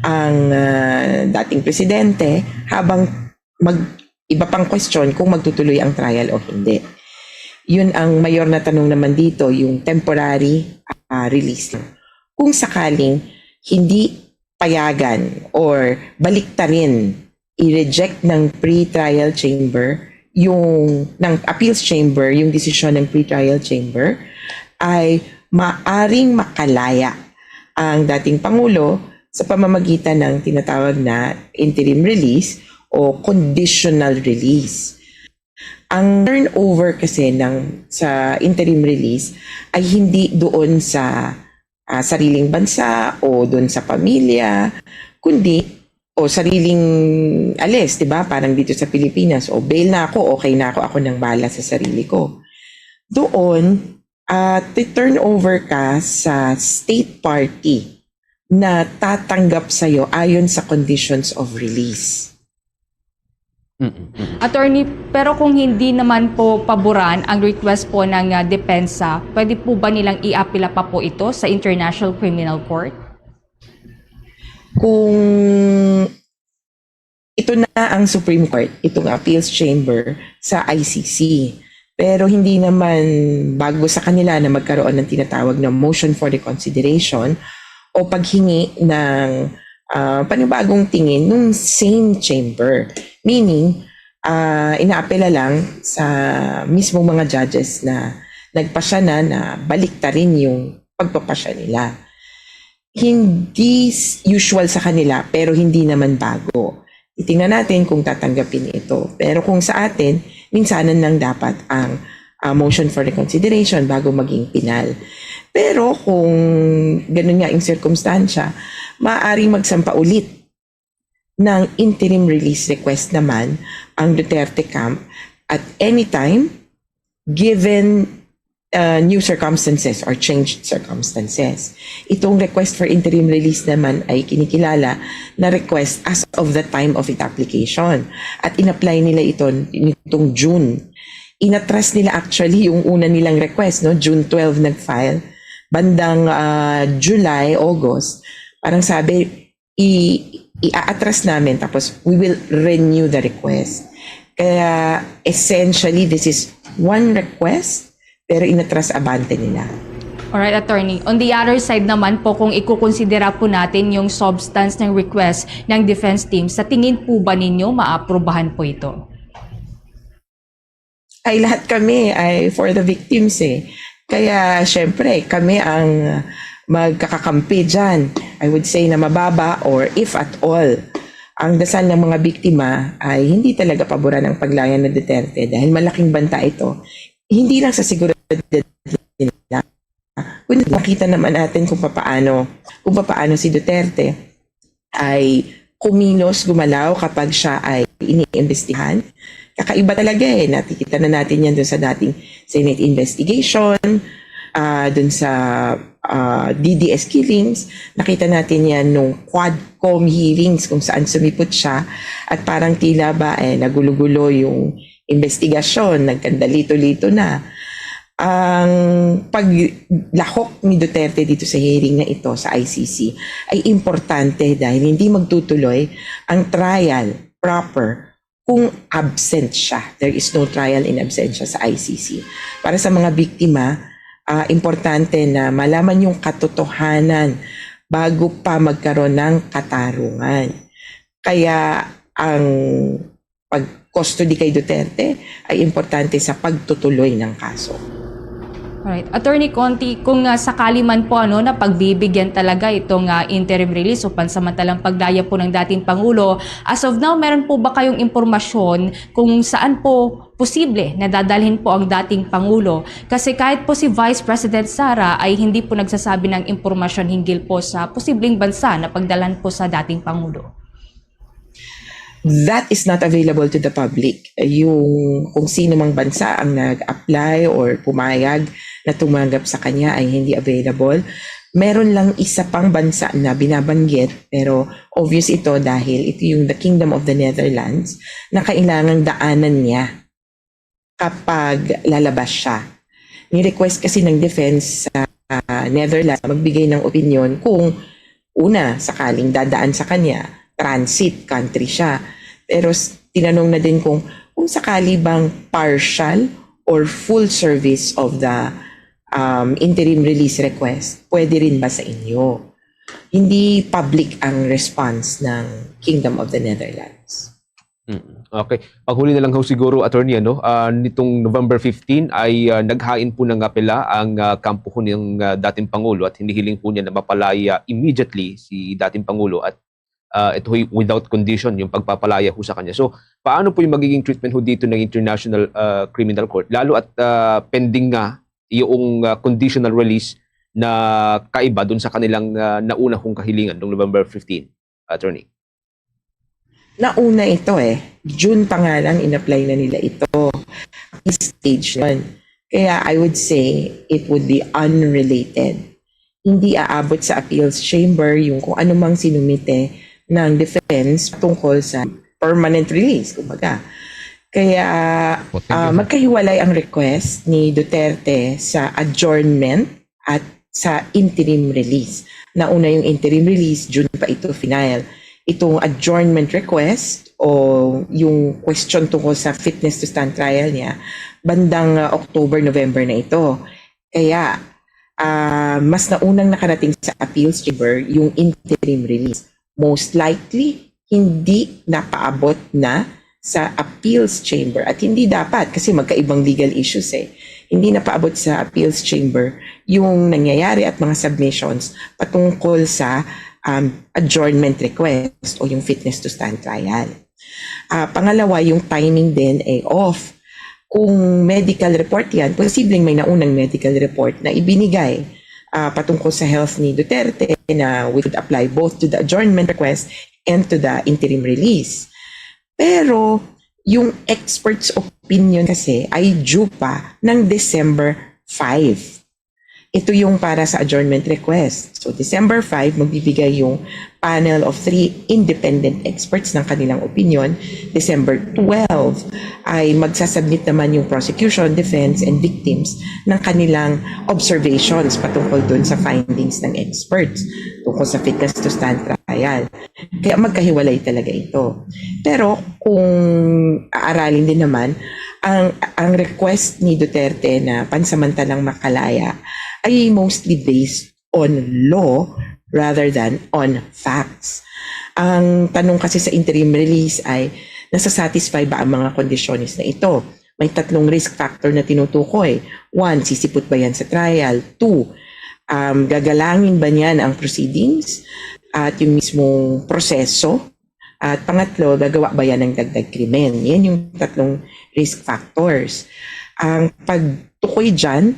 ang dating presidente habang iba pang question kung magtutuloy ang trial o hindi. Yun ang mayor na tanong naman dito, yung temporary release. Kung sakaling hindi payagan or baliktarin, i-reject ng pre-trial chamber, ng appeals chamber, yung desisyon ng pre-trial chamber, ay maaring makalaya ang dating Pangulo sa pamamagitan ng tinatawag na interim release o conditional release. Ang turnover kasi sa interim release ay hindi doon sa sariling bansa o doon sa pamilya, kundi sariling alis, 'di ba? Parang dito sa Pilipinas, bail na ako, okay na ako nang bahala sa sarili ko. Doon, turn over ka sa state party na tatanggap sa'yo ayon sa conditions of release. Attorney, pero kung hindi naman po paboran ang request po ng depensa, pwede po ba nilang i-apela pa po ito sa International Criminal Court? Kung ito na ang Supreme Court, itong appeals chamber sa ICC, pero hindi naman bago sa kanila na magkaroon ng tinatawag na motion for reconsideration o paghingi ng panibagong tingin ng same chamber. Meaning, inaapela lang sa mismong mga judges na nagpasya na baliktarin yung pagpapasya nila. Hindi usual sa kanila pero hindi naman bago. Itingnan natin kung tatanggapin ito. Pero kung sa atin, minsanan lang dapat ang motion for reconsideration bago maging pinal. Pero kung ganun nga yung circumstansya, maaaring magsampa ulit ng interim release request naman ang Duterte camp at any time given new circumstances or changed circumstances. Itong request for interim release naman ay kinikilala na request as of the time of its application at in-apply nila ito nitong June. Inatras nila actually yung una nilang request, no? June 12 nag-file, bandang July, August, parang sabi, i-atras namin tapos we will renew the request. Kaya essentially, this is one request pero inatras abante nila. Alright, Attorney. On the other side naman po, kung ikukonsidera po natin yung substance ng request ng defense team, sa tingin po ba ninyo maaprubahan po ito? Ay lahat kami ay for the victims eh. Kaya syempre kami ang magkakakampi dyan. I would say na mababa or if at all. Ang dasal ng mga biktima ay hindi talaga paboran ng paglaya ng Duterte dahil malaking banta ito. Hindi lang sa seguridad nila. Kung nakita naman natin kung papaano si Duterte ay kumilos, gumalaw kapag siya ay iniimbestigahan. Kakaiba talaga eh. Nakikita na natin yan doon sa dating Senate investigation, doon sa DDS killings. Nakita natin yan nung Quadcom hearings kung saan sumipot siya at parang tila ba nagulo-gulo yung investigasyon, nagkandalito-lito na. Ang paglahok ni Duterte dito sa hearing na ito sa ICC ay importante dahil hindi magtutuloy ang trial proper kung absent siya. There is no trial in absentia sa ICC. Para sa mga biktima, importante na malaman yung katotohanan bago pa magkaroon ng katarungan. Kaya ang pag-custody kay Duterte ay importante sa pagtutuloy ng kaso. Alright. Attorney Conti, kung sakali man po na pagbibigyan talaga itong interim release o pansamantalang pagdaya po ng dating Pangulo, as of now, meron po ba kayong impormasyon kung saan po posible na dadalhin po ang dating Pangulo? Kasi kahit po si Vice President Sara ay hindi po nagsasabi ng impormasyon hinggil po sa posibleng bansa na pagdalhan po sa dating Pangulo. That is not available to the public. Yung kung sino mang bansa ang nag-apply or pumayag na tumanggap sa kanya ay hindi available. Meron lang isa pang bansa na binabanggit pero obvious ito dahil ito yung the Kingdom of the Netherlands na kailangang daanan niya kapag lalabas siya. Ni-request kasi ng defense sa Netherlands magbigay ng opinion kung una, sakaling dadaan sa kanya, transit country siya. Pero tinanong na din kung sakali bang partial or full service of the interim release request, pwede rin ba sa inyo? Hindi public ang response ng Kingdom of the Netherlands. Okay. Panghuli na lang ho siguro, attorney, nitong November 15 ay naghain po ng apela ang kampo ho ng dating Pangulo at hinihiling po niya na mapalaya immediately si dating Pangulo at ito without condition yung pagpapalaya ho sa kanya. So, paano po yung magiging treatment ho dito ng International Criminal Court? Lalo at pending nga yung conditional release na kaiba dun sa kanilang nauna hong kahilingan noong November 15, attorney. Nauna ito June pa nga lang in-apply na nila ito. Stage nun. Kaya I would say it would be unrelated. Hindi aabot sa appeals chamber yung kung anumang sinumite ng defense tungkol sa permanent release, kumbaga. Kaya magkahiwalay ang request ni Duterte sa adjournment at sa interim release. Nauna yung interim release, June pa ito final. Itong adjournment request o yung question tungkol sa fitness to stand trial niya, bandang October, November na ito. Kaya mas naunang nakarating sa appeals chamber yung interim release. Most likely, hindi napaabot na sa appeals chamber at hindi dapat kasi magkaibang legal issues Hindi napaabot sa appeals chamber yung nangyayari at mga submissions patungkol sa adjournment request o yung fitness to stand trial. Pangalawa, yung timing din ay off. Kung medical report yan, posibleng may naunang medical report na ibinigay patungkol sa health ni Duterte na we could apply both to the adjournment request and to the interim release. Pero yung expert's opinion kasi ay due pa ng December 5. Ito yung para sa adjournment request. So December 5, magbibigay yung panel of 3 independent experts ng kanilang opinion. December 12 ay magsasubmit naman yung prosecution, defense, and victims ng kanilang observations patungkol dun sa findings ng experts tungkol sa fitness to stand trial. Kaya magkahiwalay talaga ito. Pero kung aaralin din naman, ang request ni Duterte na pansamantalang makalaya ay mostly based on law rather than on facts. Ang tanong kasi sa interim release ay nasasatisfy ba ang mga kondisyonis na ito? May 3 risk factor na tinutukoy. 1, sisipot ba yan sa trial? 2, gagalangin ba niyan ang proceedings at yung mismong proseso? At pangatlo, gagawa ba yan ng dagdag krimen? Yan yung 3 risk factors. Ang pagtukoy dyan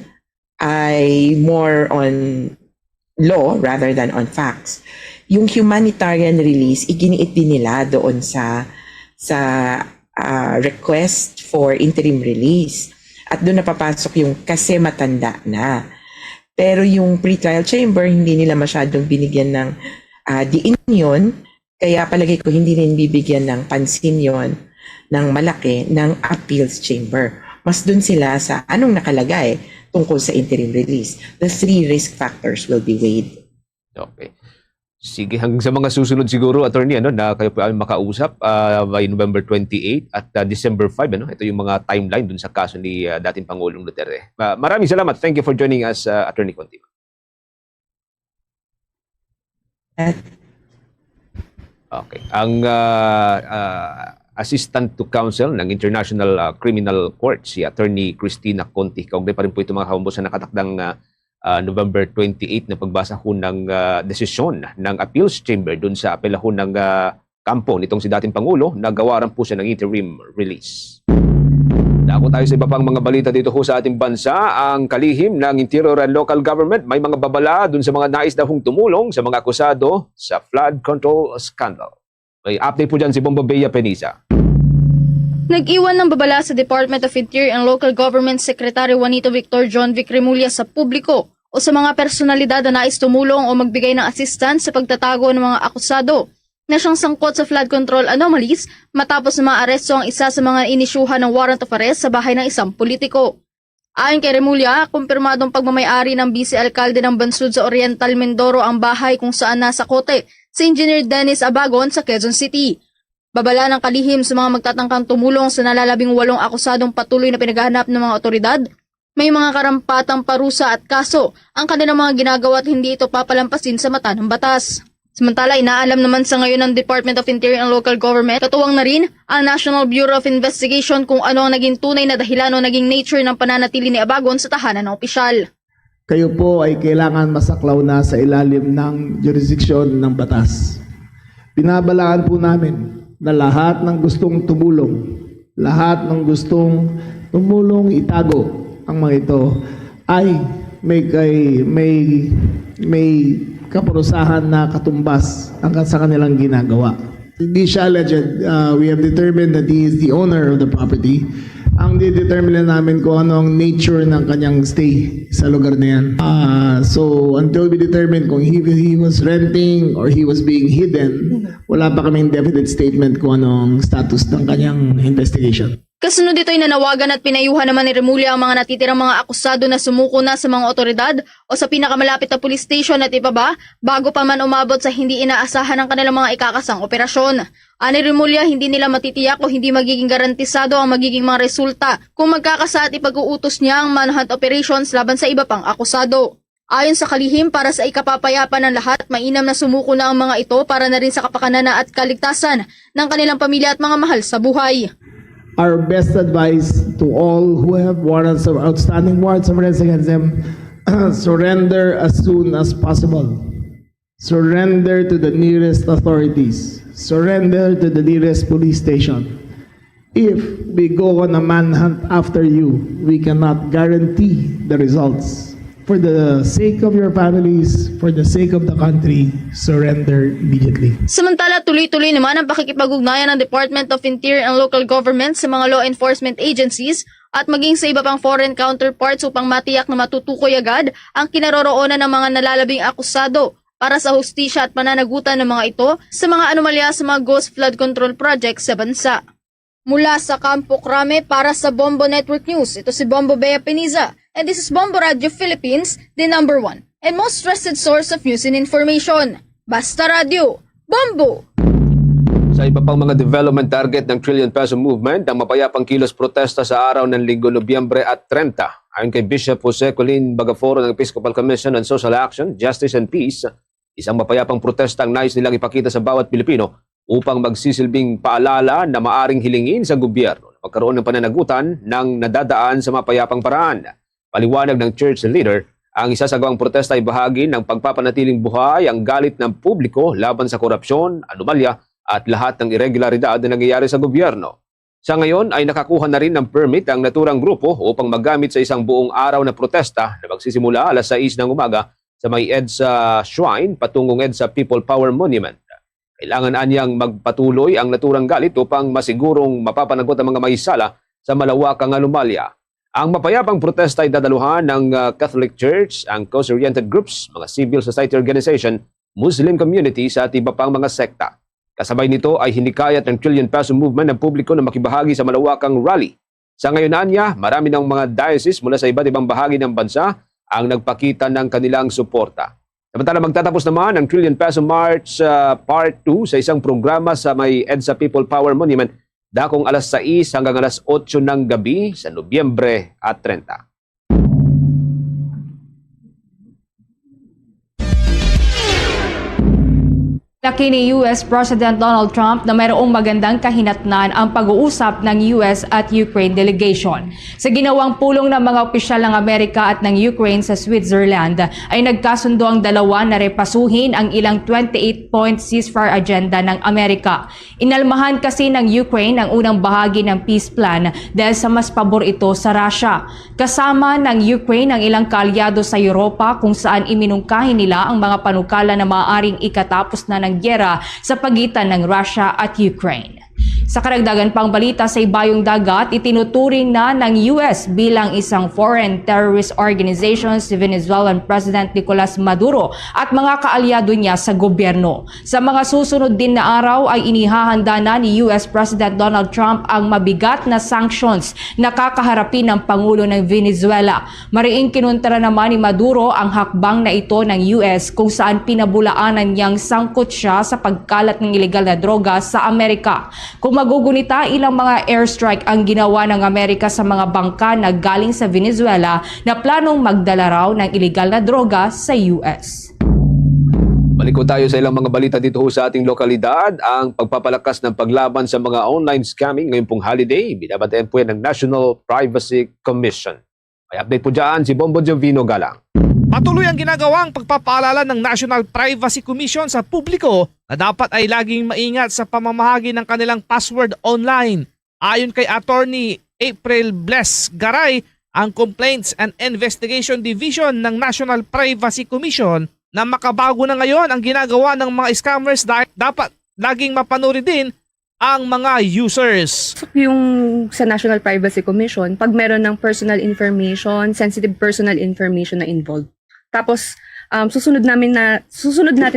ay more on law rather than on facts. Yung humanitarian release, iginiit din nila doon sa request for interim release. At doon napapasok yung kasi matanda na. Pero yung pre-trial chamber, hindi nila masyadong binigyan ng diin yun. Kaya palagay ko hindi rin bibigyan ng pansin yon ng malaki ng appeals chamber. Mas dun sila sa anong nakalagay tungkol sa interim release. The 3 risk factors will be weighed. Okay. Sige, hanggang sa mga susunod siguro, attorney, na kayo po ay makausap by November 28 at December 5, ito yung mga timeline dun sa kaso ni dating Pangulong Duterte. Maraming salamat. Thank you for joining us, Attorney Conti. Okay. Ang Assistant to Counsel ng International Criminal Court, si Attorney Cristina Conti. Kaugnay pa rin po ito mga kabombo sa nakatakdang November 28 na pagbasa ho ng desisyon ng Appeals Chamber dun sa apela ho ng kampo nitong si dating Pangulo na gawaran po siya ng interim release. Dako tayo sa iba pang mga balita dito ho sa ating bansa. Ang kalihim ng Interior and Local Government may mga babala dun sa mga nais na hong tumulong sa mga akusado sa flood control scandal. May update po dyan si Bombo Bea Penisa. Nag-iwan ng babala sa Department of Interior and Local Government Secretary Juanito Victor John Vic Remulla sa publiko o sa mga personalidad na nais tumulong o magbigay ng assistance sa pagtatago ng mga akusado na siyang sangkot sa flood control anomalies matapos na maaresto ang isa sa mga inisyuhan ng warrant of arrest sa bahay ng isang politiko. Ayon kay Remulla, kumpirmadong pagmamayari ng vice-alkalde ng Bansud sa Oriental Mindoro ang bahay kung saan nasa kote si Engineer Dennis Abagon sa Quezon City. Babala ng kalihim sa mga magtatangkang tumulong sa nalalabing 8 akusadong patuloy na pinaghahanap ng mga otoridad. May mga karampatang parusa at kaso ang kanilang mga ginagawa at hindi ito papalampasin sa mata ng batas. Samantala, inaalam naman sa ngayon ng Department of Interior and Local Government, katuwang na rin ang National Bureau of Investigation kung ano ang naging tunay na dahilan o naging nature ng pananatili ni Abagon sa tahanan ng opisyal. Kayo po ay kailangan masaklaw na sa ilalim ng jurisdiksyon ng batas. Binabalaan po namin na lahat ng gustong tumulong, lahat ng gustong tumulong itago ang mga ito ay may kaparusahan na katumbas ang sa kanilang ginagawa. Hindi siya alleged. We have determined that he is the owner of the property. Ang didetermine namin kung ano ang nature ng kanyang stay sa lugar na yan. So until we determine kung he was renting or he was being hidden, wala pa kaming definite statement kung anong status ng kanyang investigation. Kasunod dito ay nanawagan at pinayuhan naman ni Remulla ang mga natitirang mga akusado na sumuko na sa mga otoridad o sa pinakamalapit na police station at iba ba bago pa man umabot sa hindi inaasahan ng kanilang mga ikakasang operasyon. Ani Remulla, hindi nila matitiyak o hindi magiging garantisado ang magiging mga resulta kung magkakasa at ipag-uutos niya ang manhunt operations laban sa iba pang akusado. Ayon sa kalihim, para sa ikapapayapa ng lahat, mainam na sumuko na ang mga ito para na rin sa kapakanan at kaligtasan ng kanilang pamilya at mga mahal sa buhay. Our best advice to all who have warrants or outstanding warrants of arrest against them, surrender as soon as possible. Surrender to the nearest authorities. Surrender to the nearest police station. If we go on a manhunt after you, we cannot guarantee the results. For the sake of your families, for the sake of the country, surrender immediately. Samantala, tuloy-tuloy naman ang pakikipag-ugnayan ng Department of Interior and Local Government sa mga law enforcement agencies at maging sa iba pang foreign counterparts upang matiyak na matutukoy agad ang kinaroroonan ng mga nalalabing akusado para sa hustisya at pananagutan ng mga ito sa mga anomalya sa mga ghost flood control projects sa bansa. Mula sa Campo Crame para sa Bombo Network News, ito si Bombo Bea Peniza. And this is Bombo Radio Philippines, the #1 and most trusted source of news and information. Basta Radio, Bombo! Sa iba pang mga development target ng Trillion Peso Movement, ang mapayapang kilos protesta sa araw ng Linggo, Nobyembre at 30. Ayon kay Bishop Jose Colin Bagaforo ng Episcopal Commission on Social Action, Justice and Peace, isang mapayapang protesta ang nais nilang ipakita sa bawat Pilipino upang magsisilbing paalala na maaring hilingin sa gobyerno na magkaroon ng pananagutan ng nadadaan sa mapayapang paraan. Paliwanag ng church leader, ang isasagawang protesta ay bahagi ng pagpapanatiling buhay ang galit ng publiko laban sa korupsyon, anomalya at lahat ng irregularidad na nangyayari sa gobyerno. Sa ngayon ay nakakuha na rin ng permit ang naturang grupo upang maggamit sa isang buong araw na protesta na magsisimula alas 6 ng umaga sa may EDSA Shrine patungong EDSA People Power Monument. Kailangan anyang magpatuloy ang naturang galit upang masigurong mapapanagot ang mga mahisala sa malawakang anomalya. Ang mapayapang protesta ay dadaluhan ng Catholic Church, ang cause-oriented groups, mga civil society organization, Muslim communities at iba pang mga sekta. Kasabay nito ay hinikayat ng Trillion Peso Movement ng publiko na makibahagi sa malawakang rally. Sa ngayon anya, marami ng mga diocese mula sa iba't ibang bahagi ng bansa ang nagpakita ng kanilang suporta. Samantala magtatapos naman ang Trillion Peso March Part 2 sa isang programa sa may EDSA People Power Monument dakong alas 6 hanggang alas 8 ng gabi sa Nobyembre at 30. Laki ni US President Donald Trump na mayroong magandang kahinatnan ang pag-uusap ng US at Ukraine delegation. Sa ginawang pulong ng mga opisyal ng Amerika at ng Ukraine sa Switzerland ay nagkasundo ang dalawa na repasuhin ang ilang 28-point ceasefire agenda ng Amerika. Inalmahan kasi ng Ukraine ang unang bahagi ng peace plan dahil sa mas pabor ito sa Russia. Kasama ng Ukraine ang ilang kaalyado sa Europa kung saan iminungkahi nila ang mga panukala na maaaring ikatapos na ng gyera sa pagitan ng Russia at Ukraine. Sa karagdagan pang balita sa ibayong dagat, itinuturing na ng US bilang isang foreign terrorist organization si Venezuelan President Nicolas Maduro at mga kaalyado niya sa gobyerno. Sa mga susunod din na araw ay inihahanda na ni US President Donald Trump ang mabigat na sanctions na kakaharapin ng Pangulo ng Venezuela. Mariing kinuntara naman ni Maduro ang hakbang na ito ng US kung saan pinabulaanan niyang sangkot siya sa pagkalat ng ilegal na droga sa Amerika. Kung magugunita, ilang mga airstrike ang ginawa ng Amerika sa mga bangka na galing sa Venezuela na planong magdala raw ng ilegal na droga sa US. Balik ko tayo sa ilang mga balita dito sa ating lokalidad. Ang pagpapalakas ng paglaban sa mga online scamming ngayong pong holiday, binabantayan po yan ng National Privacy Commission. May update po dyan si Bombo Jovino Galang. Patuloy ang ginagawang pagpapaalala ng National Privacy Commission sa publiko na dapat ay laging maingat sa pamamahagi ng kanilang password online. Ayon kay Attorney April Bless Garay, ang Complaints and Investigation Division ng National Privacy Commission, na makabago na ngayon ang ginagawa ng mga scammers dahil dapat laging mapanuri din ang mga users. Yung sa National Privacy Commission, pag meron ng personal information, sensitive personal information na involved. Tapos, susunod natin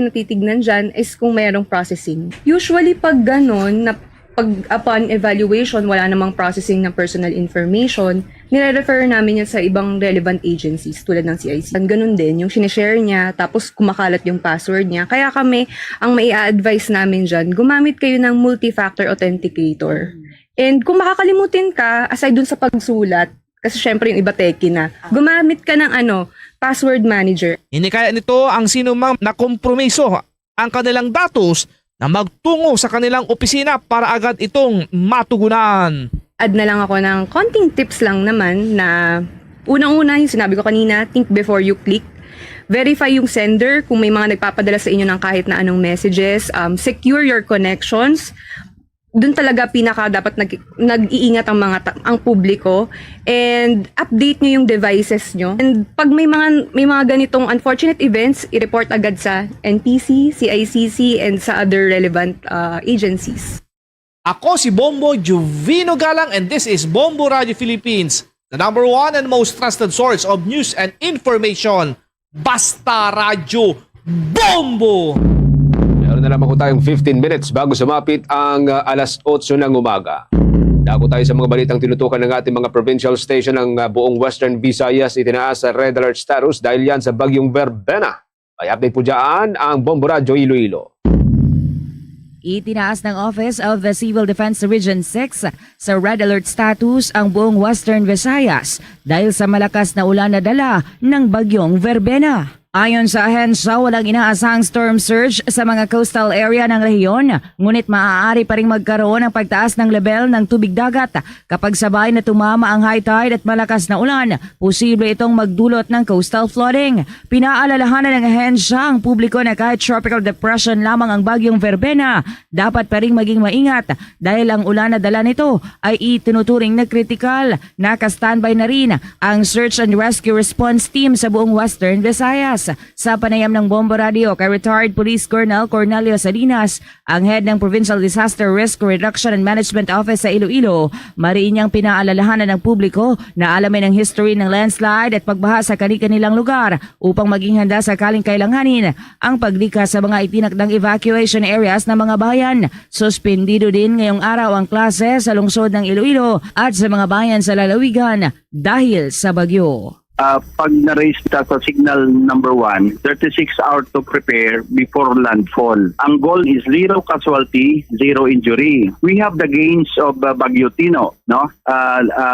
na titignan dyan is kung merong processing. Usually, pag ganun, na pag upon evaluation, wala namang processing ng personal information, nire-refer namin yan sa ibang relevant agencies tulad ng CIC. Ganun din, yung sinishare niya, tapos kumakalat yung password niya. Kaya kami, ang mai-advise namin dyan, gumamit kayo ng multi-factor authenticator. And kung makakalimutin ka, aside dun sa pagsulat, kasi syempre yung iba techie na, gumamit ka ng password manager. Hinikaya nito ang sinumang nakompromiso ang kanilang datos na magtungo sa kanilang opisina para agad itong matugunan. Add na lang ako ng konting tips lang naman na unang-una yung sinabi ko kanina, think before you click. Verify yung sender kung may mga nagpapadala sa inyo ng kahit na anong messages. Secure your connections. Doon talaga pinaka dapat nag-iingat ang publiko, and update nyo yung devices nyo. And pag may mga ganitong unfortunate events, i-report agad sa NPC, CICC, and sa other relevant agencies. Ako si Bombo Jovino Galang, and this is Bombo Radio Philippines, the number one and most trusted source of news and information. Basta Radio Bombo! Meron na lamang ko tayong 15 minutes bago sumapit ang alas 8 ng umaga. Dako tayo sa mga balitang tinutukan ng ating mga provincial station ng buong Western Visayas. Itinaas sa red alert status dahil yan sa bagyong Verbena. May update po dyan ang Bombo Radio Iloilo. Itinaas ng Office of the Civil Defense Region 6 sa red alert status ang buong Western Visayas dahil sa malakas na ulan na dala ng bagyong Verbena. Ayon sa ahensya, walang inaasahang storm surge sa mga coastal area ng rehiyon, ngunit maaari pa ring magkaroon ng pagtaas ng level ng tubig dagat kapag sabay na tumama ang high tide at malakas na ulan. Posible itong magdulot ng coastal flooding. Pinaalalahanan ng ahensya ang publiko na kahit tropical depression lamang ang bagyong Verbena, dapat pa ring maging maingat dahil ang ulan na dala nito ay itinuturing na kritikal. Naka-standby na rin ang search and rescue response team sa buong Western Visayas. Sa panayam ng Bombo Radio kay retired Police Colonel Cornelio Salinas, ang head ng Provincial Disaster Risk Reduction and Management Office sa Iloilo, mariin niyang pinaalalahanan ng publiko na alamin ang history ng landslide at pagbaha sa kani-kanilang lugar upang maging handa sa kailanganin ang paglikas sa mga itinakdang evacuation areas ng mga bayan. Suspendido din ngayong araw ang klase sa lungsod ng Iloilo at sa mga bayan sa lalawigan dahil sa bagyo. Pag na-raise sa signal number 1, 36 hours to prepare before landfall. Ang goal is 0 casualty, 0 injury. We have the gains of Bagyo Tino, no?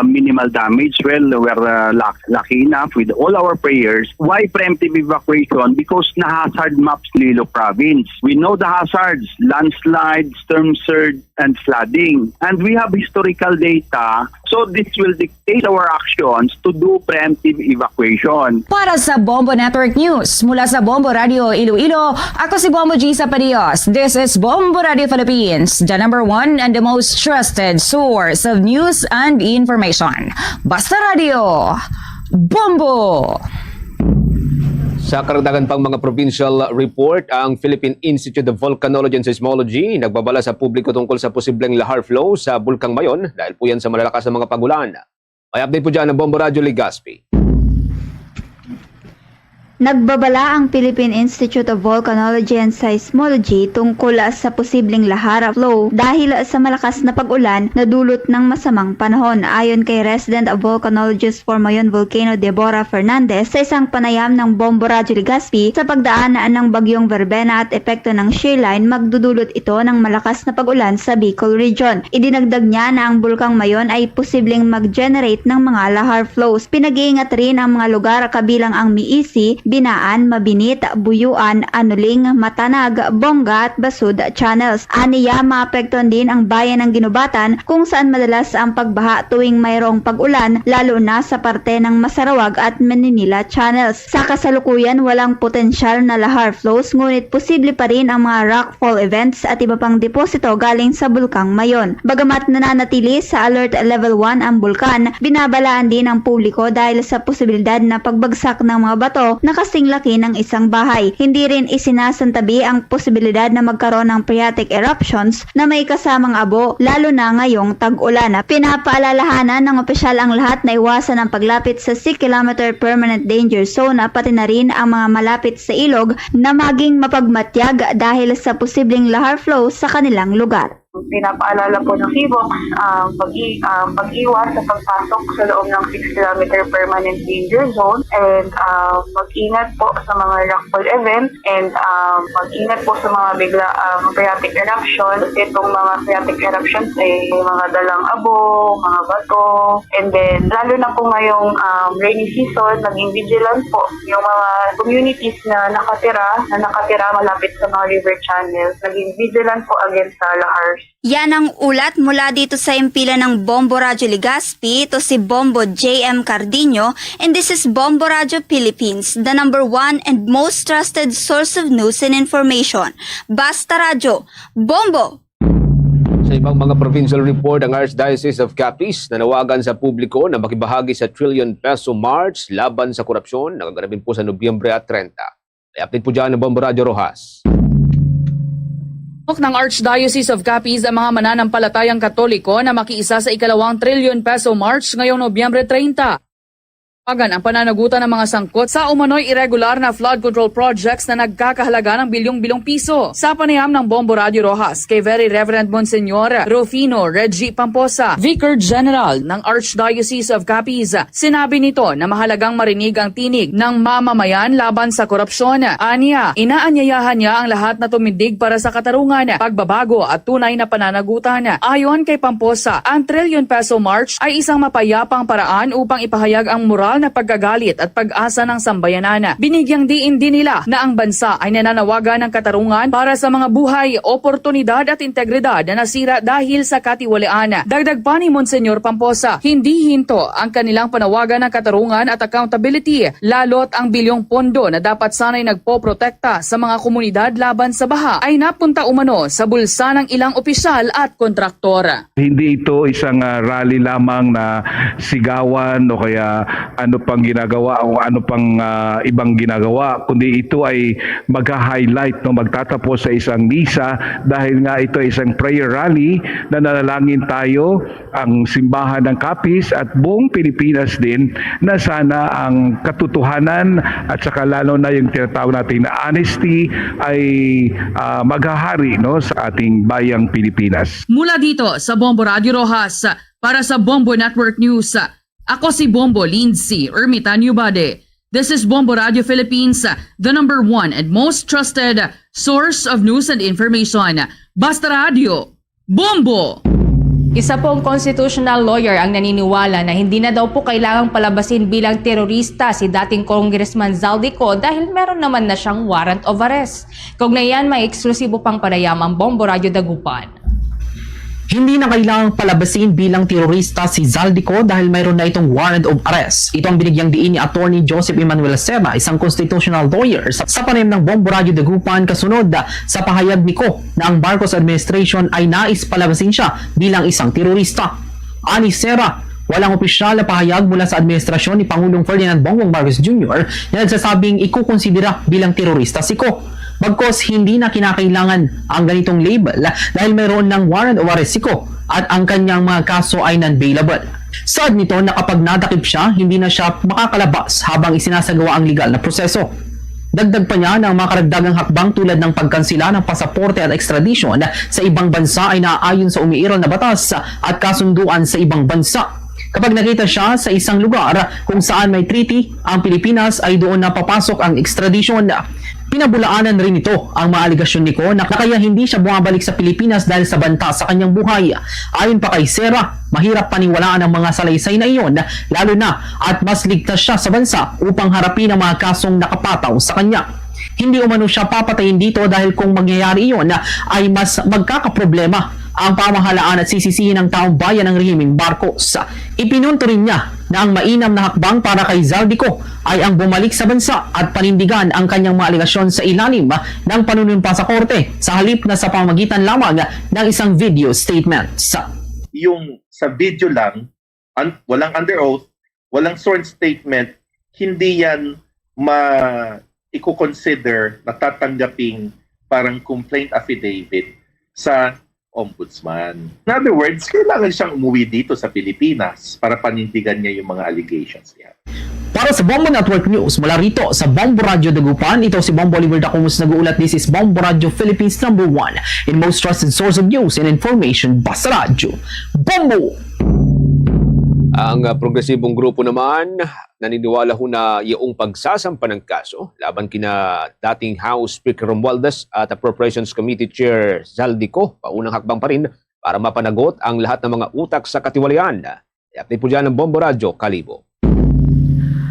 Minimal damage. Well, we're lucky enough with all our prayers. Why preemptive evacuation? Because na-hazard maps Iloilo province. We know the hazards, landslide, storm surge, and flooding. And we have historical data, so this will dictate our actions to do preemptive evacuation. Para sa Bombo Network News, mula sa Bombo Radio Iloilo, ako si Bombo G. Sapadios. This is Bombo Radio Philippines, the number one and the most trusted source of news and information. Basta Radio, Bombo! Sa karagdagan pang mga provincial report, ang Philippine Institute of Volcanology and Seismology nagbabala sa publiko tungkol sa posibleng lahar flow sa Bulkang Mayon dahil po yan sa malalakas na mga pagulan. May update po dyan ng Bombo Radio Legazpi. Nagbabala ang Philippine Institute of Volcanology and Seismology tungkol sa posibleng lahar flow dahil sa malakas na pag-ulan na dulot ng masamang panahon. Ayon kay resident volcanologist for Mayon Volcano Deborah Fernandez sa isang panayam ng Bombo Radio Legazpi, sa pagdaan ng bagyong Verbena at epekto ng shear line, magdudulot ito ng malakas na pag-ulan sa Bicol Region. Idinagdag niya na ang Bulkang Mayon ay posibleng mag-generate ng mga lahar flows. Pinag-iingat rin ang mga lugar kabilang ang Miisi, Binaan, Mabinit, Buyuan, Anuling, Matanag, Bongga at Basud channels. Aniya, maapektuhan din ang bayan ng Ginubatan kung saan madalas ang pagbaha tuwing mayroong pag-ulan, lalo na sa parte ng Masarawag at Manila channels. Sa kasalukuyan, walang potensyal na lahar flows, ngunit posible pa rin ang mga rockfall events at iba pang deposito galing sa Bulkang Mayon. Bagamat nananatili sa alert level 1 ang bulkan, binabalaan din ang publiko dahil sa posibilidad na pagbagsak ng mga bato na kasing laki ng isang bahay. Hindi rin isinasantabi ang posibilidad na magkaroon ng phreatic eruptions na may kasamang abo, lalo na ngayong tag-ulan. Pinapaalalahanan ng opisyal ang lahat na iwasan ang paglapit sa 6 km permanent danger zone, pati na rin ang mga malapit sa ilog na maging mapagmatyag dahil sa posibleng lahar flow sa kanilang lugar. Pinapaalala po ng CBOX ang pag-iwas sa pagpasok sa loob ng 6 km permanent danger zone, and mag-ingat po sa mga rockfall events, and mag-ingat po sa mga bigla phreatic eruption. Itong mga phreatic eruptions ay mga dalang abo, mga bato, and then lalo na po ngayong rainy season, maging vigilant po yung mga communities na nakatira malapit sa mga river channels, maging vigilant po against sa lahars. Yan ang ulat mula dito sa impila ng Bombo Radio Legazpi. Ito si Bombo JM Cardino, and this is Bombo Radio Philippines, the number 1 and most trusted source of news and information. Basta Radio, Bombo! Sa ibang mga provincial report, ang Archdiocese of Capiz nanawagan sa publiko na makibahagi sa trillion peso march laban sa korupsyon na gaganapin po sa Nobyembre at 30. May update po dyan ng Bombo Radio Rojas. Ng Archdiocese of Capiz ang mga mananampalatayang Katoliko na makiisa sa ika-2 trillion peso march ngayong Nobyembre 30. Ang pananagutan ng mga sangkot sa umano'y irregular na flood control projects na nagkakahalaga ng bilyong-bilyong piso. Sa panayam ng Bombo Radio Rojas kay Very Reverend Monsignor Rufino Reggie Pamposa, Vicar General ng Archdiocese of Capiz, sinabi nito na mahalagang marinig ang tinig ng mamamayan laban sa korupsyon. Aniya, inaanyayahan niya ang lahat na tumindig para sa katarungan, pagbabago at tunay na pananagutan. Ayon kay Pamposa, ang trillion peso march ay isang mapayapang paraan upang ipahayag ang moral na pagkagalit at pag-asa ng sambayanan. Binigyang diin din nila na ang bansa ay nananawagan ng katarungan para sa mga buhay, oportunidad at integridad na nasira dahil sa katiwalaan. Dagdag pa ni Monsignor Pamposa, hindi hinto ang kanilang panawagan ng katarungan at accountability, lalo't ang bilyong pondo na dapat sana'y nagpoprotekta sa mga komunidad laban sa baha ay napunta umano sa bulsa ng ilang opisyal at kontraktor. Hindi ito isang rally lamang na sigawan o kaya ano pang ginagawa o ano pang ibang ginagawa, kundi ito ay mag-highlight, magtatapos sa isang misa dahil nga ito ay isang prayer rally na nanalangin tayo, ang simbahan ng Capiz at buong Pilipinas din, na sana ang katotohanan at saka lalo na yung tinatawag natin na honesty ay maghahari sa ating bayang Pilipinas. Mula dito sa Bombo Radio Rojas, para sa Bombo Network News, ako si Bombo Lindsay Ermitanio Bade. This is Bombo Radio Philippines, the number 1 and most trusted source of news and information. Basta Radio, Bombo! Isa pong constitutional lawyer ang naniniwala na hindi na daw po kailangang palabasin bilang terorista si dating Congressman Zaldico dahil meron naman na siyang warrant of arrest. Kaugnay yan, may eksklusibo pang panayam ang Bombo Radio Dagupan. Hindi na kailangang palabasin bilang terorista si Zaldico dahil mayroon na itong warrant of arrest. Ito ang binigyang diin ni Attorney Joseph Emmanuel Seba, isang constitutional lawyer, sa panayam ng Bombo Radio Dagupan kasunod sa pahayag ni Ko na ang Marcos administration ay nais palabasin siya bilang isang terorista. Ani Sera, Walang opisyal na pahayag mula sa administrasyon ni Pangulong Ferdinand Bongbong Marcos Jr. na nagsasabing ikukonsidera bilang terorista si Ko. Bagkos hindi na kinakailangan ang ganitong label dahil mayroon ng warrant of arrest si Ko at ang kanyang mga kaso ay non-bailable. Saad nito na kapag nadakip siya, hindi na siya makakalabas habang isinasagawa ang legal na proseso. Dagdag pa niya ng mga karagdagang hakbang tulad ng pagkansila ng pasaporte at extradition sa ibang bansa ay naaayon sa umiiral na batas at kasunduan sa ibang bansa. Kapag nakita siya sa isang lugar kung saan may treaty, ang Pilipinas ay doon na papasok ang extradition. Pinabulaanan rin ito ang mga aligasyon ni Ko na kaya hindi siya bumabalik sa Pilipinas dahil sa banta sa kanyang buhay. Ayon pa kay Sarah, mahirap paniwalaan ang mga salaysay na iyon lalo na at mas ligtas siya sa bansa upang harapin ang mga kasong nakapataw sa kanya. Hindi umano siya papatayin dito dahil kung mangyayari iyon ay mas magkakaproblema ang pamahalaan at sisisihin ng taong bayan ng rehimeng Marcos. Ipinunto rin niya na ang mainam na hakbang para kay Zaldico ay ang bumalik sa bansa at panindigan ang kanyang mga aligasyon sa ilalim ng panunumpa sa korte sa halip na sa pamamagitan lamang ng isang video statement. Yung sa video lang, walang under oath, walang sworn statement, hindi yan i-consider na tatanggaping parang complaint affidavit sa ombudsman. In other words, kailangan siyang umuwi dito sa Pilipinas para panindigan niya yung mga allegations niya. Para sa Bombo Network News, mula rito sa Bombo Radio Dagupan, ito si Bombo Oliver Dacumus nag-uulat. This is Bombo Radio Philippines #1 in most trusted source of news and information. Basta Radio. Bombo! Ang progresibong grupo naman naniniwala ho na iyong pagsasampa ng kaso laban kina dating House Speaker Romualdez at Appropriations Committee Chair Zaldico, paunang hakbang pa rin para mapanagot ang lahat ng mga utak sa katiwalian. I-update po dyan ng Bombo Radio Kalibo.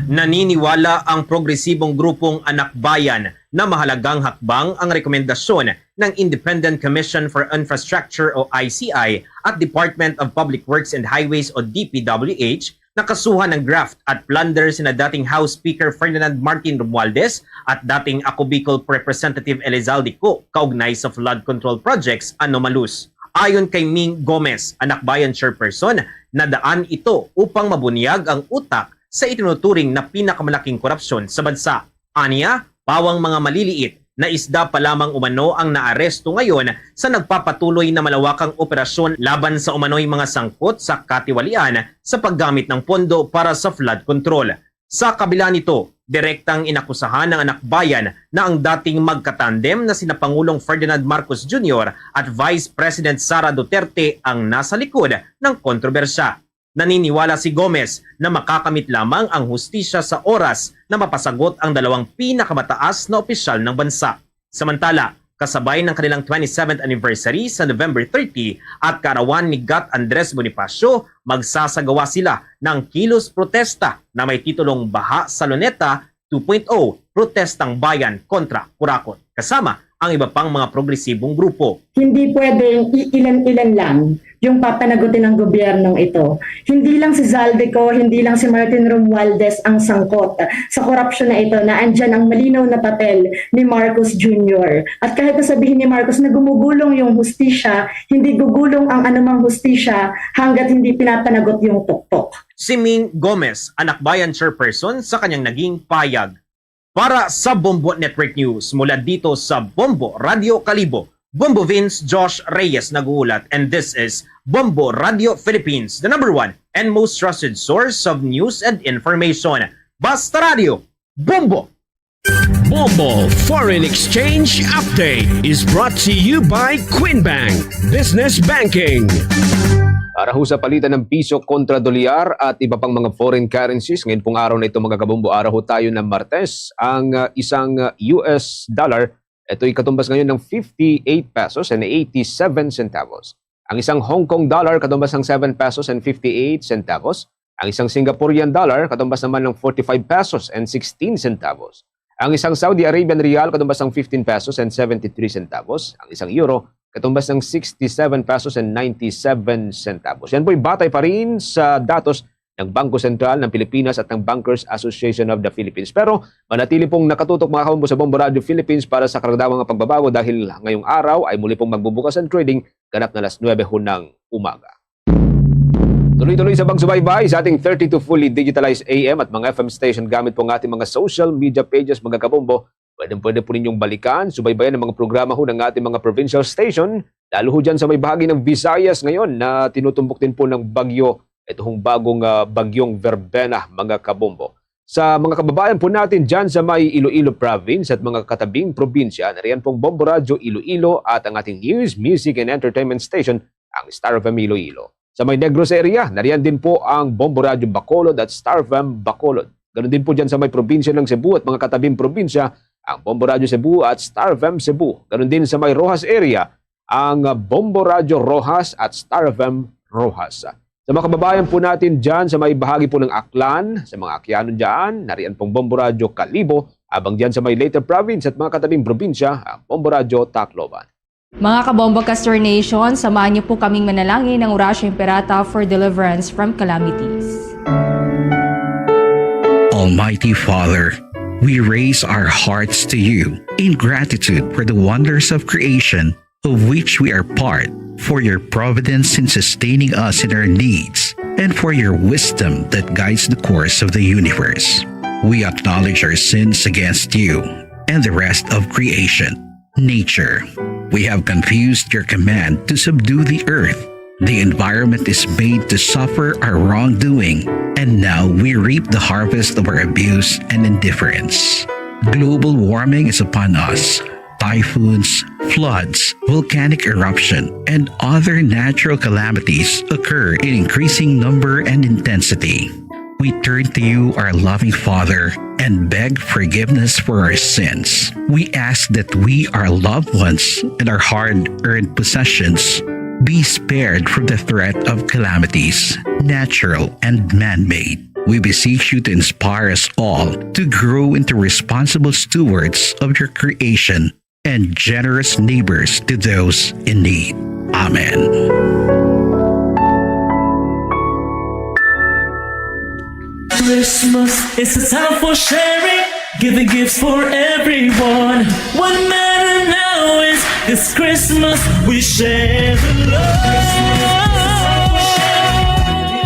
Naniniwala ang progresibong grupong Anak Bayan na mahalagang hakbang ang rekomendasyon ng Independent Commission for Infrastructure o ICI at Department of Public Works and Highways o DPWH na kasuhan ng graft at plunder sina dating House Speaker Ferdinand Martin Romualdez at dating Ako Bicol Representative Elizalde Co kaugnay sa flood control projects anomalous. Ayon kay Ming Gomez, Anak Bayan Chairperson, nadaan ito upang mabunyag ang utak sa itinuturing na pinakamalaking korupsyon sa bansa. Aniya, pawang mga maliliit na isda pa lamang umano ang naaresto ngayon sa nagpapatuloy na malawakang operasyon laban sa umano'y mga sangkot sa katiwalian sa paggamit ng pondo para sa flood control. Sa kabila nito, direktang inakusahan ng Anak Bayan na ang dating magkatandem na sina Pangulong Ferdinand Marcos Jr. at Vice President Sara Duterte ang nasa likod ng kontrobersya. Naniniwala si Gomez na makakamit lamang ang hustisya sa oras na mapasagot ang dalawang pinakamataas na opisyal ng bansa. Samantala, kasabay ng kanilang 27th anniversary sa November 30 at kaarawan ni Gat Andres Bonifacio, magsasagawa sila ng kilos protesta na may titulong Baha sa Luneta 2.0, Protestang Bayan kontra Kurakot, kasama ang iba pang mga progresibong grupo. Hindi pwedeng ilan-ilan lang yung papanagutin ng gobyernong ito. Hindi lang si Zaldico, hindi lang si Martin Romualdez ang sangkot sa korupsyon na ito, na andyan ang malinaw na papel ni Marcos Jr. At kahit sabihin ni Marcos na gumugulong yung hustisya, hindi gugulong ang anumang hustisya hanggat hindi pinapanagot yung tuktok. Si Ming Gomez, Anak Bayan Chairperson, sa kanyang naging payag. Para sa Bombo Network News, mula dito sa Bombo Radio Kalibo, Bombo Vince Josh Reyes nag-uulat, and this is Bombo Radio Philippines, the #1 and most trusted source of news and information. Basta Radio, Bombo! Bombo Foreign Exchange Update is brought to you by Quinbank Business Banking. Para ho sa palitan ng piso kontra dolyar at iba pang mga foreign currencies, ngayon pong araw na ito mga kabombo, araw ho tayo ng Martes, ang isang US dollar, ito ay katumbas ngayon ng 58 pesos and 87 centavos. Ang isang Hong Kong dollar katumbas ng 7 pesos and 58 centavos. Ang isang Singaporean dollar katumbas naman ng 45 pesos and 16 centavos. Ang isang Saudi Arabian Riyal katumbas ng 15 pesos and 73 centavos. Ang isang euro katumbas ng 67 pesos and 97 centavos. Yan po'y batay pa rin sa datos ng Bangko Sentral ng Pilipinas at ng Bankers Association of the Philippines. Pero manatili pong nakatutok mga kabombo sa Bombo Radio Philippines para sa karagdagang pagbabago dahil ngayong araw ay muli pong magbubukas ang trading ganap na 9:00 ng umaga. Tuloy-tuloy sa pagsubaybay sa ating 32 fully digitalized AM at mga FM station gamit po ang ating mga social media pages, mga kabombo. Pwede po ninyong balikan, subaybayan ang mga programa ho ng ating mga provincial station, lalo ho dyan sa may bahagi ng Visayas ngayon na tinutumbok din po ng bagyo, itong bagong bagyong Verbena, mga kabombo. Sa mga kababayan po natin dyan sa may Iloilo Province at mga katabing probinsya, nariyan pong Bombo Radio Iloilo at ang ating news, music and entertainment station, ang Star FM Iloilo. Sa may Negros area, nariyan din po ang Bombo Radio Bacolod at Star FM Bacolod. Ganon din po dyan sa may probinsya ng Cebu at mga katabing probinsya, ang Bombo Radio Cebu at Star FM Cebu. Ganon din sa may Rojas area, ang Bombo Radio Rojas at Star FM Rojas. Sa mga kababayan po natin dyan sa may bahagi po ng Aklan, sa mga Akyanon dyan, nariyan pong Bombo Radio Kalibo, abang dyan sa may Leyte Province at mga katabing probinsya, ang Bombo Radio Tacloban. Mga kabombo Castor Nation, samahan niyo po kaming manalangin ng Orasio Imperata for deliverance from calamities. Almighty Father, we raise our hearts to you in gratitude for the wonders of creation of which we are part, for your providence in sustaining us in our needs, and for your wisdom that guides the course of the universe. We acknowledge our sins against you and the rest of creation, nature. We have confused your command to subdue the earth. The environment is made to suffer our wrongdoing, and now we reap the harvest of our abuse and indifference. Global warming is upon us. Typhoons, floods, volcanic eruption, and other natural calamities occur in increasing number and intensity. We turn to you, our loving Father, and beg forgiveness for our sins. We ask that we, our loved ones, and our hard-earned possessions be spared from the threat of calamities, natural and man-made. We beseech you to inspire us all to grow into responsible stewards of your creation and generous neighbors to those in need. Amen. Christmas is a time for sharing, giving gifts for everyone. What matters now is this Christmas we share the love.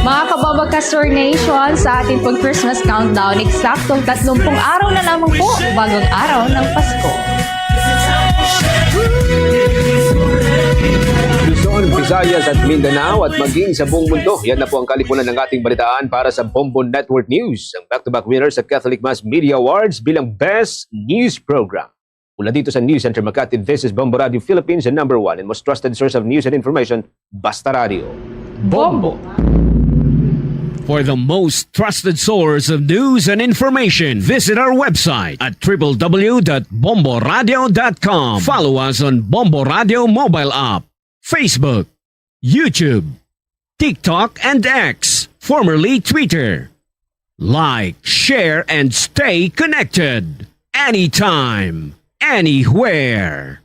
Mga kabombo Castor Nation, sa ating pong Christmas countdown, eksaktong 30 araw na lamang po bagong araw ng Pasko. Luzon, Visayas at Mindanao at maging sa buong mundo. Yan na po ang kalipunan ng ating balitaan para sa Bombo Network News. Ang back-to-back winners sa Catholic Mass Media Awards bilang Best News Program. Mula dito sa News Center Makati, this is Bombo Radio Philippines, the #1 and most trusted source of news and information, Basta Radio. Bombo! For the most trusted source of news and information, visit our website at www.bomboradio.com. Follow us on Bombo Radio mobile app, Facebook, YouTube, TikTok, and X, formerly Twitter. Like, share, and stay connected. Anytime, anywhere.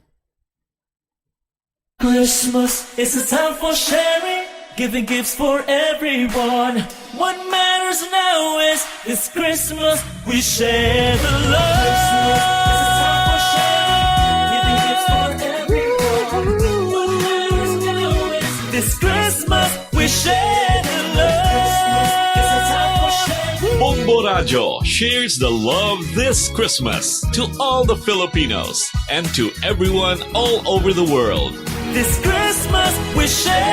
Christmas is a time for sharing, giving gifts for everyone. What matters now is this Christmas we share the love. Christmas is a time for sharing, giving gifts for everyone. What matters now is this Christmas we share the love. Christmas is a time for sharing. Bombo Radio shares the love this Christmas to all the Filipinos and to everyone all over the world. This Christmas we share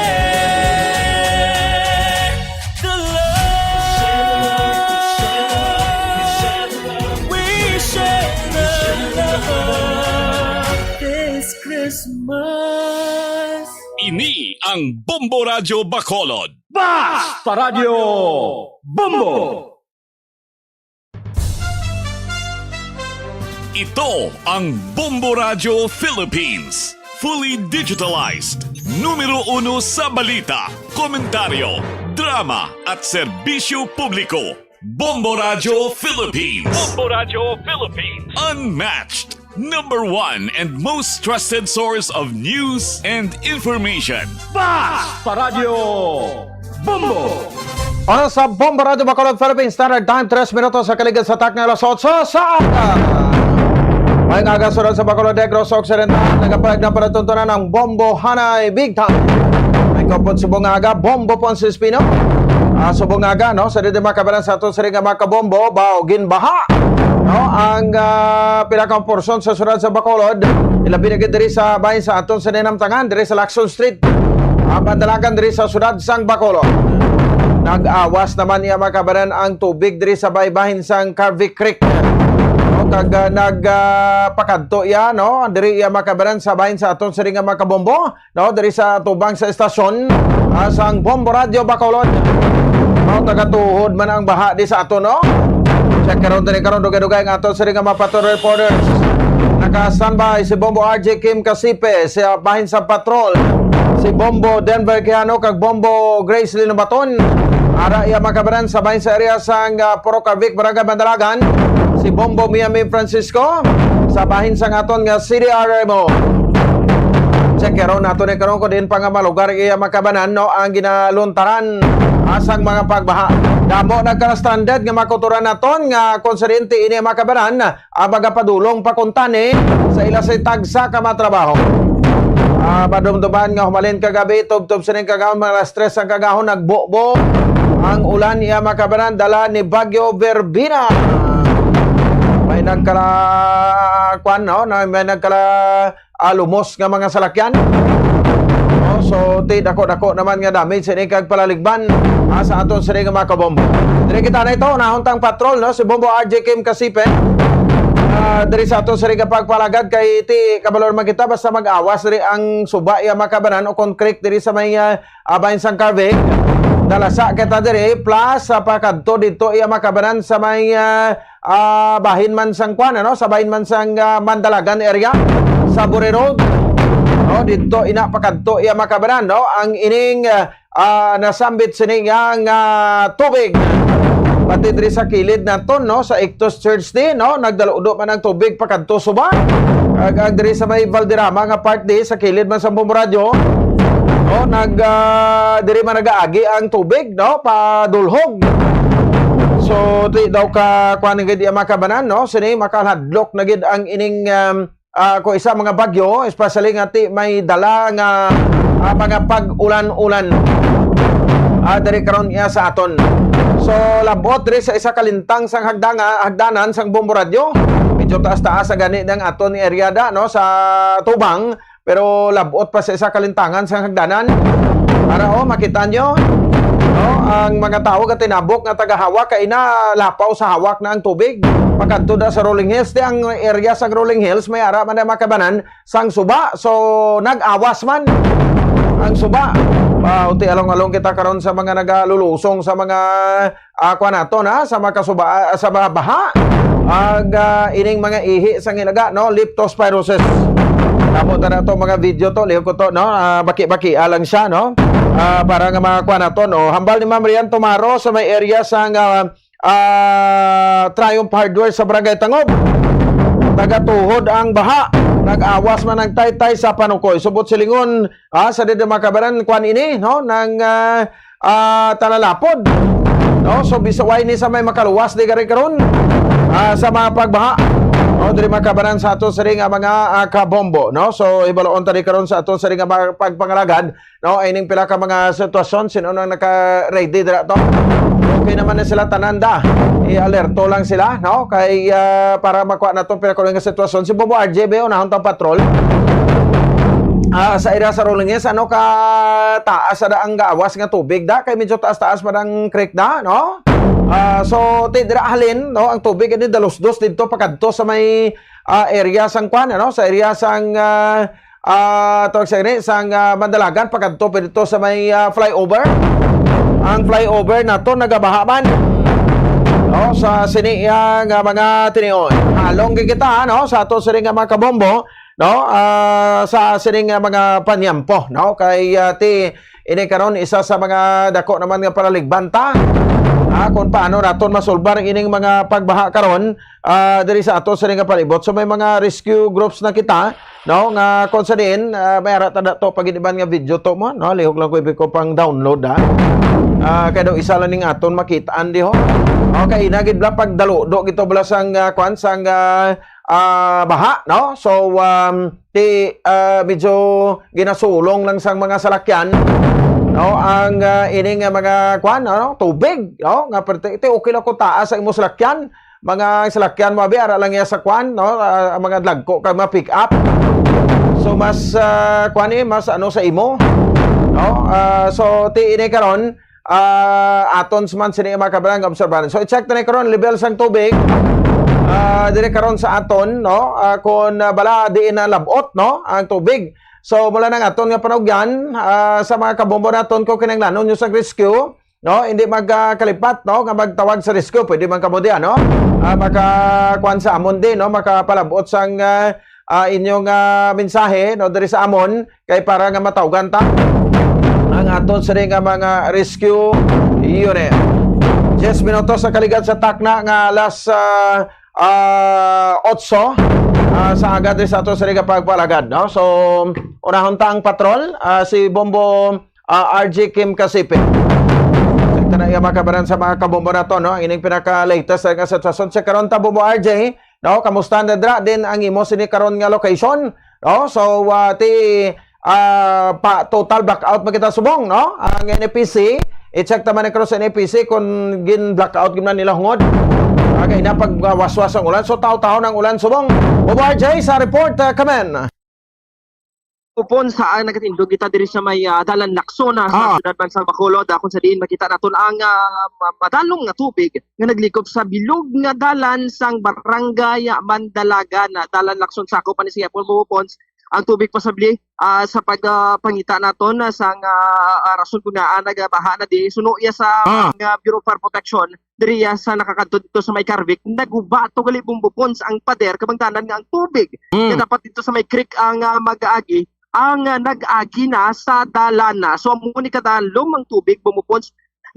the love. We share the love this Christmas. Ini ang Bombo Radio Bacolod. Basta Radio Bombo! Ito ang Bombo Radio Philippines. Fully digitalized. Numero 1 sa balita, komentaryo, drama at serbisyo publiko. Bombo Radio Philippines. Bombo Radio Philippines. Unmatched. #1 and most trusted source of news and information. Basta Radio Bombo! Oras sa Bombo Radio Bacolod Philippines Standard Time, 3 minutos sa kaligid sa tak ng alas 8 sa aga. May agasunod sa Bacolod Negros Occidental, nagapalag na palatuntunan ng Bombo Hanay Big Time. Ikaw po Subongaga, bombo po ang Sispino. Subongaga, no? Sa dito makabalan sa ato sa ring mga kabombo, baugin baha. No? Ang pinakang porsyon sa surad sa Bacolod, ilabi na diri sa bahin sa aton sa Ninamtangan, diri sa Lacson Street. Bandalagan diri sa surad sang Bacolod. Nag-awas naman iya makabalan ang tubig diri sa baybahin sang Carvey Creek. No? Kag nagpakadto iya, no? Diri iya makabalan sa bahin sa aton sa ring mga kabombo, no? Diri sa tubang sa estasyon sang Bombo Radio Bacolod. No, tagatuhod man ang baha di sa ato, no? Check karon dugay-dugay ang ato sa ring mga patrol reporters. Naka-standby si Bombo RJ Kim Casipe sa bahin sa patrol. Si Bombo Denver Quijano kag Bombo Grace Linobaton. Ara iya makabaran sa bahin sa area sang Puro Carvic, Barangay Bandalagan. Si Bombo Miami Francisco sa bahin sang aton nga CDRMO. Check karon nato ni karon ko din pa nga malugar iya makabanan, no, ang ginaluntaran asang mga pagbaha. Damo nagka-standard nga makuturan naton nga konsidente ini makabanan abaga padulong pakuntani sa ila sa tagsa ka matrabaho. Padumduman nga humalin kagabi tubtob sa ning kagahon mga stress ang kagahon nagbubo ang ulan iya makabanan dala ni Bagyo Verbina. May nagkala kwan, no? May nagkala lumos nga mga salakyan. No? So dako-dako naman nga damage sa kag palaligban sa aton sa nga mga kabombo. Diri kita na ito nahuntang patrol, no? Si Bombo RJ Kim Casipe. Diri sa aton sa nga pagpalagad kay ti kabalor man kita basta mag-awas diri ang suba iya makabanan o concrete diri sa may bahin sang Carvey. Dalasa kita diri plus sa pakadto dito iya makabanan sa may bahin man sang kwan, no? Sa bahin man sang Mandalagan area sa Buri Road. No, dito ina pakadto iya makabanan, no? Ang ining nasambit sini yang tubig. Pati diri sa kilid naton, no, sa Ictus Church din, no, nagdaludo man ang tubig pakadto suba. Ag diri sa may Valderrama nga part di sa kilid man sa Bombo Radio. No, diri man nagaagi ang tubig, no, padulhog. So di daw ka kuan gid iya makabanan, no, sini makalhadlok na gid ang ining ko isa mga bagyo, especially nga ti may dala nga mga pag-ulan-ulan diri karon iya sa aton. So labot diri sa isa kalintang sang hagdanan sang Bombo Radio. Medyo taas-taas sa gani ng aton area da, no, sa tubang, pero labot pa sa isa kalintangan sang hagdanan. Para makita nyo, no, ang mga tao nga tinabok nga tagahawak kay na lapaw sa hawak na ang tubig. Pagkadto da sa Rolling Hills, di ang area sa Rolling Hills may ara man na makabanan sang suba. So nag-awas man ang suba. Uti along-along kita karon sa mga nagalulusong sa mga kuan nato na sa mga kasuba sa mga baha. Ining mga ihi sang ilaga, no, leptospirosis. Tamo na to mga video to, liho ko to, no, baki-baki lang siya, no. Para nga mga kuan nato, no. Hambal ni Ma'am Rian Tomaro sa may area sang Triumph Hardware sa Barangay Tangob. Tagatuhod ang baha. Nag-awas man ng taytay sa Panukoy. Subot silingon sa dito makabaran kuan ini, no, ng talalapod. No, so bisaway ni sa may makaluwas di gari karon sa mga pagbaha. No, diri makabaran sa ato sa ring mga kabombo, no. So ibaloon tadi karon sa ato sa ring pagpangalagad, no, ining pila ka mga sitwasyon sino nang naka-ready dira to. Okay naman na sila tananda. I-alerto lang sila, no? Kay para makuha na itong pinakulang nga sitwasyon. Si Bobo RJB, unahon tang patrol. Sa area sa Rolling Hills, ano ka taas na ang gawas nga tubig da? Kay medyo taas-taas pa ng creek da, no? So, tidira halin, no? Ang tubig, hindi dalos-dos dito pagkadto sa may area sang kwan, no? Sa area sang tawag sa ini, sang Mandalagan, pagkadto pa dito sa may flyover. Ang flyover na to nagabahaman, no, sa siniya nga mga tinion. Halong kita, no, sa ato sining nga mga kabombo, no, sa sining nga mga panyampo, no, kay ti ini karon isa sa mga dako naman nga paraligbanta. Kung paano naton masolbar ining mga pagbaha karon diri sa ato sining nga palibot. So may mga rescue groups na kita, no, nga kon sa din may ara tada to paginiban nga video to mo, no, lihok lang ko pang download kaya daw isa lang ning aton makitaan di ho. Okay, inagid bla pagdaludo gito bala sang kwan sang baha, no. So medyo ginasulong lang sang mga salakyan no ang ining mga kwan no tubig no nga iti okay lang ko taas sa imo salakyan mga salakyan mo abi ara lang ya sa kwan no mga lagko kay ma pick up so mas kwan mas ano sa imo no so ti ini karon aton man sini mga kabalang obserbahan so i-check na karon level sang tubig dire karon sa aton no kung bala diin na labot no ang tubig. So mula nang aton nga panugyan sa mga kabombo naton ko kinahanglanon nyo sa rescue no hindi magkalipat no nga magtawag sa rescue pwede man kamo diyan no makakuan sa amon din no makapalabot sang inyong mensahe no diri sa amon kay para nga matawgan ta ang aton sa nga mga rescue unit. 10 minutos sa kaligad sa takna nga alas 8 sa agad sa ato sa riga pagpalagad no so unahon ta ang patrol si Bombo RJ Kim Kasipe ito na yung makabaran sa mga kabombo na to no ang ining pinaka-latest nga sitwasyon sa karon ta Bombo RJ no kamusta na dra din ang imo sini karon nga location no so total blackout makita subong no ang NPC i-check naman ni sa NPC kung gin blackout gina nila hungod kaya na pag waswas ang ulan so taw-taw ng ulan subong Bobo RJ sa report kamen upon sa nagatindog kita diri sa may dalan Laksona sa Syudad Bansang Bacolod kung sa diin makita naton ang madalong nga tubig nga naglikop sa bilog nga dalan sang barangay Mandalaga na dalan Lakson sakop pa ni siya upon ang tubig pasabli sa pagpangita naton sang rason kung nga nagabaha na di sunuya sa Bureau of Fire Protection diri sa nakakadto dito sa may Carvic naguba to gali bumbupon sa ang pader kabangtanan nga ang tubig nga dapat dito sa may creek ang mag-aagi ang nag-agi na sa dalana so amo ni kadalom ang tubig bumupon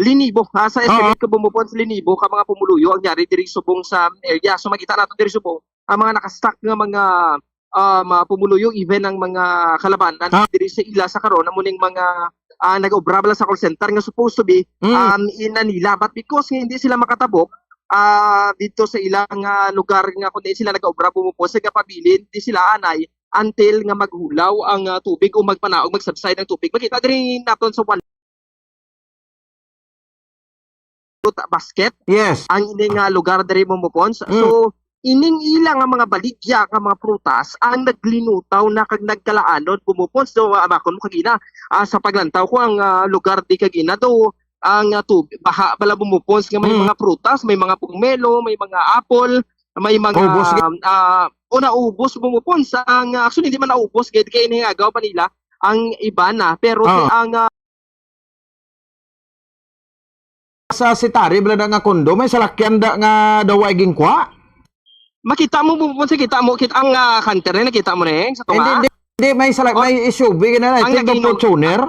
linibo sa estimate ko bumupon sa linibo ka mga pumuluyo ang nyari diri subong sa area so makita nato diri subong ang mga nakastack nga mga pumuluyo even ang mga kalabanan diri sa ila sa karon amuning mga nag-obra bala sa call center nga supposed to be ina nila but because hindi sila makatabok dito sa ilang lugar nga kundi sila nag-obra bumupos sa kapabilin di sila anay until nga maghulaw ang tubig o magpanaog mag-subside ang tubig makita diri naton sa one basket yes ang ining lugar diri bumupons so ining ilang ang mga baligya ang mga prutas ang naglinutaw na kag nagkalaanod bumupon so abakon mo kagina sa paglantaw ko ang lugar di kagina do ang tubig baha bala bumupons nga may mga prutas may mga pumelo may mga apple may mga naubos bumupon sa ang actually hindi man naubos kay inihagaw pa nila ang iba na pero ang sa sitari bala nga kondo may salakyan da nga daw ay gingkwa makita mo bumupon sa kita mo ang kanter na nakita mo na sa tunga hindi may may SUV na I think Fortuner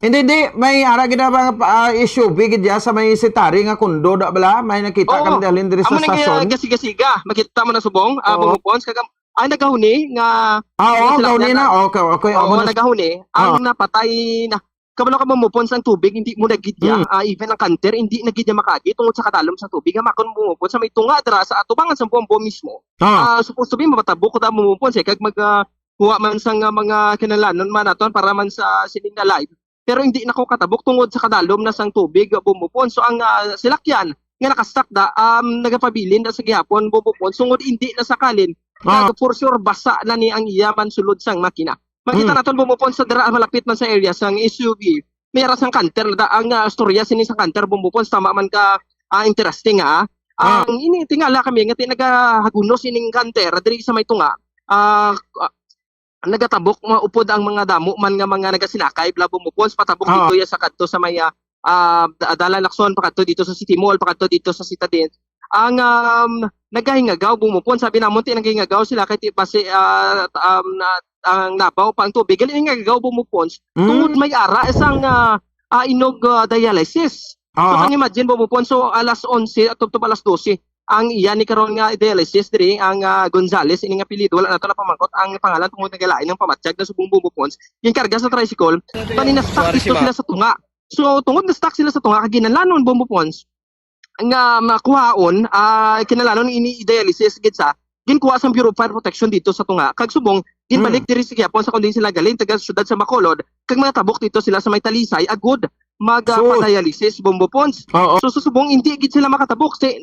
hindi may ara gid ba SUV gid sa may sitari nga kondo da bala may nakita kami dalin diri sa stasyon gasiga makita mo na subong bumupon kag ang nagahuni nga gahuni na okay nagahuni ang napatay na kabalo ka bumupon sa tubig hindi mo nagidya even ang kanter hindi nagidya makagi tungod sa kadalom sa tubig nga makon bumupon sa may tunga dira sa atubangan sa bombo mismo supposed to be matabok ko ta bumupon sa kag magkuha man sa mga kinalanon man naton para man sa sining na live pero hindi nako katabok tungod sa kadalom na sang tubig bumupon so ang silakyan nga nakastack da nagapabilin da sa gihapon bumupon sungod hindi na sakalin for sure basa na ni ang iyaman sulod sang makina makita naton bumupon sa dira malapit man sa area sang SUV may sang kanter da ang storya sini sa kanter bumupon tama man ka interesting ang ini tingala kami nga nagahagunos ining kanter diri sa may tunga nagatabok maupod ang mga damo man nga mga nagasinakay bla bumupon patabok dito ya sa kadto sa may Dalan Lakson pakadto dito sa City Mall pakadto dito sa Citadel ang nagahingagaw bumupon sabi namon ti nagahingagaw sila kay ti base ang nabaw pang tubig gali hingagaw bumupon tungod may ara isang inog dialysis so can you imagine bumupon so alas 11 at tubtob alas 12 ang iya ni karon nga dialysis diri ang Gonzales ini nga apelyido wala nato na pamangkot ang pangalan tungod nagalain ng pamatsyag na subong bumupon yung karga sa tricycle kanina stuck dito sila sa tunga so tungod na stuck sila sa tunga kag ginalanon bumupon nga makuhaon kinalanon ini dialysis gid sa ginkuha sa Bureau of Fire Protection dito sa tunga kag subong ginbalik diri sa Quiapo sa kundi sila galing taga syudad sa Bacolod kag mga tabok dito sila sa may Talisay agud magpa-dialysis Bombo Pons. So subong hindi gid sila makatabok si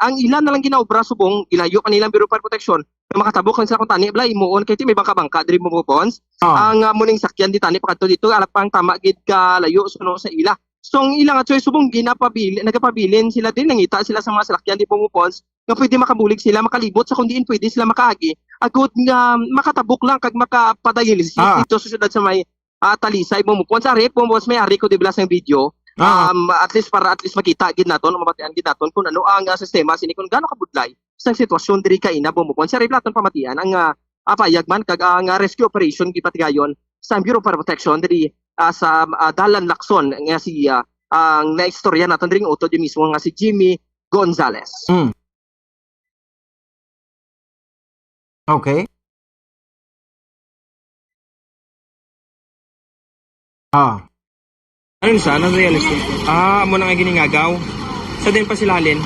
ang ilan na lang ginaobra subong gilayo kanilang Bureau of Fire Protection na makatabok lang sila kung tani blay muon kay ti may bangka diri Bombo Pons. Ang muning sakyan di tani pakadto dito alapang tama gid ka layo suno sa ila. So ang ilang at subong nagapabilin sila din nangita sila sa mga salakyan di Bombo Pons nga pwede makabulig sila makalibot sa kundiin pwede sila makaagi agud nga makatabok lang kag makapadayalysis dito sa syudad sa may Talisay Bombo Pons ari Bombo Pons may ari ko di blas ng video at least makita gid naton mabatian gid naton kung ano ang sistema sini kung gaano kabudlay sa sitwasyon diri kay ina Bombo Pons ari platon pamatian ang payagman kag ang rescue operation gipatigayon sa Bureau of Fire Protection diri sa Dalan Lacson nga si ang naistorya naton diri auto di mismo nga si Jimmy Gonzales. Okay. Ano sa ano realistic? Amo na nga giningagaw. Sa din pa sila halin.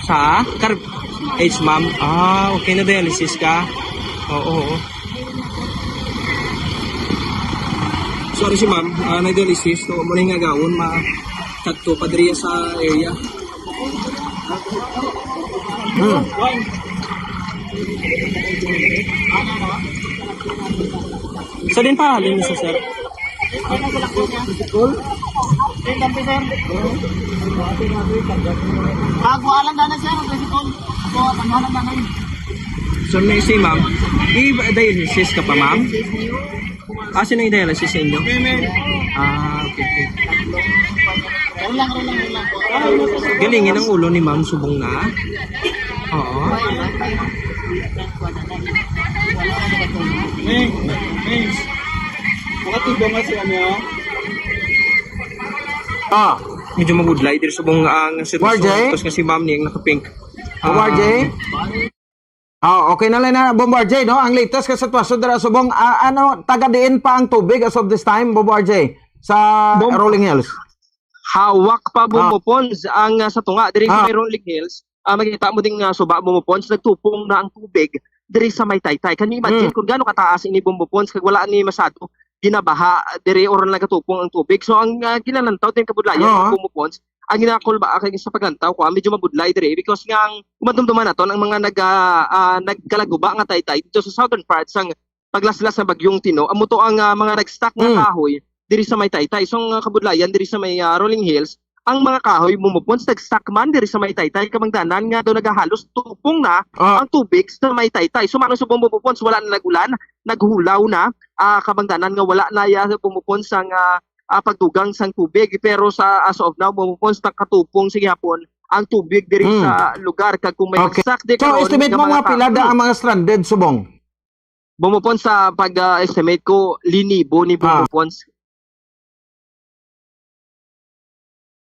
Sa H ma'am. Okay na dialysis ka. Oo. Sorry si ma'am, nag-dialysis. So, muna yung gagawin, ma-cut pa diri sa area. Sa din pa halin sa sir. So may si ma'am, i-dialysis ka pa ma'am? Sino yung dialysis sa inyo? Okay. Galingin ang ulo ni ma'am, subong na. Oo. Medyo mabudlay dito subong ang sitwasyon tapos kasi ma'am niyang naka-pink. Bombardier? Okay na lang na Bombardier, no? Ang latest ka sitwasyon dira subong taga-diin pa ang tubig as of this time, Bombardier, sa Rolling Hills. Hawak pa Bombo Pons ang sa tunga diri sa may Rolling Hills. Makita mo ding suba Bombo Pons nagtupong na ang tubig diri sa may Taytay. Kan imagine kung gaano kataas ini Bombo Pons kag wala ni masyado ginabaha diri oron lang katupong ang tubig. So ang ginanantaw din kabudlayan ng Bombo Pons ang ginakol ba kay sa paglantaw ko medyo mabudlay diri because nga ang kumadumduman naton ang mga nagkalaguba nga Taytay dito sa southern parts ang paglaslas sa bagyong Tino amo to ang mga nag-stack nga kahoy diri sa may Taytay. So ang kabudlayan diri sa may Rolling Hills ang mga kahoy bumupons nag-stack man diri sa may Taytay kamangdanan nga daw nagahalos tupong na ang tubig sa may Taytay. So manong sa bumupons wala na nagulan, naghulaw na kamangdanan nga wala na ya bumupons ang pagdugang sang tubig pero sa as of now bumupons nakatupong sige hapon ang tubig diri sa lugar kag kung may nag-stack di So estimate mo nga pila da ang mga stranded subong? Bumupons sa pag-estimate ko linibo ni bumupons.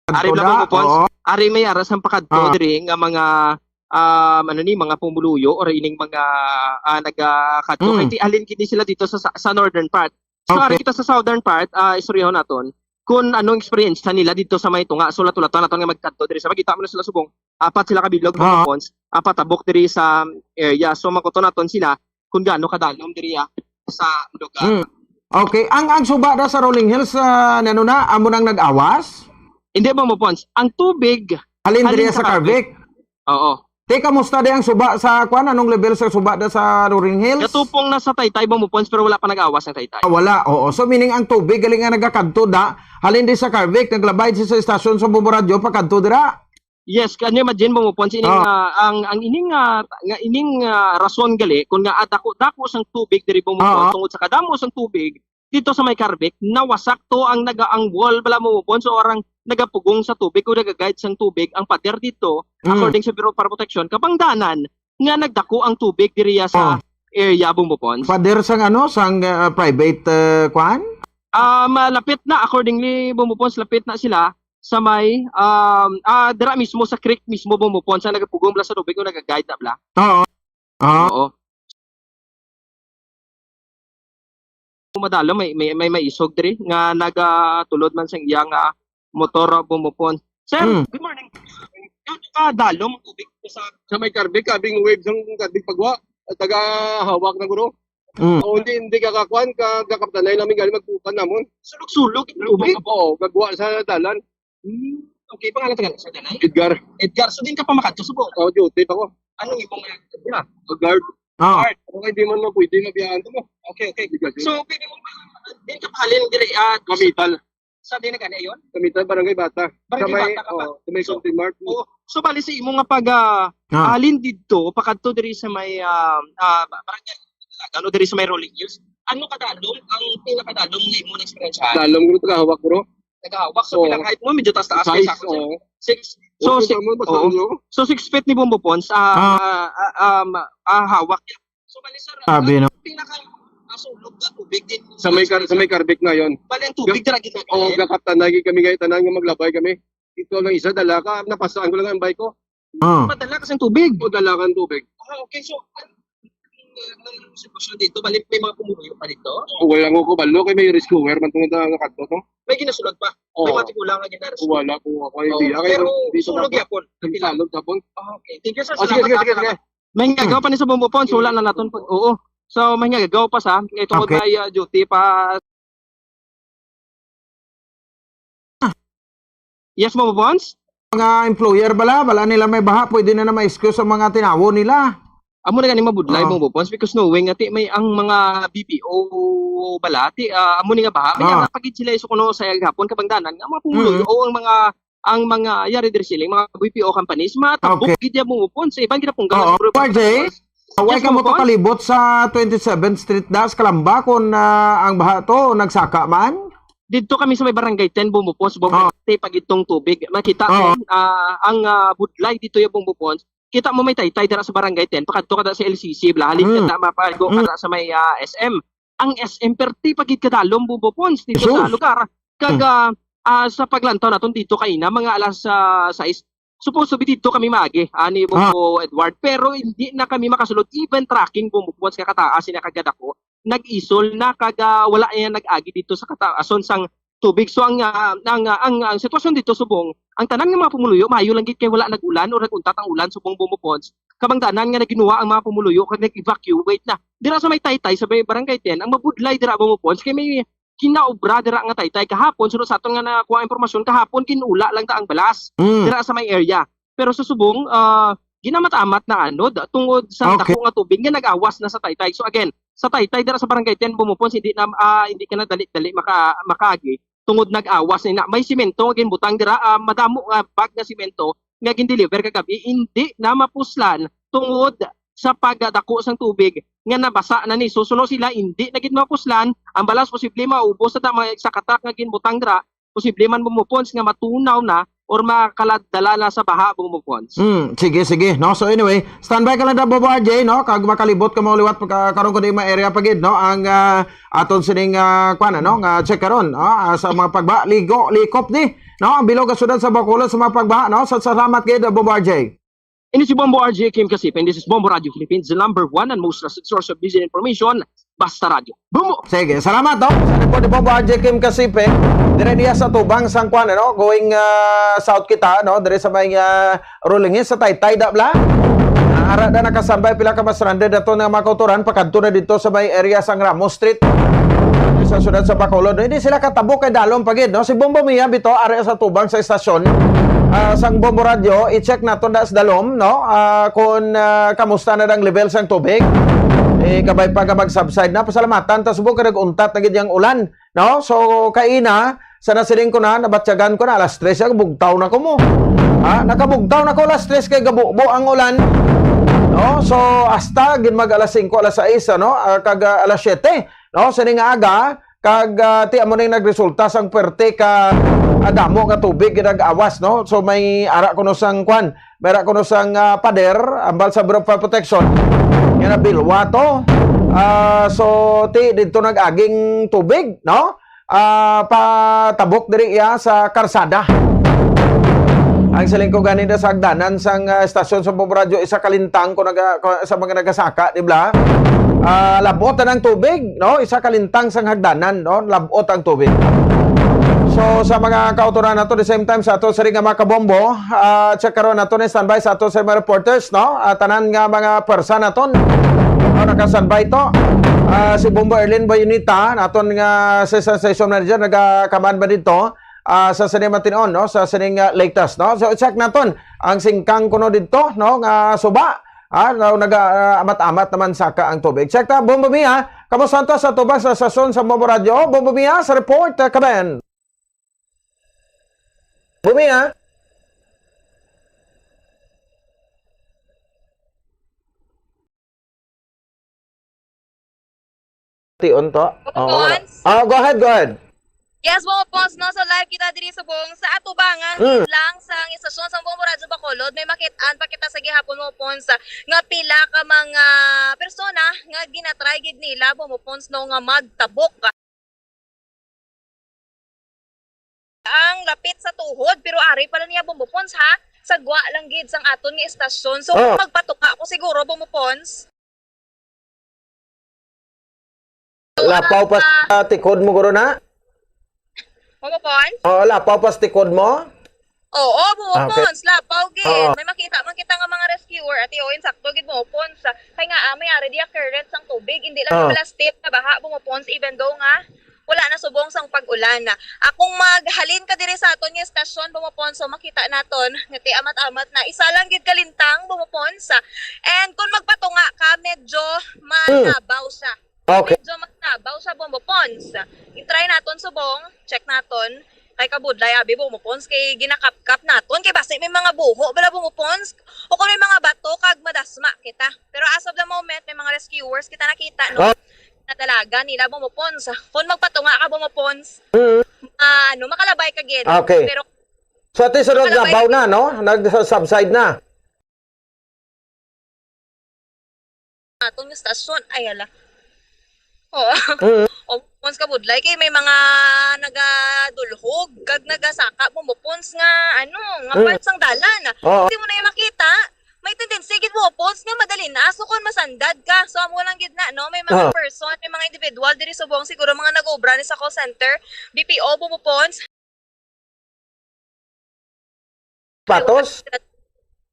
Ari lang Bombo ari may aras ang pakadto diri nga mga mga pumuluyo or ining mga nagakadto kay alin kini sila dito sa northern part. So ari kita sa southern part istoryaho naton kung anong experience nila dito sa may tunga so latulaton naton nga magkadto diri sa makita mo na sila subong apat sila kabilog Bombo Pons apat tabok diri sa area so makuto naton sila kung gaano kadalom diri sa lugar. Okay, ang suba da sa Rolling Hills amo nang nag-awas? Hindi Bombo Pons. Ang tubig halin diri sa Carvic. Oo. Teka, musta di ang suba sa anong level sa suba da sa Rolling Hills? Katupong na sa Taytay Bombo Pons pero wala pa nag-awas ng Taytay. Wala. Oo. So meaning ang tubig galing nga nagakadto da halin di sa Carvic naglabay sa istasyon sa Bombo Radio pakadto dira. Yes, kanyo imagine Bombo Pons ining ang ining rason gali kun nga dako sang tubig diri Bombo Pons tungod sa kadamo sang tubig dito sa may Carvic nawasak to ang wall bala Bombo Pons o orang nagapugong sa tubig o nagaguide sang tubig ang pader dito according sa Bureau of Fire Protection kapangdanan nga nagdako ang tubig diri sa area Bombo Pons. Pader sang sang private kwan? Malapit na accordingly Bombo Pons lapit na sila sa may dira mismo sa creek mismo Bombo Pons sa nagapugong bala sa tubig o nagaguide na bala. Oo. Madalo may isog diri nga nagatulod man sang iyang motor Bombo Pons. Sir, good morning. gaano ka dalom ang tubig sa may karbing waves ng karbing pagwa at taga-hawak ng guro. O hindi kakakuan, kakaptanay namin galing magpukan namon. Sulog-sulog yung tubig? Oo, gagwa sa dalan. Okay, pangalan sa dalan? Edgar. So din ka pa makadto subo? Oo, duty ako. Anong ibang na? Guard. Guard. Okay, di man mo pwede mabiyahan mo. Okay. So, pwede mo din ka pahalin dire Kamital. Sa din na kanya yun? Kamital, Barangay Bata. Barangay Bata ka ba? Sa may Conti Mart. So, bali sa imo nga pag alin dito, pakadto dire sa may barangay ano diri sa may rolling hills, ano kadalom ang pinakadalom nga imo na experience? Dalom ko tagahawak bro. Tagahawak so pilang height mo medyo taas-taas kay sa 6. So 6 feet ni Bombo Pons hawak niya. So bali sir, pinaka sulog na tubig din sa may karbik ngayon. Bali ang tubig dira gid. Gakaptan lagi kami ngay tanan nga maglabay kami. Ito lang isa dala ka napasaan ko lang ang bike ko. Padala ka sa tubig. O dala ka ng tubig. Okay, so ng sitwasyon dito, balik may mga pumupuyo pa dito? Wala ko balo, kay may rescuer, man tungod na nakadto to. May ginasulod pa? May matikulang nga ginarescue? Wala ko ako idea. Pero sulog yapon? Nagtilalog tapon? Okay, thank you sir. Sige. May gagawa pa ni sa Bombo Pons, wala na naton. Oo. So may gagawa pa sa, ito ko tayo duty pa. Yes, Bombo Pons? Mga employer wala nila may baha, pwede na ma-excuse ang mga tinawo nila. Amo na ganing mabudlay Bombo Pons because knowing ati may ang mga BPO balati amo ni nga baha kaya pagid sila iso kuno sa hapon kabangdanan nga mga pumuloy o ang mga yari diri sila mga BPO companies matabok gid ya Bombo Pons iban gid pong gawas Why ka mo to kalibot sa 27th Street Das Kalamba kung ang baha to nagsaka man? Dito kami sa may barangay 10 Bombo Pons pag itong tubig makita ang budlay dito ya Bombo Pons. Kita mo may taytay dira sa barangay 10 pakadto kada sa LCC blahalik kada mapago kada sa may SM. Ang SM perti pagid kadalom Bombo Pons dito sa lugar kaga sa paglantaw naton dito kay na mga alas 6 supposed to be dito kami magi ani Bombo Edward pero hindi na kami makasulod even tracking Bombo Pons nga kataas sina kagad ako nag-isol na kaga wala yan nag-agi dito sa kataason sang tubig. So ang sitwasyon dito subong, ang tanan ng mga pumuluyo maayo lang gid kay wala nag-ulan o nag-untat ang ulan subong Bombo Pons. Kabangdanan nga naginuwa ang mga pumuluyo kag nag-evacuate na. Dira sa may taytay sa barangay 10, ang mabudlay dira Bombo Pons kay may kinaobra dira nga taytay kahapon sunod sa aton nga nakuha impormasyon kahapon kinula lang ta ang balas dira sa may area. Pero sa subong ginamatamat na anod tungod sa dako nga tubig nga nag-awas na sa taytay. So again, sa taytay dira sa barangay 10 Bombo Pons hindi ka na dali makaagi tungod nag-awas na may simento nga ginbutang dira madamo nga bag nga simento nga gin-deliver kagabi hindi na mapuslan tungod sa pagdako sang tubig nga nabasa na ni susuno sila hindi na gid mapuslan ang balas posible maubos sa katak nga ginbutang dira posible man Bombo Pons nga matunaw na or makaladala na sa baha Bombo Pons. Sige. No? So anyway, standby ka lang na Bobo RJ, no? Kag makalibot ka mo liwat karon ko di ma area pagid, no? Ang aton sining kuan no? Nga check karon, sa mga pagbaha likop di, no? Ang bilog kasudad sa Bacolod sa mga pagbaha, no? So salamat gid Bobo RJ. Ini si Bombo RJ Kim Kasip and this is Bombo Radio Philippines, the #1 and most trusted source of business information, Basta Radio. Bombo! Sige, salamat no. Sa report ni Bombo RJ Kim Kasip, dire diya sa tubang sang kuan no, going south kita no, dire sa may rolling sa Taytay dabla. Ara na nakasambay pila ka mas stranded ato nga mga kautoran pakadto na dito sa may area sang Ramos Street. Sa sunod sa Bacolod, hindi sila katabok kay dalom pagid no. Si Bombo Mia bito are sa tubang sa estasyon. Sang Bombo Radio, i-check nato da sa dalom no, kung kamusta na dang level sang tubig. Kabay pa ka mag-subside na pasalamatan ta subok ka nag-untat na gid yang ulan no. So kaina sa nasiling ko na nabatyagan ko na alas 3 bugtaw na ko mo. Nakabugtaw na ko alas 3 kay gabubo ang ulan. No, so hasta gid mag alas 5 alas 6 no, kag alas 7 no, sa ning aga kag ti amo ning nagresulta sang puwerte ka damo nga tubig nag-awas no. So may ara kuno sang kwan, mera kuno sang pader ambal sa Bureau of Protection nga nabilwa to. So ti dito nag-aging tubig no, patabok diri sa karsada. Ang siling ko ganito sa hagdanan sang estasyon sa Bombo Radio isa kalintang ko sa mga nagasaka, di ba? Labot ang tubig, no? Isa kalintang sang hagdanan, no? Labot ang tubig. So sa mga kauturan nato the same time sa ato sa ring nga mga kabombo, check karon nato ni standby sa ato sa mga reporters, no? Tanan nga mga person naton naka-standby to. Si Bombo Erlin Bayunita naton nga station manager nagakaman ba dito sa sining matinon, no? Sa sining latest, no? So check naton ang singkang kuno dito, no? Nga suba. Naga-amat-amat naman saka ang tubig. Check ta, Bombo Mia. Kamusta to sa tubag sa stasyon sa Bombo Radio? Bombo Mia, sa report, kaben. Bumia. Tion to. Go ahead. Yes, mga pons, no? So live kita diri sa buong sa atubangan lang sa istasyon sa buong Radyo Bacolod. May makitaan pa kita sa gihapon mo pons nga pila ka mga persona nga ginatry gid nila mo pons no nga magtabok ang lapit sa tuhod pero ari pala niya bumupons ha sagwa lang gid sang aton nga istasyon. So magpatuka ko siguro bumupons. Lapaw pa sa tikod mo guro na? Bumupons? Lapaw pa sa tikod mo? Oo, bumupons. Okay. Lapaw gid. May makita nga mga rescuer at yung insakto gid bumupons. Kaya nga may ari di current sang tubig hindi lang pala step na baha bumupons even though nga wala na subong sang pag-ulan. Akong maghalin ka diri sa aton nga estasyon bumupons so makita naton nga ti amat-amat na isa lang gid kalintang bumupons. And kung magpatunga ka medyo manabaw siya. Okay. Medyo manabaw siya bumupons. I-try naton subong, check naton. Kay kabudlay abi bumupons kay ginakapkap naton kay basta may mga buho bala bumupons o kung may mga bato kag madasma kita. Pero as of the moment may mga rescuers kita nakita no. Na dalaga nila bumupons. Kung magpatunga ka bumupons, makalabay ka gid. Okay. Pero so ati sunod labaw na, no? Nag-subside na. Atong yung stasyon, ay ala. Bumupons ka budlay kay may mga nagadulhog kag nagasaka bumupons nga nga parts ang dalan. Hindi mo na yung makita. May tendency gid mo pons nga madali na so kon masandad ka so amo lang gid na no may mga person may mga individual diri sa buong siguro mga nag-obra ni sa call center BPO bumupons patos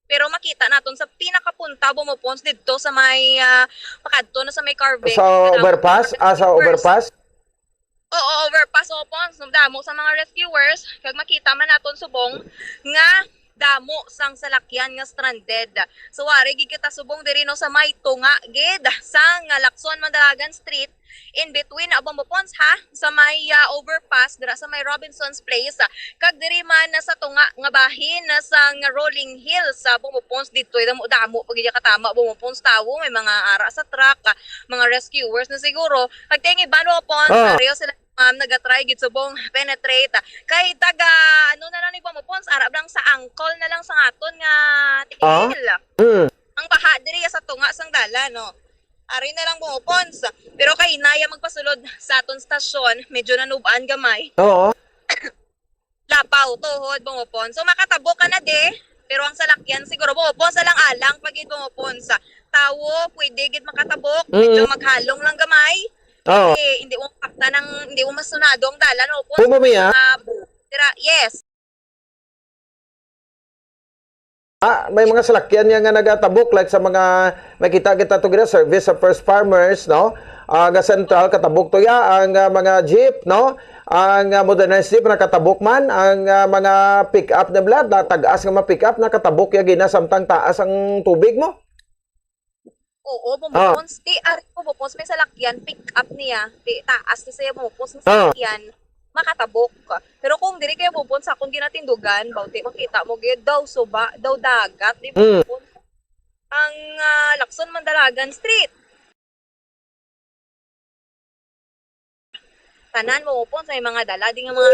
pero makita naton sa pinakapunta bumupons didto sa may pakadto na sa may carving sa overpass sa overpass. Oo, overpass o pons damo sa mga rescuers kag makita man naton subong nga damo sang salakyan nga stranded. So wari gid kita subong diri no sa may tunga gid sang Lacson Mandalagan Street in between Abomopons ha sa may overpass dira sa may Robinson's Place kag diri man sa tunga nga bahin sang Rolling Hills sa Abomopons dito damo pag katama Abomopons tawo may mga ara sa truck mga rescuers na siguro kag tingi bano pons pareho sila nagatry gid subong penetrate kay taga na lang ni Bumupons arab lang sa angkol na lang sa aton nga tiil. Ang baha diri sa tunga sang dala no. Ari na lang Bumupons pero kay inaya magpasulod sa aton stasyon medyo nanubaan gamay. Lapaw tuhod Bumupons. So makatabo ka na de pero ang salakyan siguro Bumupons lang alang pag Bumupons. Tawo pwede gid makatabok medyo maghalong lang gamay. Hindi mo pakta hindi mo masunado ang dala no po. Yes. May mga salakyan nga nagatabok like sa mga makita kita to gira service sa First Farmers no. Ga Central katabok to ya ang mga jeep no. Ang modernized jeep nakatabok man ang mga pick up na blad tag-as nga ma-pick up nakatabok ya gina samtang taas ang tubig mo. Oo, bumupons. Ari bumupons may salakyan, pick up niya. Taas ni saya bumupons ng salakyan. Makatabok. Pero kung diri kayo bumupons akong ginatindugan, bawti makita mo gid daw suba, daw dagat, di bumupons. Ang Lacson Mandalagan Street. Tanan bumupons may mga dala di nga mga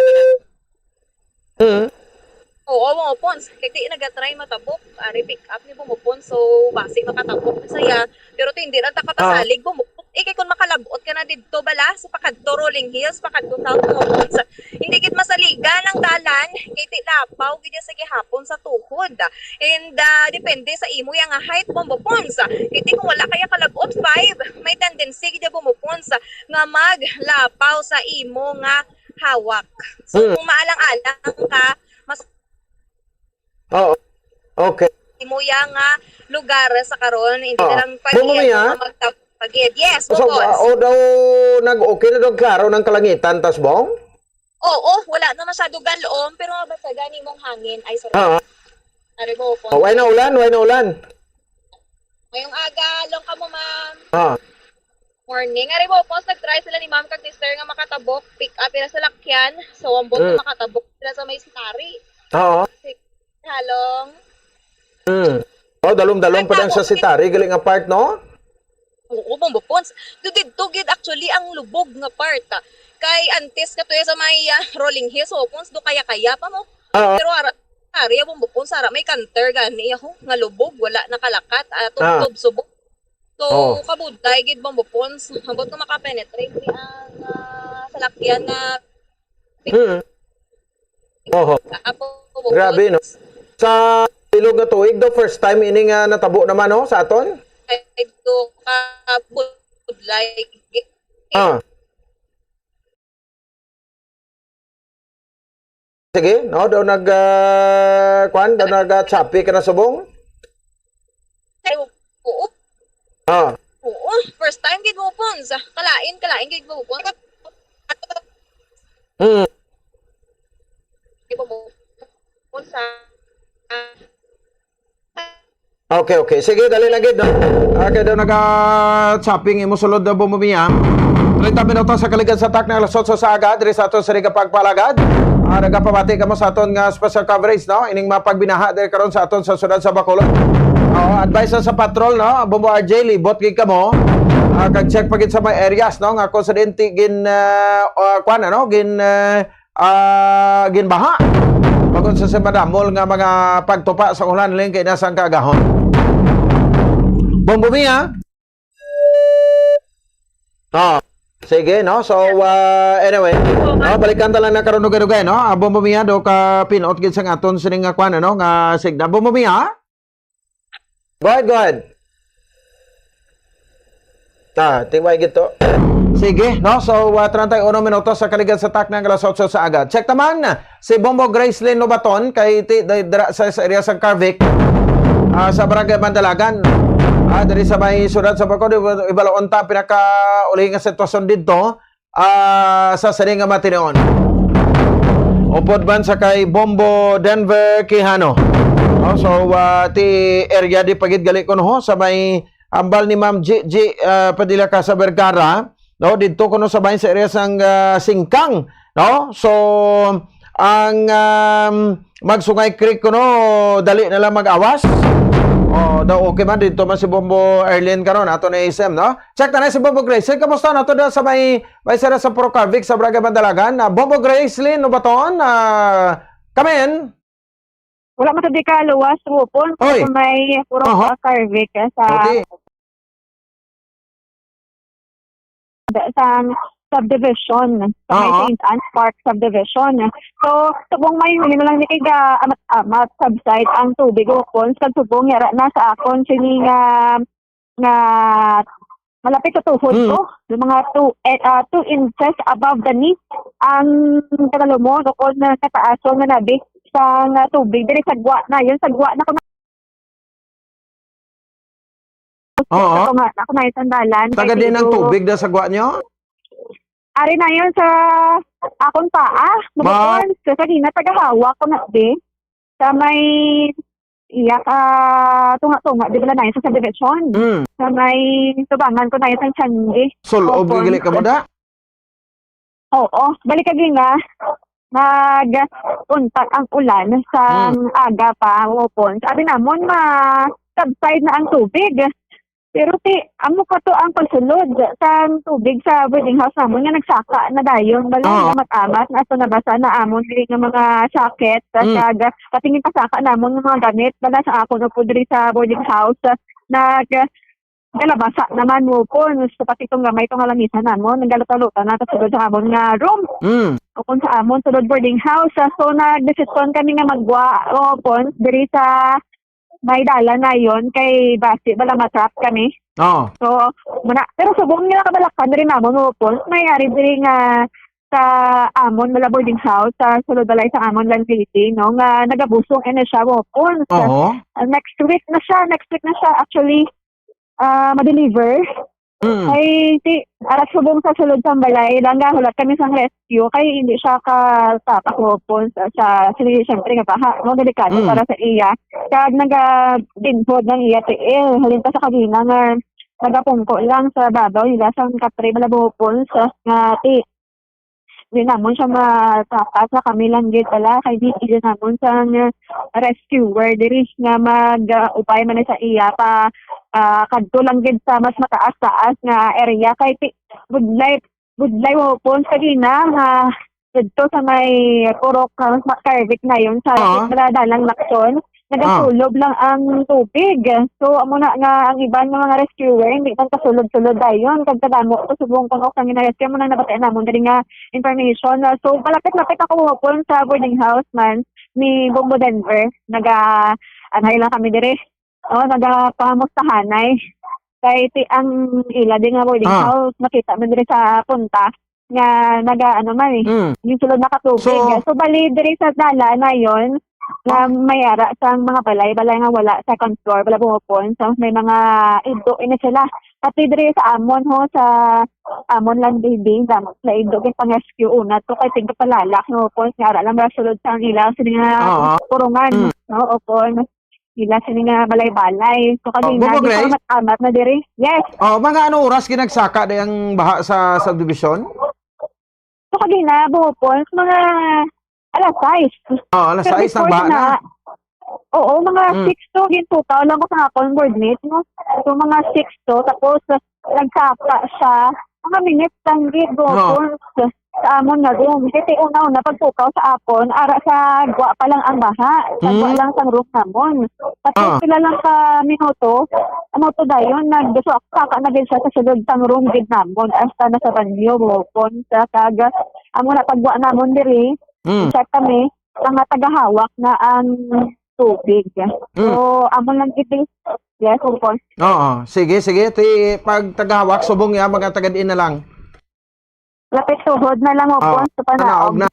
Oo, bumupons. Kaya di nagatry matabok. Ari pick up ni bumupons. So, basi makatabok na saya. Pero hindi lang takapasalig. Bumupons. Kaya kung makalabot ka na dito bala sa pakadto Rolling Hills, pakadto South bumupons. Hindi kit masaligan ang dalan. Kaya di lapaw. Kaya sa gihapon sa tuhod. And depende sa imo yung height bumupons. Kaya kung wala kaya kalabot 5, may tendency kaya bumupons nga maglapaw sa imo nga hawak. So kung maalang-alang ka, mas Oo. Okay. imuya nga lugar sa karon, hindi na lang Bumumiya? pagid. Yes, So, boss. o daw nag-okay na daw klaro ng kalangitan, tas bong? Oo, wala na masyado galom, pero basta gani mong hangin ay sorry. Oo. Ari mo po. Why na ulan? Why na ulan? Ngayong aga, long ka mo, ma'am. Morning. Ari mo po, nag-try sila ni ma'am kag ni sir nga makatabok, pick up ila sa lakyan, so ambot na makatabok sila sa may sitari. Oo. Halong. Oh, dalom-dalom pa lang sa sitari, galing nga part, no? Oo, bombopons. Tugid actually ang lubog nga part. Kay antes ka tuya sa may rolling hills, so pons do kaya-kaya pa mo. Pero ari bombopons ara may kanter gani ako nga lubog wala nakalakat tubtob subok. So kabuday gid bombopons, ambot na makapenetrate ni ang salakyan nga. Grabe, no? Sa ilog nga tuig, the first time ini nga natabo naman, no, sa aton? Ito kabudlay. Sige, no, daw nag-chappy ka na subong? Oo. Oo, first time gid mo pons. Kalain gid mo pons. Okay. Sige, dali na gid, no? Okay, daw nag-chopping imo sulod daw bumumiya. 30 minutos sa kaligid sa tak na alas 8 sa agad, diri sa aton sa pagpalagad. Nagapabati kamo sa aton nga special coverage, no? Ining mapagbinaha diri karon sa aton sa syudad sa Bacolod. Advice sa patrol, no? Bombo RJ, libot gid kamo. Kag-check pagid sa may areas, no? Nga konsidente ginbaha. Pagod sa madamol nga mga pagtupa sa ulan ling kay nasang kagahon. Bombo Mia. Sige, no? So, anyway, balikan ta lang na karon dugay-dugay, no? Bombo Mia, do ka pinot gid sang aton sining nga kwan, no? Nga signal. Bombo Mia. Go ahead. Tiway gito. Sige, no? So, 31 minutos sa kaligid sa tak ng alas 8 sa agad. Check naman si Bombo Gracelyn Lobaton kay sa area sa Carvic sa Barangay Mandalagan. Dari sa may syudad sa Bacolod, ibalaon ta pinaka-uli nga sitwasyon dito sa Saringa Matineon. Upod man sa kay Bombo Denver Quijano. So, ti area di pagid gali ko no sa may ambal ni Ma'am G. Padilla Casa Vergara. No, dito kuno sa bahin sa area sang Singkang, no? So ang Magsungay Creek kuno dali na lang mag-awas. Daw okay man dito man si Bombo Erlin karon ato na SM, no? Check na si Bombo Grace. Kamusta na to sa may sara sa Pro Carvic sa Barangay Mandalagan? Bombo Gracelyn no baton? Come in. Wala man sa di ka luwas rupon sa may Pro Carvic sa subdivision sa may St. Anne's Park subdivision. So, tubong may huli na lang ni kaya amat-amat subside ang tubig upon sa tubong yara na sa akon sini nga malapit sa tuhod ko. Yung mga 2 inches above the knee ang tagalumon upon na kataason nga nabi sa tubig. Dili sagwa na. Yun sagwa na ko na. Ako na isandalan. Taga din ng tubig na sagwa nyo? Ari na yun sa akong paa. Mabukon. Sa kanina, tagahawak ko na sa may tunga-tunga. Di ba na yun sa subdivision? Sa may tubangan ko na yun sa Changi. Suloob gili ka mo da? Oo. Balik ka nga. Nag-untak ang ulan sa aga pa. Upon. Sabi namon, subside na ang tubig. Pero amo ka to ang pagsulod sa tubig sa boarding house namon nga nagsaka na dayon balong amat-amat na nabasa na amon diri nga mga jacket sa patingin pasaka namon ng mga gamit bala sa ako no pudri sa boarding house galabasa naman mo po sa pati itong gamay itong alamisan namon naggaluta-luta na sulod sa amon nga room kung sa amon sulod boarding house so nag-decision kami nga magwa po diri sa may dala na yon kay basi bala matrap kami. So, pero subong nila kabalakan rin namon upon mayari diri nga sa amon mala boarding house sa sulod balay sa amon land city no nga nagabusong ene siya wopon. Oo. Next week na siya actually ma-deliver. Ay aras subong sa sulod sa balay langga hulat kami sang rescue kay hindi siya ka tapak wopon sa siyempre nga baha no delikado para sa iya kag naga-dinpod ng iya tiil halin pa sa kabina nga nagapungko lang sa babaw nila sang kapre malabopon sa nga ti di namon siya matakas sa kami lang gid pala kay di namon sa rescuer diri nga mag-upay man sa iya pa kadto lang gid sa mas mataas-taas nga area kay budlay wopon sa gina nga dito sa may purok Carvic na yun sa dalang Lacson nagasulob lang ang tubig. So amo na nga ang iban nga mga rescuer hindi man kasulod-sulod dayon kag kadamo to subong pang ok nga rescue mo nang nabati namon diri nga information. So palapit-lapit ako wopon sa boarding house man ni Bombo Denver anay lang kami diri. Nagapamustahanay kay ti ang ila di nga boarding house makita man diri sa punta nga yung sulod na katubig. So bali diri sa dala na yon na mayara sa mga balay nga wala sa second floor wala bumupon so may mga ido ina sila pati diri sa amon sa amon land baby damo sa ido kay pang rescue una to kay tingka palalak no pon nga lang sulod sa nila sini nga kurungan no opon ila sini nga balay-balay so kanina di pa matamat na diri. Yes. Mga ano oras ginagsaka dayang baha sa subdivision? So kanina bumupon mga alas 6. Alas 6 ng baha na. Oo, mga 6 to gintukaw lang ko sa hapon board mate no. So mga 6 to tapos nagsaka siya mga minutes lang gid bumupon sa amon nga room. Kasi una pagtukaw sa apon ara sa gwa pa lang ang baha. Sa gwa lang sang room namon. Tapos sila lang ka minuto to dayon nagdusaka na gid siya sa sulod sang room gid namon hasta na sa banyo bopon sa kaga amo na pagwa namon diri. Check kami mga tagahawak na ang tubig. So amo lang gid yes bopon. Oo, sige ti pag tagahawak subong ya mga tagadiin na lang. Lapit tuhod na lang po sa panaog na.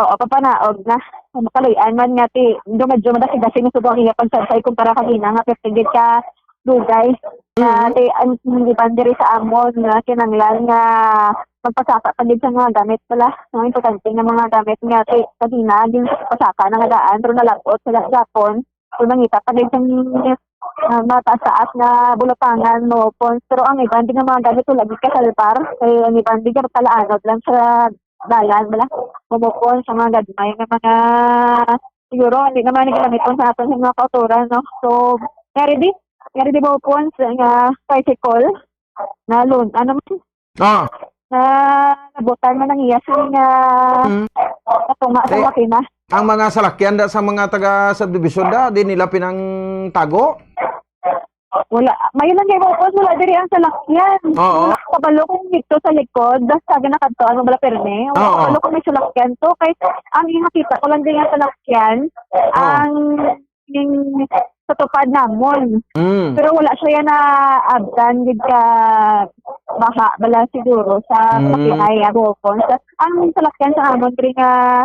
Oo, papanaog na. Makaluyan man nga ti medyo madasi-dasi na subong iya pagsansay kumpara kanina nga pertigit ka dugay na ti ang diri sa amon nga kinanglan nga magpasaka pagid sa mga gamit pala. Ang importante nga mga gamit nga ti kanina din sa pasaka na nga daan pero nalapot sa Japon. Kung mangita pagid sa mataas na bulatangan no pons pero ang iban din nga mga gamit lagi ka salpar kay ang iban din nga talaanod lang sa dalan bala pumupon sa mga gadmay nga mga siguro hindi naman gamiton sa aton sa mga kauturan no so yari di mo pons nga bicycle na loan ano man na nabutan man ang iya nga katuma sa makina. Ang mga salakyan da sa mga taga subdivision da di nila pinang tago. Wala. May lang kayo po, wala diri ang salakyan. Oo. Kabalo kong dito sa likod, sabi na kanto, ano bala perme. Kabalo kong may salakyan to. Kahit ang nakita ko lang din ang salakyan, ang sa tupad namon. Pero wala siya na abdan gid ka baha bala siguro sa pakinay ako po. Ang salakyan sa amon diri nga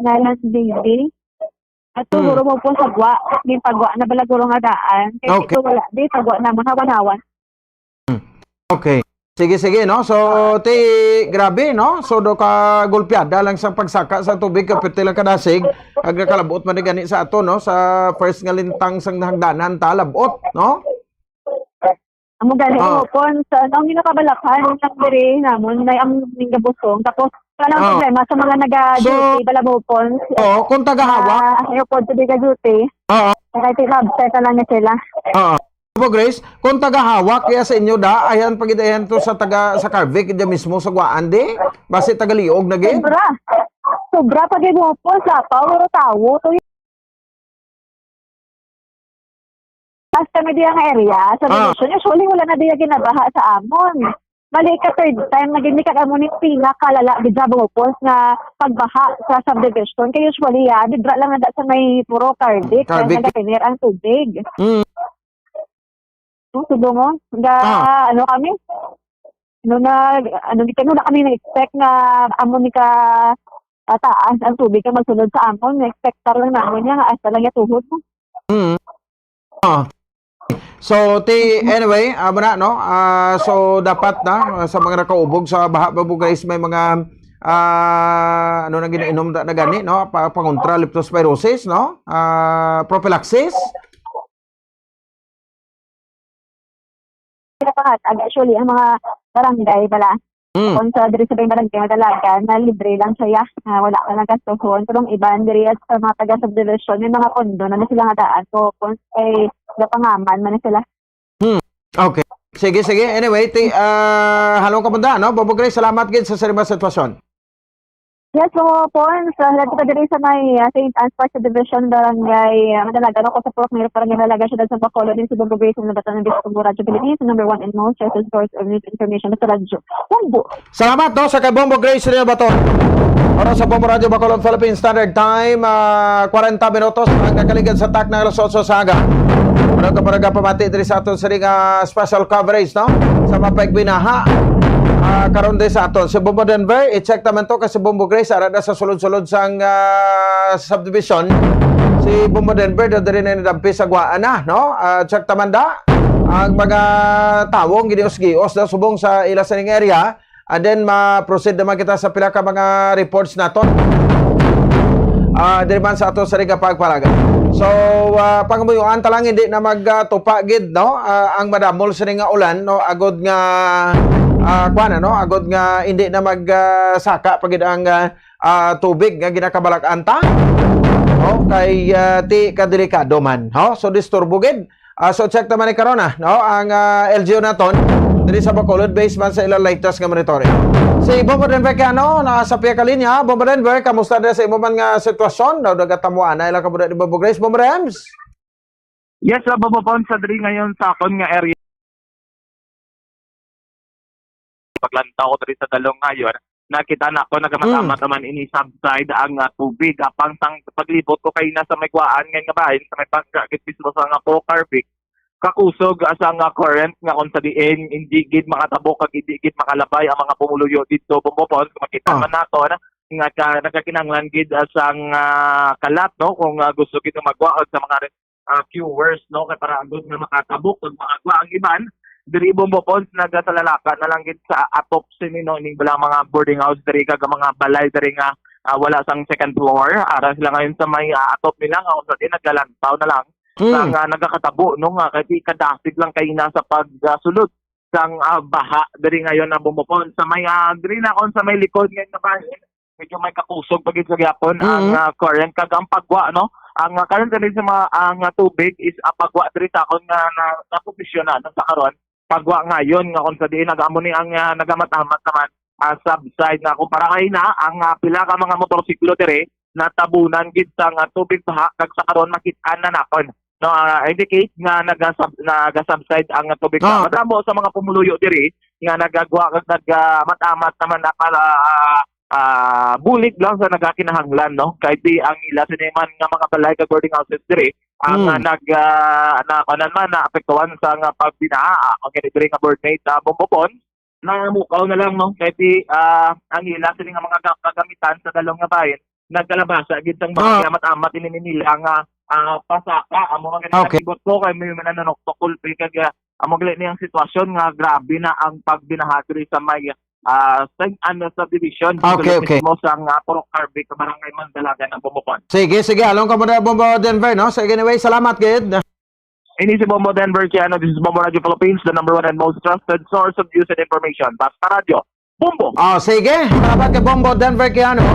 land baby. At siguro mo po sa gwa, din pagwa na balaguro nga daan. Kaya ito wala, di pagwa na mo, hawan-hawan. Okay. Sige, no? So, grabe, no? So, do ka gulpiada lang sa pagsaka sa tubig, kapit lang kadasig, agkalabot man gani sa ato, no? Sa first nga lintang sang hagdanan, talabot, no? Amo gani mo po, sa nang ginakabalakan, ang diri namon, na ang ningabusong, tapos, walang problema sa mga naga-duty, balabopon. Oo, kung tagahawak. Ayaw po, to duty. Oo. Kahit i-absent na lang na sila. Oo. Po, Grace, kung tagahawak, kaya sa inyo da, ayan pagidayan to sa Carvic, dyan mismo sa Guaande, base tagaliog na gin? Sobra pag mo po, sapaw, pero tawo, to basta may diyang area, sa division, usually wala na diya ginabaha sa amon. Bali ka third time naging ka mo ni pinakalala bidra bopos nga pagbaha sa subdivision kay usually bidra lang na sa may puro Carvic kaya nagatinir ang tubig. Subong ano kami na kami na-expect na amo ni ka taas ang tubig na magsunod sa amon. Na-expect lang namin niya nga hasta lang yung tuhod mo. So, anyway, na, no? So, dapat na sa mga nakaubog sa baha guys, may mga ano na ginainom na gani, no? Pangontra leptospirosis, no? Prophylaxis. Actually, ang mga barangay pala, kung sa diri sa barangay madalagan, na libre lang siya, wala ka lang gastuhon. Pero ang iban, diri at sa mga taga-subdivision, may mga kondo na sila nga daan. So, kung ay napangaman, man sila. Okay. Sige. Anyway, halong kamanda, no? Bobo Grace, salamat gid sa sarili sitwasyon. Yes, so po, sa lahat ko diri sa may St. Anne's Park Subdivision, barangay madalagan ako sa Purok Mayor, parang nalaga siya sa Bacolod din sa Bombo Grace, ng Nabatan ng Bispo Radio Philippines, number 1 and most trusted source of news information sa radyo. Bombo! Salamat, no? Sa kay Bombo Grace rin ba to? Oras sa Bombo Radio Bacolod Philippines Standard Time, 40 minutos ang kakaligan sa TAC ng alas 8 sa aga. Paraga pamati diri sa aton sa special coverage, no? Sa mapag binaha. Karon din sa aton si Bombo Denver, i-check naman to kasi Bombo Grace arada sa sulod-sulod sang subdivision. Si Bombo Denver diri na nidampi sa Guaana, no? Check naman da ang mga tawong ginios-gios na subong sa ila sa ning area, and then ma-proceed naman kita sa pila ka mga reports naton. Diri man sa ato sa riga pagpalaga. So pangamuyuan ta lang hindi na magtupa gid, no? Ang madamol sa nga ulan, no? Agod nga agod nga hindi na magsaka pagid ang tubig nga ginakabalak-an ta, no? Kay ti kadelikado man, no? So disturbo gid. So check naman ni karon, no? Ang LGU naton diri sa Bacolod based man sa ilang latest nga monitoring. Si Bombo Denver kano nasa piya ka linya. Bombo Denver, kamusta na sa imo man nga sitwasyon? Daw nagatamuan na ilang kabuda ni Bombo Grace, Bombo Rems? Yes, Bombo Pons, sa diri ngayon sa akon nga area. Paglantaw ko diri sa dalong ngayon, nakita na ako nagamamat naman ini subside ang tubig. Apang sang paglibot ko kay nasa may kuwaan ngayon nga bahin sa may pagkakit mismo sa nga Carvic. Kakusog asa nga current nga kung sa diin hindi gid makatabok kag hindi gid makalabay ang mga pumuluyo dito Bombo-Pons. Makita man naton nga nagkakinahanglan gid asang kalat, no? Kung gusto gid magwaod sa mga viewers, no? Kay para agud nga makatabok kung makagwa ang iban. Diri Bombo-Pons nagasalalaka na lang gid sa atop sini, no? Ning bala mga boarding house diri kag mga balay diri nga wala sang second floor. Ara sila ngayon sa may atop nila nga sa din naglalantaw na lang. Sang nagakatabo, no? Nga kay kadasig lang kay nasa pagsulod sang baha diri ngayon na Bombo-Pons sa may diri na kon sa may likod ngayon na bahin. Medyo may kakusog pagid sa gyapon ang current kag ang pagwa, no? Ang current diri sa mga ang tubig is pagwa diri sa kon nga naposisyon na sa karon. Pagwa ngayon nga kung sa diin nag-amo ni ang nagamatamat naman subside na kumpara kay na ang pila ka mga motorsiklo dire natabunan gid sang tubig baha kag sa karon makit-an na napon, no? Indicate nga naga-subside ang tubig baha. Madamo sa mga pumuluyo dire nga nagagwa kag nagamatamat naman na para bulig lang sa nagakinahanglan, no? Kay di ang ila sineman nga mga balay kag boarding houses dire ang naapektuhan sa pagbinaa ang diri nga boardmate Bombo-Pons na mukaw na lang, no? Kay di ang ila sila nga mga kagamitan sa dalong nga bahin nagkalabasa gid sang mga amat-amat ini nila nga pasaka amo mga nagibot ko kay may mananok tukol kag amo gali niyang sitwasyon nga grabe na ang pagbinaha diri sa may subdivision. Okay. Mo sang Purok Carvic, barangay Mandalagan ng Bombo-Pons. Sige, along ka muna Bombo Denver, no? So anyway, salamat gid. Ini si Bombo Denver Kiano, this is Bombo Radio Philippines, the number 1 and most trusted source of news and information. Basta Radio, Bombo! Sige, salamat kay Bombo Denver Kiano.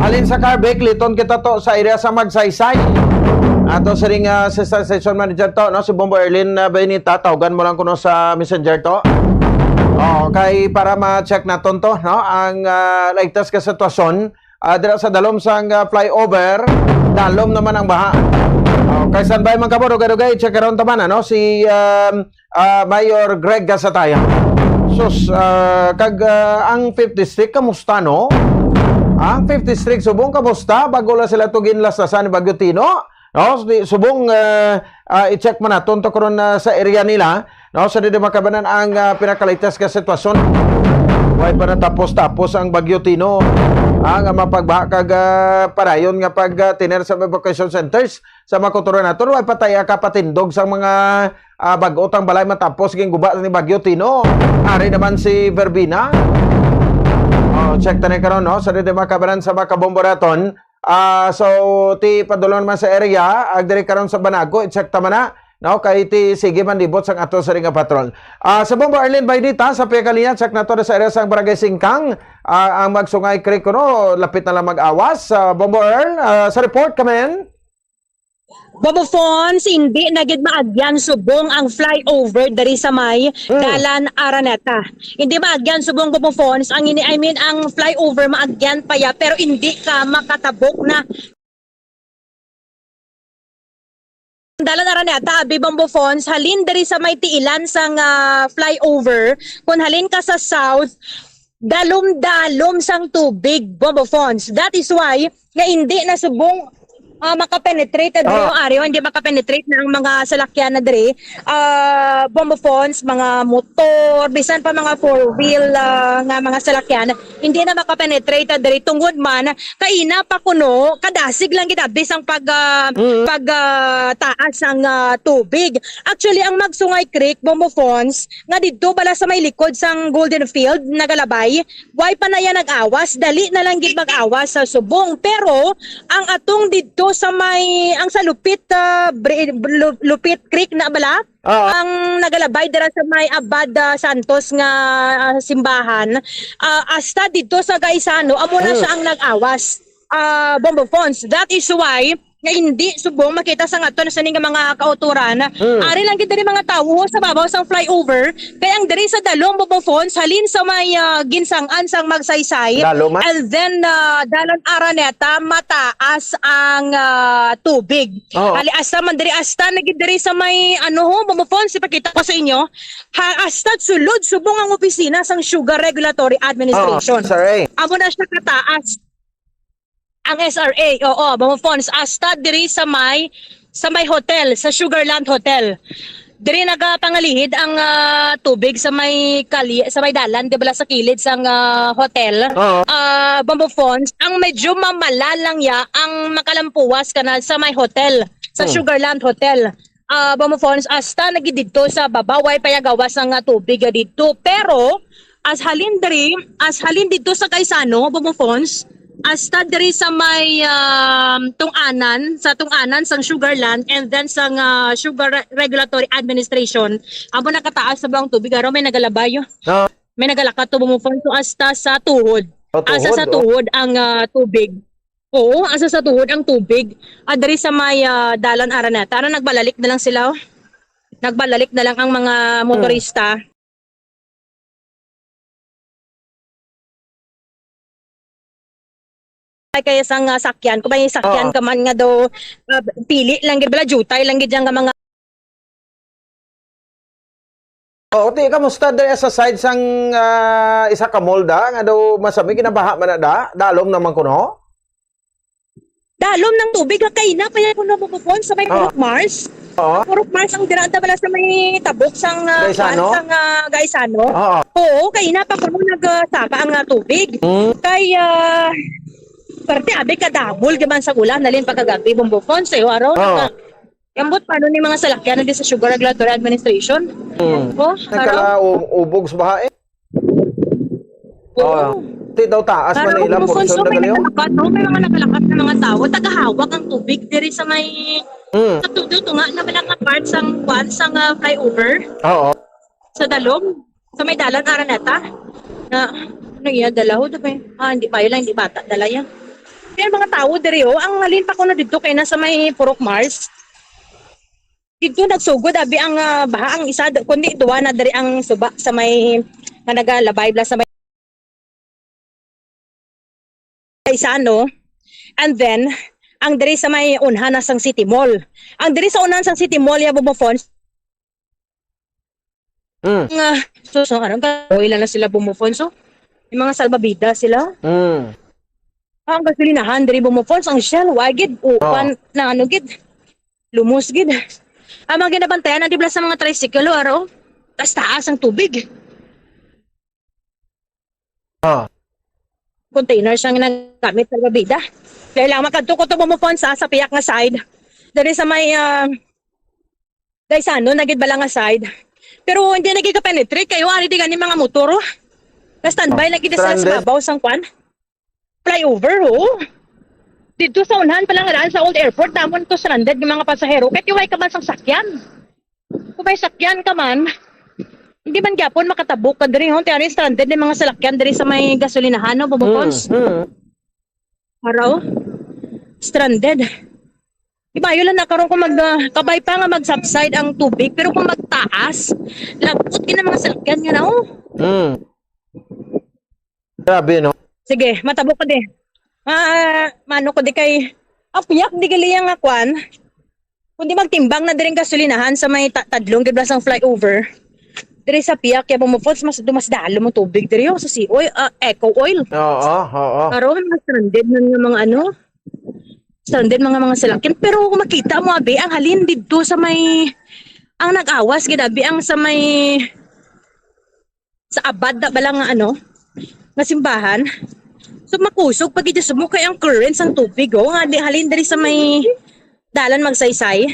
Alin sa Carvic, liton kita to sa area sa Magsaysay. Ato sa ring assistant station manager to, no? Si Bombo Erlin Benita, tawagan mo lang kuno sa messenger to. Kay para ma-check naton to, no? Ang latest ka sitwasyon dira sa dalom sang flyover, dalom naman ang baha. Kay standby man kamo dugay-dugay check around taman, no? Si Mayor Greg Gasataya. Sus kag ang 5th district kamusta, no? Ang 5th district subong kamusta bago la sila to ginlastasan ni Bagyo Tino? No, subong i-check man naton to karon sa area nila No, sa di makabanan ang pinakalitas ka sitwasyon. Way pa natapos-tapos ang Bagyo Tino. Ang mapagbaha kag parayon nga pag tiner sa evacuation centers sa makuturan nato. Way pataya ka patindog sa mga bag-otang balay matapos ging guba ni Bagyo Tino. Ari naman si Verbina. Check tayo karon no sa di makabanan sa Makabombo raton. So ti padulong naman sa area ag diri karon sa Banago i-check ta man na no kay ti sige man libot sang ato sa ringa patrol. Sa Bombo Arlene Baydita sa Pekalinya check nato sa area sang Barangay Singkang ang Magsungay Creek no lapit na lang mag-awas. Bombo Earl sa report kamen. Bobo Fons, hindi nagid maagyan subong ang flyover dari sa may Dalan Araneta. Hindi maagyan subong Bobo Fons, ang ang flyover maagyan pa ya pero hindi ka makatabok na Dalan Araneta, Bombo Fons, halin dari sa may tiilan sang flyover, kung halin ka sa south, dalom-dalom sang tubig, Bombo Fons. That is why, nga hindi na subong makapenetrate na yung area, hindi makapenetrate na ang mga salakyan na diri. Bombo phones, mga motor, bisan pa mga four-wheel nga mga salakyan, hindi na makapenetrate na diri. Tungod man, kaina pa kuno, kadasig lang kita, bisang taas ang tubig. Actually, ang Magsungay Creek, Bombo phones, nga dito bala sa may likod sang Golden Field, nagalabay, way pa na yan nag-awas, dali na lang gid mag-awas sa subong. Pero, ang atong dito sa may ang sa Lupit Creek na bala ang nagalabay dira sa may Abad Santos nga simbahan hasta dito sa Gaisano amo na siya ang nag-awas Bombo Phones. That is why nga hindi subong makita sa ngaton sa ning mga kauturan. Ari lang gid diri mga tawo sa babaw sang flyover kay ang diri sa dalong Bombo Phones halin sa may ginsangan sang Magsaysay and then Dalan Araneta mataas ang tubig. Ali asta man diri asta nagid diri sa may Bombo Phones ipakita ko sa inyo asta sulod subong ang opisina sang Sugar Regulatory Administration. Amo na siya kataas ang SRA, Bombo Phones, asta diri sa may hotel, sa Sugarland Hotel. Diri nagapangalihid ang tubig sa may dalan, di ba sa kilid sang hotel. Bombo Phones, ang medyo mamalalang ya ang makalampuwas kanal sa may hotel, sa Sugarland Hotel. Bombo Phones, asta nagidito sa babaway payagawas ang tubig dito. Pero as halin dito sa Gaisano, Bombo Phones, asta diri sa may tung'anan sang Sugarland and then sang Sugar Regulatory Administration amo nakataas sa bang tubig aron may nagalabayo may nagalakat to bumufon so asta sa tuhod asa sa tuhod ang tubig asa sa tuhod ang tubig diri sa may Dalan Araneta nagbalalik na lang sila nagbalik na lang ang mga motorista kaya sang sakyan kung may sakyan ka man nga do pili lang gid bala jutay lang gid nga mga ti kamusta diri sa side sang isa ka molda nga do masami kinabaha man da dalom naman kuno dalom ng tubig kay na pa kuno mapupon sa may Purok Mars Purok Mars ang dirada bala sa may tabok sang Gaisano kay na pa kuno nagsaka ang tubig kay parte abe kadabol gaman sa ulan nalin pagkagabi Bombo Phones sayo araw Yambot paano ni mga salakyan di sa Sugar Regulatory Administration? Nagkala ubog sa baha ti daw taas man nila porsyon na galiw. May mga nakalakat na mga tao tagahawak ang tubig diri sa may tudo nga na mga part sang flyover. Sa dalom sa may Dalan Araneta na dalaw hindi pa yun hindi bata dala yan. Kaya mga tao diri ang halin pa ko na dito kay nasa may Purok Mars. Dito nagsugod abi ang baha ang isa kundi duwa na diri ang suba sa may nagalabay bla sa may Gaisano. And then ang diri sa may unhan sang City Mall. Ang diri sa unhan sang City Mall ya Bombo Phones. So aron ka ilan na sila Bombo Phones yung mga salbabida sila. Ang gasolinahan diri Bombo Phones ang Shell wagid upan na gid lumus gid. Ang mga ginabantayan andi bla sa mga tricycle araw. taas ang tubig. Containers ang nagamit sa gabida. Kaya lang makadto ko to bumupon sa piyak nga side. Dari sa may Gaisano nagid bala nga side. Pero hindi nagika-penetrate kayo ari di gani mga motor. Na standby lagi sa babaw sang kwan. Flyover Dito sa unahan pa lang nga sa old airport damon to stranded ng mga pasahero kay tiway ka man sang sakyan. Kung may sakyan ka man, hindi man gyapon makatabok ka diri tiari stranded ng mga salakyan diri sa may gasolinahan no bumupons. Araw stranded. Ibayo lang nakaroon kung kabay pa nga mag-subside ang tubig pero kung magtaas, lagot kina mga salakyan nga na Grabe, no? Sige, matabok ko di. Mano ko di kay piyak di galiyang nga kwan. Kundi magtimbang na diring gasolinahan sa may tadlong giblas ang flyover. Diri sa piyak kaya bumufos mas dalo mo tubig diri sa sea oil, eco oil. Oo. Aron mga stranded ng mga stranded mga salakyan pero kung makita mo abi ang halin didto sa may ang nag-awas gidabi ang sa may sa abad na balang nga simbahan. So makusog pag iti sumukay ang currents ang tubig nga halin diri sa may dalan magsaysay.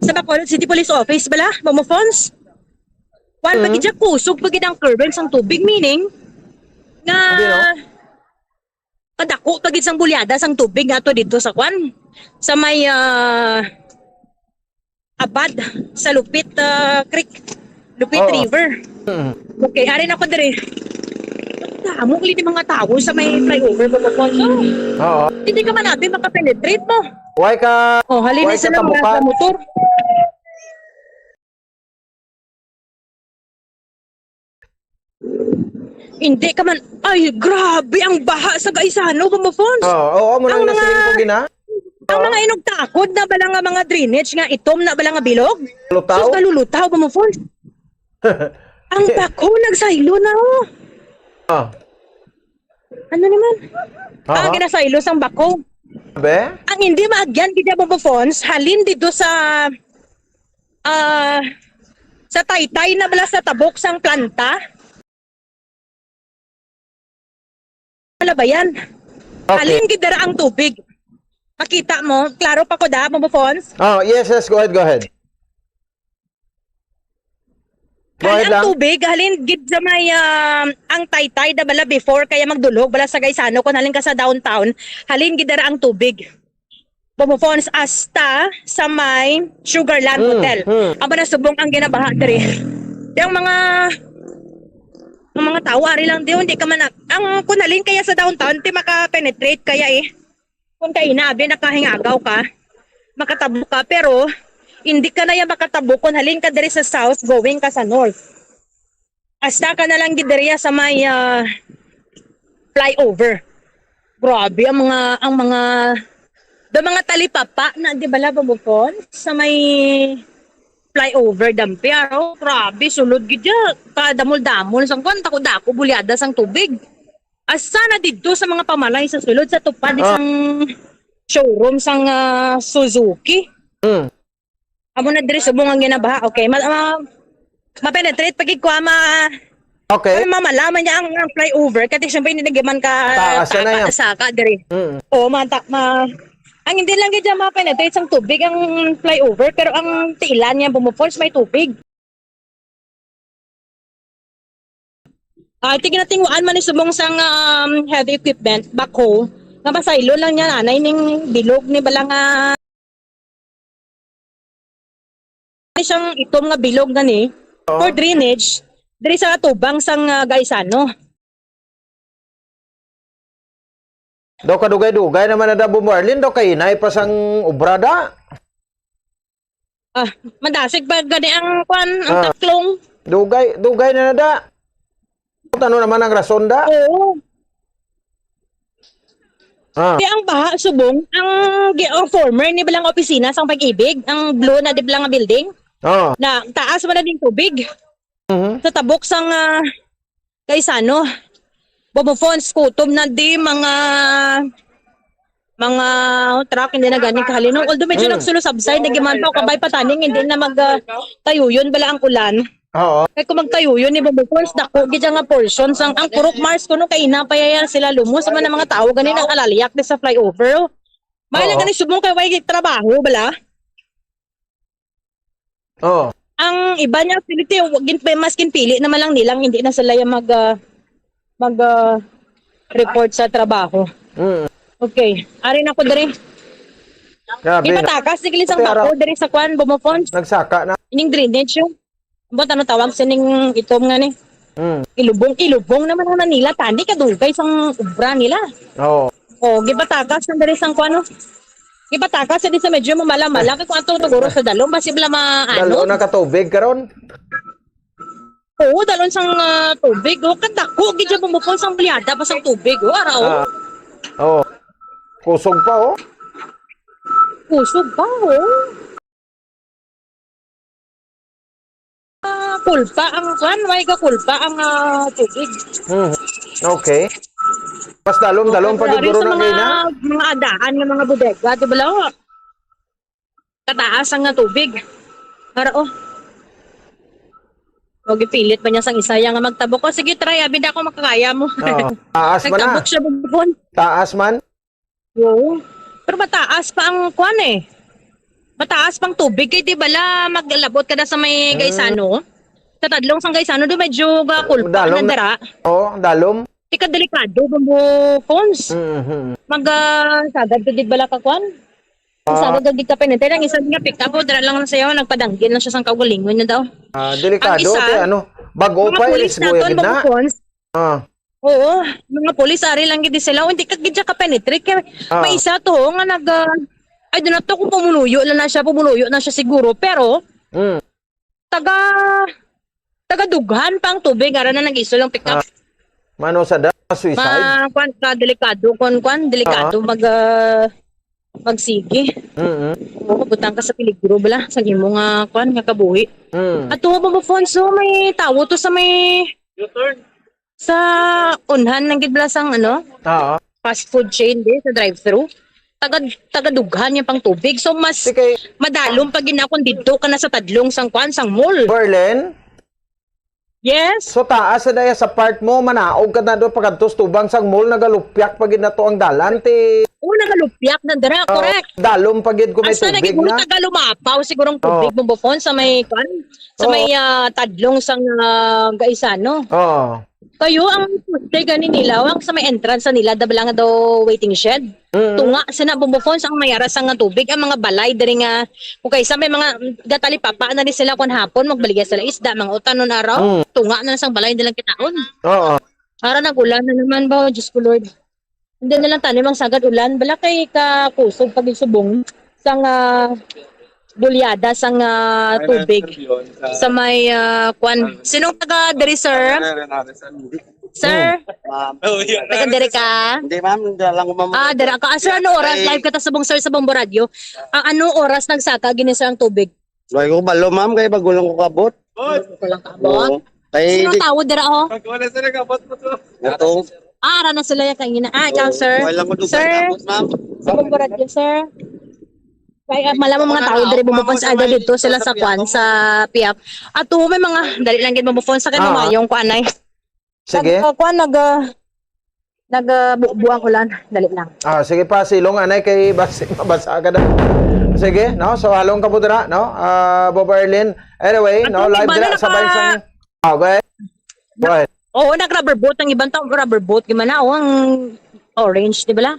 Sa Bacolod City Police Office bala, bumufons. Pag iti kusog pag ang currents ang tubig meaning nga kadako pag isang bulyada sang tubig ato dito sa kwan sa may abad sa Lupit Creek, Lupit River. Okay, arin ako diri. Damo kli mga tao sa may flyover papaponso. Hindi ka man natin makapenetrate mo. Why ka? Halina sa mga motor. Hindi ka man, ay grabe ang baha sa Gaisano, Bumufons. Oo, mo nang nasiling ko gina. Ang mga inugtakod na bala nga mga drainage nga itom na bala nga bilog. Lutaw? Sus kalulutaw, Bumufons. Ang bako nagsaylo na Ano naman? Ginasaylo sang bako. Be? Ang hindi maagyan gida Bumufons, halin dito sa taytay na bala sa tabok sang planta. Malabayan. Halin gidara ang tubig. Makita mo, klaro pa ko da, Bumufons? Yes, go ahead. Ang tubig, halin gid sa may ang taytay da bala before kaya magdulog bala sa Gaisano kung halin ka sa downtown, halin gidara ang tubig. Bumufons hasta sa may Sugarland Hotel. Aba na subong ang ginabaha diri. Yung mga tao ari lang diyon di ka man ang kunalin kaya sa downtown ti maka-penetrate kaya kung kainabi nakahingagaw ka makatabok ka pero hindi ka na ya makatabok kung halin ka diri sa south going ka sa north hasta ka na lang gidiriya sa may flyover. Grabe ang mga talipapa na di bala Bumufons sa may flyover dampi grabe sulod gid kadamol-damol sang kon dako bulyada sang tubig. Asa na didto sa mga pamalay sa sulod sa tupad isang showroom sang Suzuki. Amo na diri subong ang ginabaha. Okay, ma-penetrate pagig ko Okay. Mamalaman niya ang flyover kasi syempre hindi nagyaman ka saka diri. Ang hindi lang gid ma-penetrate sang tubig ang flyover pero ang tiilan niya Bumufons may tubig. Tinatinguan man ni subong sang heavy equipment backhoe nga masaylo lang niya nanay ning bilog ni balang siyang itom nga bilog gani for drainage diri sa tubang sang Gaisano. Do kadugay-dugay naman na da Bumarlin do kay inay pa sang obrada. Madasig ba gani ang taklong? Dugay na da. Ano naman ang rason da? Oo. Kaya ang baha subong ang former ni balang opisina sang Pag-ibig, ang blue na di balang building. Na taas man na ding tubig. Sa tabok sang Gaisano. Bumufons kutob na di mga truck hindi na ganing kahalinong. Although medyo nagsulo subside, nagiman pa kabay pataning hindi na magtayo yun bala ang ulan. Oo. Kaya kung magtayo yun, ni Bumufons, dako, gidya nga portion. Ang purok Mars ko, no, kay inapayayan sila lumos. Sa mga tao, ganin ang alaliyak di sa flyover. Mahal nga ni subong kay way trabaho, bala? Oo. Ang iba niya, maskin pili naman lang nilang, hindi na sila yung report sa trabaho. Okay. Ari na ko diri. Grabe. Ipatakas, sigilis ang bako, diri sa kwan, Bumufons. Nagsaka na. Ining drainage yung. Ba't ano tawag sa ning itom nga ni? Ilubong naman na nila. Tani kadugay sang ubra nila. Oo. O, gipatakas na diri sang kwan, no? Gipatakas sa di sa medyo mamala-mala. Kung ato tuguro sa dalong, basi bala Dalo na katubig karon. Oo, dalon sang tubig. O, kadako, gidya Bumufons sang pliyada pa sang tubig. O, araw. Oo. Kusog pa, oh. Kusog pa, kulpa ang kwan, may kulpa ang tubig. Okay. Mas dalom pag iguro na ngayon na? Mga adaan ng mga bodega, di ba lang? Kataas ang tubig. Para gipilit pa niya sang isa yang magtabok ko. Sige, try, abid ako makakaya mo. Taas man na. Nagtabok siya Bumufons. Taas man? Oo. Pero mataas pa ang kwan Mataas pang tubig kay di bala maglabot ka na sa may Gaisano. Sa tadlong sang Gaisano do medyo kulpa na dara. Oo, dalom. Tika delikado Bumufons. Sagad ka di bala ka kwan. Sagad ka di ka penetre ang isa nga pick up dara lang na sayo nagpadanggil lang siya sang kaugalingon niya daw. Delikado te bago pa iris mo na. Oo, mga pulis ari lang gid sila hindi ka gid ka penetre kay may isa to nga ay doon na to kung pumuluyo na siya siguro pero taga dughan pang tubig ara na nag-iso lang pick up. Mano sa suicide? Delikado magsigi. Butang ka sa peligro bala sa imong nga kabuhi. At tuwa Bumufons may tawo to sa may sa unhan ng gid sang fast food chain sa drive-thru. Taga-dughan yung pang tubig. So, mas madalong pag ginakon dito ka na sa tadlong sang mall. Berlin? Yes. So, taas na daya sa part mo, manaog ka na doon pagkantos tubang sang mall, nagalupyak pag na to ang dalan, Oo, nagalupyak na dara, correct. Dalom pag ko may tubig na. Tagalumapaw sigurong tubig Bumufons sa may may tadlong sang Gaisano. Kayo ang ganin nila wag sa may entrance nila dabla nga daw waiting shed. Tunga sina Bumufons ang mayaras ang tubig ang mga balay diri nga kung kaysa may mga gatali papa na ni sila kon hapon magbaligya sila isda mga utanon araw. Tunga na sang balay nilang kitaon. Para nagulan na naman ba Diyos ko Lord. Hindi na lang tanim ang sagad ulan bala kay ka kusog pag subong sang bulyada sang tubig sa may kwan. Sinong taga diri sir? Sir? Taga diri ka? Hindi ma'am, lang ma'am. Dira ka. Sir, ano oras live ka ta subong sir sa Bombo Radio? Ano oras nagsaka gini sir ang tubig? Loy ko balo ma'am kay bagulong ko kabot. Kulang kabot. Sino tawod dira Wala sila kabot mo to. Ito. Ara na sila yung kangina. Ikaw sir. Sir, sa Bombo Radio sir. Kaya malamang mga tao diri Bumufons agad dito sila sa kwan sa PIAP. At may mga dali lang gid Bumufons sa kanila yung kuanay. Sige. Kwan nagbuang ulan, dali lang. Sige pa silong anay kay mabasa ka na. Sige, no? So halong ka po dira, no? Bob Erlin. Anyway, no, live dira sa bayan sang go ahead. Oo, nag-rubber boat ang ibang tao rubber boat gimana ang orange, di ba?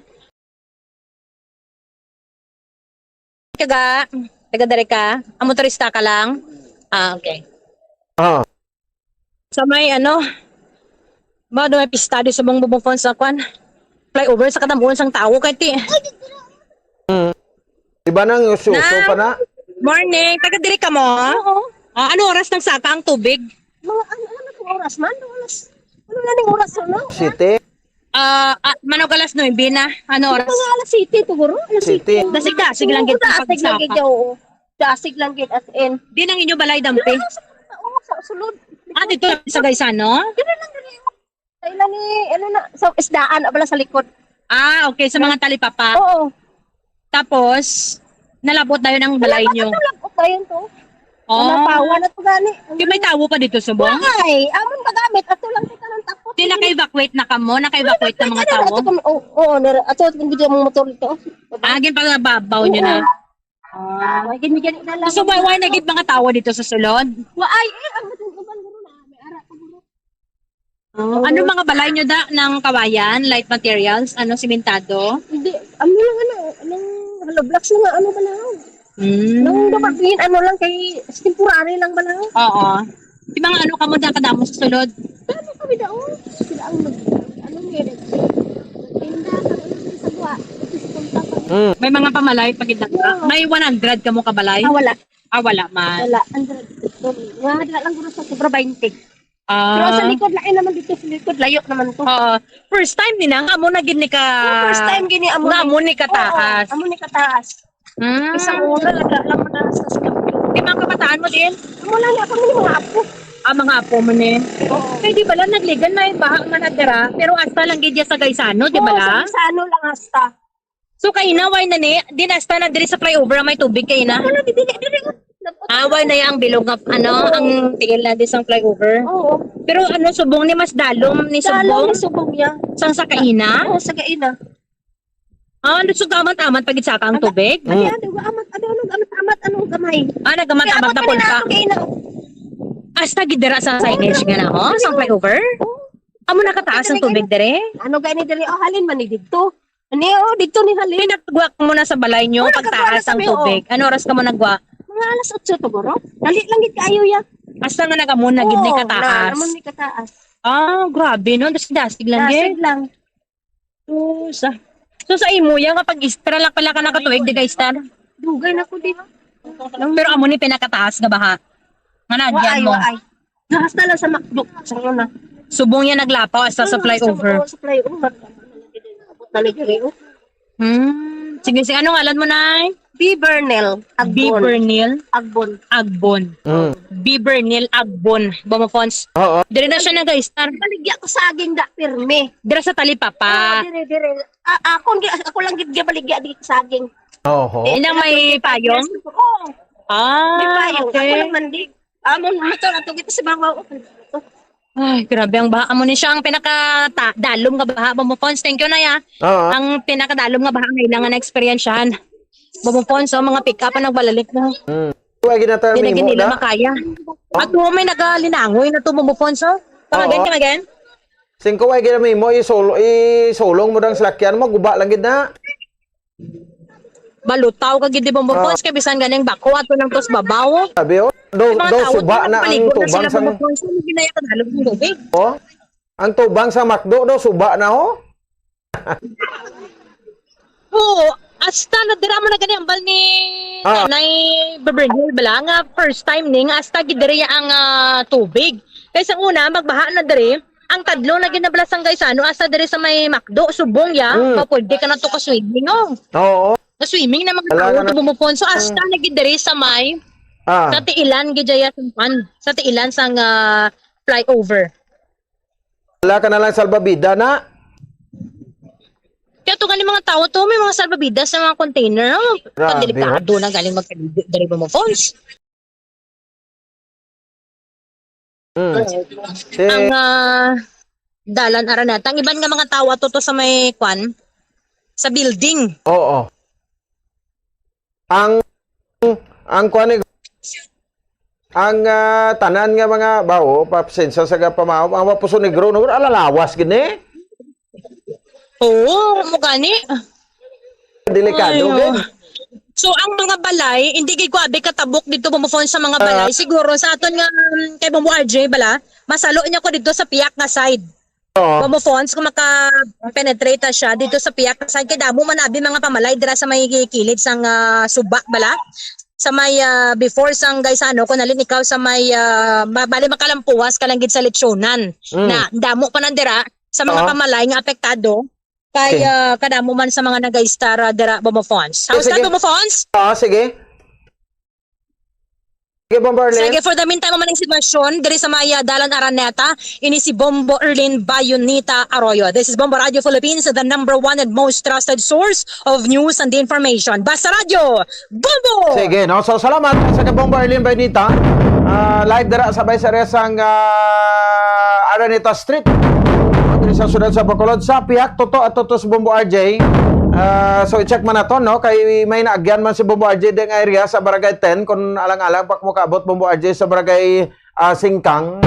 Taga dari ka? Ang motorista ka lang? Okay. Sa may may pista di sa mong Bumufons sa kwan. Flyover sa katamuan sang tao kay ti. Diba nang ususo pa na? Morning, taga diri ka mo? Oo. Ano oras nagsaka ang tubig? Ano oras man? Ano na ning oras no? City. Manog alas 9 na. Ano oras? Alas City siguro. City. Dasig lang gid Dasig lang gid oo. Dasig lang gid as in. Di nang inyo balay dampi. Oo, sa sulod. Dito sa Gaisano? Dili lang diri. Ilan ni sa isdaan abala sa likod. Okay sa mga talipapa. Oo. Tapos nalabot na yun ang balay nyo. Nalabot na yun to. Napawa na to gani. Yung may tawo pa dito sa buong? Ay, amon kagamit ato lang kita ng tapos. Di naka-evacuate na kamo? Naka-evacuate na mga tawo? Oo, ato kung video mong motor ito. Agin pa babaw nyo na. Ay, gini na lang. So, why nagit mga tawo dito sa sulod? Ay, ang uban guro na. May ara pa guro. Ano mga balay nyo da ng kawayan, light materials, simentado? Hindi, anong hollow blocks na nga, ano ba lang? Nung dumating, lang kay temporary lang ba lang? Oo. Di mga ano kamo da kadamo sa sulod? Ano kami daw? Sila ang tinda sa buwa. May mga pamalay pagida. May 100 kamo kabalay? Wala. Wala man. Wala, 100. Wala lang guro sa sobra 20. Pero sa likod, lain naman dito sa likod, layo naman to. First time ni na, amo na gini ka... First time gini, amo ni ka taas. Amo ni ka taas. Isang una, laga lang mo na sa sikap. Di mga kabataan mo din? Wala na ako mga apo. Mga apo mo ni? Kaya di ba lang nagligan na yung baha nga nadira, pero hasta lang gidya sa Gaisano, di ba lang? Sa Gaisano lang hasta. So kayo na, why na ni? Di nasta na diri sa flyover may tubig kayo na? Wala, dili. Why na yung bilog ng ang tingil na di sa flyover? Oo. Pero subong ni mas dalom ni subong? Dalom ni subong niya. Sang sa kaina? Oo, sa kaina. So gamat-amat pag itsaka ang tubig? Anong gamay? Nagamat-amat na pulka. Hasta gidira sa signage nga na, sa flyover? Amo nakataas ang tubig dire? Ano gani dire? Halin man ni dito. Dito ni halin. Pinagwak mo na sa balay nyo pagtaas ang tubig. Ano oras ka mo nagwa? Mga alas 8 to guro. Dali lang gid kayo ya. Hasta nga nagamuna gid ni kataas. Oo, ni kataas. Grabe no, dasig lang gid. Dasig lang. So sa imo yan kapag istra lang pala ka nakatuig di guys tar. Dugay na ko di. Pero amo ni pinakataas nga baha. Nga nagyan mo. Hasta lang sa McDo. Sa una. Subong yan naglapaw hasta sa flyover. Sa flyover. Sige, anong ngalan mo na? Bibernel Agbon. Bibernel Agbon. Bibernel Agbon. Bomofons. Oo. Dire na siya na guys tar. Baligya ko saging da pirme. Dire sa talipapa. Dire. Ako lang gid baligya di saging. Oo. Inang may payong? Oo. May payong. Okay. Ako lang mandi. Amon motor ato gito sa babaw. Ay, grabe ang baha mo ni siya ang pinaka-dalom nga baha. Bomofons, thank you na ya. Ang pinaka-dalom nga baha kailangan na eksperyensyahan. Bomofons, mga pick-up ang nagbalalik mo. Huwag ginatamin mo Hindi nila na. makaya. At may nagalinangoy na ito, Bomofons. Kamagan. Singko ay ginamay mo, isulong mo ng salakyan mo, guba lang gid na. Balutaw ka gid Bomofons, kay bisan ganing bako ato lang tos babaw. Sabi do suba na ang tubang sa ginaya ka dalog ng tubig. Ang tubang sa McDo do suba na ho. Hasta na dira mo na gani ambal ni Nanay Bibernel bala nga first time ning hasta gid diri ang tubig. Kaysa una magbaha na diri, ang tadlo na ginablas ang Gaisano hasta diri sa may McDo subong ya, pwede ka na to ka swimming Oo. Na swimming na mga tao to Bomofons. So hasta na gid diri sa may sa tiilan gidaya sa tiilan sang flyover. Wala ka na lang salbabida na. Kaya to gani mga tao to may mga salbabidas sa mga container. Delikado na galing magkalibot diri Bomofons. Ang dalan aranata ang iban nga mga tao ato to sa may kwan sa building. Oo. Ang kuan ang tanan nga mga bawo pasensa sa pamahaw ang mapuso negro no alalawas gini. Oo, mo gani. Delikado gid. So ang mga balay, hindi gid ko abi katabok dito Bomofons sa mga balay. Siguro sa aton nga kay Bombo RJ bala, masalo niya ko dito sa piyak nga side. Bomofons kung maka-penetrate siya dito sa piyak nga side kay damo man abi mga pamalay dira sa may kilid sang suba bala. Sa may before sang Gaisano ko nalin ikaw sa may bali makalampuwas ka lang gid sa lechyonan. Na damo pa nandira sa mga pamalay nga apektado. Kay kadamo man sa mga nag-star dira Bomofons. How's that Bomofons? Sige. Sige, Bombo Erlin. Sige, for the meantime, maning sitwasyon, diri sa Maya Dalan Araneta, ini si Bombo Erlin Bayonita Arroyo. This is Bombo Radio Philippines, the #1 and most trusted source of news and information. Basta Radio, Bombo! Sige, no? So, salamat sa Bombo Erlin Bayonita. Live dara sa Bay sa Resang Araneta Street. Diri sa Sudan sa Bacolod sa Piak, Toto at Toto sa Bombo RJ. So i-check man nato no kay may naagyan man si Bombo RJ ding area sa Barangay 10 kung alang-alang pak mo kaabot Bombo RJ sa Barangay Singkang.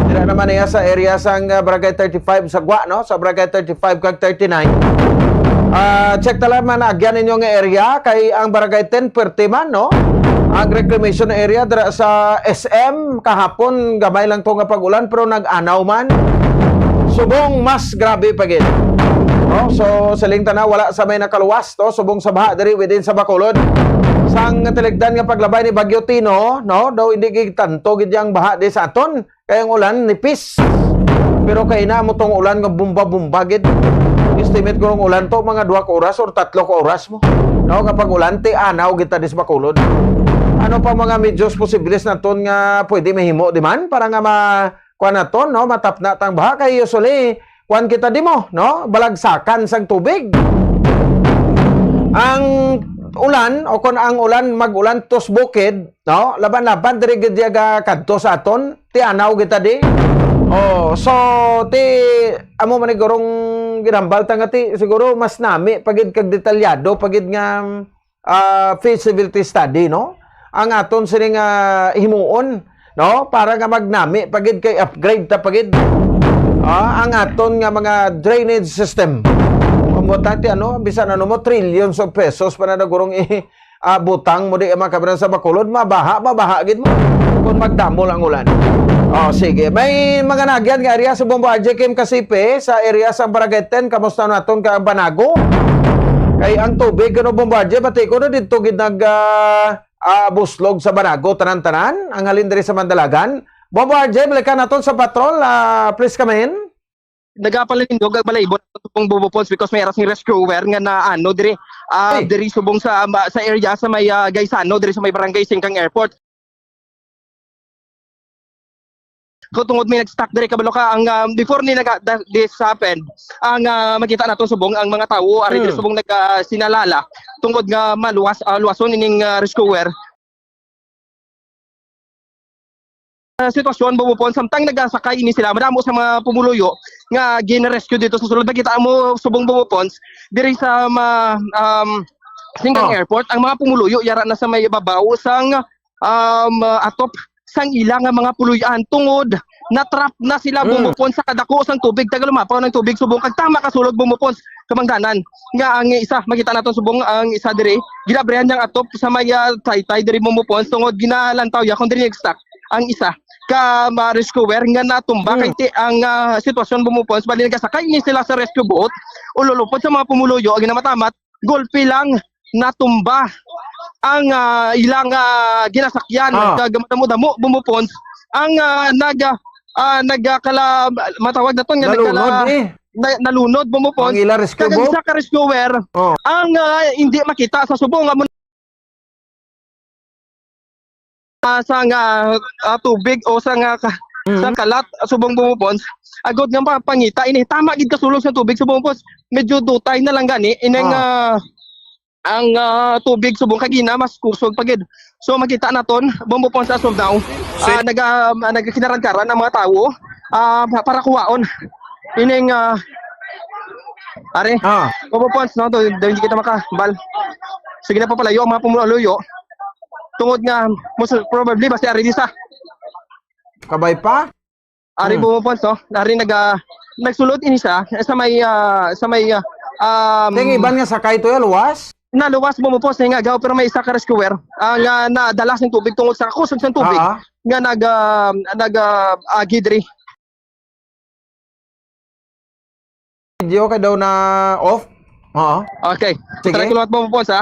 Dira naman niya sa area sang Barangay 35 sa Gwa no sa Barangay 35 kag 39. Check tala man naagyan ninyo nga area kay ang Barangay 10 perti man no. Ang reclamation area dira sa SM kahapon gamay lang to nga pag-ulan pero nag-anaw man. Subong mas grabe pagid. No, so saling tana wala sa may nakaluwas to subong sa baha diri within sa Bacolod. Sang tiligdan nga paglabay ni Bagyo Tino, no, daw hindi gid tanto gid yang baha di sa aton kay ang ulan nipis. Pero kay na mo tong ulan nga bumba-bumba gid. Estimate ko ng ulan to mga 2 ka oras or 3 ka oras mo. No, kapag ulan ti anaw gid ta di sa Bacolod. Ano pa mga medyos posibles naton nga pwede mahimo di man para nga kuan naton no matapna tang baha kay usually kuan kita di mo, no? Balagsakan sang tubig. Ang ulan, o kung ang ulan, mag-ulan tos bukid, no? Laban-laban, diri gidyaga kadto sa aton, ti anaw kita di. Oh, so, ti, amo manigurong ginambal tanga ti, siguro mas nami, pagid kag detalyado, pagid nga feasibility study, no? Ang aton sining himuon, no? Para nga magnami, pagid kay upgrade ta pagid. Ang aton nga mga drainage system. Kumutati ano, bisan ano mo trillions of pesos para nagurong butang mo di makabran sa Bacolod, mabaha gid mo kung magdamo lang ulan. Sige. May mga nagyan nga area sa Bombo RJ Kim Kasipe sa area sa Barangay 10, kamusta naton ka Banago? Kay ang tubig kano Bombo RJ pati ko dito gid nag buslog sa Banago tanan-tanan, ang halin diri sa Mandalagan. Bombo RJ, balikan natin sa patrol. Please come in. Nagapalindog ang balaibot ng Bombo Falls because may aras ng rescuer nga na ano diri diri subong sa area sa may Gaisano diri sa may Barangay Singkang Airport. Kung tungod may nag-stuck diri kabalo ka ang before ni this happened ang makita nato subong ang mga tawo ari diri subong sinalala tungod nga luwason ining rescuer. Sitwasyon bumupon samtang nagasakay ini sila madamo sa mga pumuluyo nga gina-rescue dito sa sulod nakita mo subong bumupons diri sa Singkang Airport ang mga pumuluyo yara na sa may ibabaw sang atop sang ilang nga mga puluyan tungod na trap na sila bumupon sa kadako sang tubig tagalumapaw ng tubig subong kag tama kasulod bumupons kamangdanan nga ang isa makita naton subong ang isa diri ginabrihan yang atop sa may taytay diri bumupons tungod ginalantaw ya kun diri nag-stuck ang isa ka rescuer nga natumba kay ang sitwasyon bumupons bali nagasakay ni sila sa rescue boat ululupod sa mga pumuluyo ang ginamatamat gulpi lang natumba ang ilang ginasakyan kagamdamo bumupons ang nagkala matawag na to nga nalunod bumupons ang ilang rescue boat ka rescuer ang hindi makita sa subong sa tubig o sa kalat subong bumupons agod nga pangita ini tama gid kasulog sa tubig subong bumupons medyo dutay na lang gani ineng ang tubig subong kagina mas kusog pagid so makita naton bumupons as of now nagkinaran-karan ang mga tawo para kuwaon ineng bumupons no to hindi kita makabal sige na papalayo ang mga pumuluyo tungod nga most probably basta ari disa kabay pa ari bumupons no ari nagsulod ini sa may iban nga sakay to luwas naluwas bumupons nga gaw pero may isa ka rescuer nga nadalas ng tubig tungod sa kusog ng tubig nga gidri video kay daw na off okay try ko lang bumupons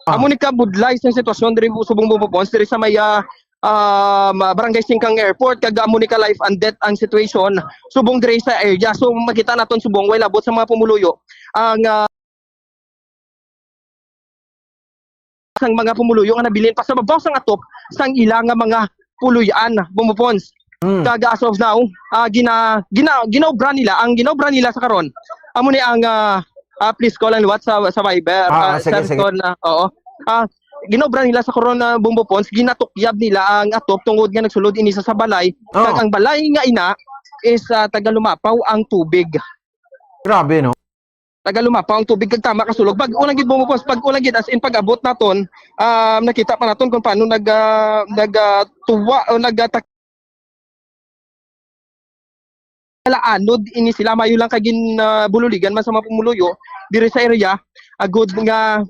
amo ni ka budlay sa sitwasyon diri subong bumupons diri sa may Barangay Singkang Airport kag amo ni ka life and death ang situation subong diri sa area so makita naton subong way labot sa mga pumuluyo ang sang mga pumuluyo nga nabilin pa sa babaw sang atop sang ilang nga mga puluyan bumupons. Kaga as of now, ginaobra nila sa karon. Amo ni ang please call and what sa Viber. Sige. Oo. Ginobra nila sa karon na bumupons, ginatukyab nila ang atop tungod nga nagsulod ini sa balay. Kag ang balay nga ina is tagalumapaw ang tubig. Grabe, no? Tagalumapaw ang tubig kag tama kasulog. Pag unang gid bumupons, pag unang gid as in pag-abot naton, nakita pa naton kung paano nagtuwa o anod ini sila mayo lang kagin bululigan man sa mga pumuluyo diri sa area good nga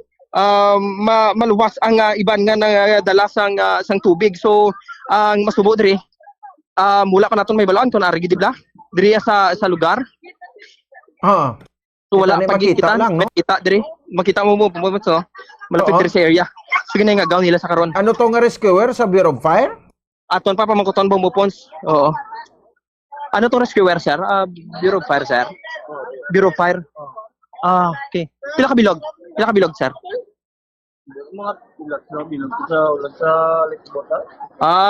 maluwas ang iban nga nadala sang tubig. So ang masubo diri mula pa naton may balon kun ari gid dibla diri sa lugar. So wala pa kita lang, no? Makita diri, makita mo so malapit diri sa area. So ginay nga gaw nila sa karon. Ano tong rescuer sa Bureau of Fire? Aton pa pamangkuton bumupons. Oo. Ano to rescuer, sir? Bureau of Fire, sir. Bureau of Fire. Okay. Pila ka bilog, sir? Mga bilog sa Lexbota.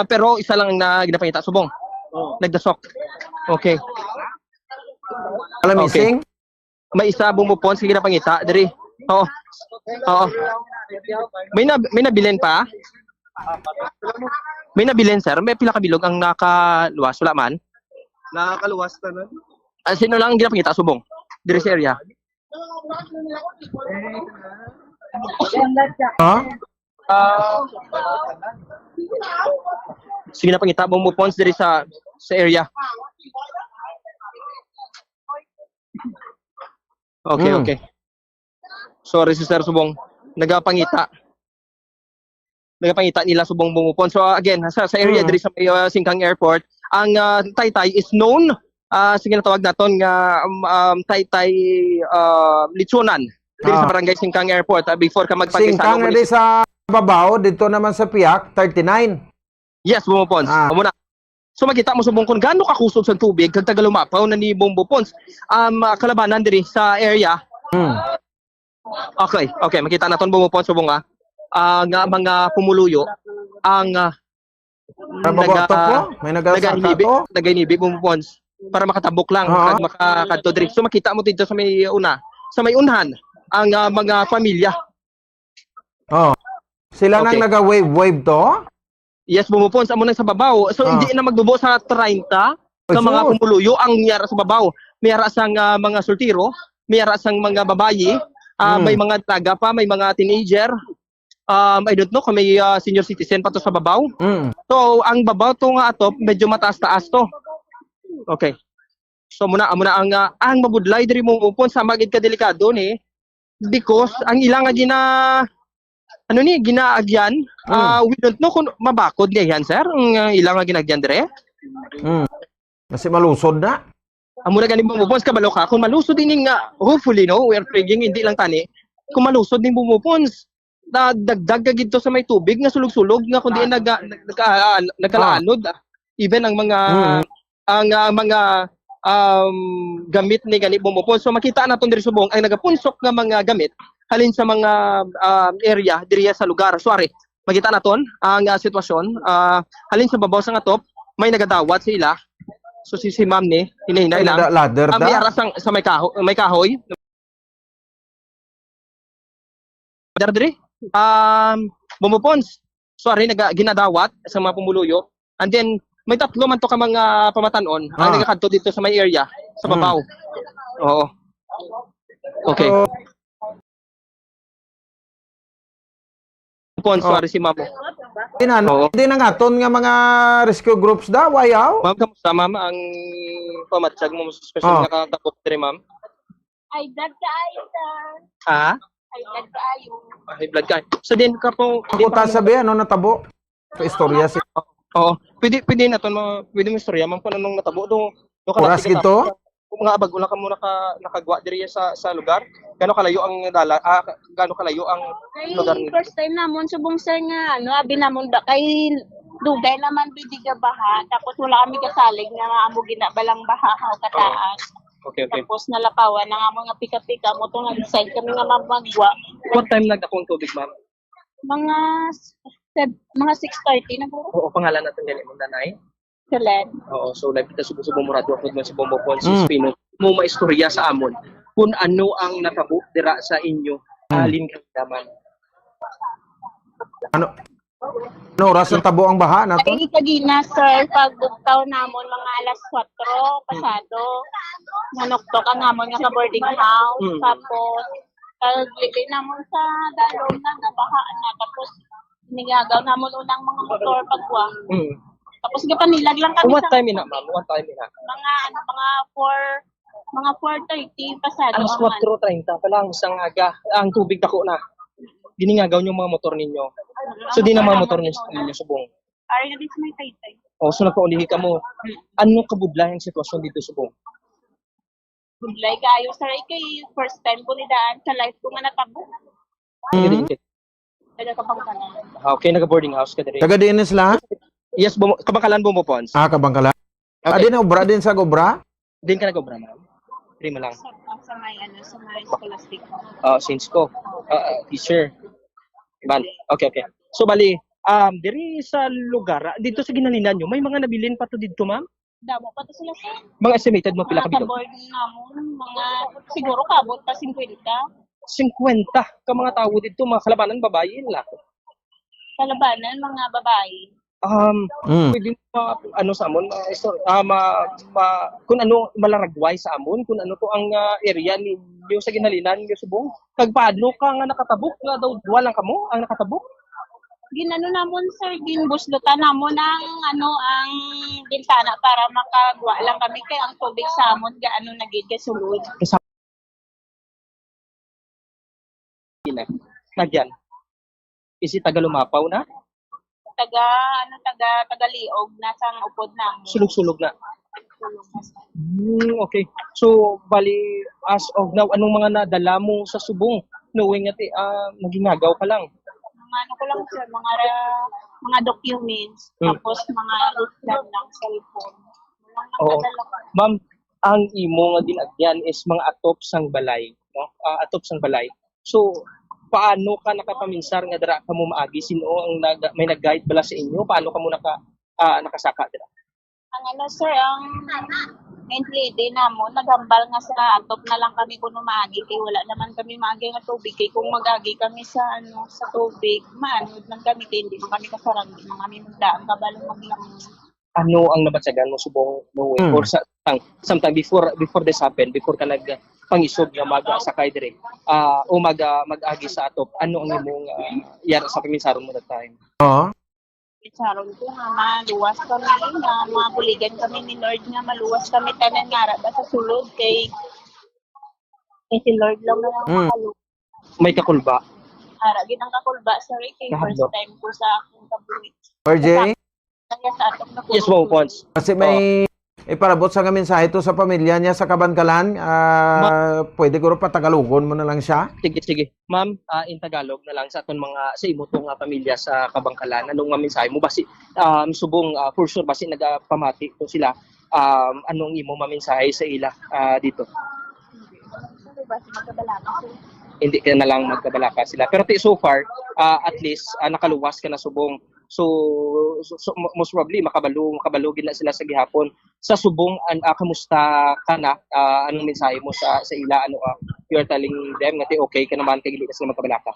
Pero isa lang na ginapangita subong. Nagdasok. Okay. Alam missing? May isa bumupons sige ginapangita diri. Oo. May nabilin pa? May nabilin, sir. May pila ka bilog ang nakaluwas wala man. Nakakaluwas na nun. Sino lang ginapangita subong diri sa area? Sige na pangita bumupons diri sa area. Okay. Sorry si Sir Subong. Nagapangita nila subong bumupon. So again, sa area diri sa may Singkang Airport, ang Taytay is known sige na tawag naton nga Taytay Litsunan diri sa barangay Singkang Airport before ka magpagkay Singkang na sa babaw dito naman sa Piak 39. Yes, bumupons. Muna. So makita mo subong kung gaano kakusog sa tubig kag tagalumapaw na ni Bumupons kalabanan diri sa area. Okay, makita naton bumupons subong nga mga pumuluyo ang may naganibig bumupons para makatabok lang kag makakadto diri. So makita mo dito sa may unhan ang mga pamilya. Sila nang naga-wave to? Yes, bumupons amo nang sa babaw. So hindi na magdubo sa 30 ka mga pumuluyo ang miyara sa babaw. Miyara sang mga sultiro, miyara sang mga babayi, may mga taga pa, may mga teenager. I don't know kung may senior citizen pa to sa babaw. So ang babaw to nga atop medyo mataas-taas to. Okay. So muna ang mabudlay diri bumupons sa magid ka delikado ni because ang ilang nga ginaagyan, we don't know kung mabakod ganyan, sir. Ang ilang nga ginagyan dire. Kasi malusod na. Amo na ganing bumupons kabalo ka kung malusod din nga hopefully we are praying hindi lang tani. Kung malusod din bumupons, dagdag ka gito sa may tubig nga sulog-sulog nga kundi nagkalaanod. Even ang mga gamit ni gani bumupons. So makita naton diri subong ang nagapunsok nga mga gamit halin sa mga area diriya sa lugar. Sorry, makita naton ang sitwasyon. Halin sa babaw sa atop, may nagadawat sila. So si ma'am ni hinahinay lang. May aras sa may kahoy. Diri. Bumupons. Sorry, ginadawat sa mga pumuluyo. And then may tatlo man to ka mga pamatanon ang nagakadto dito sa may area sa babaw. Oo. Okay. Sorry si ma'am. Hindi na nga ton nga mga rescue groups daw, ayaw? Ma'am, kamusta ma'am? Ang pamatsag mo special nga katapok diri ma'am? Ay, blood kaayo, sir. Ha? Ay, blood kaayo. Ay, blood kaayo. So din ka po... Ako tasabi, ano natabo? Sa istorya si... Oo. Pwede na to, pwede mo istorya ma'am kung anong natabo. Oras gito? Kung mga abag, wala ka muna nakagwa diri sa lugar. Gano'ng kalayo ang gano'ng kalayo ang lugar nito? First time namon subong sir nga abi namon ba kay dugay naman pwede ka baha tapos wala kami kasalig nga amo ginabalang baha kataas. Okay. Tapos nalapawan na nga mga pika-pika mo to nga decide kami nga magwa. What time nagdakong tubig ma'am? Mga 6:30 na po. Oo, pangalan natin dali mo nanay. Selen. Oo, so live kita subong murado ako man si Bombo Ponce Espino. Mo maistorya sa amon kung ano ang nakabuk dira sa inyo alin kadaman. Ano oras na tabo ang baha nato? Ay kagina sir pagdugtaw namon mga alas 4 pasado. Nanoktok ang namon nga sa boarding house tapos paglili namon sa dalom na nabaha na tapos nigagaw namon unang mga motor pagwa. Tapos gapanilag lang kami What time ina ma'am? What time ina? Mga 4:30 pasado. Alas 4:30 pa lang isang aga. Ang tubig dako na. Giningagaw yung mga motor ninyo. So di na mga motor ninyo subong. Ari na din sa may taytay. O so nagpaulihi ka mo. Ano kabudlayang sitwasyon dito subong? Budlay kayo sir kay first time ko nidaan sa life ko nga natabo. Taga Kabangkalan. Okay, naga-boarding house ka diri. Taga din sila? Yes, Kabangkalan Bombo Ponce. Kabangkalan. Okay. Adin obra din sa gobra? Din ka nag-obra ma'am. Diri mo lang. Sa may scholastic. Since ko. Teacher. Man. Okay. So bali, diri sa lugar, dito sa ginalinan nyo, may mga nabilin pa to dito ma'am? Damo pa to sila sir. Mga estimated mo pila ka Sa bilog? board namon mga siguro kabot pa 50. 50 ka mga tao dito, mga kalabanan babae lako. Kalabanan mga babae. Pwede ano sa amon, kung ano malaragway sa amon, kung ano to ang area ni sa ginalinan ni subong. Kag paano ka nga nakatabok nga daw walang kamo ang nakatabok? Ginano namon sir, ginbuslutan namon ang ang bintana para makagwa lang kami kay ang tubig sa amon gaano nagid kasulod. Nagyan. Isi taga lumapaw na? Taga-liog nasa upod namo. Sulog-sulog na. Okay. So, bali, as of now, anong mga nadala mo sa subong? Knowing that nagingagaw ka lang. Mga ko lang sir, mga documents, tapos mga plan ng cellphone. Oo. Ma'am, ang imo nga ginagyan is mga atop sang balay, no? Atop sang balay. So, paano ka nakapaminsar nga dira ka mo maagi sino ang may nag-guide bala sa inyo? Paano ka mo nakasaka dira? Ang sir, ang main lady namo nagambal nga sa atop na lang kami kuno maagi kay wala naman kami maagi nga tubig kay kung magagi kami sa sa tubig maanod man kami kay hindi man kami kasarang di man kami magdaan kabalong maglamon. Ano ang nabatsagan mo subong knowing or sometime before this happened, before ka pangisog nga mag-sakay dire o mag-agi sa atop, ano ang imong yara sa paminsaron mo that time? Saron ko nga maluwas kami nga mabuligan kami ni Lord nga maluwas kami tanan nga ba sa sulod kay si Lord lang na makaluwas. May kakulba? Ara gid ang kakulba sorry kay first time ko sa akong kabuhi. RJ? Yes, Bombo Ponce. Kasi may iparabot sa mensahe to sa pamilya niya sa Kabangkalan. Pwede ko rin patagalugon mo na lang siya. Sige. Ma'am, in Tagalog na lang sa aton mga sa imo tong pamilya sa Kabangkalan. Anong mensahe mo basi subong for sure basi nagapamati to sila. Anong imo mensahe sa ila dito? Hindi ka na lang magkabalaka sila. Pero so far, at least nakaluwas ka na subong. So most probably makabalugin na sila sa gihapon. Sa subong kamusta ka na? Anong mensahe mo sa ila you are telling them nga okay ka naman kay dili ka sila magkabalaka?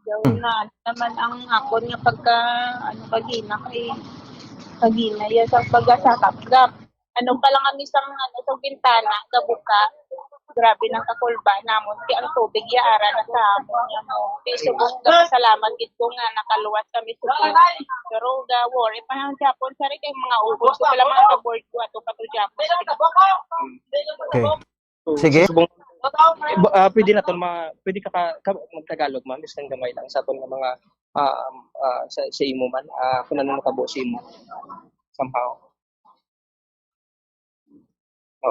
Daw na naman ang akon nga pagka pagina kay pagina ya sa pagasakap gap. Ano pa lang kami sa bintana gabuka. Grabe ng kakulba namon kay ang tubig yaara na sa amon kay subong salamat gid ko nga nakaluwas kami subong pero ga worry pa ang Japon sari kay mga ubos ko pala mga board ko ato pa to Japon. Sige. Pwede na to pwede ka magtagalog ma'am just nang gamay lang sa aton nga mga sa imo man kung ano nakabo sa imo somehow.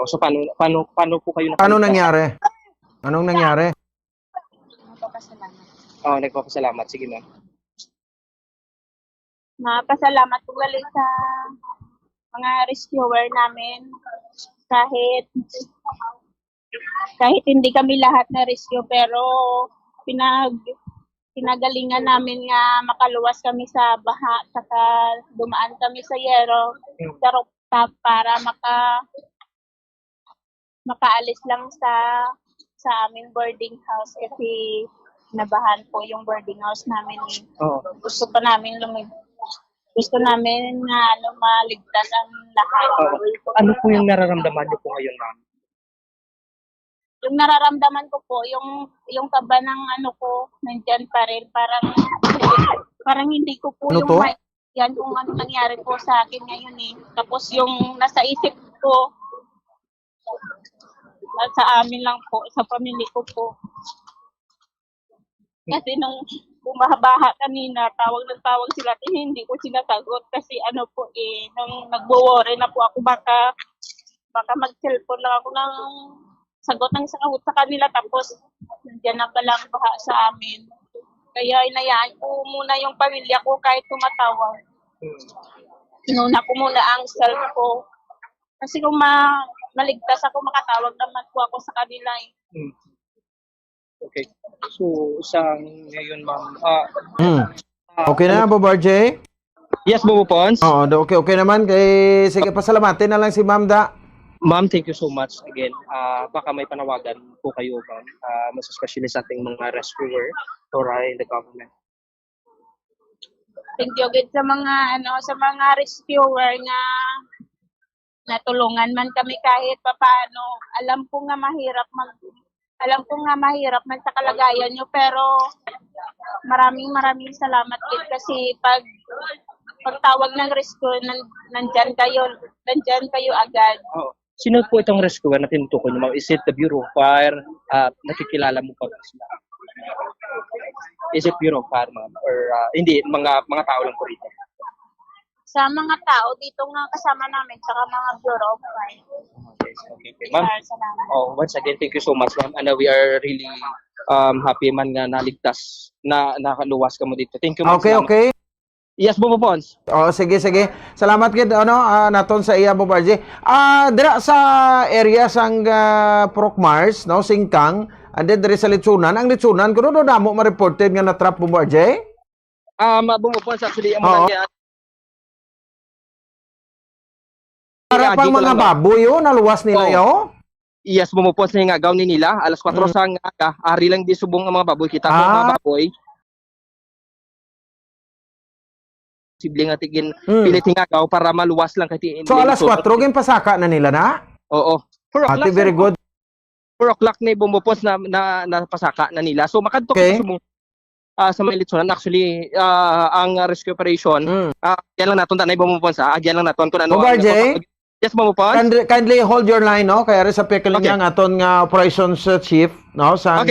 So paano po kayo Anong nangyari? Nagpapasalamat. Sige ma'am. Napasalamat po galing sa mga rescuer namin kahit hindi kami lahat na rescue pero pinagalingan namin nga makaluwas kami sa baha, saka dumaan kami sa yero, sa rooftop para makaalis lang sa aming boarding house kasi nabahan po yung boarding house namin. Gusto namin nga maligtas ang lahat. Ano po yung nararamdaman niyo po ngayon, ma'am? Yung nararamdaman ko po, yung kaba ng ko, nandyan pa rin. Parang hindi ko po Ano yung to? yan kung ano nangyari po sa akin ngayon eh. Tapos yung nasa isip ko, sa amin lang po, sa pamilya ko po. Kasi nung bumabaha kanina, tawag sila, hindi ko sinasagot kasi nung nagwo-worry na po ako, baka mag-cellphone lang ako ng sagot sa kanila, tapos nandiyan na palang baha sa amin. Kaya inayaan ko muna yung pamilya ko kahit tumatawag. Inuna ko muna ang self ko. Kasi kung maligtas ako, makatawag naman po ako sa kanila eh. Okay. So, sa ngayon, ma'am, Okay na, Bob RJ? Yes, Bobo Pons. Oo, okay naman. Sige, pasalamatin na lang si Ma'am Da. Ma'am, thank you so much again. Baka may panawagan po kayo, ma'am, mas especially sa ating mga rescuer or in the government. Thank you agad sa mga rescuer nga natulungan man kami kahit papaano. Alam ko nga mahirap man sa kalagayan nyo, pero maraming salamat din kasi pagtawag ng rescue, nandyan kayo agad. Oh. Sino po itong rescuer na tinutukoy niyo, ma'am? Is it the Bureau of Fire? Nakikilala mo pa ba sila? Is it Bureau of Fire, ma'am? Or hindi, mga tao lang po rito? Sa mga tao dito nga kasama namin, tsaka mga Bureau of Fire. Okay. Ma'am, once again, thank you so much, ma'am. And we are really happy man nga naligtas na nakaluwas ka mo dito. Thank you, ma'am. Okay. Yes, Bobo Pons. Sige. Salamat gid naton sa iya Bob RJ. Dira sa area sang Purok Mars, no, Singkang, and then diri sa Litsunan. Ang Litsunan kuno damo ma-reported nga na-trap Bob RJ? Bobo Pons, actually, para pang mga baboy naluwas nila yo. Yes, bumupos na yung agaw ni nila. Alas 4 sa nga, ari lang di subong ang mga baboy. Kita ko mga baboy. Posible nga tigin pilit hingagaw para maluwas lang. So alas 4, gin pasaka na nila na? Oo. Very good. 4 o'clock na bumupos na pasaka na nila. So makadto ka subong sa mga Litsunan. Actually, ang rescue operation, yan lang naton tanay bumupos. Yan lang naton kung ano. Yes, Mamupons. Kindly hold your line, no? Kaya rin sa pickling niya nga aton nga operations chief, no? Sa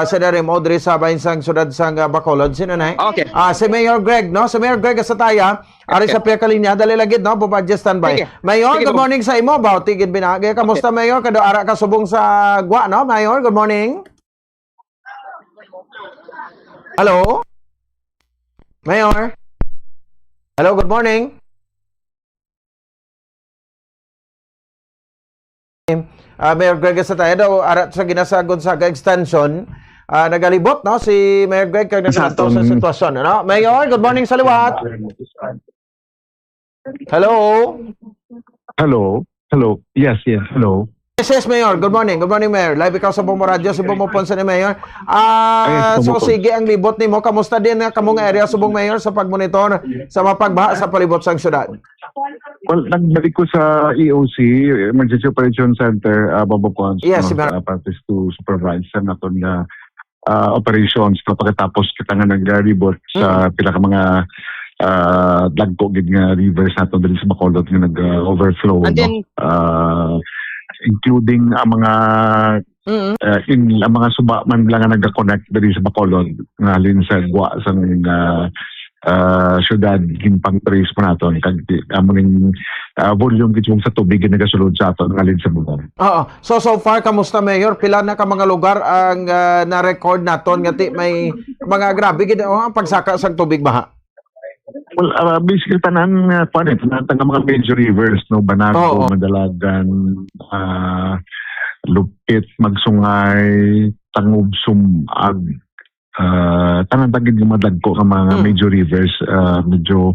Senarim Audrey sa Bainsang Sudad sang Bacolod. Sino na? Okay. Si Mayor Greg, no? Si Mayor Greg Asataya, ari sa pickling niya, dali lagid, no? Pupadya standby. Mayor, good morning sa imo. Bautigid binagi. Kamusta, Mayor? Kado ara ka subong sa Gwa, no? Mayor, good morning. Hello? Mayor? Hello, good morning. Mayor Greg Asataya daw arat sa ginasagod sa extension nagalibot no si Mayor Greg kag nagkanto sa sitwasyon no. Mayor, good morning sa liwat. Hello. Yes, hello. Yes, Mayor. Good morning, Mayor. Live ikaw sa Bombo Radio, si Bombo Ponce ni Mayor. So sige ang libot nimo, kamusta din nga kamong area subong Mayor sa pagmonitor sa mapagbaha sa palibot sang syudad? Well, nagbalik ko sa EOC, Emergency Operation Center, Bombo Ponce. Yes, practice to supervise sa naton nga operations pagkatapos kita nga nag-reboot sa pila ka mga dagko gid nga rivers nato dili sa Bacolod nga nag-overflow. And then, including ang mga ang mga suba man lang nga nag-connect diri sa Bacolod nga halin sa Gwa sa syudad ginpang trace po naton kag among volume gid sa tubig nga nagasulod sa aton nga halin sa lugar. So far kamusta Mayor? Pila na ka mga lugar ang na-record naton nga may mga grabe gid ang pagsaka sa tubig baha? Well, basically tanan mga major rivers, no, Banago, Madalagan, Lupit, Magsungay, Tangub, Sumag, tanang-tagid yung madagko ng mga major rivers, medyo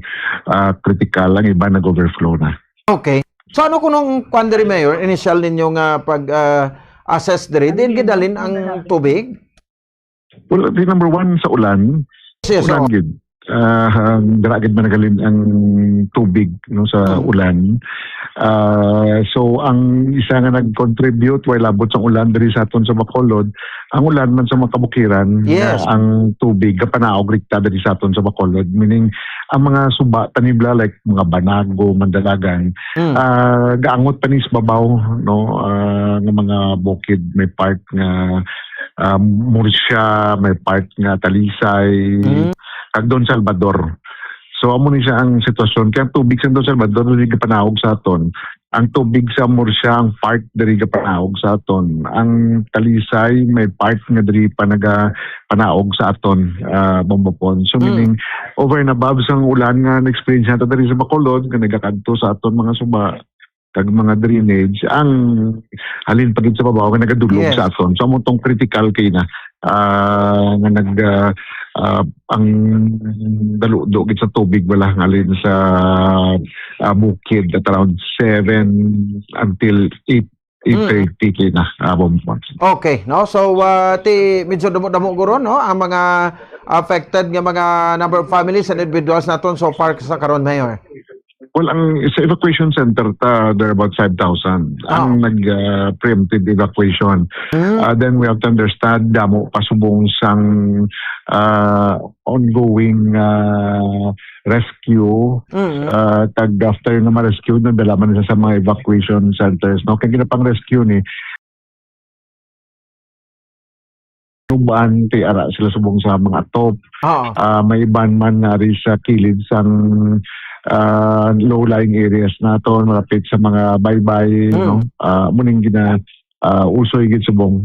critical lang, iba nag-overflow na. Okay. So ano kung nung Quandary Mayor, initial ninyong pag-assess diri, din gidalin ang tubig? Well, the number one sa ulan, Yes, ulan oo. gid. Daragid managalin ang tubig no sa ulan. So ang isa nga nag-contribute while abot sa ulan diri sa aton sa Bacolod, ang ulan man sa mga kabukiran, Yes. ang tubig kapanaog rikta diri sa aton sa Bacolod, meaning ang mga suba tanibla like mga Banago, Mandalagan, gaangot pa ni sa babaw no, ng mga bukid, may part nga Murcia, may part nga Talisay, kag Don Salvador. So amo ni siya ang sitwasyon. Kaya ang tubig sa Don Salvador diri panahog sa aton. Ang tubig sa Murcia ang part diri panahog sa aton. Ang Talisay may part nga diri panahog sa aton, Bombopon. So meaning over and above sang ulan nga na-experience nato diri sa Bacolod nga nagakadto sa aton mga suba kag mga drainage, ang halin pagid sa babaw nga nagadulog Yes. sa aton. So amo tong critical kay na nga nag ang daludo gid sa tubig wala halin sa bukid at around 7 until 8:30 kay na Bombopon. Okay, no? So ti medyo damo guro no ang mga affected nga mga number of families and individuals naton so far sa karon, Mayor. Well, ang sa evacuation center there are about 5,000. Ang nag-preemptive evacuation. Then we have to understand damo pasubong sang ongoing rescue. Tag after na ma-rescue na dalaman na sa mga evacuation centers. No, kaya ginapang rescue ni Nuban, ti ara sila subong sa mga top. May iban man na rin sa kilid sang low-lying areas nato malapit sa mga baybay, no? Muning gina usoy gid subong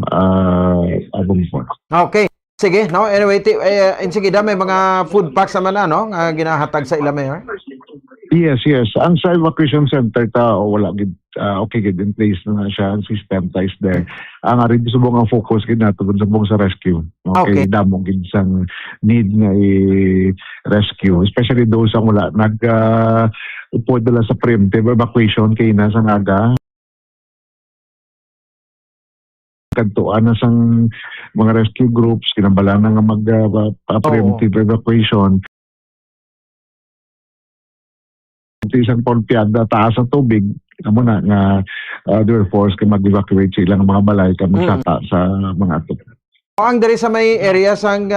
Bombopon. Okay. Sige, no? Anyway, sige da may mga food packs naman na, no? Nga ginahatag sa ila, Mayor. Yes. Ang sa evacuation center wala gid okay gid in place na siya, ang systematized there. Ang ari subong ang focus gid nato subong sa rescue. Okay, damo gid sang need nga i-rescue, especially those ang wala upod dala sa preemptive evacuation kay na sang aga. Kantuan na sang mga rescue groups kinabala na nga mag-preemptive evacuation. Isang polpiada taas ang tubig amo na nga they were forced ka mag-evacuate sa ilang mga balay ka magsata sa mga ato. Ang diri sa may area sang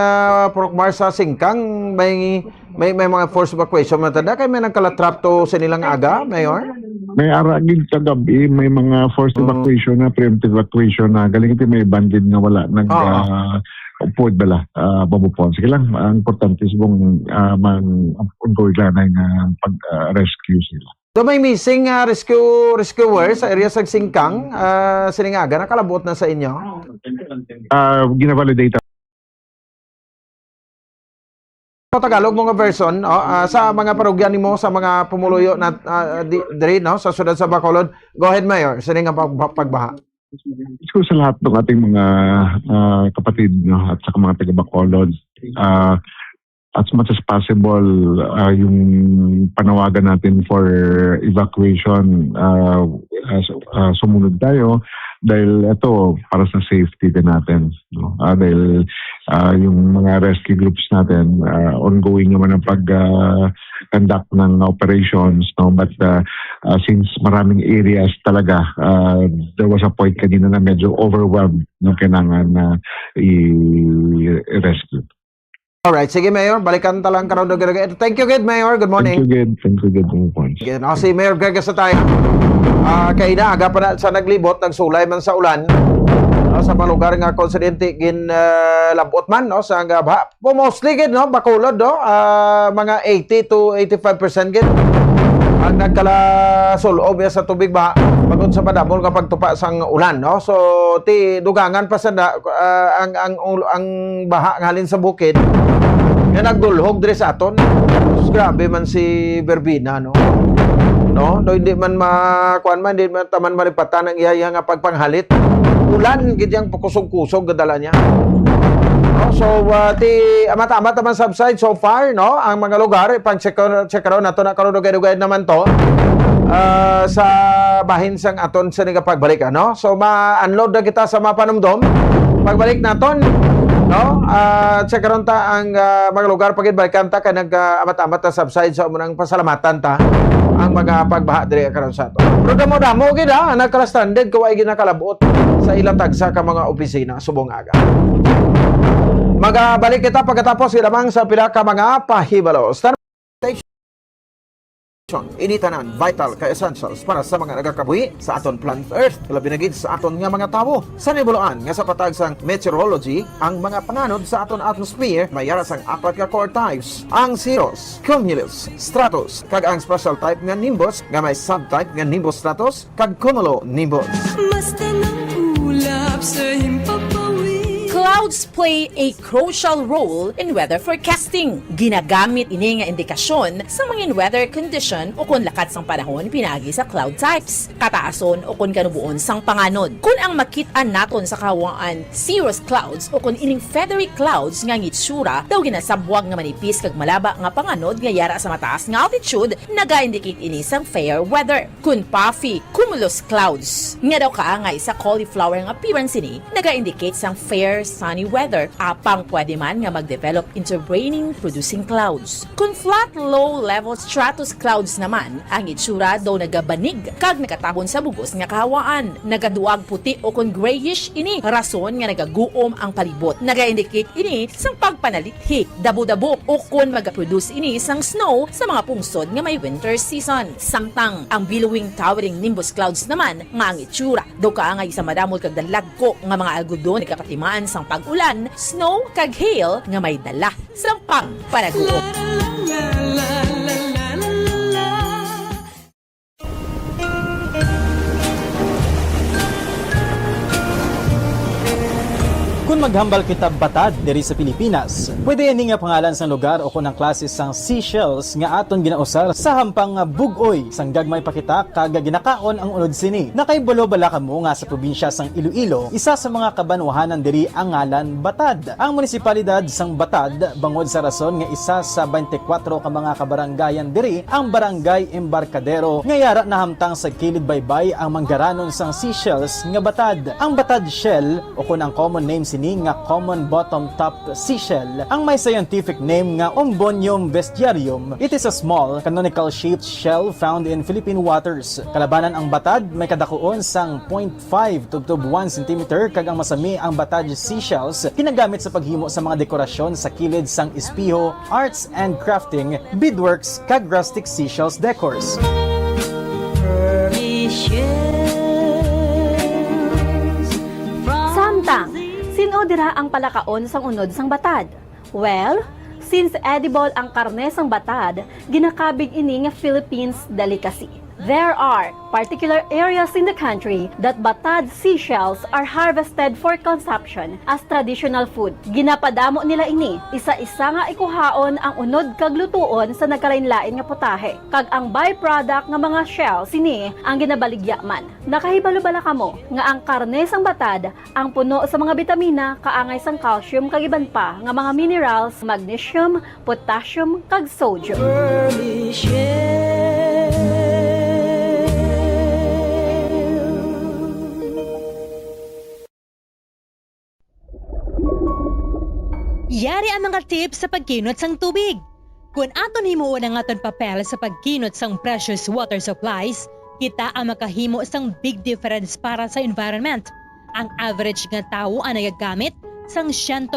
Porokmar sa Singkang may mga forced evacuation man tada kay may nagkalatrap to sa nilang aga, Mayor. May aragid kagabi may mga forced evacuation na preemptive evacuation na galing iti may bandid na wala upod bala Bombopon. Sige lang, ang importante subong ongoing lang ng pag-rescue sila. So may missing rescuers sa area sa Singkang, Siningaga, nakalabot na sa inyo? Gina-validate. Tagalog mga version sa mga parugyan nimo sa mga pumuluyo na diri no sa siyudad sa Bacolod. Go ahead, Mayor. Sininga pagbaha. So sa lahat ng ating mga kapatid no, at sa mga taga-Bacolod, as much as possible yung panawagan natin for evacuation, sumunod tayo dahil ito para sa safety din natin, no? Dahil yung mga rescue groups natin ongoing naman ang pag-conduct ng operations, no? But since maraming areas talaga, there was a point kanina na medyo overwhelmed na kailangan na i-rescue. Alright, sige Mayor, balikan talang karon do. Thank you, good Mayor. Good morning. Thank you, good points. Si Mayor Greg sa tayo. Kay na aga pa na sa naglibot, nagsulay man sa ulan. Sa palugar nga konsidente gin labot man no sa baha. Mostly gid no Bacolod no, mga 80 to 85% gid ang nagkala sulob sa tubig baha pagod sa padamol kapag tupa sang ulan no. So ti dugangan pa sa ang baha nga halin sa bukid nga nagdulhog diri sa aton. Grabe man si Berbina no. No, hindi man makuan man, hindi man taman maripatan ang iya nga pagpanghalit. ulan gid yang pakusog-kusog gadala niya. No, so ti amat-amat naman subside so far, no, ang mga lugar pag check raw nato na karon dugay-dugay naman to sa bahin sang aton sa pagbalik, ano. So ma-unload na kita sa mapanumdom pagbalik naton, no. Check raw ta ang mga lugar pagid balikan ta kanag amat-amat na subside sa munang pasalamatan ta ang mga pagbaha diri karon sa ato. Pero damo gid nagka-stranded kaway gid nakalabot sa ilang tagsa ka mga opisina subong aga. Magabalik kita pagkatapos ilamang sa pila ka mga pahibalo. Initanan, vital ka essentials para sa mga nagakabuhi sa aton planet Earth. Labi na gid sa aton nga mga tawo. Sa nibuluan nga sa patag sang meteorology, ang mga panganod sa aton atmosphere mayara sang apat ka core types. Ang cirrus, cumulus, stratus, kag ang special type nga nimbus nga may subtype nga nimbus stratus kag cumulonimbus. Basta ng ulap sa himpapawi. Clouds play a crucial role in weather forecasting. Ginagamit ini nga indikasyon sa mga weather condition o kung lakat sang panahon pinagi sa cloud types, kataason o kung kanubuon sang panganod. Kung ang makit-an naton sa kawaan cirrus clouds o kung ining feathery clouds nga ngitsura daw ginasabwag nga manipis kag malaba nga panganod nga yara sa mataas nga altitude, naga-indicate ini sang fair weather. Kung puffy cumulus clouds nga daw ka nga isa cauliflower nga appearance ini, naga-indicate sang fair sunny weather, apang pwede man nga mag-develop into raining-producing clouds. Kung flat, low-level stratus clouds naman, ang itsura daw nagabanig kag nakatahon sa bugos nga kahawaan. Nagaduag puti o kung grayish ini, rason nga nagaguom ang palibot. Naga-indicate ini sang pagpanalithi, dabo-dabo o kung mag-produce ini sang snow sa mga pungsod nga may winter season. Samtang ang billowing towering nimbus clouds naman, nga ang itsura daw kaangay sa madamol kag dalagko nga mga algodon nakapatimaan sang pag-ulan, snow kag hail nga may dala sang pagpanaguom. Kung maghambal kita batad diri sa Pilipinas, pwede ini nga pangalan sang lugar o kunang klase sang seashells nga aton ginausar sa hampang nga bugoy sang gagmay pakita kag ginakaon ang unod sini. Nakaibulo bala kamo nga sa probinsya sang Iloilo, isa sa mga kabanwahanan diri ang ngalan Batad. Ang munisipalidad sang Batad bangod sa rason nga isa sa 24 ka mga kabaranggayan diri ang Barangay Embarcadero nga yara na hamtang sa kilid baybay ang manggaranon sang seashells nga batad. Ang batad shell o kunang common name sini nga common bottom-top seashell. Ang may scientific name nga Umbonium bestiarium. It is a small, canonical-shaped shell found in Philippine waters. Kalabanan ang batad, may kadakuon sang 0.5 to 1 cm kag ang masami ang batad seashells ginagamit sa paghimo sa mga dekorasyon sa kilid sang espiho, arts and crafting, beadworks kag rustic seashells decors. Samtang sino dira ang palakaon sang unod sang batad? Well, since edible ang karne sang batad, ginakabig ini nga Philippines delicacy. There are particular areas in the country that batad seashells are harvested for consumption as traditional food. Ginapadamo nila ini, isa-isa nga ikuhaon ang unod kag lutuon sa nagkalain-lain nga putahe. Kag ang byproduct nga mga shells ini ang ginabaligya man. Nakahibalo bala kamo nga ang karne sang batad ang puno sa mga bitamina kaangay sang calcium kag iban pa nga mga minerals, magnesium, potassium kag sodium. Yari ang mga tips sa pagkinot sang tubig. Kung aton himuon ang aton papel sa pagkinot sang precious water supplies, kita ang makahimo sang big difference para sa environment. Ang average nga tawo ang nagagamit sang 140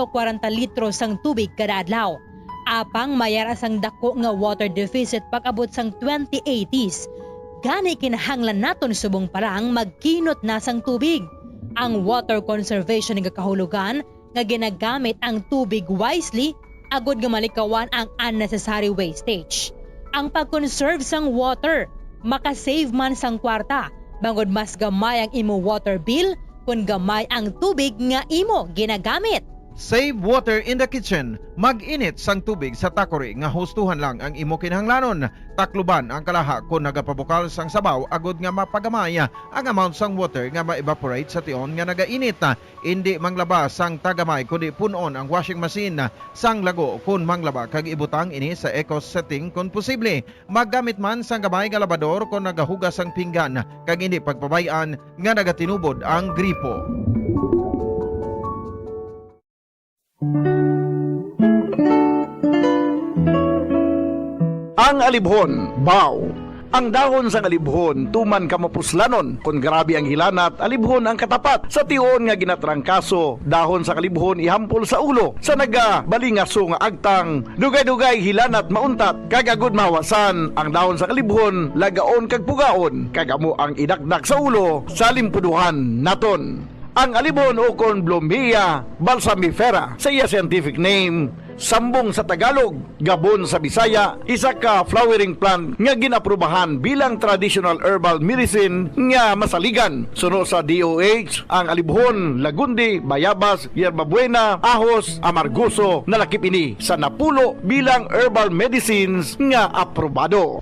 litro sang tubig kada adlaw. Apang mayara sang dako nga water deficit pag-abot sang 2080s. Gani kinahanglan naton subong parang magkinot na sang tubig. Ang water conservation nga kahulugan nga ginagamit ang tubig wisely agod nga malikawan ang unnecessary wastage. Ang pag-conserve sang water makasave man sang kwarta bangod mas gamay ang imo water bill kung gamay ang tubig nga imo ginagamit. Save water in the kitchen. Mag-init sang tubig sa takori nga hustuhan lang ang imo kinahanglanon. Takluban ang kalaha kung nagapabukal sang sabaw agod nga mapagamay ang amount sang water nga ma-evaporate sa tion nga nagainit. Hindi manglaba sang tagamay kundi punon ang washing machine sang lago kung manglaba kag ibutang ini sa eco setting kung posible. Maggamit man sang gamay nga labador kung nagahugas sang pinggan kag hindi pagpabayaan nga nagatinubod ang gripo. Ang alibhon, baw. Ang dahon sa alibhon, tuman ka mapuslanon. Kung grabe ang hilanat, alibhon ang katapat. Sa tiyon nga ginatrangkaso, dahon sa alibhon ihampol sa ulo. Sa nagabalingaso nga agtang, dugay-dugay hilanat mauntat. Kagagod mawasan, ang dahon sa alibhon, lagaon kag pugaon. Kagamo ang idakdak sa ulo, sa limpuduhan naton. Ang alibhon o kon Bloemia balsamifera sa iya scientific name, sambong sa Tagalog, gabon sa Bisaya, isa ka flowering plant nga ginaprubahan bilang traditional herbal medicine nga masaligan. Suno sa DOH, ang alibhon, lagundi, bayabas, yerbabuena, ahos, amargoso, nalakip ini sa napulo bilang herbal medicines nga aprobado.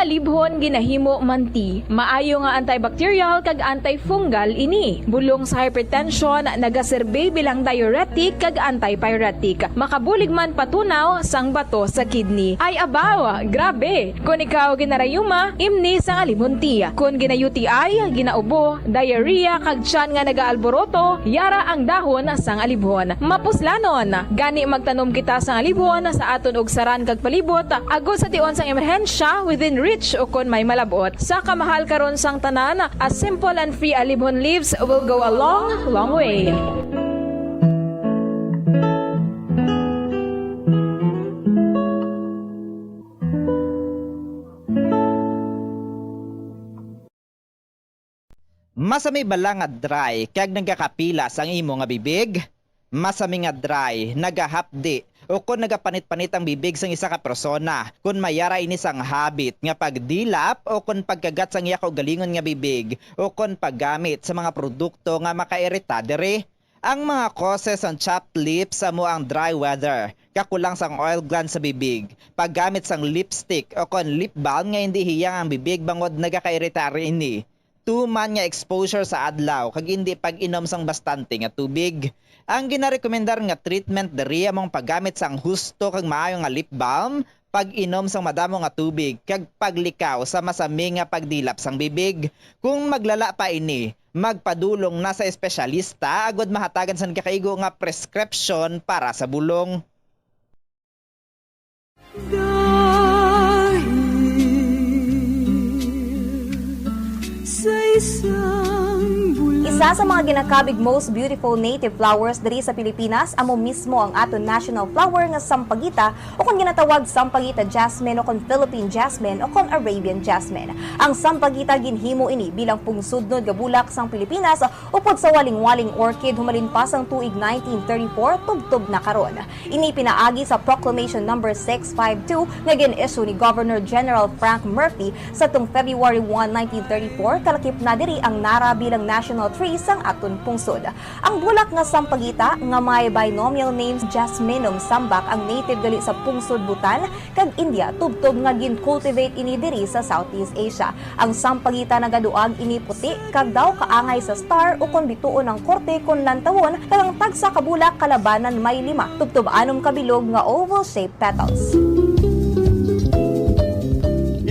Alibhon ginahimo manti, maayo nga antibacterial kag antifungal ini. Bulong sa hypertension, nagaserbe bilang diuretic kag antipyretic. Makabulig man patunaw sang bato sa kidney. Ay abaw, grabe. Kung ikaw ginarayuma, imni sang alibhon ti. Kung gina-UTI, ginaubo, diarrhea kag tiyan nga nagaalboroto, yara ang dahon sang alibhon. Mapuslanon, gani magtanom kita sang alibhon sa aton og saran kag palibot, agos sa tion sang emerhensya within reach o kon may malabot. Sa kamahal karon sang tanan, a simple and free alibhon leaves will go a long way. Masami bala nga dry kag nagakapilas ang imo nga bibig? Masami nga dry, nagahapdi o kung nagapanit-panit ang bibig sang isa ka persona, kung mayara ini sang habit nga pagdilap o kung pagkagat sang iya kaugalingon nga bibig o kung paggamit sa mga produkto nga makairita diri. Ang mga causes ang chapped lips amo ang dry weather, kakulang sang oil gland sa bibig, paggamit sang lipstick o kung lip balm nga hindi hiyang ang bibig bangod nagakairita ini. Tuman nga exposure sa adlaw kag hindi pag-inom sang bastante nga tubig. Ang ginarekomendar nga treatment diri among paggamit sang husto kag maayo nga lip balm, pag-inom sang madamo nga tubig kag paglikaw sa masami nga pagdilap sang bibig. Kung maglala pa ini, magpadulong na sa espesyalista agod mahatagan sang kakaigo nga prescription para sa bulong. Isa sa mga ginakabig most beautiful native flowers diri sa Pilipinas amo mismo ang aton national flower nga sampagita o kung ginatawag sampagita jasmine o kung Philippine jasmine o kung Arabian jasmine. Ang sampagita ginhimo ini bilang pungsudnod nga bulak sang Pilipinas upod sa waling-waling orchid humalin pa sang tuig 1934 tubtob na karon. Ini pinaagi sa Proclamation No. 652 nga gin-issue ni Governor General Frank Murphy sa tung February 1, 1934 kalakip na diri ang nara bilang national tree sang aton pungsod. Ang bulak nga sampagita nga may binomial names Jasminum sambac ang native gali sa pungsod Bhutan kag India tubtob nga gin-cultivate ini diri sa Southeast Asia. Ang sampagita nagaduag ini puti kag daw kaangay sa star o kon bituon ang korte kon lantawon kag ang tagsa ka bulak kalabanan may 5 tubtob 6 kabilog nga oval shaped petals.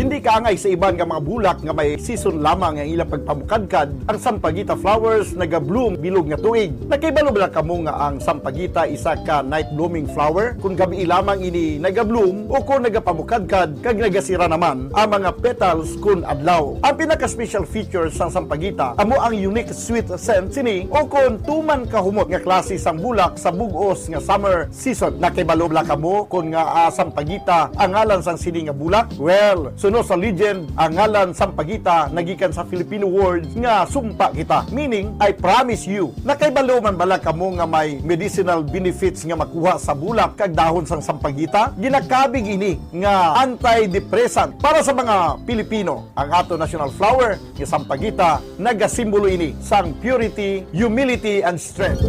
Hindi kaangay sa iban nga mga bulak nga may season lamang ang ilang pagpamukadkad, ang sampagita flowers naga-bloom bilog nga tuig. Nakibalo ba kamo nga ang sampagita isa ka night blooming flower? Kung gabi lamang ini naga-bloom o kung nagapamukadkad kag nagasira naman ang mga petals kun adlaw. Ang pinaka-special feature sa sampagita amo ang unique sweet scent sini o kung tuman kahumot nga klase sang bulak sa bug-os nga summer season. Nakibalo ba kamo kung nga sampagita ang ngalan sang sini nga bulak? Well, suno sa sa legend ang ngalan Sampaguita nagikan sa Filipino words nga sumpa kita, meaning I promise you. Nakaibalo man bala kamo nga may medicinal benefits nga makuha sa bulak kag dahon sang Sampaguita? Ginakabig ini nga antidepressant para sa mga Pilipino. Ang ato national flower nga Sampaguita nagasimbolo ini sang purity, humility and strength.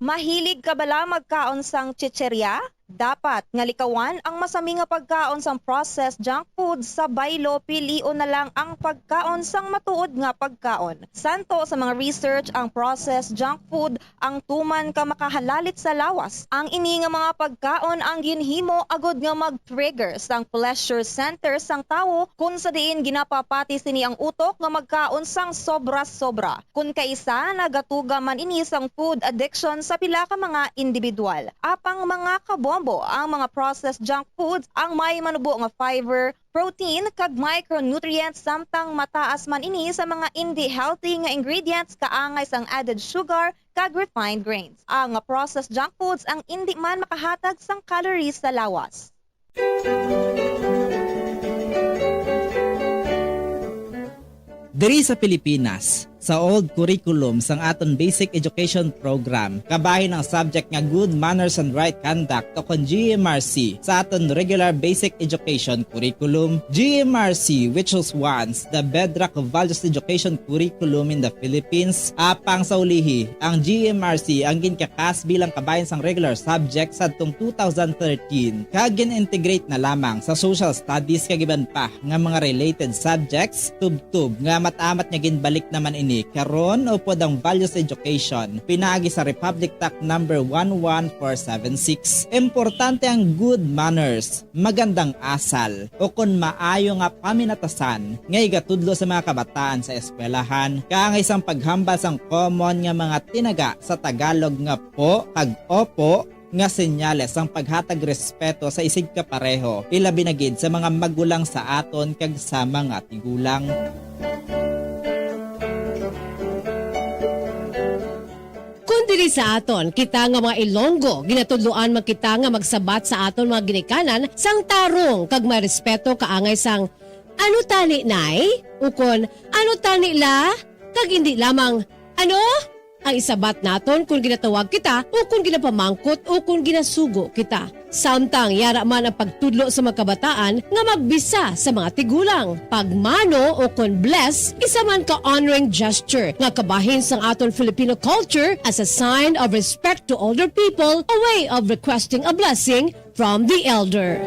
Mahilig ka bala magkaon sang chicherya? Dapat nga likawan ang masami nga pagkaon sang processed junk food sa baylo, pilion na lang ang pagkaon sang matuod nga pagkaon. Santo sa mga research ang processed junk food ang tuman ka makahalalit sa lawas. Ang ini nga mga pagkaon ang ginhimo agod nga mag-trigger sang pleasure center sang tawo kung sa diin ginapapati sini ang utok nga magkaon sang sobra-sobra. Kung kaisa nagatuga man ini sang food addiction sa pila ka mga individual. Apang mga kabombo ang mga processed junk foods ang may manubo nga fiber, protein kag micronutrients samtang mataas man ini sa mga hindi healthy nga ingredients kaangay sang added sugar kag refined grains. Ang processed junk foods ang hindi man makahatag sang calories sa lawas. Diri sa Pilipinas, sa old curriculum sang aton basic education program, kabahin ang subject nga good manners and right conduct o kon GMRC sa aton regular basic education curriculum. GMRC, which was once the bedrock of values education curriculum in the Philippines, apang sa ulihi, ang GMRC ang ginkakas bilang kabahin sang regular subject sa atong 2013 kag gin-integrate na lamang sa social studies kag iban pa nga mga related subjects tub-tub nga matamat nga ginbalik naman ini karon o pod ang values education pinaagi sa Republic Act number 11476. Importante ang good manners, magandang asal o kon maayo nga paminatasan nga igatudlo sa mga kabataan sa eskwelahan kaangay sang paghambal sang common nga mga tinaga sa Tagalog nga po kag opo nga senyales ang paghatag respeto sa isig kapareho ilabi na gid sa mga magulang sa aton kag sa mga tigulang. Diri sa aton, kita nga mga Ilonggo, ginatudloan magkita nga magsabat sa aton mga ginikanan sang tarong kag may respeto kaangay sang ano tani nay? Ukon, ano tani la? Kag hindi lamang, ano? Ang isabat naton kung ginatawag kita o kung ginapamangkot o kung ginasugo kita. Samtang yara man ang pagtudlo sa mga kabataan nga magbisa sa mga tigulang. Pagmano o kung bless, isa man ka honoring gesture nga kabahin sang aton Filipino culture as a sign of respect to older people, a way of requesting a blessing from the elder.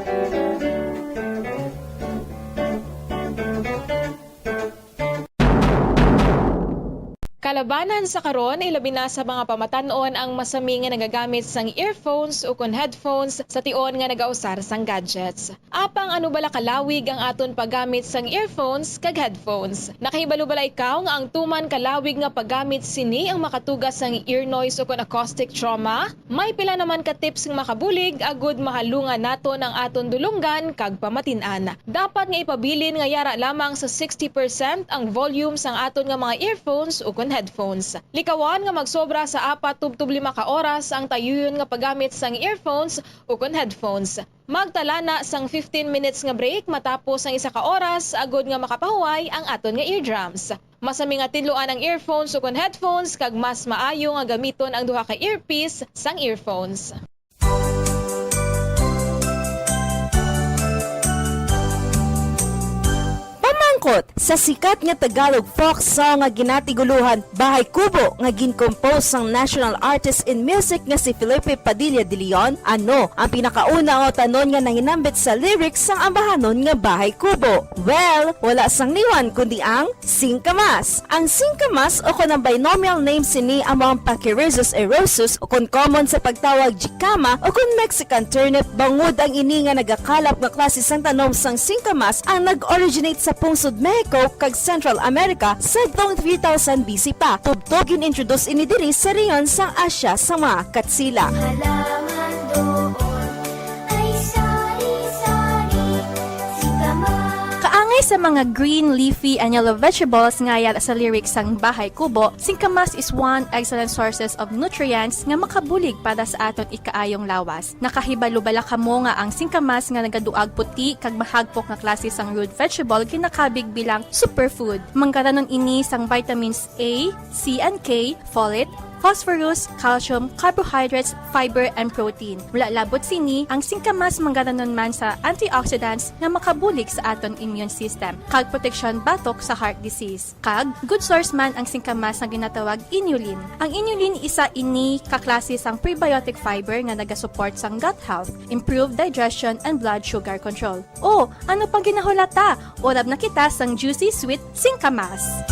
Kalabanan sa karon ilabi na sa mga pamatanon ang masami nga nagagamit sang earphones o kon headphones sa tion nga nagausar sang gadgets. Apang ano bala kalawig ang aton paggamit sang earphones kag headphones. Nakahibalo bala ikaw nga ang tuman kalawig nga paggamit sini ang makatugas sang ear noise o kon acoustic trauma? May pila naman ka tips nga makabulig agud mahalungan naton ang aton dulunggan kag pamatin-an. Dapat nga ipabilin nga yara lamang sa 60% ang volume sang aton nga mga earphones o kon headphones. Likawan nga magsobra sa 4-5 ka oras ang tayuyon nga paggamit sang earphones o kon headphones. Magtala na sang 15 minutes nga break matapos ang 1 ka oras agod nga makapahuway ang aton nga eardrums. Masami nga tinluan ang earphones o kon headphones kag mas maayo nga gamiton ang duha ka earpiece sang earphones. Sa sikat nga Tagalog folk song nga ginatiguluhan Bahay Kubo nga gincompose sang national artist in music nga si Felipe Padilla de Leon, ano ang pinakauna nga tanon nga nanginambit sa lyrics sang ambahanon nga Bahay Kubo? Well, wala sang niwan kundi ang singkamas. Ang singkamas o kon ang binomial name sini among Pachyrhizos erosus o kon common sa pagtawag jicama o kon Mexican turnip, bangod ang ini nga nagakalap nga klase sang tanom sang singkamas ang nag-originate sa pungsod Mexico kag Central America sa taong 3000 BC pa. Tubtogin introduce ini diri sa rehiyon sang Asya sa mga Katsila. Kaangay sa mga green, leafy, and yellow vegetables nga yara sa lyrics sang Bahay Kubo, singkamas is one excellent sources of nutrients nga makabulig para sa aton ikaayong lawas. Nakahibalo-bala kamo nga ang singkamas nga nagaduag puti kag mahagpok nga klase sang root vegetable ginakabig bilang superfood. Mangkaranon ini sang vitamins A, C, and K, folate, phosphorus, calcium, carbohydrates, fiber, and protein. Mula labot sini, ang singkamas manggaranon man sa antioxidants nga makabulig sa aton immune system, kag protection batok sa heart disease. Kag, good source man ang singkamas nga ginatawag inulin. Ang inulin isa ini kaklase sang prebiotic fiber nga nagasupport sang gut health, improve digestion, and blood sugar control. O, ano pang ginahulata? Orab na kita sang juicy sweet singkamas.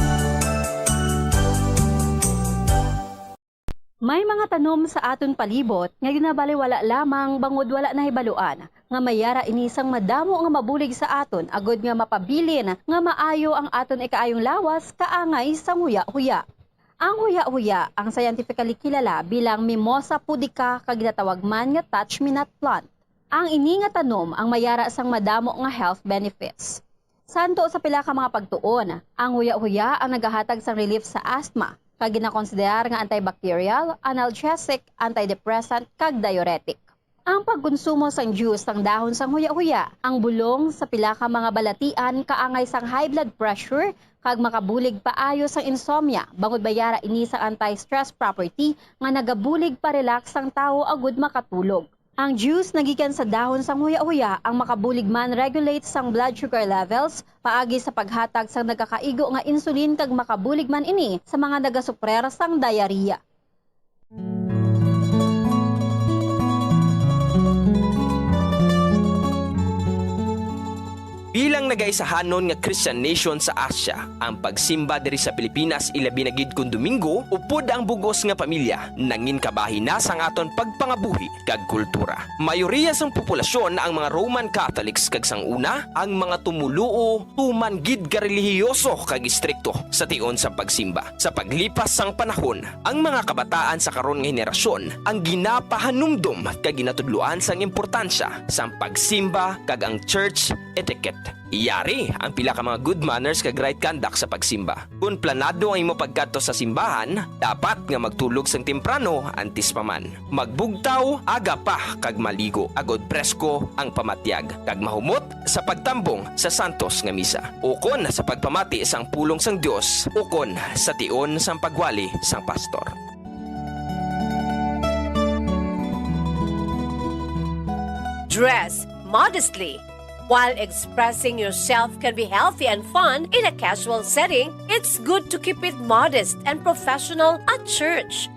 May mga tanom sa aton palibot nga ginabaliwala lamang bangod wala na hibaluan nga mayara inisang madamo nga mabulig sa aton agod nga mapabilin nga maayo ang aton ikaayong lawas kaangay sa huya-huya. Ang huya-huya ang scientifically kilala bilang Mimosa pudica kag ginatawag man nga touch-me-not plant. Ang ini nga tanom ang mayara sang madamo nga health benefits. Santo sa pila ka mga pagtuon, ang huya-huya ang nagahatag sang relief sa asthma, kag ginakonsiderar nga antibacterial, analgesic, antidepressant, kag diuretic. Ang pagkonsumo sang juice sang dahon sang huya-huya, ang bulong sa pila ka mga balatian kaangay sang high blood pressure, kag makabulig paayo sang insomnia, bangod bayara ini sa anti-stress property nga nagabulig pa relax sang tao agud makatulog. Ang juice nagikan sa dahon sang huya-huya ang makabulig man regulate sang blood sugar levels, paagi sa paghatag sang nagakaigo nga insulin kag makabulig man ini sa mga nagasuprer sang diarrhea. Bilang nagaisahanon nga Christian nation sa Asia, ang pagsimba diri sa Pilipinas ilabi na gid kun Domingo upod ang bugos nga pamilya nangin kabahin na sang aton pagpangabuhi kag kultura. Mayoriya sang populasyon ang mga Roman Catholics kag sang una ang mga tumuluo tuman gid ka relihiyoso kag istrikto sa tion sa pagsimba. Sa paglipas sang panahon, ang mga kabataan sa karon nga henerasyon ang ginapahanumdum kag ginatudloan sang importansya sang pagsimba kag ang church etiquette. Iyari ang pila ka mga good manners kag right conduct sa pagsimba. Kung planado ang imo pagkadto sa simbahan, dapat nga magtulog sang temprano antes pa man. Magbugtaw aga pa kag maligo agod presko ang pamatyag kag mahumot sa pagtambong sa santos nga misa. Ukon sa pagpamati sang pulong sang Dios, ukon sa tion sang pagwali sang pastor. Dress modestly. While expressing yourself can be healthy and fun in a casual setting, it's good to keep it modest and professional at church.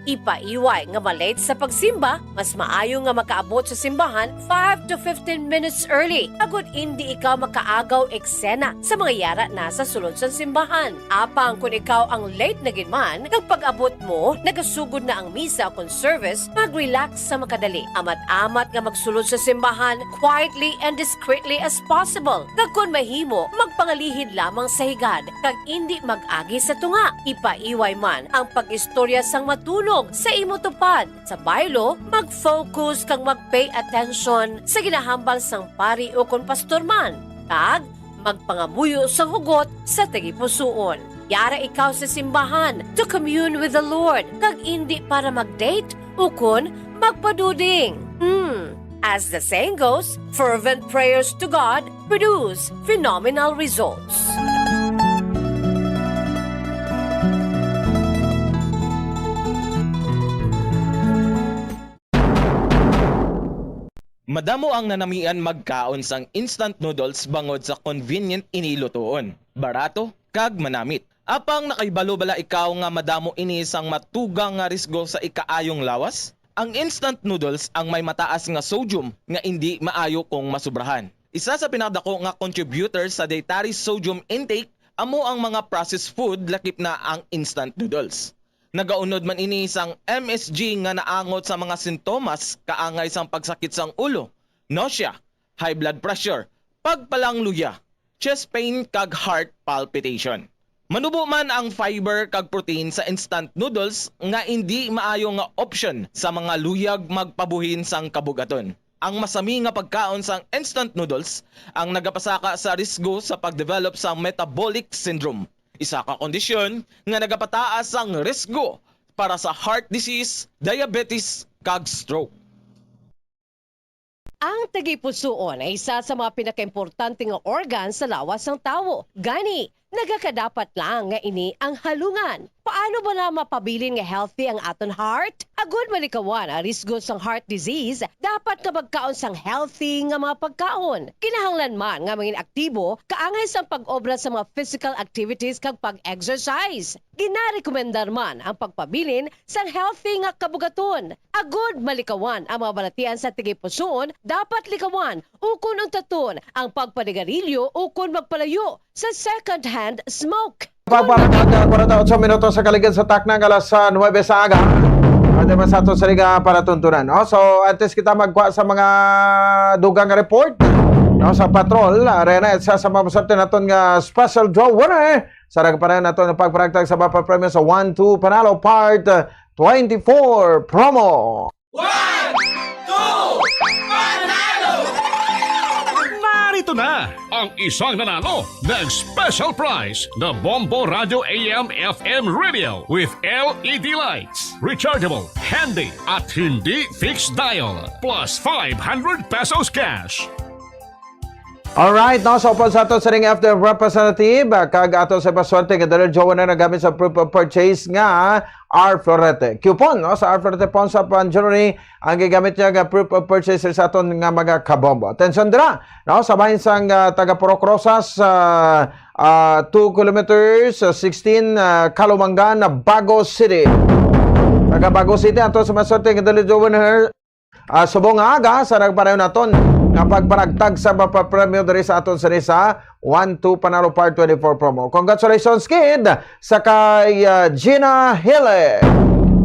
Ipaiway nga malate sa pagsimba, mas maayo nga makaabot sa simbahan 5 to 15 minutes early. Agud hindi ikaw makaagaw eksena sa mga yara nasa sulod sa simbahan. Apang kung ikaw ang late na ginman, pag-abot mo, nagasugod na ang misa o service, mag-relax sa makadali. Amat-amat nga magsulod sa simbahan quietly and discreetly as possible. Kag kung mahimo, magpangalihid lamang sa higad, kag hindi mag-agi sa tunga. Ipaiway man ang pag-istorya sang matulog sa imo tupad. Sa baylo, mag-focus kang mag-pay attention sa ginahambal sang pari o kon pastor man. Kag, magpangamuyo sa hugot sa tagipusoon. Yara ikaw sa simbahan to commune with the Lord. Kag hindi para mag-date o kon magpaduding. As the saying goes, fervent prayers to God produce phenomenal results. Madamo ang nanamian magkaon sang instant noodles bangod sa convenient inilutoon, barato kag manamit. Apang nakaibalo bala ikaw nga madamo ini sang matugang nga risgo sa ikaayong lawas? Ang instant noodles ang may mataas nga sodium nga hindi maayo kung masubrahan. Isa sa pinakadako nga contributor sa dietary sodium intake amo ang mga processed food lakip na ang instant noodles. Nagaunod man ini sang MSG nga naangot sa mga sintomas kaangay sang pagsakit sang ulo, nausea, high blood pressure, pagpalangluya, chest pain kag heart palpitation. Manubo man ang fiber kag protein sa instant noodles nga hindi maayo nga option sa mga luyag magpabuhin sang kabugaton. ang masami nga pagkaon sang instant noodles ang nagapasaka sa risgo sa pagdevelop sa metabolic syndrome. Isa ka kondisyon nga nagapataas ang risgo para sa heart disease, diabetes, kag stroke. Ang tagipusoon ay isa sa mga pinakaimportanteng organ sa lawas ng tao. Gani, nagakadapat lang nga ini ang halungan. Paano ba na mapabilin nga healthy ang aton heart? Agud malikawan ang risgo sang heart disease, dapat ka magkaon sang healthy nga mga pagkaon. Kinahanglan man nga maging aktibo, kaangay sang pag-obra sa mga physical activities kag pag-exercise. Ginarekomendar man ang pagpabilin sang healthy nga kabugaton. Agud malikawan ang mga balatian sa tigipusoon, dapat likawan ukon ang taton ang pagpanigarilyo ukon magpalayo sa second-hand smoke. Pagpapagod 48 minutos sa kaligid sa taknang alas 9 sa aga. Ate man sa ato sa liga para tuntunan. No? So, antes kita magkuha sa mga dugang report no? Sa patrol, arena at sa mabusarte naton nga special draw winner. Sarag pa rin naton ang pagparagtag sa Bapa Premio sa 1-2 Panalo Part 24 promo. 1, 2, Panalo! Narito na ang isang nanalo ng special prize na Bombo Radio AM/FM Radio with LED lights. Rechargeable, handy at hindi fixed dial. Plus 500 pesos cash. Alright, no, so upon sa ato sa ring after representative, kag ato sa paswerte nga dala jowa na nagamit sa proof of purchase nga R. Florete. Coupon, no, sa R. Florete Pawn sa Panjewelry, ang gigamit niya nga proof of purchase sa aton nga mga kabombo. Atensyon dira, no, sa bahin sang taga Purok Rosas, 2 kilometers, 16 Kalumangan, Bago City. Taga Bago City, ato sa paswerte nga dala jowa na subong aga sa nagparayon naton nga pagparagtag sa mapapremyo diri sa aton sa 1-2 Panalo Part 24 promo. Congratulations kid sa kay Gina Hele.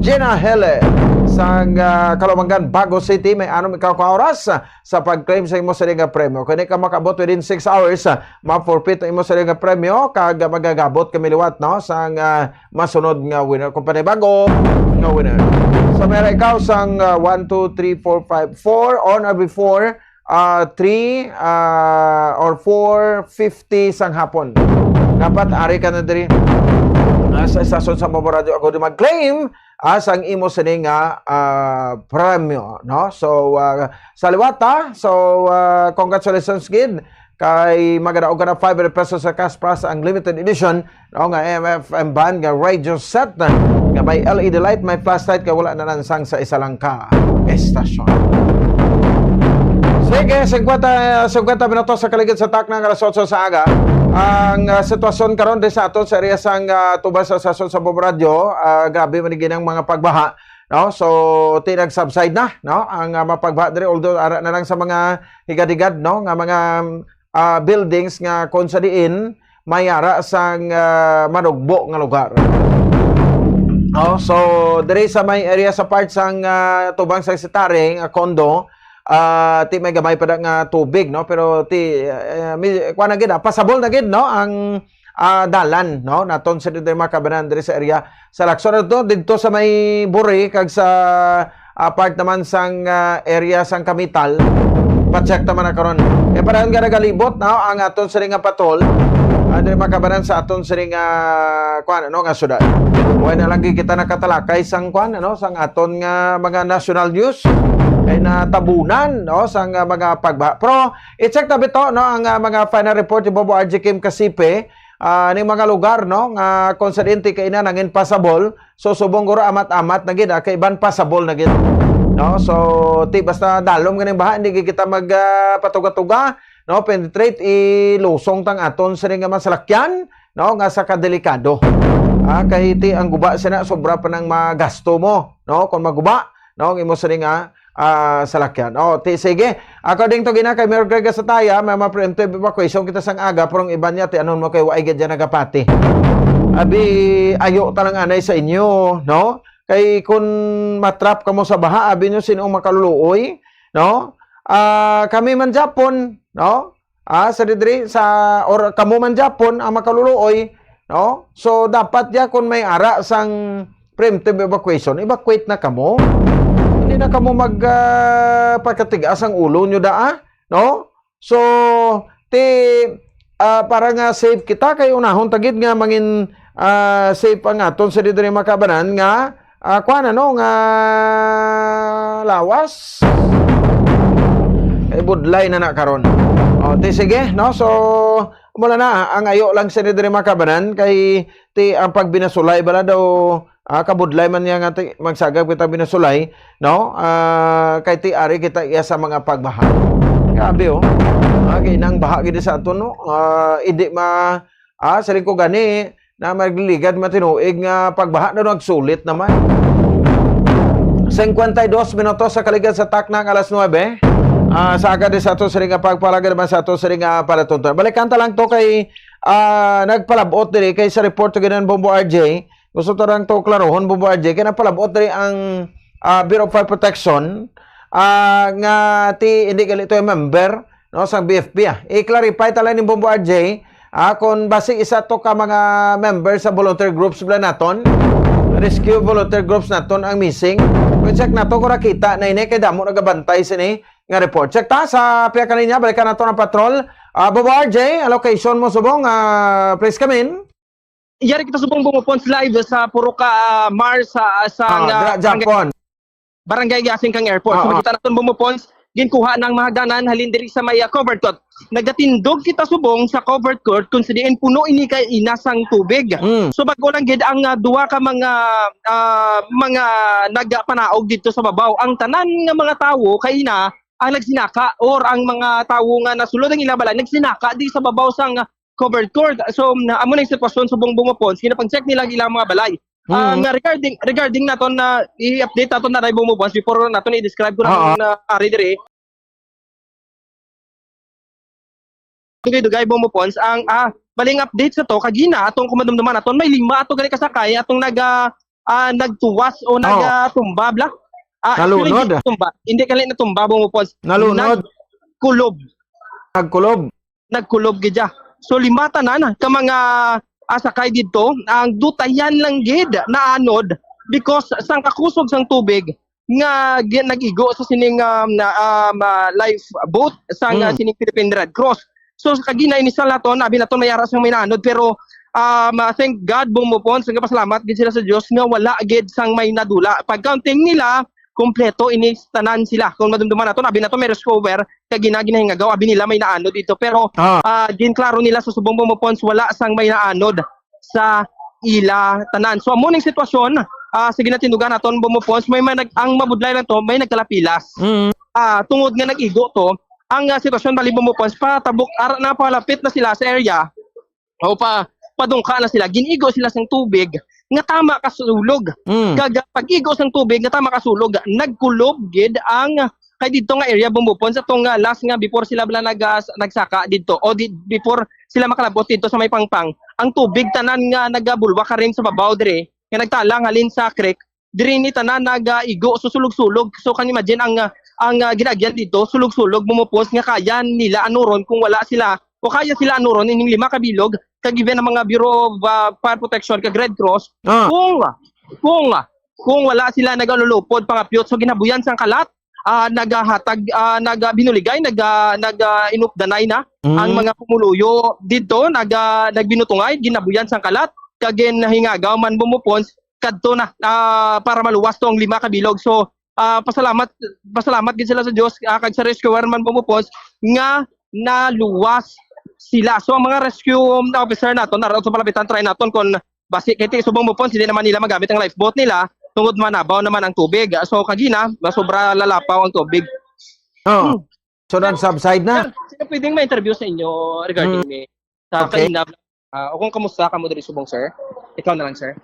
Gina Hele sa Kalumangan, Bago City. May anong ikaw ka oras sa pag-claim sa imo sa nga premyo. Kung di ka makabot within 6 hours, ma-forfeit ang imo sa nga premyo kag magagabot kami liwat no sa masunod nga winner. Kung panay bago nga winner. So meron ikaw sang 1, 2, 3, 4, 5, 4 on or before 3 or 4:50 sang hapon. Dapat ari ka na diri sa istasyon sa Bombo Radio ako di mag-claim sang imo sa nga premyo, no? So sa liwata, so congratulations kid kay magadaog ka na 500 pesos sa cash prize ang limited edition no nga MFM band nga radio set nga may LED light, may flashlight kay wala na nansang sa isa lang ka estasyon. Sige, 50 minutos sa kaligid sa taknang alas 8 sa aga. Ang sitwasyon karon di sa aton sa area sang tubas sa sasyon sa Bombo Radio, grabe man ginang mga pagbaha, no? So tinag-subside na, no? Ang mapagbaha diri although ara na lang sa mga higad-higad, no? Nga mga buildings nga kon sa diin mayara sang manugbo nga lugar. Oh, so diri sa may area sa part sang tubang sa Sitaring condo, ti may gamay pa nga tubig, no, pero ti kuan na gid pasabol na gid, no, ang dalan, no, naton sa diri makabanan diri sa area sa Lacson dito sa may Buri kag sa part naman sang area sang Kamital. Pa-check naman na karon. Parahan nga nagalibot, no, ang aton sa nga patol diri makabanan sa aton sa nga kuan, no, nga syudad. Buhay na lang kita nakatalakay sang kuan, no, sang aton nga mga national news ay natabunan, no, sang mga pagbaha. Pero i-check na bito, no, ang mga final report ni Bobo RJ Kim Kasipe ning mga lugar, no, nga konsidente kay ina nangin pasabol. So subong guro amat-amat na gid kay ban pasabol na gid. No, so ti basta dalom ganing baha hindi kita magpatuga-tuga, no, penetrate ilusong tang aton sa nga masalakyan, no, nga sa kadelikado. Kay ti ang guba sina sobra pa nang magasto mo, no, kung maguba, no, imo sa nga salakyan. Ti sige. According to gina kay Mayor Greg Sataya, may preemptive evacuation kita sang aga, pero iban niya ti anon mo kay waay gid nagapati. Abi ayo tanang anay sa inyo, no? Kay kun matrap kamo sa baha, abi nyo sinong makaluluoy, no? Kami man Japon, no? Sa didri sa or kamo man Japon ang makaluluoy, no? So dapat ya kun may ara sang preemptive evacuation, evacuate na kamo. Hindi hindi na kamo magpakatigas ang ulo nyo no? So, para nga safe kita kay unahon tagid nga mangin safe ang aton sa dito makabanan nga kuan ano nga lawas kay budlay na karon. Sige, no? So, mula na ang ayo lang sa dito makabanan kay ang pagbinasulay bala daw kabudlay man niya nga magsagab kita binasulay, no? Kay ari kita iya sa mga pagbaha. Grabe nang baha gid sa aton no. Idi sa ko gani na magliligad matinuig nga pagbaha na nagsulit naman. 52 minutos sa kaligad sa taknang alas 9. Sa agad sa ato sa ring pagpalagad naman sa ato sa ring palatuntunan. Balikan ta lang to kay nagpalabot diri kay sa report ginan Bombo RJ. Gusto to lang to klarohon Bombo RJ kay napalabot diri ang Bureau of Fire Protection nga hindi galito yung member no sa BFP. I-clarify tala ni Bombo RJ kung basi isa to ka mga member sa volunteer groups bla naton. Rescue volunteer groups naton ang missing. Kung check nato kung nakita na ini kay damo nagabantay sini nga report. Check ta sa piya kaninya balikan nato ng patrol. Bombo RJ, allocation mo subong please come in. Yari kita subong bumupons live sa Puruka Mars sa Japon. Barangay Gasing kang airport. So makita naton bumupons ginkuha ng mga ganan halin diri sa may covered court. Nagatindog kita subong sa covered court kung sadiin puno ini kay inasang tubig. So bago lang gid ang duwa ka mga nagapanaog dito sa babaw. Ang tanan nga mga tawo kay ina ang nagsinaka or ang mga tawo nga nasulod ang ila balay nagsinaka di sa babaw sang covered court. So amo na yung sitwasyon subong bumupons kinapag-check nila ilang mga balay. Regarding naton na i-update naton na ray bumupons before naton i-describe ko lang ari dire. Dugay bumupons ang baling update sa to kagina atong kumadumduman naton may 5 ato gali kasakay atong nagtuwas o nagatumba bla. Nalunod. Hindi kali natumba bumupons. Nalunod. Nagkulob. Nagkulob gidya. So 5 tanan ka mga asakay dito ang dutayan lang gid na anod because sang kakusog sang tubig nga nagigo sa sining life boat sang sining Philippine Red Cross. So kagina inisal naton abi naton mayara sang may naanod pero thank God bumupons nga pasalamat gid sila sa Dios nga wala gid sang may nadula. Pag counting nila kompleto inis tanan sila. Kung madumduman naton abi naton may recover kag ginahingagaw abi nila may naanod dito pero ginklaro nila sa subong bumupons wala sang may naanod sa ila tanan. So amo ning sitwasyon sa ginatindugan naton bumupons may ang mabudlay lang to may nagkalapilas. Tungod nga nagigo to ang sitwasyon bali bumupons patabok na palapit na sila sa area o padungka na sila ginigo sila sang tubig nga tama kasulog. Kag pag-igo sang tubig nga tama kasulog, nagkulob gid ang kay dito nga area bumupons atong last nga before sila bala nagsaka dito o before sila makalabot dito sa may pangpang. Ang tubig tanan nga nagabulwa ka rin sa babaw dire, nga nagtalang halin sa creek, dire ni tanan nagaigo susulog-sulog. So kan imagine ang ginagyan dito sulog-sulog bumupons nga kaya nila anuron kung wala sila o kaya sila anuron ining 5 kabilog kag-given ng mga Bureau of Fire Protection kag Red Cross kung wala sila nagalulupod pangapyot so ginabuyan sang kalat nagahatag nagabinuligay inupdanay na ang mga pumuluyo dito nagbinutungay ginabuyan sang kalat kag hingagaw man bumupons kadto na para maluwas tong 5 kabilog. So pasalamat gid sila sa Dios kag sa rescuer man bumupons nga naluwas sila. So ang mga rescue officer naton naroon sa palapitan try naton kung basi kay subong mo pon hindi naman nila magamit ang lifeboat nila tungod manabaw naman ang tubig. So kagina sobra lalapaw ang tubig. So subside na. Sino pwedeng ma-interview sa inyo regarding ni sa kainab o kung kamusta ka mo diri subong sir? Ikaw na lang sir.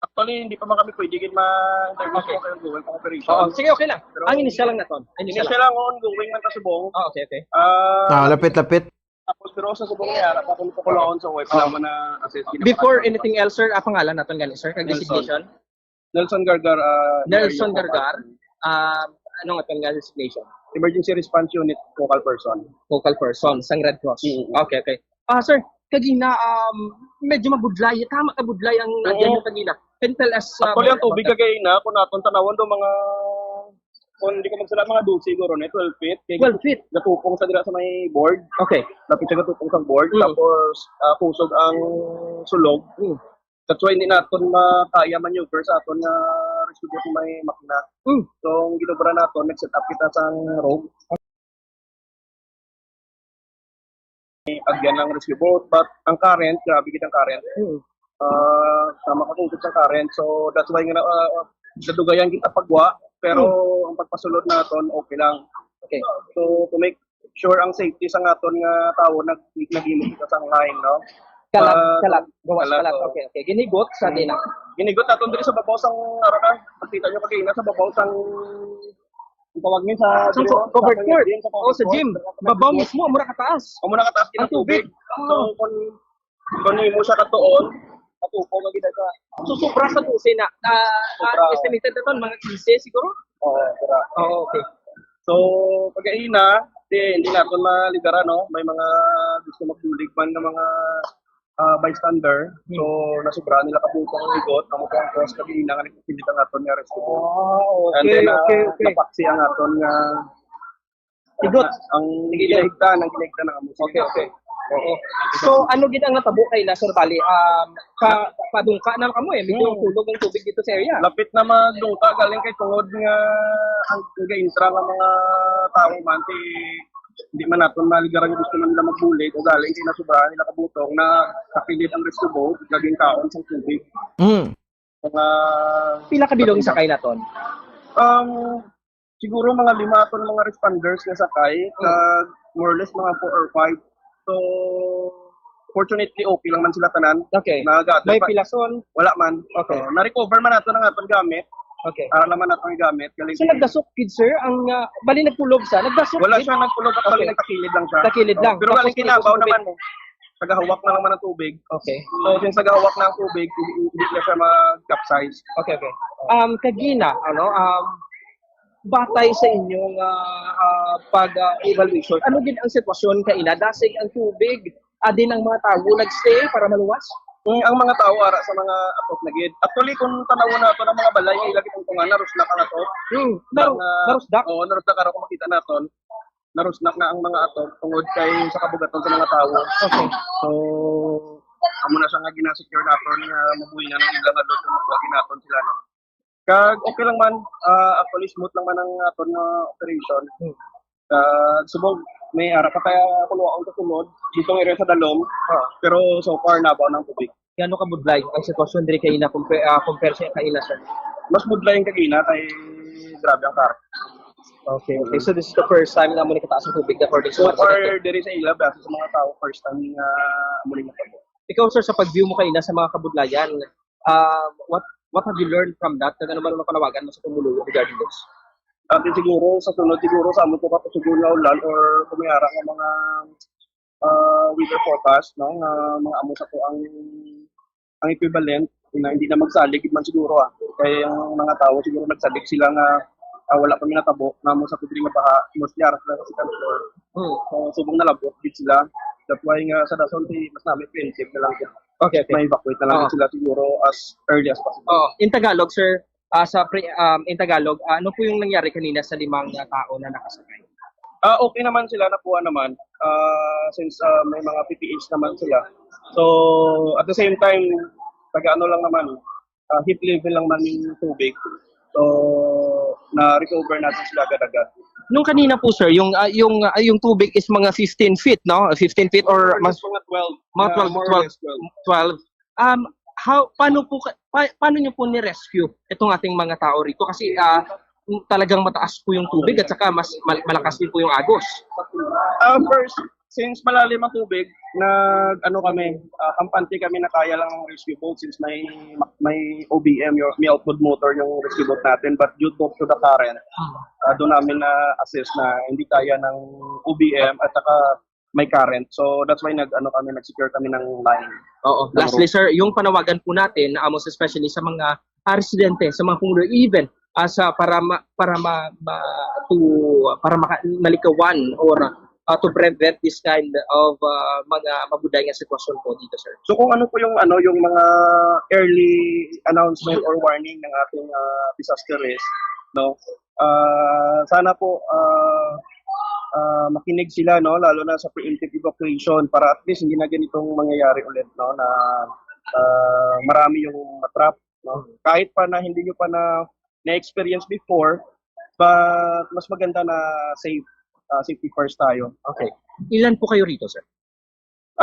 Actually, hindi pa man kami pwede interview ko kayong going operation. Sige, okay lang. Ang initial lang naton. Initial lang ongoing man ta subong. Okay. Lapit-lapit. Tapos pero sa subong niya, pakulo ko lang sa web naman na assess. Before anything else, sir, ang pangalan naton gani, sir, kag designation? Nelson Gargar. Nelson Gargar. Ano nga tong designation? Emergency Response Unit Focal Person. Focal person sang Red Cross. Okay. Sir, kagina medyo mabudlay. Tama ka budlay ang nandiyan yung kagina. Can tell us actually ang tubig kagina kung naton tanawon do mga kung hindi ko magsalat mga 12 siguro na 12 feet. 12 feet. Gatupong sa dira sa may board. Okay. Lapit sa gatupong sa board. Tapos kusog ang sulog. That's why hindi natin makaya maneuver sa aton nga rescue boat may makina. So, ang ginobra natin, nag-set up kita sa rope. Agyan ng rescue boat, but ang current, grabe kitang current. Sama katungkot sa current. So, that's why nga nadugayan kita pagwa, pero ang pagpasulod natin, okay lang. Okay. So, to make sure ang safety sa aton nga tao, nag-imog kita sa line, no? Kalat. Gawas kalat. Okay. Ginigot sa dina. Ginigot natin dito sa babaw sang arana. Nakita nyo kanina sa babaw sang tawag niyo sa covered court. Sa gym. Babaw mismo, mura kataas. Mura kataas ang tubig. So, kung mo siya katuon, katupo nga gid ka. So, sobra sa 12 na. Estimated na to, mga 15 siguro? Okay. So, pag-aina, hindi natin maligara, no? May mga gusto magdulig man ng mga bystander. So, nasubra nila kabutang ang ligot. Amo ko ang cross kabina nga nagpipilit ang aton nga rescue. And then, napaksi ang aton nga ligot. Ang gilegta ng amo. Okay. Oo. So, ano gid ang natabo kay na Sir Bali? Padungka na kamo medyo tulog ang tubig dito sa area. Lapit na magdungka galing kay tungod nga ang ga-intra nga mga tao man hindi man natin maligaran gusto man nila magbulit o galing kay nasubrahan nila kabutong na kapilit ang rescue boat laging kaon sa tubig. Mga pila ka bilog sakay naton? Siguro mga 5 ton mga responders nga sakay, more or less mga 4 or 5. So, fortunately, okay lang man sila tanan. Okay. May pilason? Wala man. Okay. Na-recover man nato ng atong gamit. Okay. Para naman nato ang gamit. So, nagdasok kid, sir? Ang, bali nagpulog sa? Nagdasok wala kid? siya nagpulog at bali nagtakilid lang siya. Takilid lang. Pero galing kinabaw naman. Tagahawak na naman ng tubig. Okay. So, since tagahawak na ang tubig, hindi na siya mag-capsize. Okay. Kagina, batay sa inyong pag-evaluation, ano din ang sitwasyon kaina? Dasig ang tubig, din ang mga tao nagstay para maluwas? Ang mga tao ara sa mga atot na gid. Actually, kung tanawon nato ng mga balay, ilagi itong tunga, narusnak ang atot. Narusnak? Oo, narusnak ara kung makita naton. Narusnak na ang mga atot tungod kay sa kabugaton sa mga tao. Okay. So, amo na siya nga ginasecure naton nga mabuhi na ng ilang adot kung makuha naton sila no. Kag okay lang man, actually smooth lang man ang aton nga operation. Subong may ara pa kaya kuluwaon sa sunod dito ng area sa Dalom. Pero so far nabaw ng tubig. Gano ka budlay ang sitwasyon diri kay ina compare sa kaila sir? Mas budlay ang kagina kay grabe ang car. Okay. So this is the first time na mo nakataas ang tubig according so far diri sa ila base sa mga tao first time nga muli natabo. Ikaw sir sa pag-view mo kaina sa mga kabudlayan, what have you learned from that? Ano ba naman panawagan mo sa tumuluyo regarding this? Atin siguro, sa sunod siguro, sa amon ko kapasugon na ulan or kumayara ng mga weather forecast, no? Mga amo sa to ang equivalent na hindi na magsalig man siguro kaya yung mga tao siguro nagsalig sila nga wala pa minatabo na mo sa tubig nga baha mostly aras lang sa floor. So subong na labot gid sila. That's why nga sa dason mas namin preventive na lang gid. Okay. May evacuate na lang sila siguro as early as possible. In Tagalog, sir, in Tagalog, ano po yung nangyari kanina sa 5 tao na nakasakay? Okay naman sila, nakuha naman. Since may mga PPH naman sila. So, at the same time, taga-ano lang naman, heat level lang man yung tubig. So, na-recover natin sila agad-agad. Nung kanina po sir, yung tubig is mga 15 feet, no? 15 feet or mas mga 12. Mga 12. Paano niyo po ni-rescue itong ating mga tao rito? Kasi talagang mataas po yung tubig at saka mas malakas din po yung agos. First, since malalim ang tubig, kampante kami na kaya lang ng rescue boat since may OBM, may outboard motor yung rescue boat natin. But due to the current, doon namin na-assess na hindi kaya ng OBM at saka may current. So that's why nag-secure kami ng line. Oo. Lastly sir, yung panawagan po natin, most especially sa mga residente, sa mga kumulo, even para malikawan or to prevent this kind of mga mabuday nga sitwasyon po dito, sir. So kung ano po yung mga early announcement or warning ng ating disaster risk, no? Sana po makinig sila, no, lalo na sa preemptive evacuation para at least hindi na ganitong mangyayari ulit, no, na marami yung matrap, no. Kahit pa na hindi nyo pa na-experience before, but mas maganda na safety first tayo. Okay. Ilan po kayo rito, sir?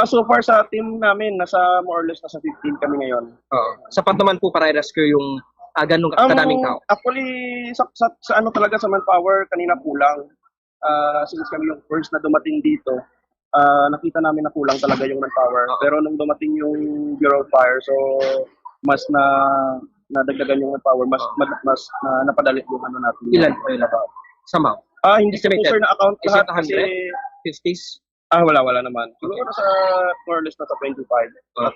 So far sa team namin, more or less nasa 15 kami ngayon. Sapat naman po para i-rescue yung ganong kadaming tao. Actually, sa ano talaga sa manpower, kanina kulang. Since kami yung first na dumating dito, nakita namin na kulang talaga yung manpower. Pero nung dumating yung Bureau of Fire, so mas nadagdagan yung manpower, mas napadali yung ano natin. Ilan po yun? Sama? Hindi ko sure na account Is it lahat 100? kasi 50s? wala naman. Siguro sa more or less nasa 25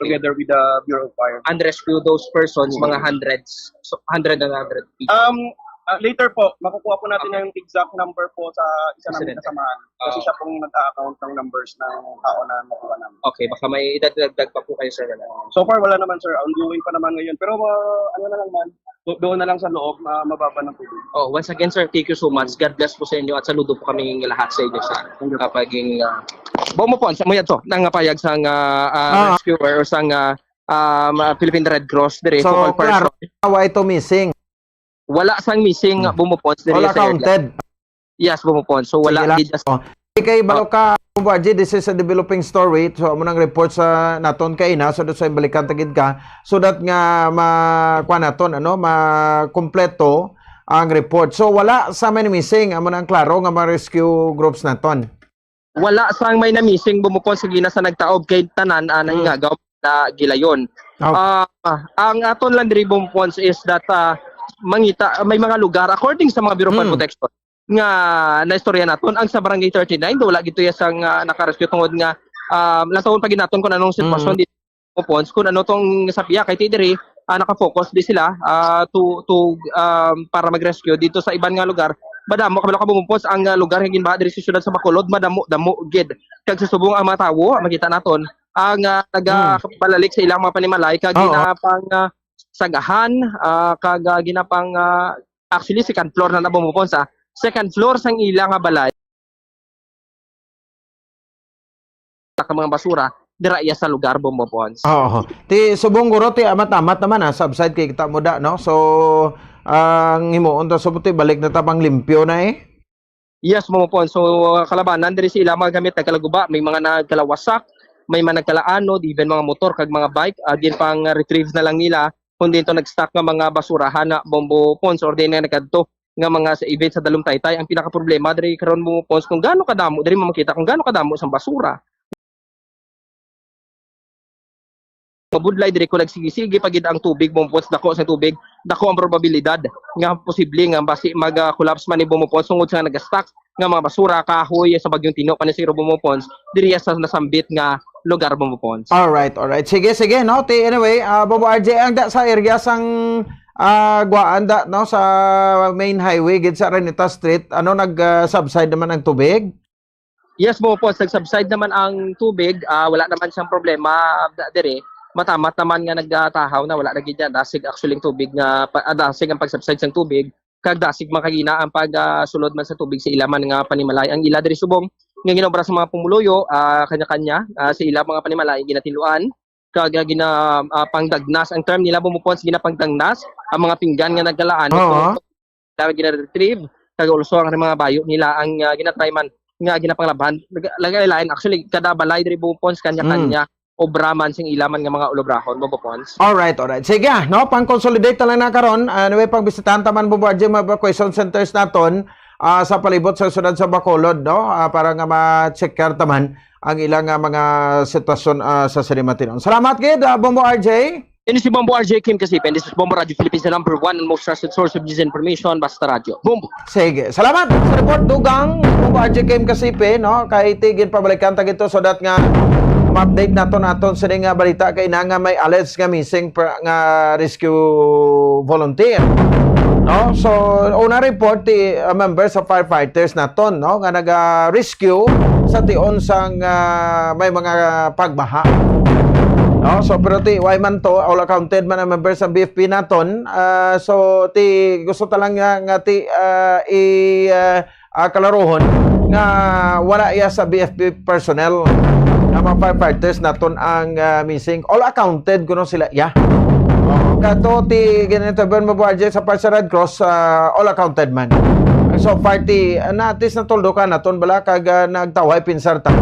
together with the Bureau of Fire. And rescue those persons, mga hundreds, so 100 and 100 people. Later po, makukuha po natin yung exact number po sa isa namin kasamahan. Kasi siya pong nag-account ng numbers ng tao na makuha namin. Okay, baka may idadagdag pa po kayo, sir. So far, wala naman, sir. Ongoing pa naman ngayon. Pero ano na lang man, doon na lang sa loob, mababa ng tubig. Once again, sir, thank you so much. God bless po sa inyo at saludo po kami lahat sa inyo sa kapaging bumupon sa muyad to nang payag sang rescuer o sang Philippine Red Cross dire So, klaro, why ito missing? Wala sang missing bumupon dire. Wala counted? Yes, bumupon. So wala just kay Baloka Bombardier, this is a developing story. So amo nang report sa naton kay na so sa balikan tagid ka so that nga makuha naton makumpleto ang report. So wala sa may missing amo nang klaro nga ma-rescue groups naton. Wala sang may na missing bumupon sa gina sa nagtaob kay tanan nahingagaw na gilayon. Ang aton lang diri bumupon is that mangita may mga lugar according sa mga Bureau of Fire Protection nga naistorya naton ang sa Barangay 39 wala gito sang naka-rescue tungod nga natawon pa ginaton kung anong sitwasyon dito pons kung ano tong sapiya kay tidiri naka-focus di sila to para mag-rescue dito sa ibang nga lugar madamo kabalo ka bumupos ang lugar hingin ba diri sa syudad sa Bacolod damo gid kag susubong ang mga tawo makita naton ang nagapalalik sa ilang mga panimalay kag ginapang sagahan kag ginapang actually second floor na bumupon sa second floor sang ilang balay ka mga basura dira iya sa lugar bumupon. Ti subong guro ti amat-amat naman subside kay kita mo da no. So ang himuon ta subuti balik na tapang limpyo na Yes, bumupon. So kalabanan diri sa ilang mga gamit nagkalaguba, may mga nagkalawasak, may mga nagkalaanod, even mga motor kag mga bike, din pang retrieve na lang nila kundi ito nag-stock nga mga basurahan na bombo pons or din na nagkadto nga mga sa event sa Dalom Taytay. Ang pinaka problema diri karon mo pons kung gaano kadamo diri mo makita kung gaano kadamo sang basura. Mabudlay diri ko nagsigi-sige pagid ang tubig bumupons dako sa tubig dako ang probabilidad nga posible nga basi mag-collapse man ni bumupons tungod sa nag-stock nga mga basura kahoy sa bagyong Tino kanis siro bumupons diri sa nasambit nga lugar bumupons. Alright. Sige no. Anyway, Bobo RJ ang sa area sang guaan no sa main highway gid sa Araneta Street ano nag-subside naman ang tubig? Yes, bumupons nag-subside naman ang tubig, wala naman siyang problema diri. Matamat naman nga nagtahaw na wala na gid dasig actually ang tubig nga dasig ang pag-subside sang tubig kag dasig makagina ang pagsulod man sa tubig sa ilaman nga panimalay ang ila diri subong nga ginobra sa mga pumuluyo kanya-kanya sa ila mga panimalay ginatiluan kag pangdagnas ang term nila bumupon sa ginapangdagnas ang mga pinggan nga nagkalaan kag gina-retrieve kag also ang mga bayo nila ang ginatry man nga ginapanglaban lagay-lain actually kada balay diri bumupon sa kanya-kanya obraman sing ilaman nga mga ulobrahon bumupons. Alright. Sige no pang-consolidate lang na karon anyway pagbisitahan taman Bombardier mga question centers naton sa palibot sa syudad sa Bacolod no para nga ma-check taman ang ilang mga sitwasyon sa Sarimatin. Salamat gid Bombo RJ. Ini si Bombo RJ Kim Kasipen. This is Bombo Radio Philippines, the number 1 and most trusted source of news information, basta radio. Bombo. Sige. Salamat sa report dugang Bombo RJ Kim Kasipen no kay tigin pabalikan ta gito so that nga ma-update naton sa nga balita kay na nga may alleged nga missing nga rescue volunteer. No? So, una report ti member sa firefighters naton no nga naga-rescue sa tion sang may mga pagbaha. No, so pero ti why man to all accounted man ang members sa BFP naton. So ti gusto talang nga ti kalaruhon nga wala iya sa BFP personnel nga mga firefighters naton ang missing. All accounted kuno sila iya. Kato ti ganito ben mabuadje sa Parsa Red Cross all accounted man. So party natis na toldo ka naton bala kag nagtaway pinsarta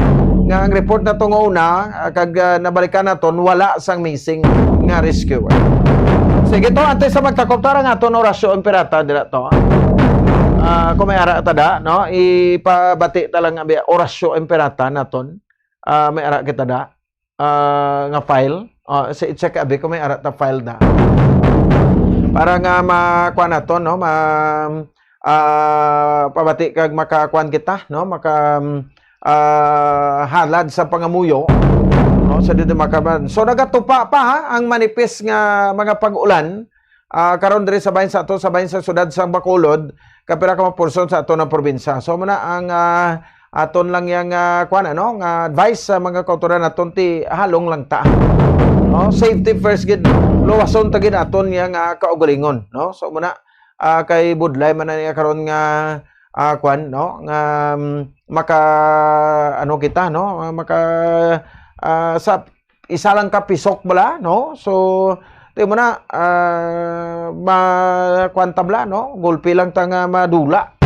nga ang report na tong una kag nabalikan naton wala sang missing nga rescuer. Sige to antes sa magtakop tara nga aton orasyon imperata dira to. Kung may ara tada no ipabati talang abi orasyon imperata naton. May ara kita da nga file. Sa i-check abi kung may ara ta file da. Para nga makuha naton no pabati kag makakuan kita no halad sa pangamuyo no sa dito makaban. So nagatupa pa ha ang manipis nga mga pag-ulan karon diri sa bahin sa ato sa bahin sa sudad sa Bacolod kapira ka porson sa ato na probinsya. So muna ang aton lang yang kuan ano nga advice sa mga kautoran naton ti halong lang ta. No, safety first gid luwason ta gid aton yang kaugalingon no. So muna kay budlay man na karon nga kuan no nga maka ano kita no maka sa isa lang ka pisok bala no. So ti mo na kuan tabla no gulpi lang ta nga madula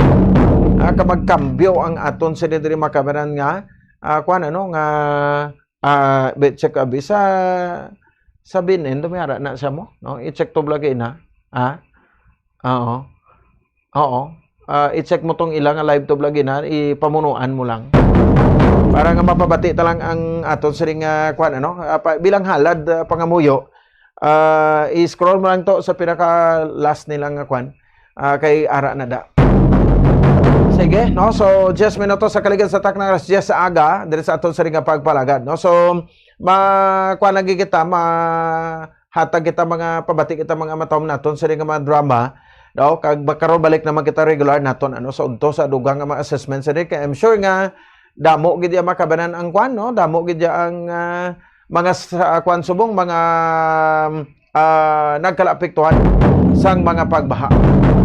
kamagkambyo ang aton sa diri makabaran nga kuan ano nga bet check abi sa binin dumara na siya mo no i-check to blagay na oo i-check mo tong ilang live to vlog na ipamunuan mo lang para nga mapabati talang ang aton sa ring kuan ano bilang halad pangamuyo i-scroll mo lang to sa pinaka last nilang kuan kay ara na da. Sige no so 10 minuto sa kaligan sa tak ng alas 10 sa aga diri sa aton sa ring pagpalagad no. So kuan lagi kita hatag kita mga pabati kita mga matom naton sa ring mga drama. No, kag karon balik naman kita regular naton ano sa udto sa dugang nga mga assessments sa kay I'm sure nga damo gid ya makabanan ang kwan no, damo gid ya ang mga kwan subong mga nagkalapektuhan sang mga pagbaha.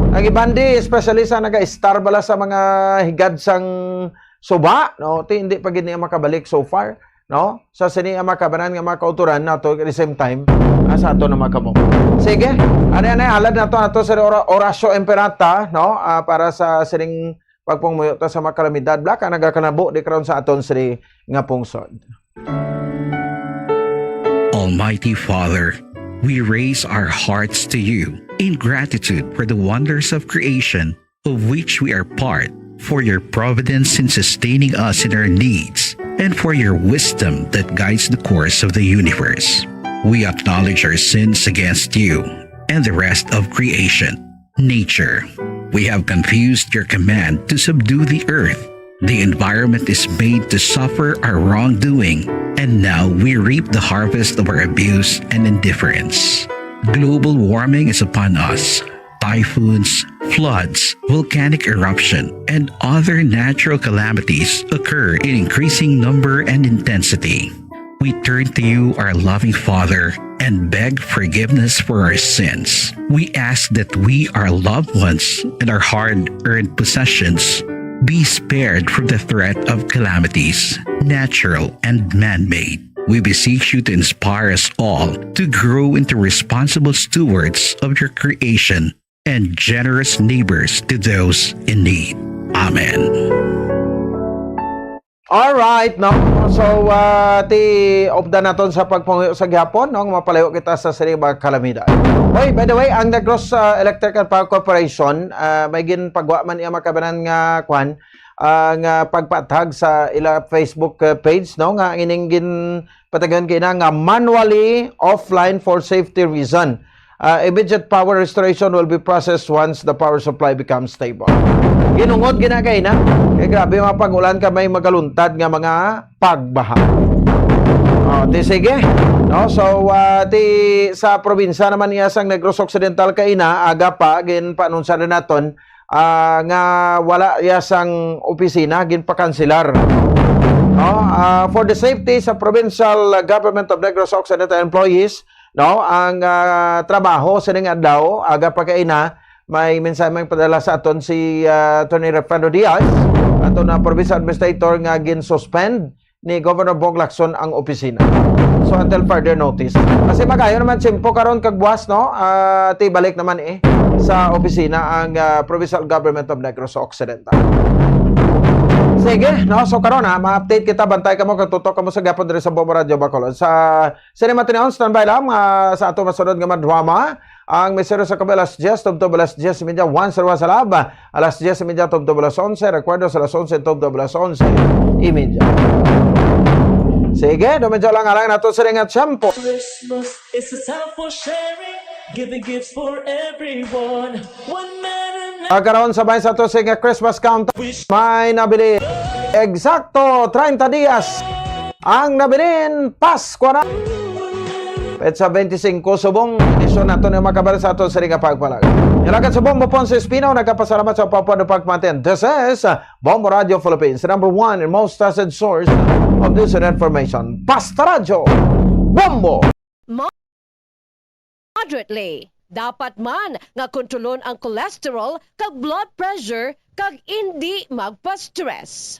Ang ibandi especially sa naga-star bala sa mga higad sang suba no, ti hindi pa gid niya makabalik so far no. Sa sini ang makabanan nga mga kauturan nato at the same time sa ato na makamo. Sige, ano halad nato sa orasyo imperata no para sa sining pagpungmuyo ta sa makalamidad blaka nagakanabo di karon sa aton siri nga pungsod. Almighty Father, we raise our hearts to you in gratitude for the wonders of creation of which we are part, for your providence in sustaining us in our needs, and for your wisdom that guides the course of the universe. We acknowledge our sins against you and the rest of creation, nature. We have confused your command to subdue the earth. The environment is made to suffer our wrongdoing, and now we reap the harvest of our abuse and indifference. Global warming is upon us. Typhoons, floods, volcanic eruption, and other natural calamities occur in increasing number and intensity. We turn to you, our loving Father, and beg forgiveness for our sins. We ask that we, our loved ones, and our hard-earned possessions be spared from the threat of calamities, natural and man-made. We beseech you to inspire us all to grow into responsible stewards of your creation and generous neighbors to those in need. Amen. Alright, no? So, opda naton sa pagpunguyo sa gihapon, no? Mapalayo kita sa siring mga kalamidad. Oy, by the way, ang Negros Electric and Power Corporation, may ginpagwa man iya makabanan nga kwan, nga pagpatag sa ila Facebook page, no? Nga ining patagan kina nga manually offline for safety reason. Immediate power restoration will be processed once the power supply becomes stable. Ginungod ginagay na. Kaya grabe mga pag-ulan ka may magaluntad nga mga pagbaha. Sige. No? So, sa probinsya naman niya sang Negros Occidental kaina, aga pa, ginpanunsya rin naton, nga wala iya sang opisina, ginpakansilar. no, for the safety sa provincial government of Negros Occidental employees, no, ang trabaho sa ning adlaw aga pagkaina may mensahe may padala sa aton si Attorney Refrando Diaz, aton na provincial administrator nga gin-suspend ni Governor Bong Lacson ang opisina. So until further notice. Kasi magayon naman simpo karon kag buwas, no, balik naman sa opisina ang provincial government of Negros Occidental. Sige, no, so karon ma-update kita, bantay ka mo kag tutok ka mo sa gapon diri sa Bombo Radio Bacolod. Sa Cinema Tineon, standby lang sa ato masunod nga drama. Ang mesero sa kabe alas 10, tubtob alas 10:30, once sa lab, alas 10:30, tubtob alas 11, recuerdo sa alas 11, tubtob alas 11:30. Sige, dumedyo lang nato sa ringat shampoo. Christmas is a time for sharing, giving gifts for everyone. One man and Pagkaroon sabay sa to sa Christmas count, may nabili eksakto 30 dias ang nabilin Pasko na. Petsa 25 subong edisyon nato na makabala sa ato sa ringa pagpalag. Ilagan sa Bombo Ponce Espino, nagkapasalamat sa Papua ng Pagmatin. This is Bombo Radio Philippines, the number one and most trusted source of news and information. Basta Radio Bombo! Moderately. Dapat man nga kontrolon ang cholesterol kag blood pressure kag hindi magpa-stress.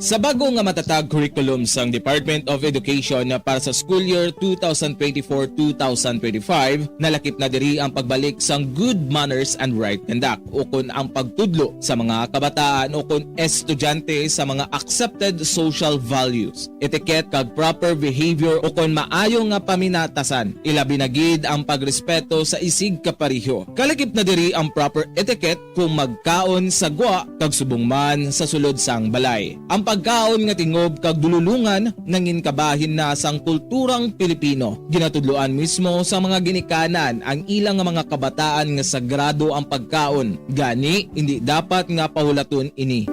Sa bago nga matatag curriculum sang Department of Education para sa school year 2024-2025, nalakip na diri ang pagbalik sang good manners and right conduct o kun ang pagtudlo sa mga kabataan o kun estudyante sa mga accepted social values, etiquette kag proper behavior o kun maayo nga paminatasan. Ilabi na gid ang pagrespeto sa isig kapareho. Kalakip na diri ang proper etiquette kung magkaon sa gwa kag subong man sa sulod sang balay. Ang pagkaon nga tingob kag dululungan nangin kabahin na sang kulturang Pilipino. Ginatudloan mismo sa mga ginikanan ang ilang mga kabataan nga sagrado ang pagkaon. Gani hindi dapat nga pahulaton ini.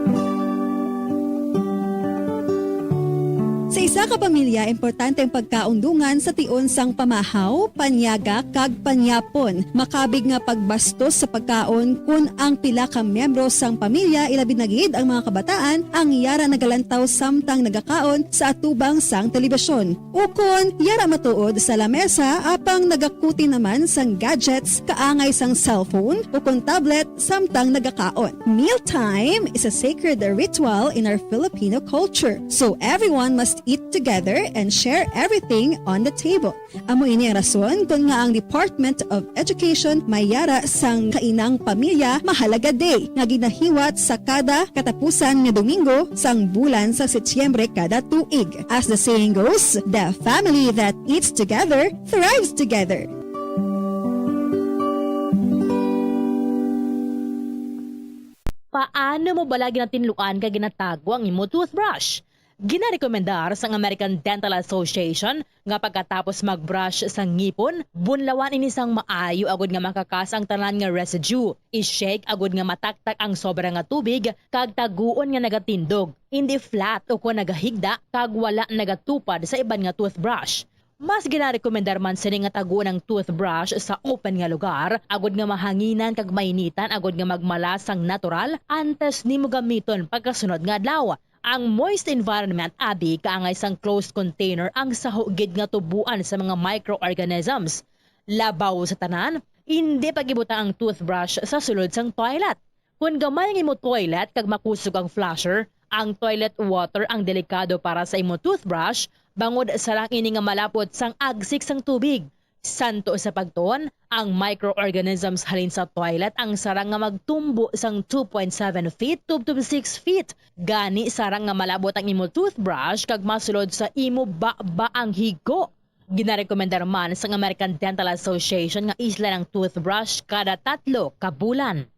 Sa isa ka pamilya, importante ang pagkaundungan sa tion sang pamahaw, panyaga, kag panyapon. Makabig nga pagbastos sa pagkaon kung ang pila ka miyembro sang pamilya ilabi na gid ang mga kabataan ang yara nagalantaw samtang nagakaon sa atubang sang telebisyon. Ukon, yara matuod sa lamesa apang nagakuti naman sang gadgets kaangay sang cellphone ukon tablet samtang nagakaon. Mealtime is a sacred ritual in our Filipino culture. So everyone must eat together and share everything on the table. Amo ini ang rason kung nga ang Department of Education mayara sang kainang pamilya mahalaga day nga ginahiwat sa kada katapusan nga Domingo sang bulan sa Setyembre kada tuig. As the saying goes, the family that eats together thrives together. Paano mo bala ginatinluan ka ginatago ang imo toothbrush? Ginarekomendar sa American Dental Association nga pagkatapos magbrush sa ngipon, bunlawan ini sang maayo agud nga makakas ang tanan nga residue. I-shake agud nga mataktak ang sobra nga tubig kag taguon nga nagatindog. Hindi flat o kung nagahigda kag wala nagatupad sa iban nga toothbrush. Mas ginarekomendar man sini nga taguon ang toothbrush sa open nga lugar, agud nga mahanginan kag mainitan agud nga magmalas sang natural antes nimo gamiton pagkasunod nga adlaw. Ang moist environment abi kaangay sang closed container ang sahugid nga tubuan sa mga microorganisms. Labaw sa tanan, hindi pagibuta ang toothbrush sa sulod sang toilet. Kung gamay ng imo toilet kag makusog ang flusher, ang toilet water ang delikado para sa imo toothbrush bangod sa lang ini nga malapot sang agsik sang tubig. Santo sa pagtuon, ang microorganisms halin sa toilet ang sarang nga magtumbo sang 2.7 feet to 6 feet. Gani sarang nga malabot ang imo toothbrush kag masulod sa imo ba ang higo. Ginarekomendar man sa American Dental Association nga isla ng toothbrush kada 3 ka bulan.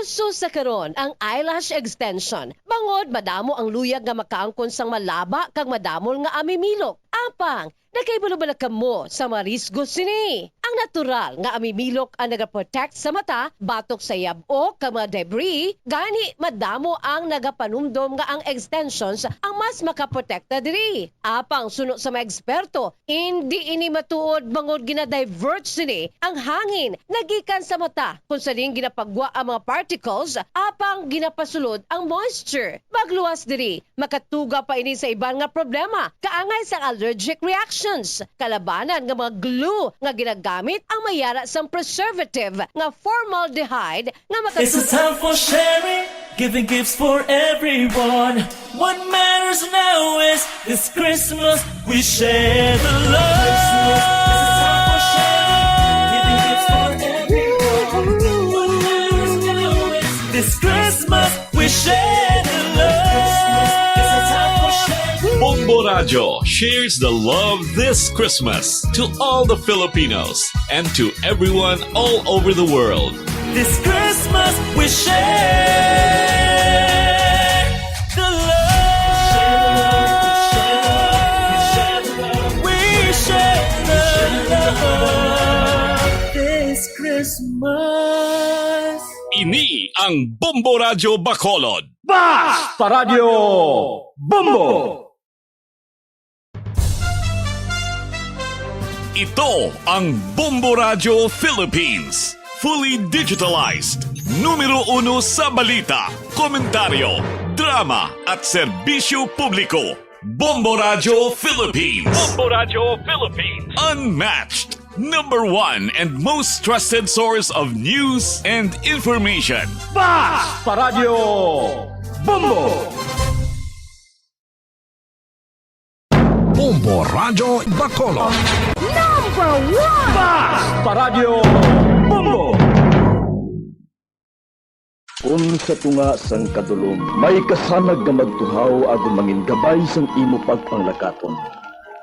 Uso sa karon ang eyelash extension. Bangod madamo ang luyag nga makaangkon sang malaba kag madamol nga amimilok. Apang nakaibalo-bala kamo sa marisgo sini. Ang natural nga amimilok ang nagaprotect sa mata, batok sa yabo kag mga debris, gani madamo ang nagapanumdom nga ang extensions ang mas makaprotekta diri. Apang suno sa mga eksperto, hindi ini matuod bangod gina-divert sini ang hangin nagikan sa mata kung saling ginapagwa ang mga particles apang ginapasulod ang moisture. Magluwas diri, makatuga pa ini sa iban nga problema, kaangay sa allergic reactions, kalabanan nga mga glue nga ginagamit ang mayara sang preservative nga formaldehyde nga It's a time for sharing, giving gifts for everyone. What matters now is this Christmas we share the love. It's a time for sharing, giving gifts for everyone. What matters now is this Christmas we share the love. It's a time for sharing. Bombo Radio shares the love this Christmas to all the Filipinos and to everyone all over the world. This Christmas we share the love. We share the love this Christmas. Ini ang Bombo Radio Bacolod. Basta Radio Bombo! Ito ang Bombo Radio Philippines. Fully digitalized. Numero 1 sa balita, komentaryo, drama at serbisyo publiko. Bombo Radio Philippines. Bombo Radio Philippines. Unmatched. Number 1 and most trusted source of news and information. Basta Radio Bombo! Bombo Radio Bacolod. Number 1. Basta Radio Bombo! Kung sa tunga sang kadulom, may kasanag nga magtuhaw agon mangin gabay sang imo pagpanglakaton.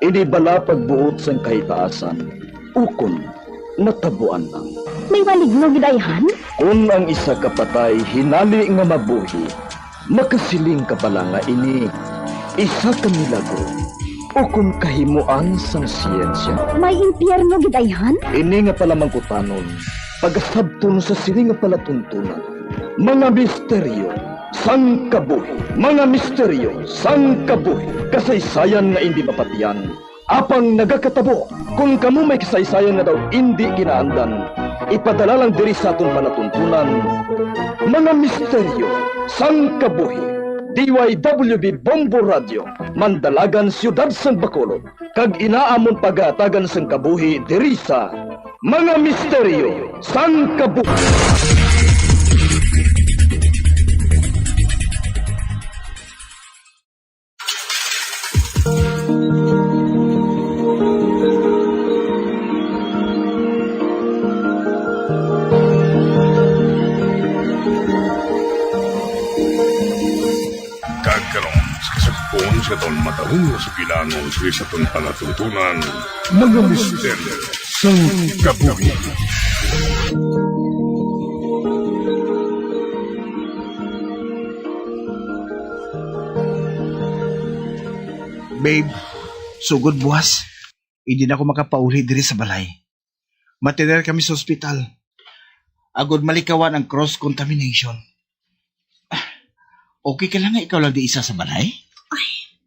Ini bala pagbuot sang kahitaasan, ukon natabuan lang. May maligno gidayhan? Kung ang isa ka patay hinali nga mabuhi, makasiling ka bala nga ini isa ka milagro. Ukon kahimuan sang siyensya. May impyerno gidayhan? Ini nga pala mangkutanon, pagasabton sa sini nga palatuntunan. Mga misteryo sang kabuhi. Mga misteryo sang kabuhi. Kasaysayan nga hindi mapatiyan. Apang nagakatabo, kung kamo may kasaysayan nga daw hindi ginaandan, ipadala lang diri sa atong palatuntunan. Mga misteryo sang kabuhi. DYWB Bombo Radio, Mandalagan, Siyudad San Bacolod, kag inaamon pagatagan sang kabuhi diri sa Mga Misteryo sang Kabuhi. Kagkaroon sa kasagpon sa taon matahong sa bilangon sa taon palatuntunan, mga misteryo sa kabuhi. Babe, sugod buwas. Hindi na ako makapauli diri sa balay. Matiner kami sa ospital. Agod malikawan ang cross-contamination. Okay ka lang nga ikaw lang di isa sa balay?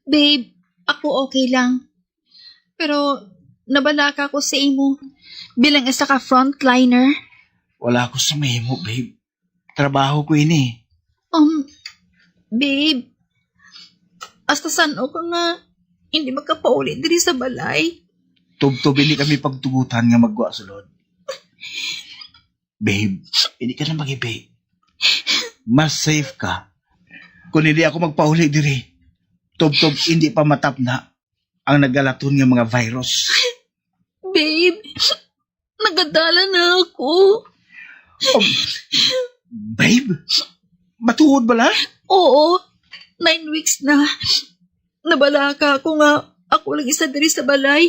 Babe, ako okay lang. Pero nabalaka ko sa imo bilang isa ka frontliner. Wala ako sa mahimo, babe. Trabaho ko ini. Babe, hasta saan ka nga hindi makapauli diri sa balay? Tubtubili kami pagtugutan nga magwa sulod. Babe, hindi ka na mag-ibi. Mas safe ka. Kung hindi ako magpauli diri, tubtob hindi pa matap na ang nagalaton nga mga virus. Babe, nagadala na ako. Babe, matuod ba la? Oo, 9 weeks na. Nabalaka ako nga ako lang isa diri sa balay.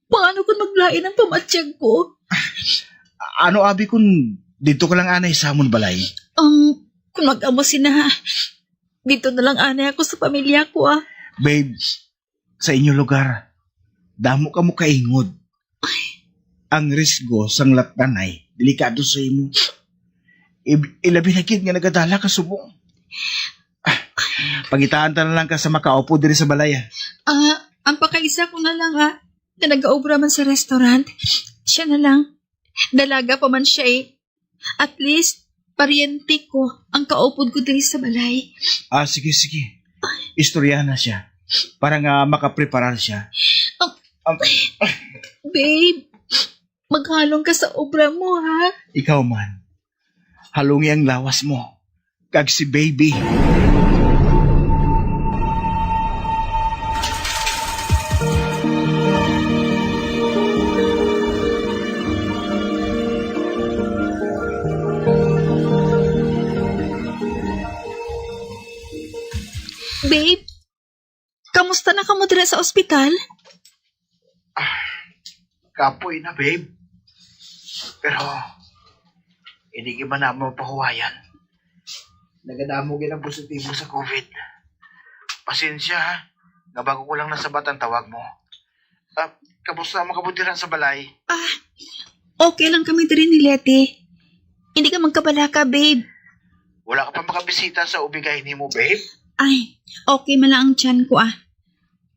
Paano kung maglain ang pamatsyag ko? Ano abi kung dito ka lang anay sa amon balay? Kung mag-amo sina, dito na lang anay ako sa pamilya ko Babe, sa inyong lugar, damo ka mo kaingod. Ang risgo sang latdanay, delikado sa imo. Ilabi na gid nga nagadala ka subong. Pagitaan ta na lang ka sa makaupo diri sa balay. Ang pakaisa ko na lang na nag-aobra man sa restaurant. Siya na lang. Dalaga pa man siya At least, paryente ko ang kaupod ko diri sa balay. Sige. Istorya na siya. Para nga makapreparar siya. Babe, maghalong ka sa obra mo, ha? Ikaw man, halungi ang lawas mo. Kag si baby. Babe, kamusta na ka mo dira sa ospital? Kapoy na, babe. Pero, hindi ka man naman pahuwayan. Nagadamo ang positibo sa COVID. Pasensya, ha? Nga bago ko lang nasabat ang tawag mo. Kamusta mo kabutiran sa balay? Okay lang kami diri ni Leti. Hindi ka magkabalaka, babe. Wala ka pa makabisita sa ubigay ni mo, babe? Ay, okay man lang ang tiyan ko,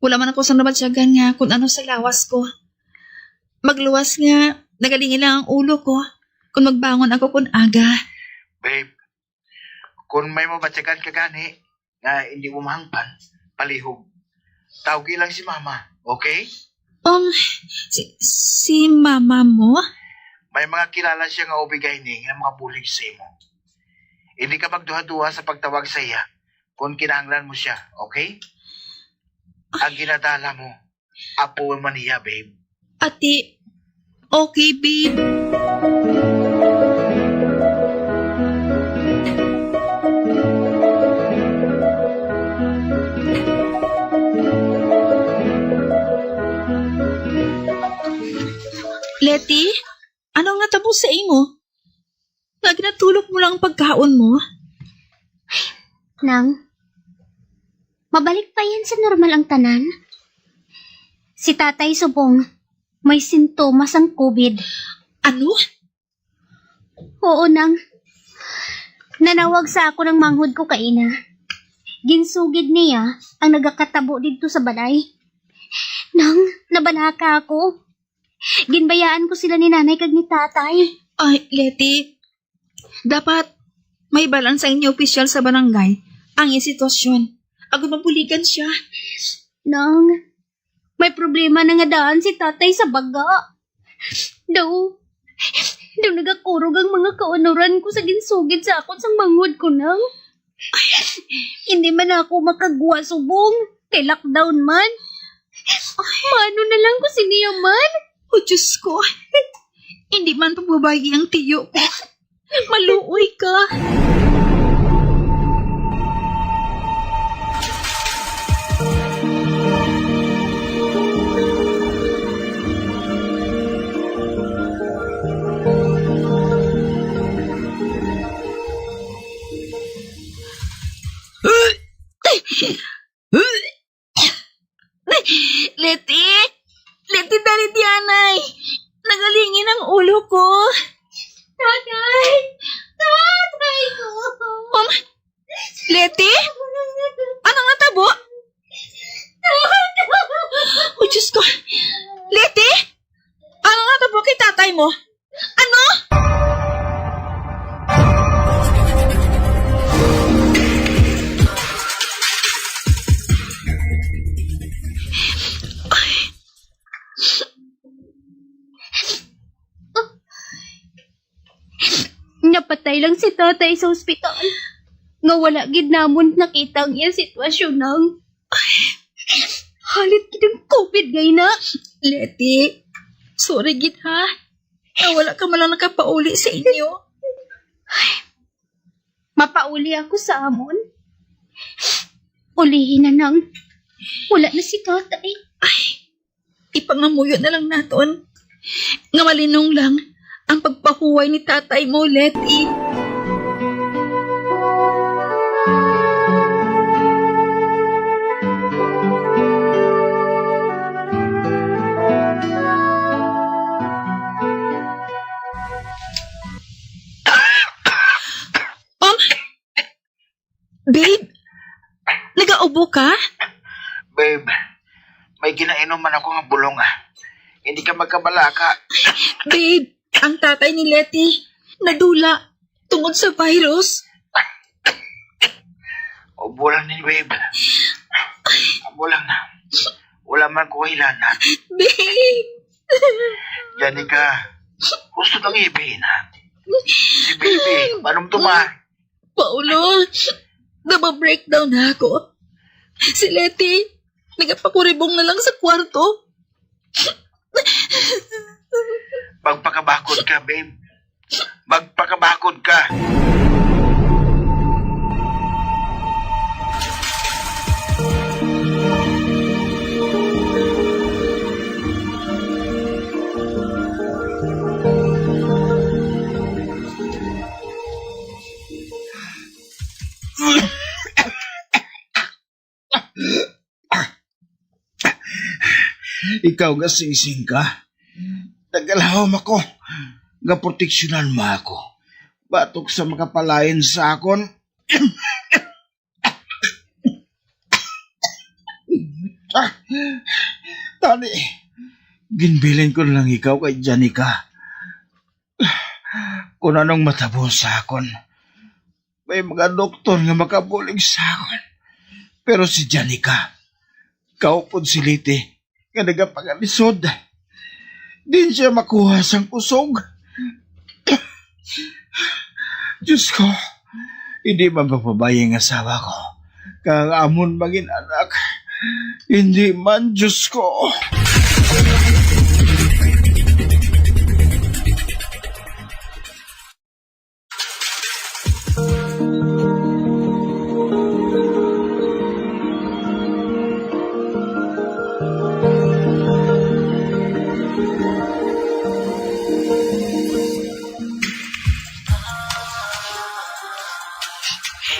Wala man ako sa nabadsyagan nga kung ano sa lawas ko. Magluwas nga, nagalingin lang ang ulo ko kung magbangon ako kung aga. Babe, kung may mabatyagan ka gani, nga hindi mo mahangpan, palihog. Tawagi lang si mama, okay? Si mama mo? May mga kilala siya nga ubigay ni nga mga bulig sa imo. Hindi ka magduha-duha sa pagtawag sa iya kung kinahanglan mo siya, okay? Ang ginadala mo, apo man niya, babe. Ate, okay, babe. Leti, ano nga tapos sa imo? Naginatulog mo lang ang pagkaon mo? Nang, mabalik pa yan sa normal ang tanan? Si Tatay Subong, may sintomas ang COVID. Ano? Oo, Nang. Nanawag sa ako ng manghod ko kaina. Ginsugid niya ang nagakatabo dito sa balay. Nang, nabalaka ako. Ginbayaan ko sila ni nanay kag ni tatay. Ay, Leti, dapat may balance sa inyo opisyal sa barangay ang iyong sitwasyon. Agad mabuligan siya. Nang, may problema na nga daan si tatay sa baga. Daw nagakurog ang mga kaunuran ko sa ginsugid sa akon sang manghod ko, Nang. Hindi man ako makagwa subong. Kay lockdown man. Paano na lang ko siniya man? Oh, Diyos ko. Hindi man pagbabayi ang tiyo ko. Maluoy ka. Leti, dali diyanay. Nagalingin ang ulo ko. Tatay ko. Leti? Ano nga tabo? Oh, Diyos ko. Leti? Ano nga tabo kay tatay mo? Ano? Napatay lang si tatay sa ospital. Nga wala gid namon nakita ang iya sitwasyon Nang. Halit gid ang COVID gay na. Leti, sorry gid ha. Wala ka man lang nakapauli sa inyo. Mapauli ako sa amon. Ulihin na Nang. Wala na si tatay. Ipangamuyo na lang naton. Nga malinong lang ang pagpahuway ni tatay mo, Leti. Babe, nagaubo ka? Babe, may ginainom man ako ng bulong Hindi ka magkabalaka. Babe, ang tatay ni Letty, nadula tungod sa virus. Ubo lang ni babe. Ubo lang na. Wala man ko hilana. Babe! Janica, gusto kang ibihin Si baby, paano Paulo, nababreakdown na ako. Si Letty, nagapakuribong na lang sa kwarto. Magpakabakod ka, babe. Magpakabakod ka. Ikaw nga sising ka. Tagalahom ako. Nga proteksyonan mo ako. Batok sa makapalain sa akon. Tani, ginbilin ko lang ikaw kay Janica. Kung anong matabo sa akon. May mga doktor nga makabulig sa akon. Pero si Janica, kaupod si Liti, nga nagapagalisod. Din siya makuha sang kusog. Diyos ko, hindi man papabayang asawa ko. Kang amon maging anak, hindi man Diyos ko.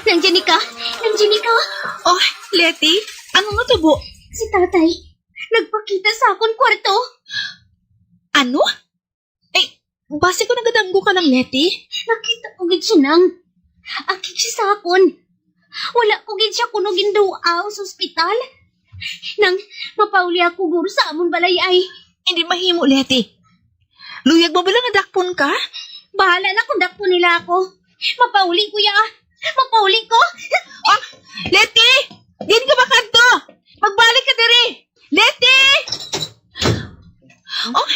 Nandiyan ka? Oh, Letty, ano nga tabo? Si tatay, nagpakita sa akon kwarto. Ano? Eh, base ko nagadanggo ka ng Letty? Nakita ko gid siya nang. Akit siya sa akon. Wala ko gid siya kuno ginduaw sa ospital. Nang mapauli ako guro sa amon balay ay. Hindi mahimo, Letty. Luyag mo ba lang nadakpon ka? Bahala na kung dakpon nila ako. Mapauli kuya. Mapauli ko. Oh, Letty! Din ka ba kanto? Magbalik ka diri! Letty! Oh,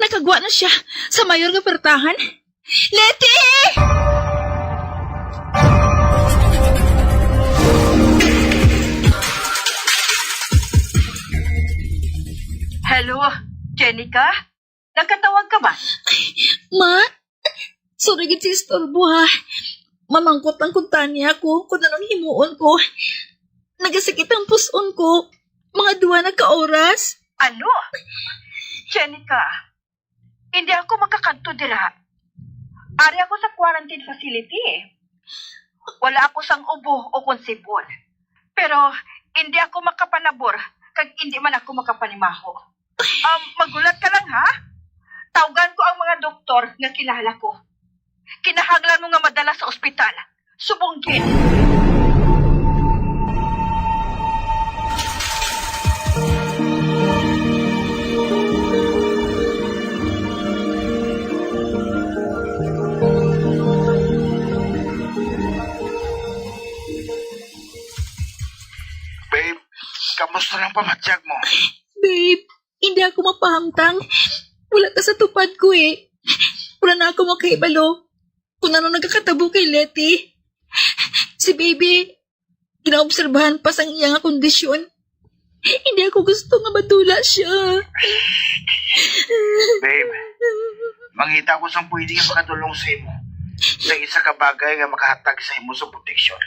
nakagwa na siya sa mayor nga pertahan. Letty! Hello, Jenica? Nagkatawag ka ba? Ma, sorry gid si istorbo ha. Mamangkot ang kuntanya ko kung anong himuon ko. Nagasakit ang puson ko. Mga 2 na ka-oras. Ano? Jenica, hindi ako makakanto dira. Ari ako sa quarantine facility. Wala ako sang ubo o konsibol. Pero hindi ako makapanabor kag hindi man ako makapanimaho. Magulat ka lang ha? Tawagan ko ang mga doktor nga kilala ko. Kinahanglan mo nga madala sa ospital. Subunggin. Babe, kamusta lang pamatyag mo? Babe, hindi ako mapahamtang. Wala ka sa tupad ko eh. Wala na ako makaibalo kung ano nagkakatabo kay Letty. Si baby, ginaobserbahan pa sa iyang kondisyon. Hindi ako gusto nga matula siya. Babe, mangita ko sang pwede nga makatulong sa imo. Sa isa ka bagay nga makahatag sa imo sa proteksyon.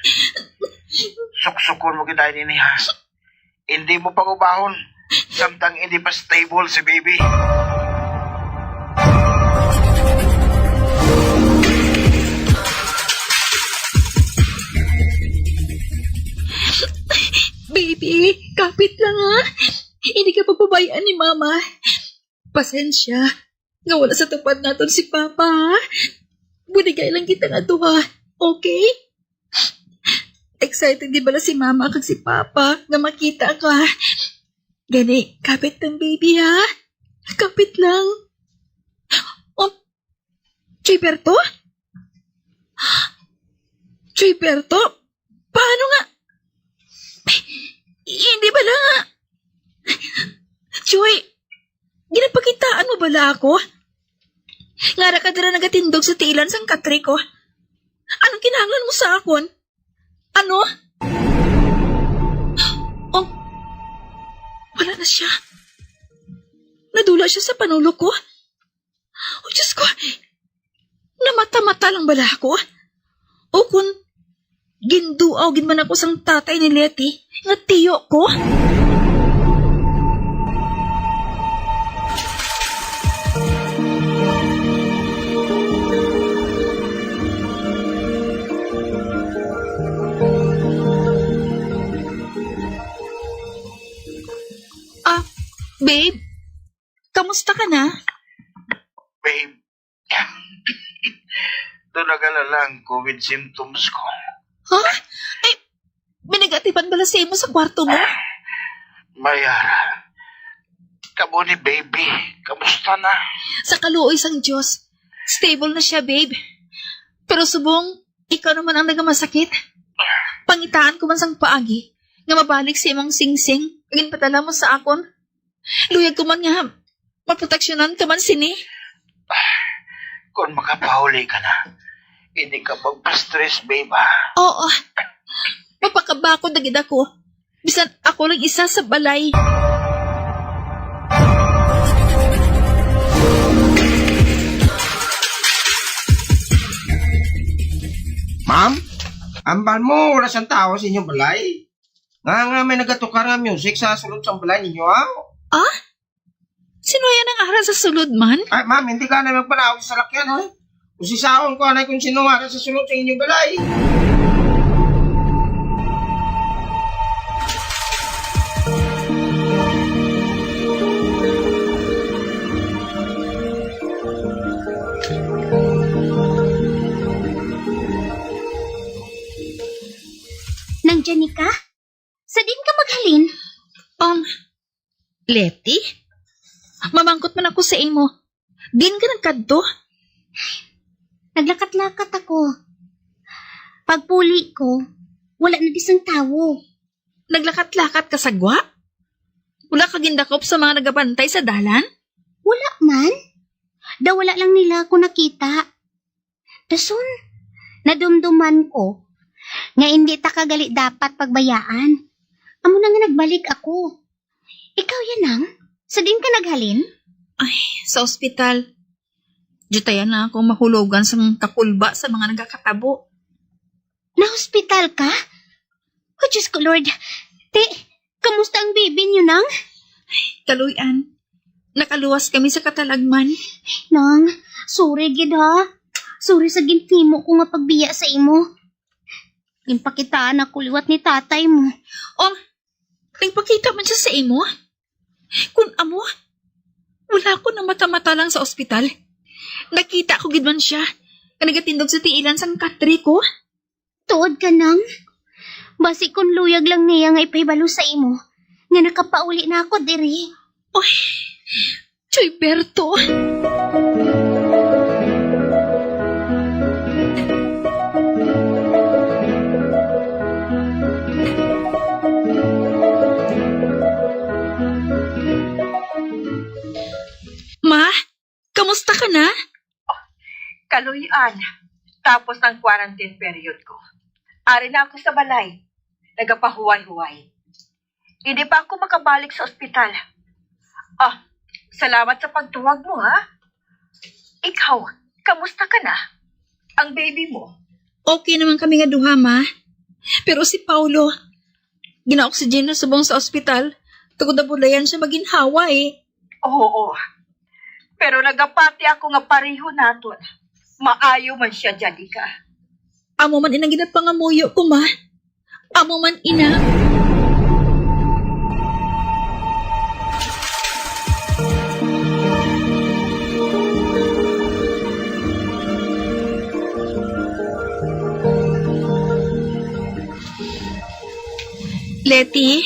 Suksukon mo kita ini ha. Hindi mo pangubahon. Samtang hindi pa stable si baby. Baby, kapit lang ha. Hindi ka papabayaan ni Mama. Pasensya. Nga wala sa tupad natin si Papa ha. Bunigay lang kita nga to ha. Okay? Excited di bala si mama kag si papa nga makita ka. Gani, kapit ng baby ha. Kapit lang. Oh, Gilberto? Gilberto? Paano nga? Hindi bala nga. Joy, ginapakitaan mo bala ako? Ngara ka dira nagatindog sa tiilan sang katri ko. Anong kinahanglan mo sa akon? Ano? Oh, wala na siya. Nadula siya sa panulo ko. Oh, Diyos ko. Namata-mata lang bala ako? O kung ginduaw ginman ako sang tatay ni Letty, nga tiyo ko? Babe, kamusta ka na? Babe, tulagala lang COVID symptoms ko. Ha? Ay, binagatipan bala sa imo sa kwarto mo? Mayara, kamo ni baby, kamusta na? Sa kaluoy sang Diyos, stable na siya, babe. Pero subong, ikaw naman ang nagamasakit. Pangitaan ko man sang paagi, nga mabalik sa imong sing-sing, agin padala mo sa akon. Luyag ko man nga, maproteksyonan ka man sini. Kung makapahuli ka na, hindi ka magpa-stress, babe, ha? Oo. Mapakabakod na gid ako. Bisan ako lang isa sa balay. Ma'am, ambal mo, wala siyang tao sa inyong balay. Nga may nagatukar nga music sa sulod sa balay ninyo, ha? Ah? Sino yan ang aral sa sulod man? Ay, ma'am, hindi ka na magpanawag sa lakyan, ha? Kung sisaon ko, anay kung sino nga sa sulod sa inyong balay. Nandiyan ka? Sa din ka maghalin? Letty? Mamangkot man ako sa imo. Din ka nagkadto? Naglakat-lakat ako. Pagpuli ko, wala na disang tawo. Naglakat-lakat ka sa gwa? Wala ka gindakop sa mga nagabantay sa dalan? Wala man. Wala lang nila ako nakita. Dason, nadumduman ko nga hindi ta kagali dapat pagbayaan. Amo na nga nagbalik ako. Ikaw yan ang? Sa din ka naghalin? Ay, sa ospital. Diyutayan na akong mahulugan sa kakulba sa mga nagakatabo. Na-hospital ka? Oh, Diyos ko, Lord. Kamusta ang baby niyo, nang? Kaluyan. Nakaluwas kami sa katalagman. Nang, sorry, gid ha. Sorry sa ginhimo ko nga pagbiya sa imo. Ginpakitaan ako liwat ni tatay mo. Nagpakita man siya sa imo? Kung amo, wala ko na mata-mata lang sa ospital. Nakita ko gid man siya. Nagatindog sa tiilan sang katri ko. Tuod ka nang. Basi kung luyag lang niya nga ipahibalo sa imo, nga nakapauli na ako diri. Oy, Gilberto. Ma, kamusta ka na? Kaluyan. Tapos ng quarantine period ko. Ari na ako sa balay. Nagapahuway-huway. Hindi pa ako makabalik sa ospital. Salamat sa pagtuwag mo, ha? Ikaw, kamusta ka na? Ang baby mo? Okay naman kami nga duha, ma. Pero si Paulo, gina-oxygen na subong sa ospital. Tugod na bulayan siya maginhawa eh. Oo. Pero nagapati ako nga pareho naton. Maayo man siya, Janika. Amo man inang ginapangamuyo ko, ma. Amo man ina. Letty,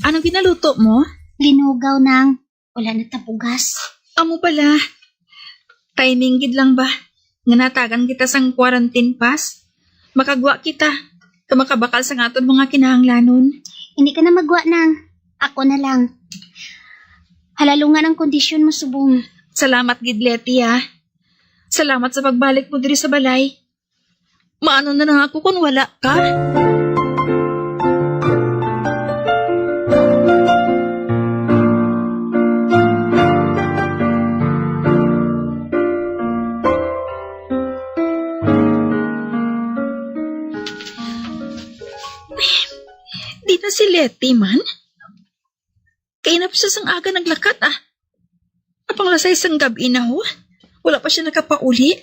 anong ginaluto mo? Linugaw nang. Wala na tapugas. Amo pala. Timing gid lang ba? Nga natagan kita sang quarantine pass. Makagwa kita. Kamakabakal sa aton mga kinahanglanon. Hindi ka na magwa nang. Ako na lang. Halalungan ang kondisyon mo, subong. Salamat gid, Letty, ha. Salamat sa pagbalik mo diri sa balay. Maano na lang ako kung wala ka? Di na si Letty man. Kaya na pa siya sang aga naglakat Apang lasay sang gabi na ho. Wala pa siya nakapauli.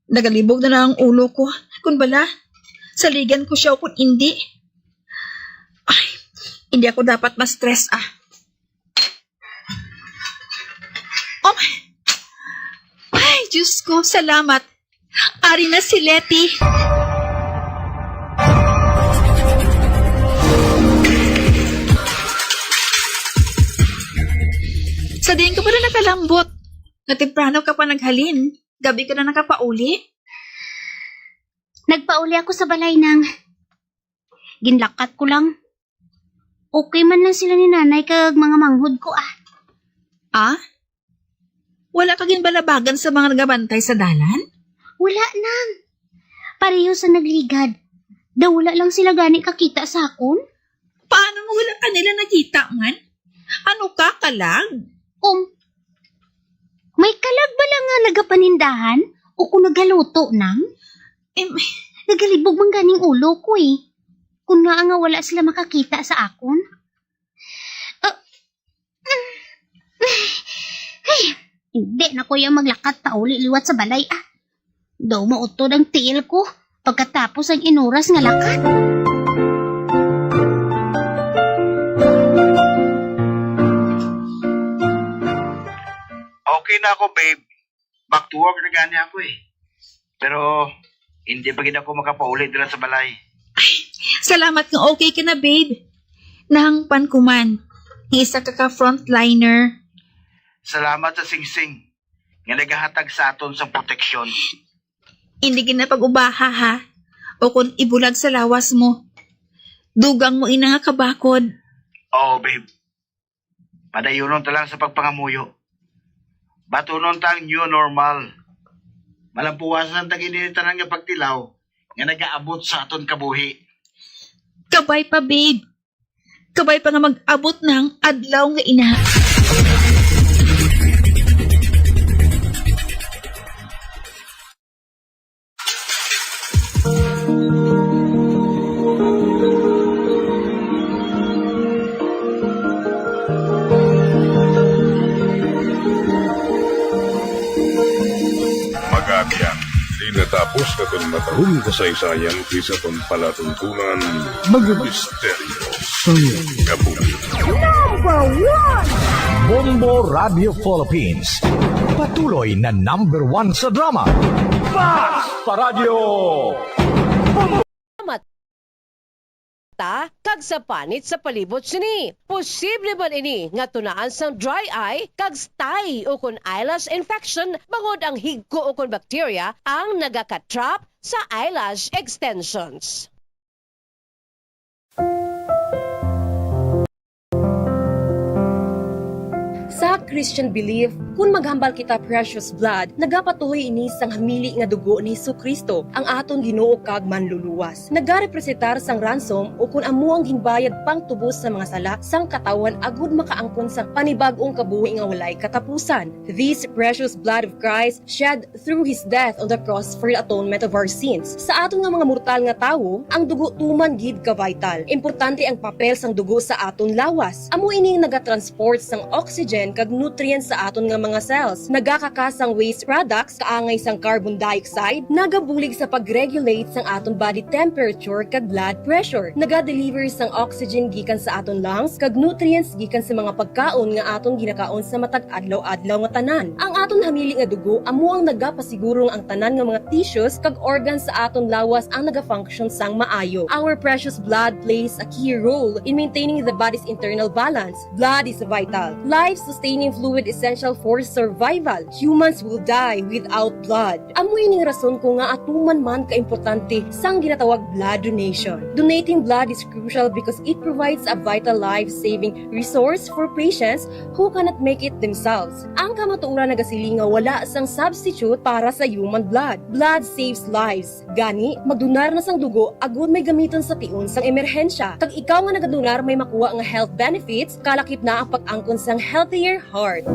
Nagalibog na lang ang ulo ko. Kung bala, saligan ko siya o kung hindi. Ay, hindi ako dapat ma-stress Oh, ay, Diyos ko, salamat. Ari na si Letty. Sa din ka pa na nakalambot. Natimprano ka pa naghalin. Gabi ka na nakapauli. Nagpauli ako sa balay nang. Ginlakat ko lang. Okay man lang sila ni nanay kag mga manghud ko Wala ka ginbalabagan sa mga nagabantay sa dalan? Wala nang. Pareho sa nagligad. Daw wala lang sila gani kakita sa akon. Paano mo wala ka nila nakita man? Ano ka, kalag? May kalag ba lang nga nagapanindahan? O kung nagaluto nang? Nagalibog man ganing ulo ko Kung nga wala sila makakita sa akon. Hindi na ko yung maglakat pauli liwat sa balay Daw mautod ang tiil ko pagkatapos ang inuras nga lakat. Okay na ako, babe. Back to work na gani ako Pero, hindi pa gina ako makapauli dila sa balay. Salamat nga okay ka na, babe. Nahangpan ko man. Isa ka frontliner. Salamat sa singsing nga nagahatag sa aton sa proteksyon. Hindi ginapag-ubaha ha. O kung ibulag sa lawas mo. Dugang mo ina nga kabakod. Oo, babe. Padayunon ta lang sa pagpangamuyo. Batunon ta ang new normal. Malampuwasan ta gininitan nga pagtilaw nga nagaabot sa aton kabuhi. Kabay pa, babe. Kabay pa nga mag-abot ng adlaw nga ina. Magabian, di natapos na itong matahong kasaysayan kisa itong palatuntunan, mga misteryo sa kabuhi. Number 1! Bombo Radio Philippines. Patuloy na number 1 sa drama. Fast Paradyo! Kag sa panit sa palibot sini. Posible ba ini nga tunaan sang dry eye kag stye o kun eyelash infection bangod ang higko o kun bacteria ang nagaka-trap sa eyelash extensions. Sa Christian belief, kung maghambal kita precious blood, nagapatuhoy ini sang hamili nga dugo ni Jesucristo, ang aton Ginoo kag manluluwas. Nagarepresentar sang ransom o kung amuang ginbayad pang tubos sa mga sala sang katawan agud makaangkon sa panibag-ong kabuhi nga walay katapusan. This precious blood of Christ shed through His death on the cross for the atonement of our sins. Sa aton nga mga mortal nga tawo, ang dugo tuman gid ka vital. Importante ang papel sang dugo sa aton lawas. Amo ini nagatransport sang oxygen kag nutrients sa aton nga mga cells. Nagakakasang waste products kaangay sang carbon dioxide, nagabulig sa pag-regulate sang aton body temperature kag blood pressure. Naga-deliver sang oxygen gikan sa aton lungs kag nutrients gikan sa mga pagkaon nga aton ginakaon sa matag adlaw-adlaw nga tanan. Ang aton hamili nga dugo amo ang nagapasiguro ang tanan nga mga tissues kag organs sa aton lawas ang naga-function sang maayo. Our precious blood plays a key role in maintaining the body's internal balance. Blood is vital, life-sustaining fluid essential for survival. Humans will die without blood. Amoy ning rason ko nga atuman man ka-importante sang ginatawag blood donation. Donating blood is crucial because it provides a vital life-saving resource for patients who cannot make it themselves. Ang kamatuoran nagasiling nga wala sang substitute para sa human blood. Blood saves lives. Gani, magdonar na sang dugo agud may gamiton sa tion sang emerhensya. Kag ikaw nga nagadonar may makuha nga health benefits, kalakip na ang pag-angkon sang healthier heart.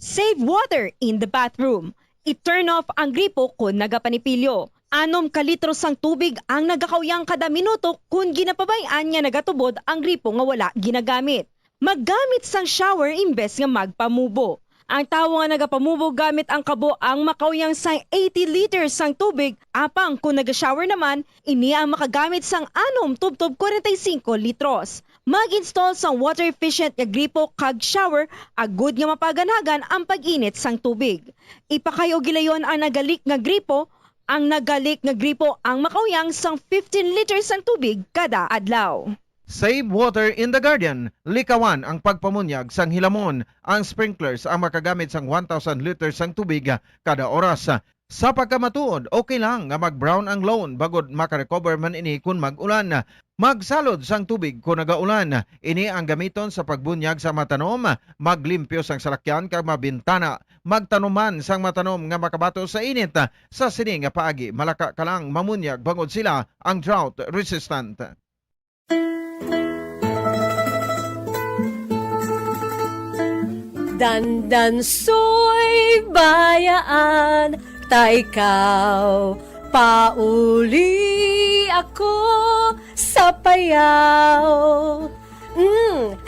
Save water in the bathroom. I-turn off ang gripo kung nagapanipilyo. 6 kalitro sang tubig ang nagakawyang kada minuto kung ginapabayaan nga nagatubod ang gripo nga wala ginagamit. Maggamit sang shower imbes nga magpamubo. Ang tawo nga nagapamubo gamit ang kabo ang makawyang sang 80 liters sang tubig, apang kung naga-shower naman, ini ang makagamit sang 6 tubtob 45 litros. Mag-install sang water efficient nga gripo kag shower, agud nga mapaganagan ang pag-init sang tubig. Ipakayo gilayon ang nagalik nga gripo, ang makawyang sang 15 liters sang tubig kada adlaw. Save water in the Guardian. Likawan ang pagpamunyag sang hilamon. Ang sprinklers ang makagamit sang 1,000 liters sang tubig kada oras. Sa pagkamatuod, okay lang nga mag-brown ang lawn bagod makarecover man ini kung mag-ulan. Magsalod sang tubig kung nagaulan. Ini ang gamiton sa pagbunyag sa matanom, maglimpyo sang salakyan kag mabintana. Magtanuman sang matanom nga makabato sa init. Sa sini nga paagi, malaka ka lang mamunyag bangod sila ang drought resistant. Dandansoy bayaan, ta ikaw, pauli ako sa payaw.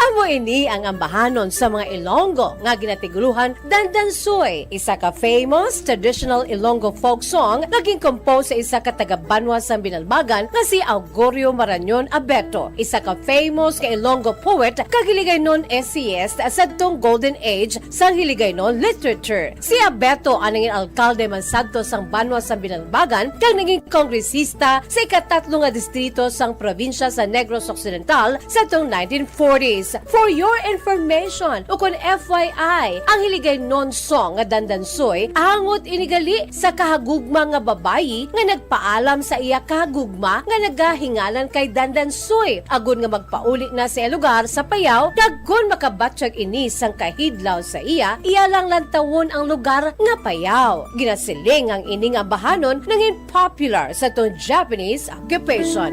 Amo ini ang ambahanon sa mga Ilonggo nga ginatiguluhan Dandansoy, isa ka famous traditional Ilonggo folk song naging compose sa isa ka taga-Banwa sa Binalbagan nga si Augurio Marañon Abeto, isa ka famous ka Ilonggo poet kag Hiligaynon essayist sa tong golden age sa Hiligaynon literature. Si Abeto ang naging alkalde man sadto sang Banwa sa Binalbagan kag naging kongresista sa ikatatlo nga distrito sang probinsya sa Negros Occidental sa tong 1940s. For your information, o kung FYI, ang Hiligaynon song nga Dandansoy angot inigali sa kahagugma nga babayi nga nagpaalam sa iya kahagugma nga nagahingalan kay Dandansoy. Agon nga magpauli na sa lugar sa Payaw, daggon makabatsyag ini sang kahidlaw sa iya lang lantawon ang lugar nga Payaw. Ginasiling ang ining ambahanon nangin popular sa tong Japanese occupation.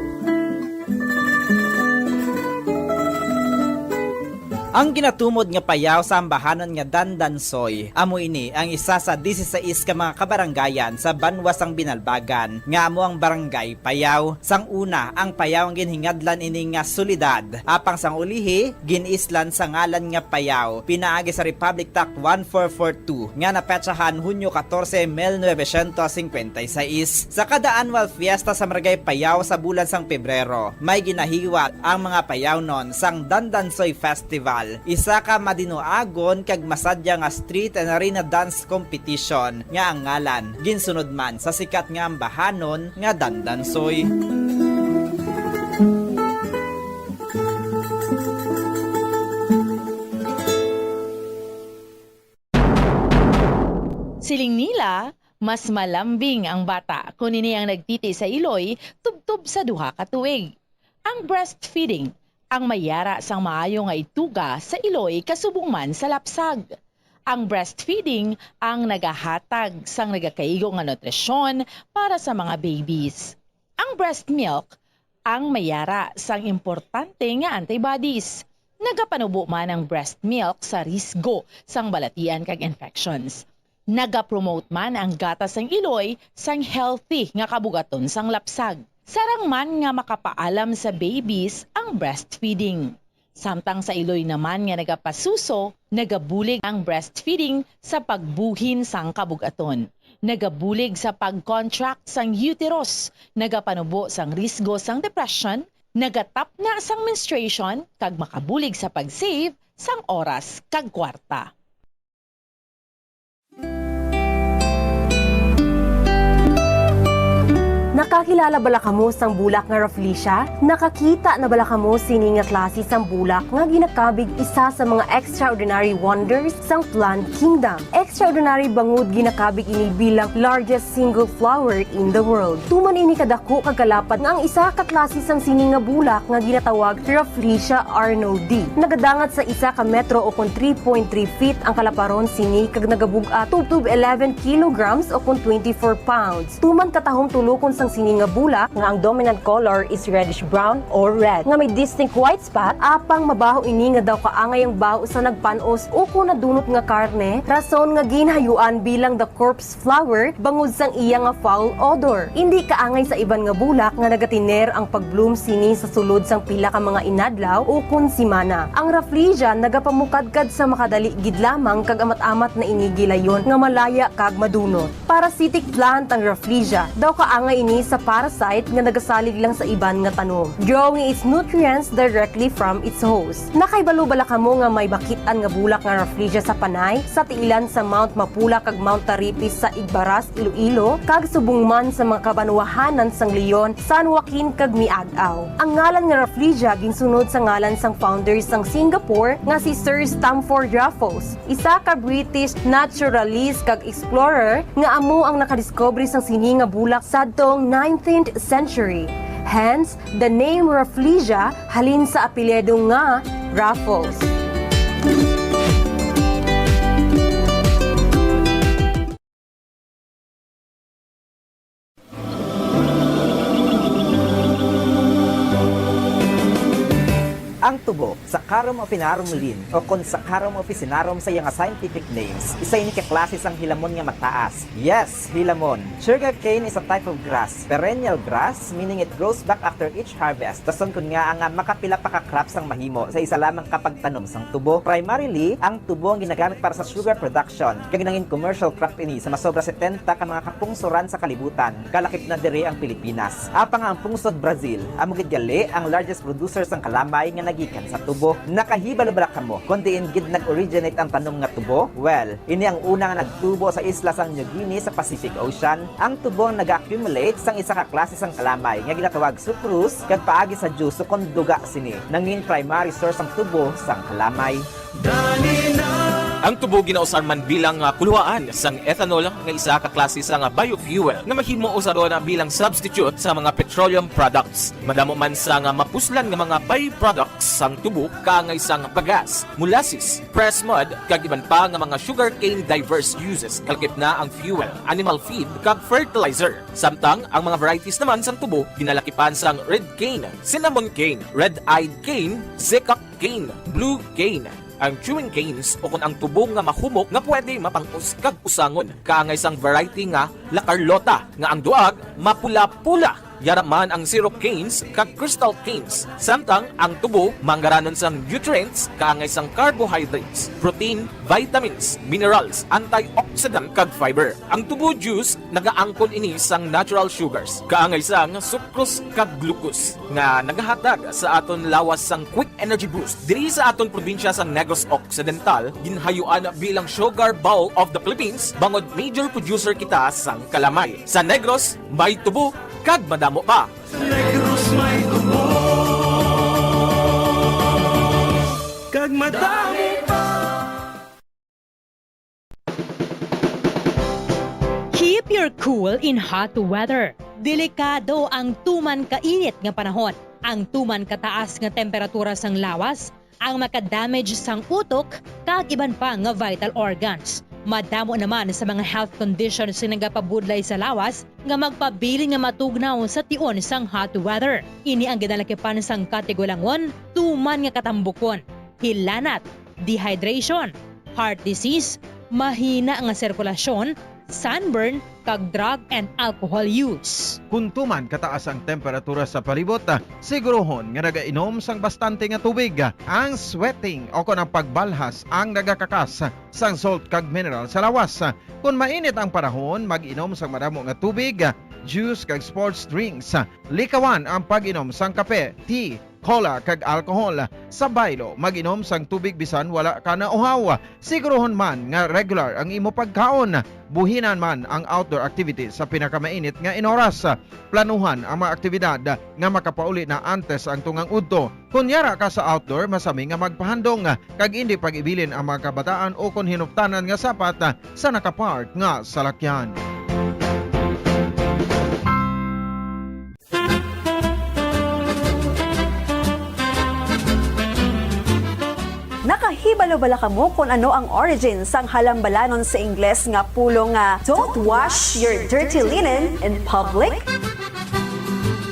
Ang ginatumod nga payaw sa ambahanon nga Dandansoy, amo ini ang isa sa 16 ka mga kabaranggayan sa Banwa sang Binalbagan, nga amo ang barangay Payaw. Sang una, ang Payaw ang ginhingadlan ini nga solidad, apang sang ulihi, ginislan sa ngalan nga Payaw, pinaagi sa Republic Act 1442, nga napetsahan Hunyo 14, 1956. Sa kada annual fiesta sa Maragay Payaw sa bulan sang Pebrero, may ginahiwat ang mga Payaw non sang Dandansoy Festival. Isa ka madinoagon kag masadya nga street and arena dance competition nga ang ngalan ginsunod man sa sikat nga ambahanon nga Dandansoy. Siling nila, mas malambing ang bata kung ini ang nagtiti sa iloy tubtob sa duha ka tuig. Ang breastfeeding ang mayara sang maayo nga ituga sa iloy kasubong man sa lapsag. Ang breastfeeding ang nagahatag sang nagakaigo nga nutrisyon para sa mga babies. Ang breast milk ang mayara sang importante nga antibodies. Nagapanubo man ang breast milk sa risgo sang balatian kag infections. Naga-promote man ang gatas ng iloy sang healthy nga kabugaton sang lapsag. Sarang man nga makapaalam sa babies ang breastfeeding. Samtang sa iloy naman nga nagapasuso, nagabulig ang breastfeeding sa pagbuhin sang kabugaton. Nagabulig sa pag-contract sang uterus, nagapanubo sang risgo sang depression, nagatap na sang menstruation, kag makabulig sa pag-save sang oras kag kwarta. Nakakilala bala kamo sang bulak nga Rafflesia? Nakakita na bala kamo sini nga klase sang bulak nga ginakabig isa sa mga extraordinary wonders sang plant kingdom. Extraordinary bangod ginakabig ini bilang largest single flower in the world. Tuman ini kadako kagkalapad nga ang isa ka klase sang sini nga bulak nga ginatawag Rafflesia arnoldii. Nagadangat sa isa ka metro o kun 3.3 feet ang kalaparon sini kag nagabug-a tubtub 11 kilograms o kun 24 pounds. Tuman katahom tulokon sang sini nga bulak nga ang dominant color is reddish brown or red nga may distinct white spot apang mabaho ini nga daw kaangay ang baho sa nagpanos o kung nadunot nga karne rason nga ginhayuan bilang the corpse flower bangod sang iya nga foul odor. Hindi kaangay sa iban nga bulak nga nagatiner ang pagbloom sini sa sulod sang pila ka mga inadlaw o kun simana. Ang Rafflesia nagapamukadkad sa makadali gid lamang kag amat-amat na inigilayon nga malaya kag madunot. Parasitic plant ang Rafflesia daw kaangay ini sa parasite nga nagasalig lang sa iban nga tanom, drawing its nutrients directly from its host. Nakaibalo-bala kamo nga may bakitan nga bulak nga Rafflesia sa Panay, sa tiilan sa Mount Mapula kag Mount Taripis sa Igbaras, Iloilo, kag subong man sa mga kabanwahanan sang Leon, San Joaquin kag Miagaw. Ang ngalan nga Rafflesia ginsunod sa ngalan sang founder sang Singapore nga si Sir Stamford Raffles, isa ka British naturalist kag explorer nga amo ang nakadiscovery sang sini nga bulak sadtong 19th century. Hence, the name Rafflesia halin sa apelyido nga Raffles. Ang tubo, Saccharum officinarum o kung Saccharum officinarum sa iyang scientific names, isa ini klase sang hilamon nga mataas. Yes, hilamon. Sugarcane is a type of grass, perennial grass, meaning it grows back after each harvest. Tason kun nga ang makapila pa ka crops ang mahimo sa isa lamang kapagtanom sang tubo. Primarily, ang tubo ang ginagamit para sa sugar production, kag nangin commercial crop ini sa masobra 70 ka mga kapungsoran sa kalibutan. Kalakip na diri ang Pilipinas. Apang ang pungsod Brazil, amo gid gali ang largest producer sang kalamay nga nagikan sa tubo. Nakahibalo-bala kamo kung diin gid nag-originate ang tanom nga tubo? Well, ini ang una nga nagtubo sa isla sang New Guinea sa Pacific Ocean. Ang tubo ang nag-accumulate sang isa ka klase sang kalamay nga ginatawag sucrose kag paagi sa juice kon duga sini. Nangin primary source ang tubo sang kalamay. Ang tubo ginausan man bilang kuluhaan sang ethanol nga isa ka klase sang biofuel nga mahimo usaron bilang substitute sa mga petroleum products. Madamo man sa mapuslan nga mga byproducts sang tubo kaangay sang bagas, molasses, pressed mud kag iban pa nga mga sugarcane diverse uses kalkip na ang fuel, animal feed kag fertilizer. Samtang ang mga varieties naman sang tubo ginalakipan sang red cane, cinnamon cane, red-eyed cane, zeccock cane, blue cane. Ang chewing canes o kung ang tubo nga mahumok nga pwede mapangus kag usangon. Kaangay sang variety nga La Carlota nga ang duag mapula-pula. Yaraman ang syrup canes kag crystal canes. Samtang ang tubo manggaranon sang nutrients kaangay sang carbohydrates, protein, vitamins, minerals, antioxidant kag fiber. Ang tubo juice nagaangkon ini sang natural sugars kaangay sang sucrose kag glucose nga nagahatag sa aton lawas sang quick energy boost. Diri sa aton probinsya sang Negros Occidental ginhayuan bilang sugar bowl of the Philippines bangod major producer kita sang kalamay. Sa Negros may tubo kag madamo pa. Negros may tubo kag madami pa. Keep your cool in hot weather. Delikado ang tuman kainit nga panahon. Ang tuman kataas nga temperatura sang lawas ang makadamage sang utok kag iban pa nga vital organs. Madamo naman sa mga health conditions na nagapabudlay sa lawas nga magpabili nga matugnaw sa tion sang hot weather. Ini ang ginalakipan sang kategolangon, tuman nga katambukon, hilanat, dehydration, heart disease, mahina nga sirkulasyon, sunburn, kag drug and alcohol use. Kung tuman kataas ang temperatura sa palibot, sigurohon nga nagainom sang bastante nga tubig. Ang sweating o kung ang pagbalhas ang nagakakas sang salt kag mineral sa lawas. Kung mainit ang panahon, mag-inom sang madamo nga tubig, juice kag sports drinks. Likawan ang pag-inom sang kape, tea, cola kag alcohol. Sa baylo, mag-inom sang tubig bisan wala ka na uhaw. Sigurohon man nga regular ang imo pagkaon. Buhinan man ang outdoor activities sa pinakamainit nga inoras. Planuhan ang mga aktibidad nga makapauli na antes ang tungang udto. Kunyara ka sa outdoor, masami nga magpahandong kag hindi pag-ibilin ang mga kabataan o kung hinuptanan nga sapat sa nakapark nga salakyan. Nakahibalo-bala ka mo kung ano ang origin sang halambalanon sa Ingles nga pulong nga don't wash your dirty linen in public?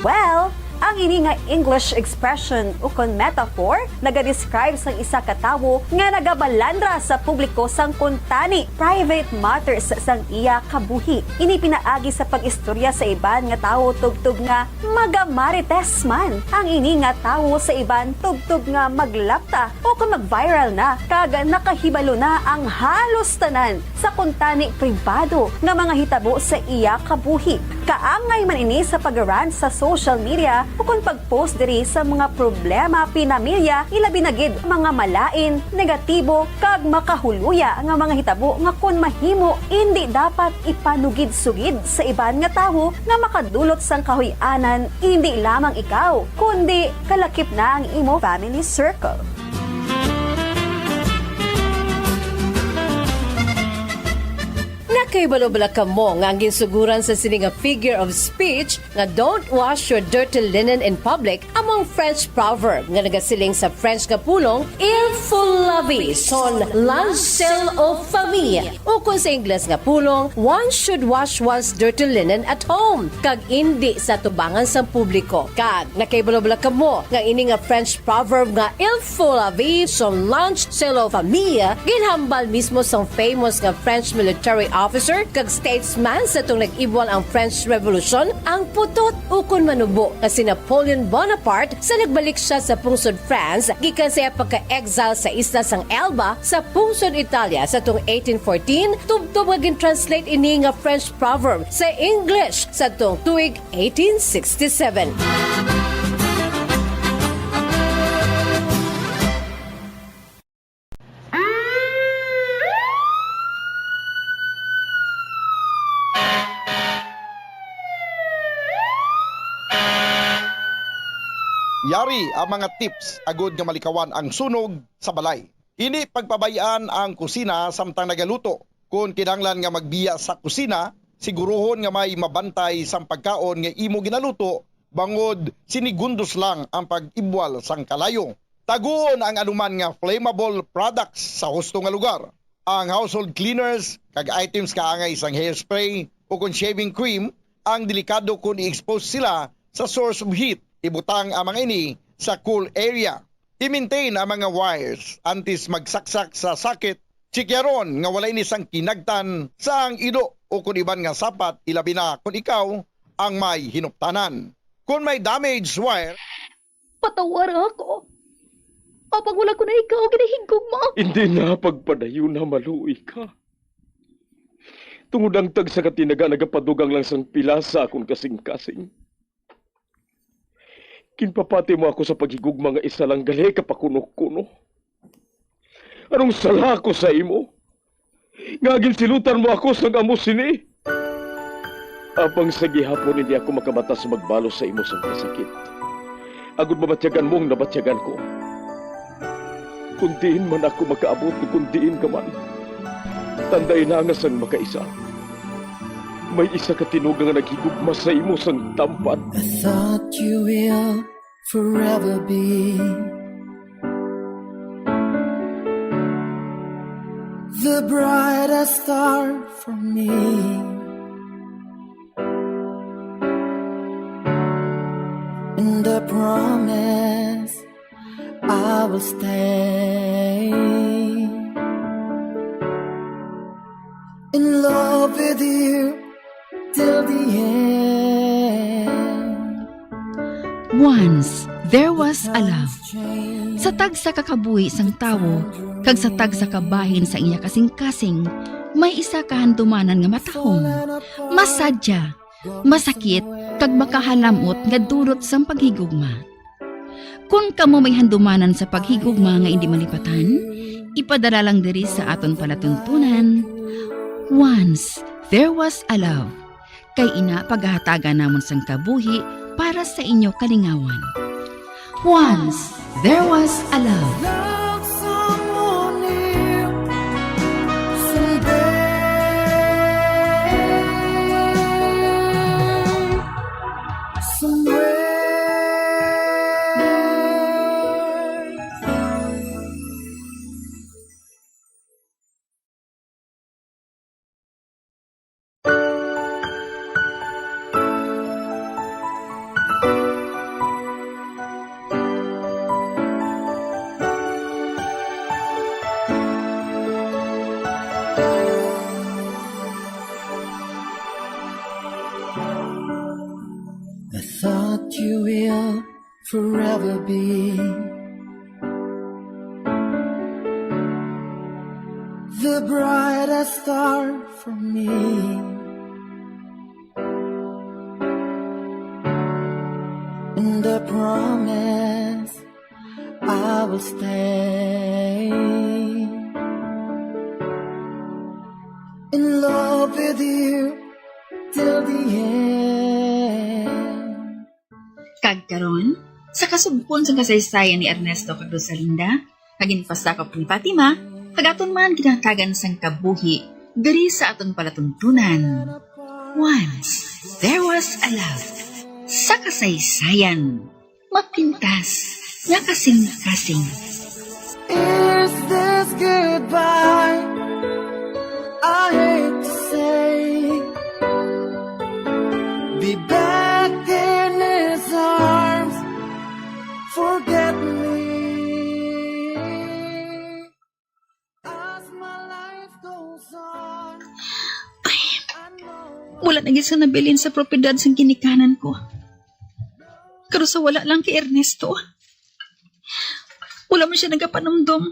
Well, ang ini nga English expression o kon metaphor naga-describe sang isa ka tawo nga nagabalandra sa publiko sang kuntani private matters sang iya kabuhi. Ini pinaagi sa pag-istorya sa iban nga tawo tugtog nga magamarites man. Ang ini nga tawo sa iban tugtog nga maglapta o kung mag-viral na kag nakahibalo na ang halos tanan sa kuntani pribado nga mga hitabo sa iya kabuhi. Kaangay man ini sa pag-rant sa social media o kung pag-post diri sa mga problema pinamilya, ilabi na gid mga malain, negatibo, kag makahuluya nga mga hitabo nga kung mahimo, hindi dapat ipanugid-sugid sa iban nga tawo nga makadulot sang kahuy-anan, hindi lamang ikaw, kundi kalakip na ang imo family circle. Nakahibalo-bala ka mo nga ang ginsuguran sa sining nga figure of speech nga don't wash your dirty linen in public among French proverb nga nagasiling sa French nga pulong il faut laver son linge sale aux famille o kung sa Ingles nga pulong one should wash one's dirty linen at home kag indi sa tubangan sa publiko. Kag nakahibalo-bala ka mo nga ini nga French proverb nga il faut laver son linge sale aux famille ginhambal mismo sa famous nga French military officer kag statesman sa itong nag-ibwal ang French Revolution ang putot ukon manubo na si Napoleon Bonaparte sa nagbalik siya sa pungsod France gikan siya pagka-exile sa isla sang Elba sa pungsod Italia sa itong 1814 tubtob nga gin-translate ini nga French proverb sa English sa itong tuig 1867. Yari ang mga tips agud nga malikawan ang sunog sa balay. Ini pagpabayaan ang kusina samtang nagaluto. Kung kinahanglan nga magbiya sa kusina, sigurohon nga may mabantay sang pagkaon nga imo ginaluto bangod sinigundos lang ang pag-ibwal sang kalayo. Taguon ang anuman nga flammable products sa husto nga lugar. Ang household cleaners kag items kaangay sang hairspray o kung shaving cream ang delikado kung i-expose sila sa source of heat. Ibutang ang mga ini sa cool area. I-maintain ang mga wires antes magsaksak sa sakit. Chikyaron nga wala ini sang kinagtan sa ang ido o kung iban nga sapat ilabi na kung ikaw ang may hinuptanan. Kung may damaged wire, Patawar ako. Apag wala ko na ikaw, ginahigog mo. Hindi na pagpadayo na maluwi ka. Tungod ang tag sa katinaga nagapadugang lang sang pila sa akong kasing-kasing. Kinpapati mo ako sa paghigugma nga isa lang gali kapakuno-kuno. Anong sala ko sa imo? Nga ginsilutan mo ako sa amo sini. Apang sa gihapon hindi ako makabatas magbalos sa imo sa kasakit. Agud mabatyagan mong nabatyagan ko. Kundiin man ako makaabot ni kundiin ka man. Tanday na nga sang makaisa. May isa ka tinuga nga naghigugma sa imo sang tampat. I thought you will forever be the brightest star for me. And I promise I will stay Once, there was a love. Sa tagsa kakabuhi sang tawo, kag sa tagsa kabahin sa iya kasing-kasing, may isa kahandumanan nga matahong. Masadya, masakit, kag makahalamot nga durot sang paghigugma. Kung kamo may handumanan sa paghigugma nga hindi malipatan, ipadala lang diri sa aton palatuntunan. Once, there was a love. Kay ina paghahatagan namon sang kabuhi para sa inyo kalingawan. Once, there was a love. I thought you will forever be the brightest star for me. And I promise I will stay in love with you till the end. Kagkaron, sa kasugpon sa kasaysayan ni Ernesto kag Rosalinda, kaginpasakop ni Fatima, kagaton man kinatagan sang kabuhi, diri sa aton palatuntunan. Once, there was a love. Sa kasaysayan, mapintas, nga kasing-kasing. Is this goodbye? I hate to say, be back in his arms, forget me. As my life goes on, Wala na gid sa nabilin sa propiedad sang ginikanan ko. Pero sa wala lang kay Ernesto. Wala man siya nagapanumdum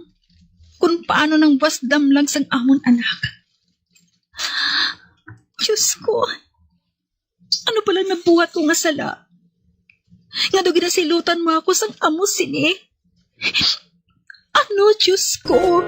kung paano nang wasdamlag sang amon anak. Diyos ko, ano pala nabuhat ko nga sala? Nga do ginasilutan mo ako sang amo sini? Ano, Diyos ko?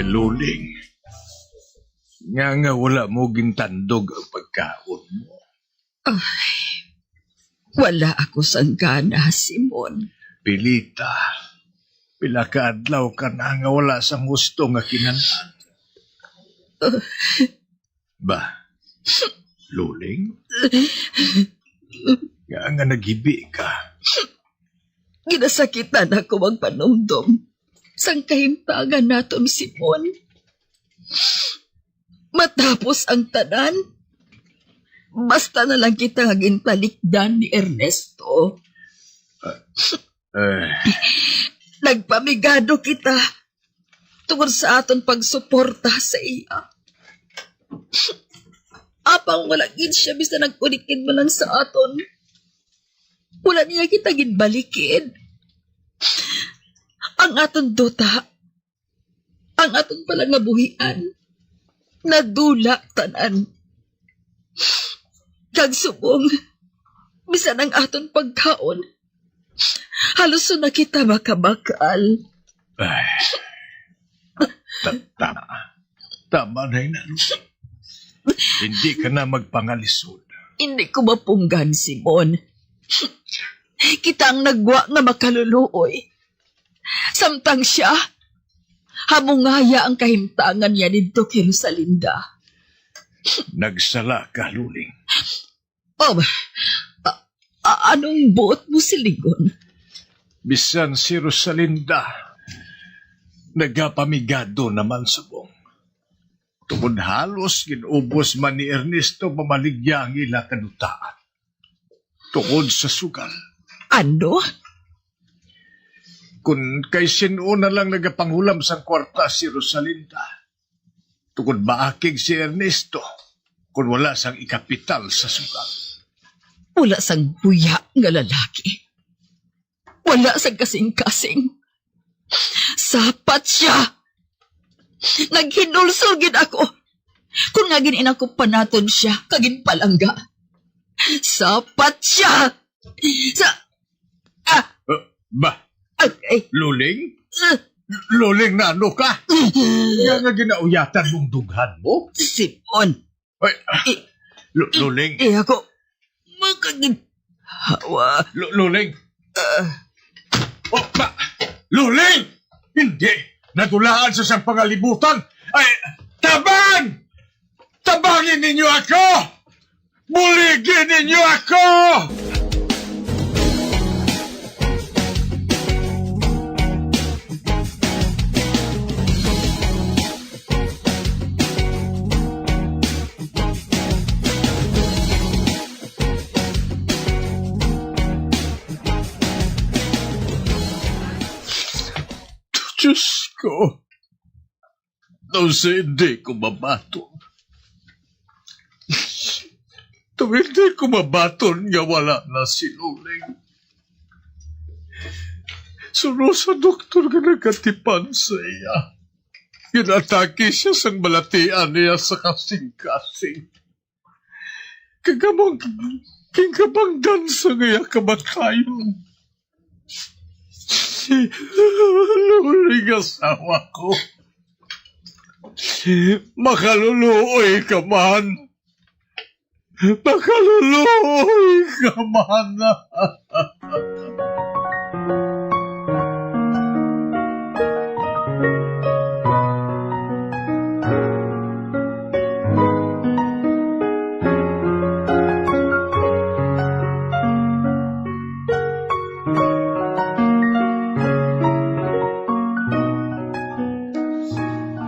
Luling. Nga wala mo gintandog ang pagkaon mo. Ay, wala ako sang gana, Simon. Pilita. Pila ka adlaw ka na nga wala sang gusto nga kinanan. Ba? Luling? Nga nagibi ka. Ginasakitan ako magpanumdum sang kahimtangan naton, Simon. Matapos ang tanan, basta na lang kita gintalikdan ni Ernesto. Nagpamigado kita tungkol sa aton pagsuporta sa iya. Apang wala gid siya bisa nagkulikin mo lang sa aton. Wala niya kita ginbalikin. Ang aton duta, ang aton palangabuhian, nadula tanan. Kag subong, bisan ang aton pagkaon, halos na kita makabakal. Ay, tama na yun. Hindi ka na magpangalisod. Hindi ko mapunggan, Simon. Kita ang nagwa nga makaluluoy. Samtang siya, Hamungaya ang kahimtangan niya dito kay Rosalinda. Nagsala ka, Luling. Oh, anong buot mo siligon? Bisan si Rosalinda, nagapamigado naman subong. Tungod halos ginubos man ni Ernesto mamaligya ang ila kanutaan. Tungod sa sugal. Ano? Kung kay sino na lang nagapanghulam sa kwarta si Rosalinda, tungod maakig si Ernesto kung wala sang ikapital sa sugal. Wala sang buya nga lalaki. Wala sang kasing-kasing. Sapat siya. Naghinulsulgin ako. Kung nga ginin ako panaton siya, kagin palangga. Sapat siya. Luling? Luling na ano ka? Kaya nga ginauyatan mong dughan mo? Simon. Luling? Ako makagin-hawa. Luling? Luling! Hindi! Nadulaan sa siyang pangalibutan! Ay, tabang! Tabangin ninyo ako! Buligin ninyo ako! Diyos ko, sa hindi ko mabaton. Hindi ko mabaton nga wala na si Luling. Suno sa doktor nga nagkatipan sa iya. Ginatake siya sang balatian niya sa kasing-kasing. Kagabangdan sa iya kamatayon. Luling asawa ko. Makaluluoy ka man. Makaluluoy ka man.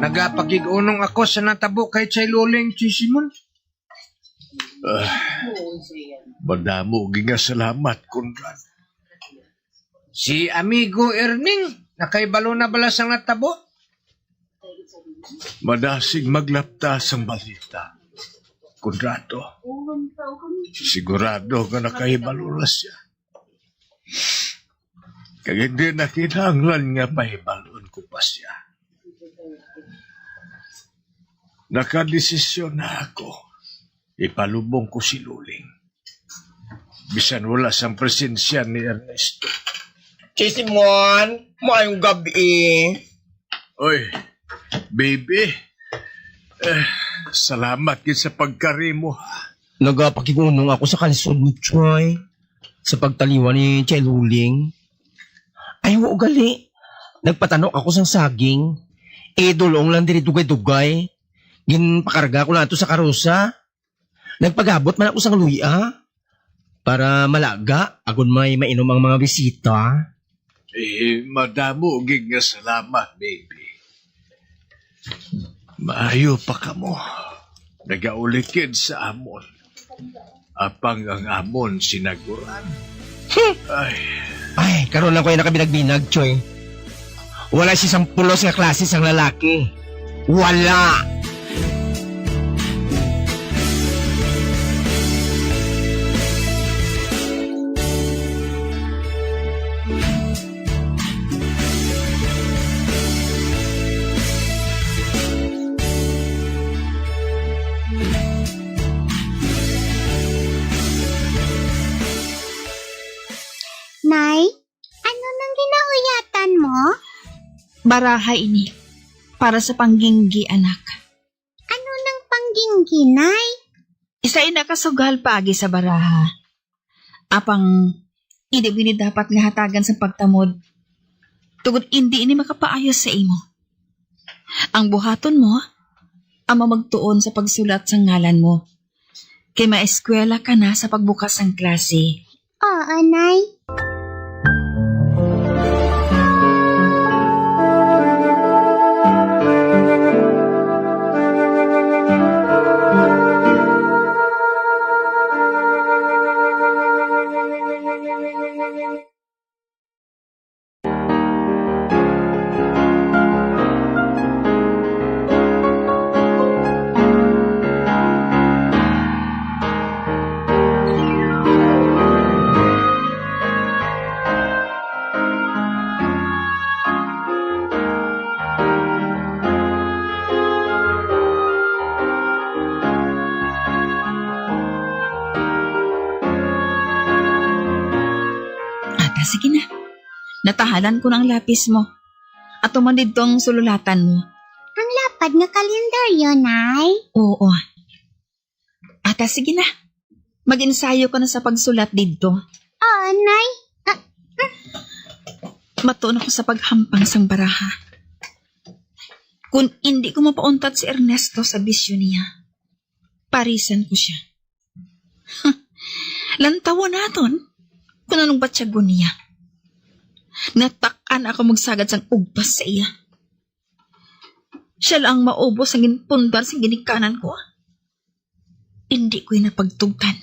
Nagapagig-unong ako sa natabo kay Chay Luling, Chay Simon. Madamo ginga salamat, Conrad. Si amigo Erning, nakaibalo na bala sang natabo? Madasig maglaptas ang balita, Conrado. Sigurado ka nakaibalo na siya. Kaya hindi na kinahanglan nga pahibalon ko pa siya. Nakadesisyon na ako. Ipalubong ko si Luling. Bisan wala sang presensya ni Ernesto. Si Simon, maayong gabi. Oy, baby. Salamat kin sa pagkarimo. Nagapakigunong ako sa kalisod ni Troy. Sa pagtaliwan ni Chay Luling. Ay, gali. Nagpatanok ako sang saging. Dulong lang diri dugay-dugay. Ginpakarga ko na ito sa karosa. Nagpagabot man ako sa luya. Para malaga, agon may mainom ang mga bisita. Madamo nga salamat, baby. Maayo pa ka mo. Nagaulikid sa amon. Apang ang amon sinaguran. Ay, karon lang ko yung nakabinag-binag, Choy. Wala siyang pulos nga klase sang lalaki. Wala! Nay, ano nang ginauyatan mo? Baraha ini. Para sa pangginggi, anak. Ano nang pangginggi, Nay? Isa inakasugal paagi sa baraha. Apang, hindi dapat nga hatagan sa pagtamod. Tugod hindi ini makapaayos sa imo. Ang buhaton mo, ama magtuon sa pagsulat sa ngalan mo. Kay maeskwela ka na sa pagbukas ng klase. Oo, Nay. Sige na. Natahalan ko ng lapis mo. At tumanid tong sululatan mo. Ang lapad nga kalendaryo, Nay. Oo. Ata, sige na. Mag-ensayo ko na sa pagsulat dito. Oo, Nay. Matuon ako sa paghampang sang baraha. Kung hindi ko mapauntat si Ernesto sa bisyo niya, parisan ko siya. Lantawan naton kung anong batyago niya. Natakan ako magsagad sang ugpas sa iya. Siya lang maubos ang ginpundar sa ginikanan ko. Hindi ko napagtugtan.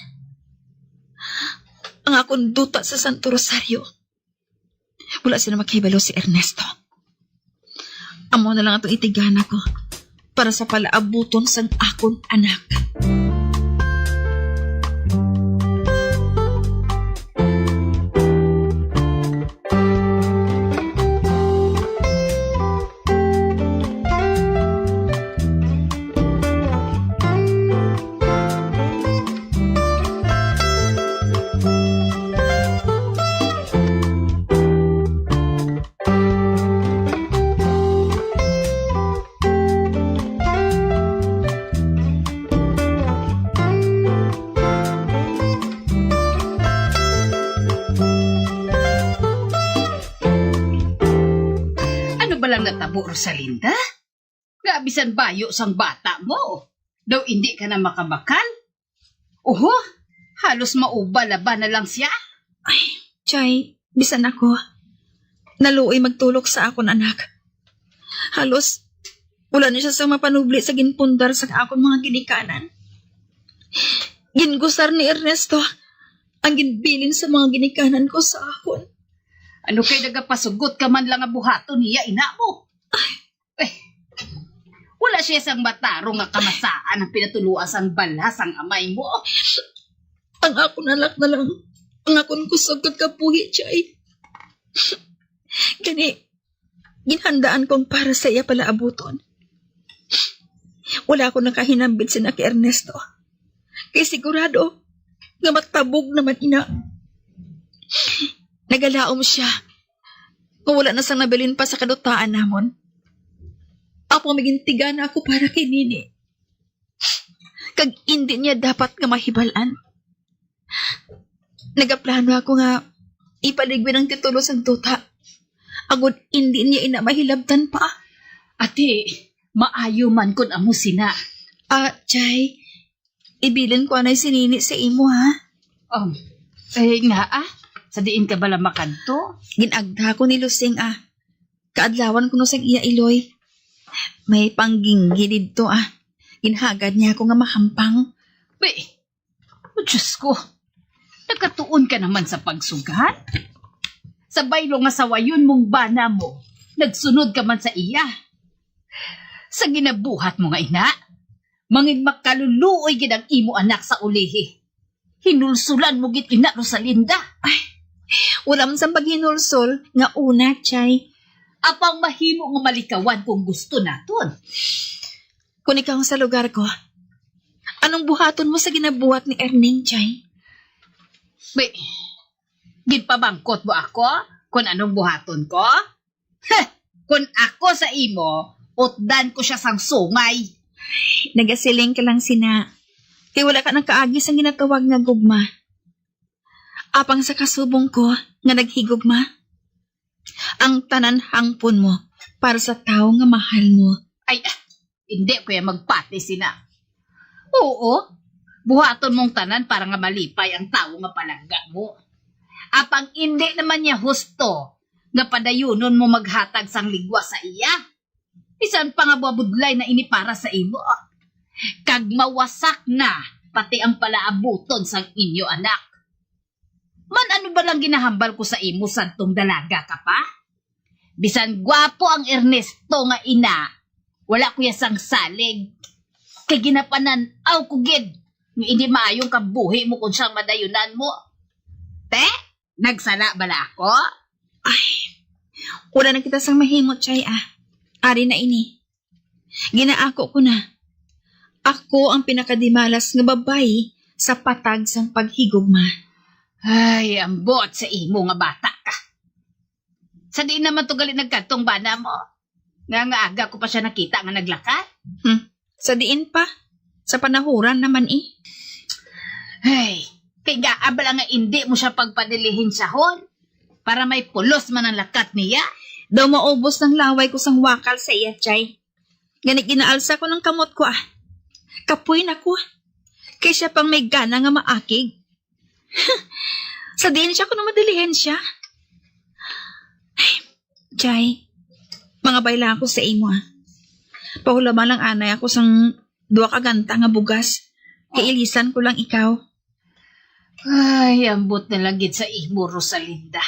Ang akong duta sa Santo Rosario. Wala sila maghibalo si Ernesto. Amo na lang itong itigana ko para sa palaabuton sang akong anak. Natabo, Rosalinda? Gabisan bayo sang bata mo. Daw hindi ka na makabakan? Oho, halos maubala ba na lang siya? Ay, Chay, bisan ako. Naluoy magtulok sa akon anak. Halos, wala na siya sa mapanubli sa ginpundar sa akon mga ginikanan. Gingusar ni Ernesto ang ginbilin sa mga ginikanan ko sa akon. Ano kay nagapasugot ka man lang ang buhato niya, ina mo? Wala siya sang mataro nga kamasaan ang pinatuluan sang balas ang amay mo. Ang akon anak na lang, ang akon kusog kagkapuhi, Chay. Kani, ginhandaan kong para sa iya pala abuton. Wala akong nakahinambit si na kay Ernesto. Kaya sigurado, nga matabog naman ina. Nagalaom siya. Kung wala na sang nabilin pa sa kadutaan namon. Apo magintigan na ako para kay Nini. Kag hindi niya dapat nga mahibalan. Nagaplano ako nga ipaligwin ang titulo sang tuta. Agud hindi niya ina mahilabtan pa. Ate, maayo man kun amo sina. Chay, ibilin ko anay si Nini sa imo, ha? Sa diin ka bala makanto? Ginagda ko ni Lusing, Kaadlawan ko no sang iya Iloy. May pangginggi dito, Ginhagad niya ako nga mahampang. Diyos ko, nakatuon ka naman sa pagsugat? Sa baylo nga sawayon mong bana mo, nagsunod ka man sa iya. Sa ginabuhat mo nga ina, mangin makaluluoy ginang imo anak sa ulihi. Hinulsulan mo git ina, Rosalinda. Wala man sang paghinulsol nga una, Chay. Apang mahimo nga malikawan kung gusto naton. Kung ikaw sa lugar ko, anong buhaton mo sa ginabuhat ni Erning, Chay? Ginpabangkot mo ako kung anong buhaton ko? Kung ako sa imo, utdan ko siya sang sumay. Nagasiling ka lang sina. Kaya wala ka ng kaagis ang ginatawag nga gugma. Apang sa kasubong ko nga naghigugma. Ang tanan hangpon mo para sa tao nga mahal mo Ay, hindi ko yan magpati sina. Oo, buhaton mong tanan para nga malipay ang tao nga palangga mo. Apang hindi naman niya husto nga padayunon mo maghatag sang ligwa sa iya. Bisan pa nga babudlay na ini para sa imo. Kag mawasak na pati ang palaabuton sang inyo anak. Man ano ba lang ginahambal ko sa imo santong dalaga ka pa? Bisan gwapo ang Ernesto nga ina, wala ko yasang salig. Kay ginapanan aw kugid, nga hindi maayong kabuhi mo kung siyang madayunan mo. Te, nagsala bala ako? Ay, wala na kita sang mahimot, Chay, Ari na ini. Ginaako ko na. Ako ang pinakadimalas nga babay sa patag sang paghigugma. Ay, ambot sa imo nga bata ka. Sa di naman to galit nagkatong bana mo. Nga aga ko pa siya nakita nga naglakat. Sa diin pa. Sa panahuran naman Hey, kay gaabala nga hindi mo siya pagpadilihin sahon. Para may pulos man ang lakat niya. Daw maubos ng laway ko sang wakal sa iya, Chay. Ganit ginaalsa ko ng kamot ko Kapuy na ko. Kay siya pang may gana nga maakig. Sa diin siya ko na madilihin siya. Ay, Chay, mga bayla ako sa imo Pahulaman lang anay ako sang 2 kaganta nga bugas. Kailisan ko lang ikaw. Ay, ambot na langit sa imo, Rosalinda.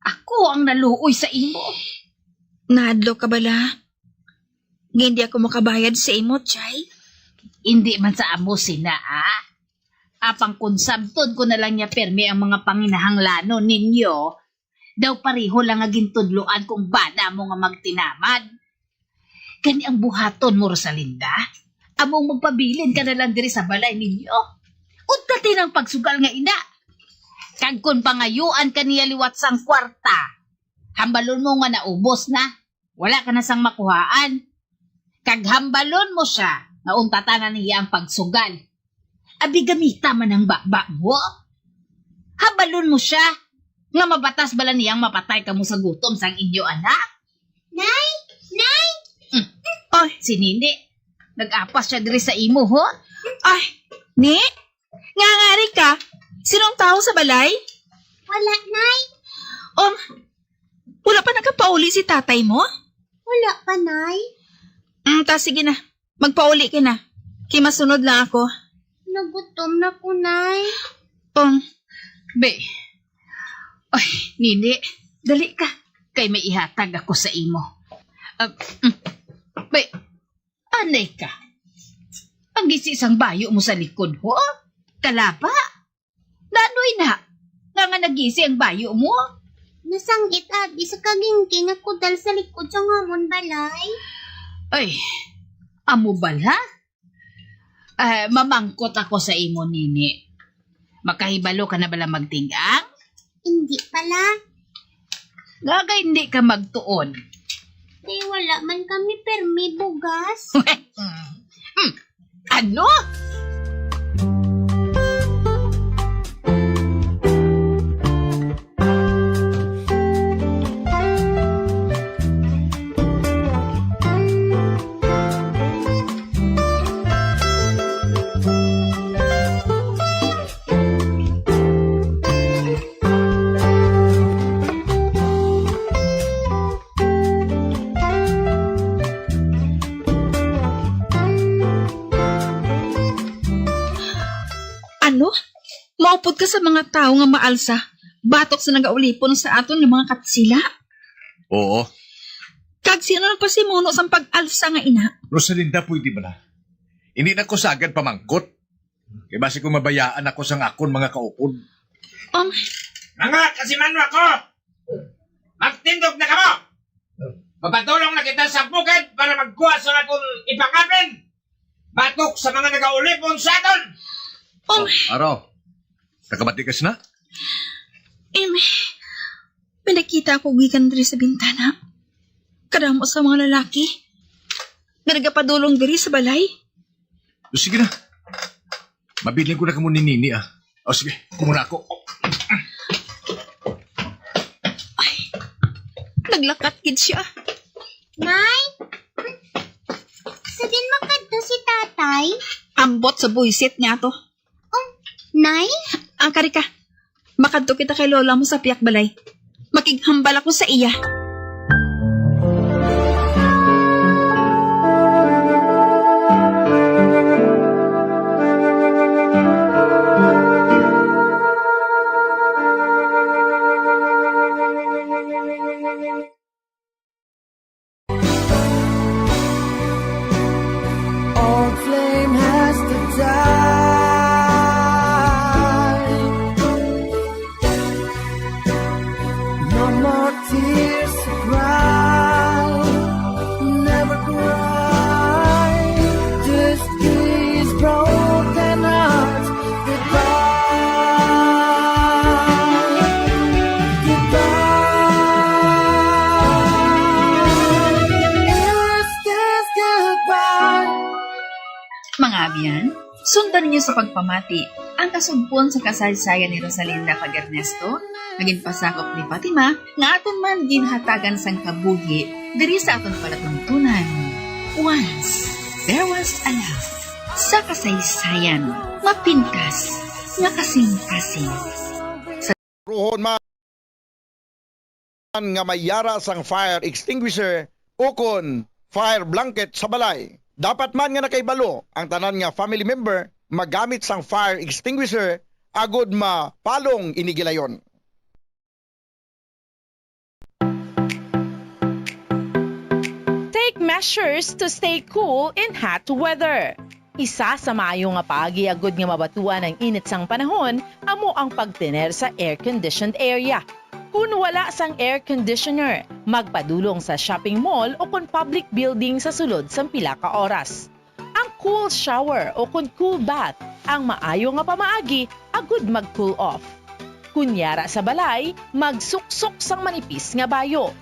Ako ang naluoy sa imo. Nadlo ka bala? Hindi ako makabayad sa imo, Chay. Hindi man sa amo sina, Apang konsabton ko na lang niya permi ang mga panginahanglanon ninyo. Daw pareho lang nga gintudloan kung bana mo nga magtinamad. Kani ang buhaton mo, Rosalinda. Among magpabilin ka na lang diri sa balay ninyo. Udtatin ang pagsugal nga ina. Kag kun pangayuan ka niya liwat sang kwarta. Hambalon mo nga naubos na. Wala ka na sang makuhaan. Kag hambalon mo siya nga untatanan niya ang pagsugal. Abi gamita man ang baba mo. Hambalon mo siya nga mabatas bala niyang mapatay ka mo sa gutom sang inyo anak. Nay! Nay! Oh, si Nini. Nag-apas siya diri sa imo, ho? Ay, Ni? Ngangari ka? Sinong tao sa balay? Wala, Nay. Wala pa nakapauli si tatay mo? Wala pa, Nay. Sige na. Magpauli ka na. Masunod lang ako. Nagutom na ko, Nay. Be. Ay, Nini. Dali ka. Kay may ihatag ako sa imo. Be. Anay ka. Ang gisisang bayo mo sa likod, ho? Kalaba? Nanoy na. Nga nagisi ang bayo mo? Nasanggit abi sa kagingking ako dal sa likod sa ngamon balay. Ay, amo bala? Mamangkot ako sa imo, Nini. Makahibalo ka na bala magtingang? Hindi pala. Gagay hindi ka magtuon. Wala man kami permi bugas. Ano? Maupod ka sa mga tao nga maalsa, batok sa nagaulipon sa aton ng mga katsila. Oo. Kag sino nagpasimuno sa pag-alsa nga ina? Rosalinda, pwede ba na? Hindi na ko sagad pamangkot. Kaya basi ko mabayaan ako sa akon mga kaupod. Mga kasimano ako! Magtindog na kamo! Papatulong na kita sa bukid para magkuha sa akong ipangapin! Batok sa mga nagaulipon sa aton! Araw. Nakabatikas na? May nakita ako gikan diri sa bintana. Kadamo sa mga lalaki. Nga nagapadulong diri sa balay. Sige na. Mabiling ko na kamo ni Nini, sige, kumuna ako. Naglakat gid siya. Nay? tay? Ambot sa buisit nga to. Nay? Ang karika, makadto kita kay lola mo sa piyak balay. Makighambal ako sa iya. Old flame has to die. No more tears to cry. Never cry. Just these broken hearts goodbye. Goodbye. Yes, yes, goodbye. Mga abyan, sundan ninyo sa pagpamati ang kasugpon sa kasaysayan ni Rosalinda kag Ernesto, naging pasakop ni Fatima, nga aton man ginhatagan sang kabuhi diri sa aton palatuntunan. Once, there was a love sa kasaysayan, mapintas, nga kasing-kasing. Ruhon man nga mayara sang fire extinguisher o kon fire blanket sa balay. Dapat man nga nakaibalo ang tanan nga family member magamit sang fire extinguisher agod mapalong inigilayon. Take measures to stay cool in hot weather. Isa sa maayo nga paagi agud nga mabatuan ang init sang panahon amo ang pagtener sa air-conditioned area. Kung wala sang air conditioner, magpadulong sa shopping mall o kung public building sa sulod sang pila ka oras. Ang cool shower o kung cool bath ang maayo nga pamaagi agud mag-cool off. Kunyara sa balay, magsuksok sang manipis nga bayo.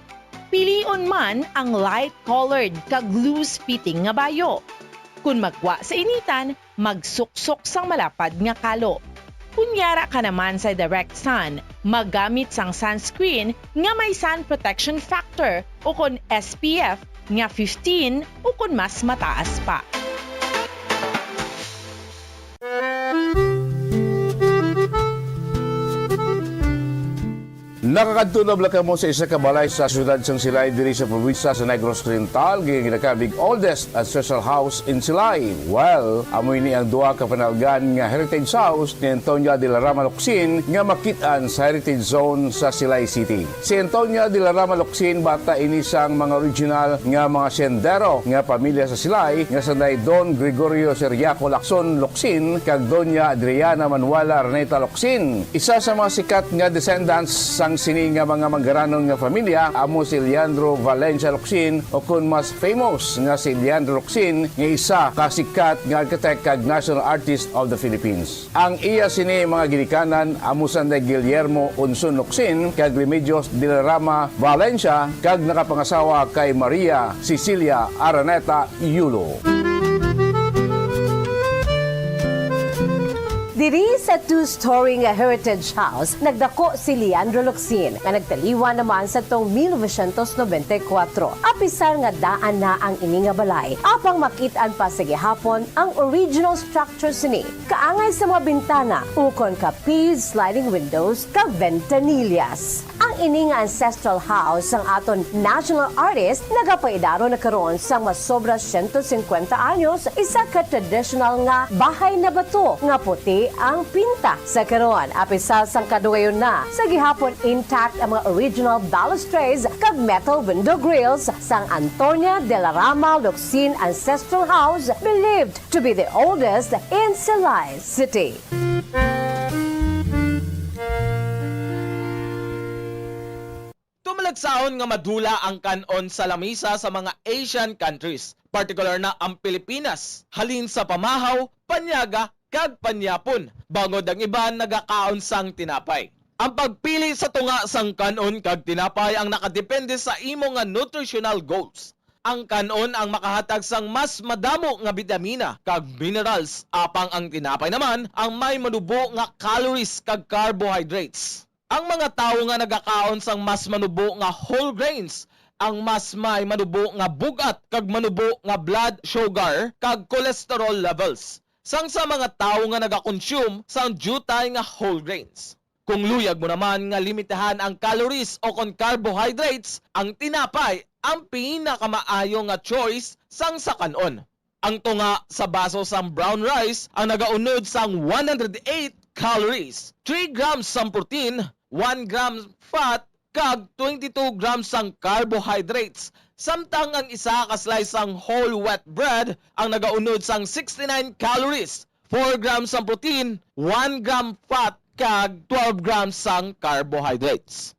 Pilion man ang light-colored kag loose-fitting nga bayo. Kung magwa sa initan, magsuksok sang malapad nga kalo. Kunyara ka naman sa direct sun, maggamit sang sunscreen nga may sun protection factor o kung SPF nga 15 o kung mas mataas pa. Nakakadtunab lang kamo sa isa ka balay sa siyudad sang Silay diri sa probinsya sa Negros Oriental, ginakabig oldest ancestral house in Silay. Well, amoy ni ang duha ka panalgan nga heritage house ni Antonia de la Rama Locsin nga makitaan sa heritage zone sa Silay City. Si Antonia de la Rama Locsin bata ini sang mga original nga mga sendero nga pamilya sa Silay nga sanay Don Gregorio Seriaco Lacson Locsin kag Doña Adriana Manuela Reneta Locsin. Isa sa mga sikat nga descendants sang sini nga mga manggaranong nga pamilya amo si Leandro Valencia Locsin o kun mas famous nga si Leandro Locsin nga isa kasikat nga architect kag national artist of the Philippines. Ang iya sini mga ginikanan amo sanday Guillermo Unson Locsin kag Remedios de la Rama Valencia kag nakapangasawa kay Maria Cecilia Araneta Yulo. Diri sa two-story nga heritage house, nagdako si Leandro Locsin nga nagtaliwan naman sa tong 1994. Apisar nga daan na ang ini nga balay, apang makitaan pa sa gihapon ang original structure sini. Kaangay sa mga bintana, ukon ka piece sliding windows ka ventanillas. Ang ini nga ancestral house ang aton national artist nagapaidaro na karon sa mas sobra 150 anyos, isa ka traditional nga bahay na bato nga puti ang pinta sa karon. Apisal sang kadugayon na sa gihapon intact ang mga original balustrades kag metal window grills sang Antonia de la Rama Locsin Ancestral House, believed to be the oldest in Silay City. Tumalagsaon nga madula ang kanon sa lamisa sa mga Asian countries, particular na ang Pilipinas, halin sa pamahaw, panyaga, kag panyapon, bangod ang iban nagakaon sang tinapay. Ang pagpili sa tunga sang kanon kag tinapay ang nakadepende sa imo nga nutritional goals. Ang kanon ang makahatag sang mas madamo nga bitamina kag minerals, apang ang tinapay naman ang may manubo nga calories kag carbohydrates. Ang mga tawo nga nagakaon sang mas manubo nga whole grains ang mas may manubo nga bugat kag manubo nga blood sugar kag cholesterol levels sang sa mga tawo nga naga-consume sang jutay nga whole grains. Kung luyag mo naman nga limitahan ang calories o kon carbohydrates, ang tinapay ang pinakamaayo nga choice sang sa kanon. Ang tunga sa baso sang brown rice ang nagaunod sang 108 calories, 3 grams sang protein, 1 gram fat, kag 22 grams sang carbohydrates. Samtang ang isa ka slice sang whole wheat bread ang nagaunod sang 69 calories, 4 grams sang protein, 1 gram fat, kag 12 grams sang carbohydrates.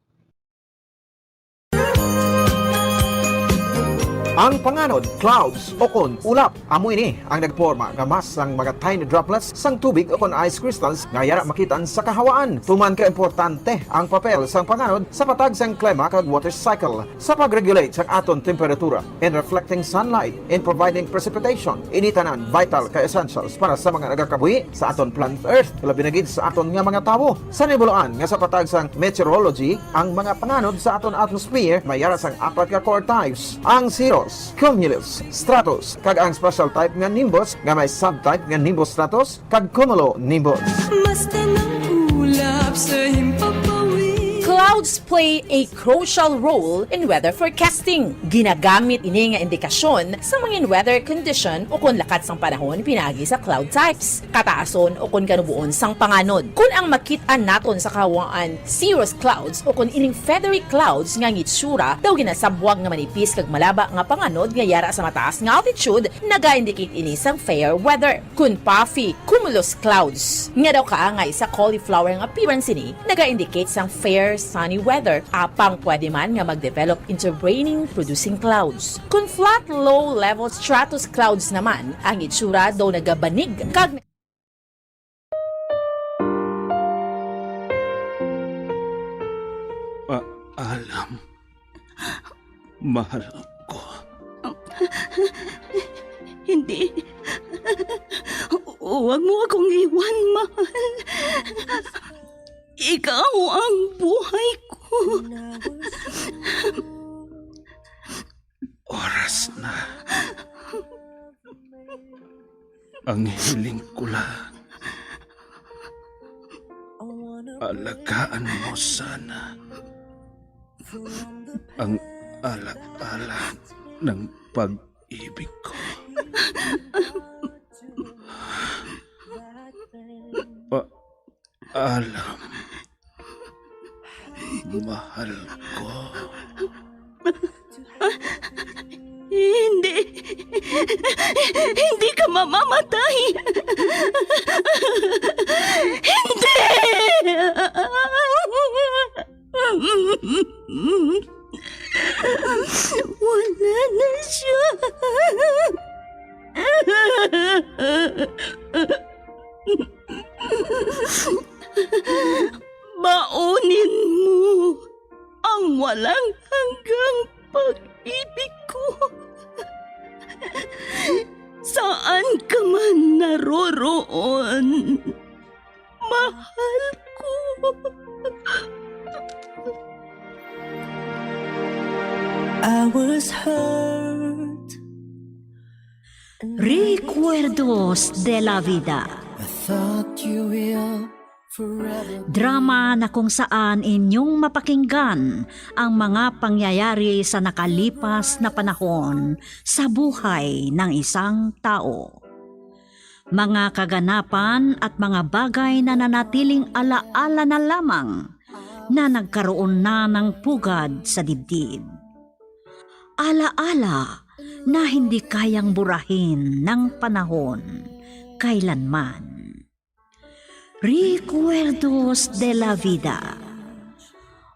Ang panganod, clouds o kon ulap. Amo ini ang nagporma nga mas ang mga tiny droplets sang tubig o kon ice crystals nga yara makitaan sa kahawaan. Tuman ka importante ang papel sang panganod sa patag sang klima kag water cycle sa pag-regulate sang aton temperatura, in reflecting sunlight, in providing precipitation. Ini tanan vital ka essentials para sa mga nagakabuhi sa aton planet Earth, labi na gid sa aton nga mga tawo. Sa nibuloan nga sa patag sang meteorology, ang mga panganod sa aton atmosphere may yara sang apat ka core types. Ang zero cumulus, stratus, kag ang special type nga nimbus nga may subtype nga nimbus stratus kag cumulo nimbus. Basta ng ulap sa himpapawi. Clouds play a crucial role in weather forecasting. Ginagamit ini nga indikasyon sa mga weather condition o kung lakat sang panahon pinagi sa cloud types, kataason o kung kanubuon sang panganod. Kung ang makitaan naton sa kawaan cirrus clouds o kung ining feathery clouds nga ngitsura daw ginasabwag nga manipis kag malaba nga panganod nga yara sa mataas nga altitude, naga-indicate ini sang fair weather. Kung puffy cumulus clouds nga daw kaangay sa cauliflower nga appearance ini, naga-indicate sang fair sunny weather, apang pwede man nga mag-develop into raining producing clouds. Kung flat low level stratus clouds naman, ang itsura daw nagabanig kag alam, mahal ko. Hindi. Huwag mo akong iwan, mahal. Ikaw ang buhay ko. Oras na. Ang hiling ko lang. Alagaan mo sana ang alak-alak ng pag-ibig ko. Alam, mahal ko. Hindi. Hindi ka mamamatay. Hindi. Wala na siya. Baunin mo ang walang hanggang pag-ibig ko. Saan ka man naroroon, mahal ko. I was hurt. Recuerdos de la Vida. I thought you will forever. Drama na kung saan inyong mapakinggan ang mga pangyayari sa nakalipas na panahon sa buhay ng isang tao. Mga kaganapan at mga bagay na nanatiling alaala na lamang na nagkaroon na ng pugad sa dibdib. Alaala na hindi kayang burahin ng panahon kailanman. Recuerdos de la Vida.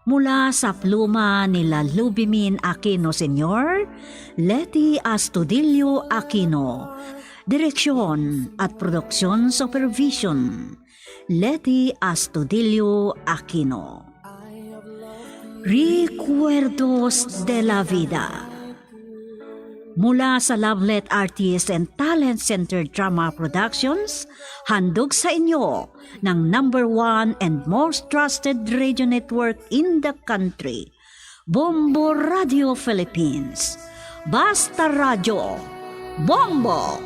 Mula sa pluma nila Lubimin Aquino Sr., Leti Astudillo Aquino, Direksyon at Produksyon Supervision, Leti Astudillo Aquino. Recuerdos de la Vida. Mula sa Lovelet Artist and Talent Center Drama Productions, handog sa inyo ng #1 and most trusted radio network in the country, Bombo Radio Philippines. Basta Radio. Bombo!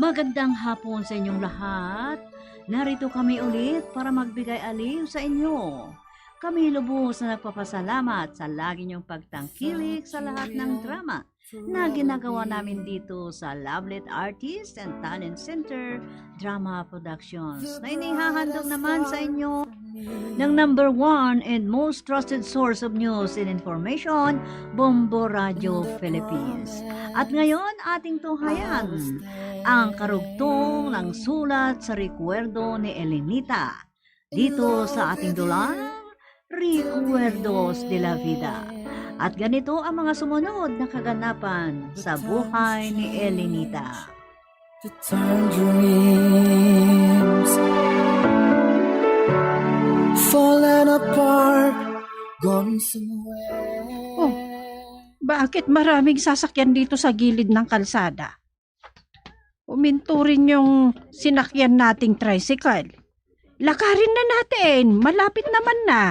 Magandang hapon sa inyong lahat. Narito kami ulit para magbigay aliw sa inyo. Kami lubos na nagpapasalamat sa lagi niyong pagtangkilik sa lahat ng drama na ginagawa namin dito sa Lovelet Artist and Talent Center Drama Productions na inihahandog naman sa inyo ng number 1 and most trusted source of news and information, Bombo Radio Philippines. At ngayon, ating tunghayan ang karugtong ng sulat sa rekwerdo ni Elenita dito sa ating dulang Recuerdos de la Vida. At ganito ang mga sumunod na kaganapan sa buhay ni Elenita. Dreams falling apart, gone somewhere. Oh, bakit maraming sasakyan dito sa gilid ng kalsada? Uminto rin yung sinakyan nating tricycle. Lakarin na natin, malapit naman na.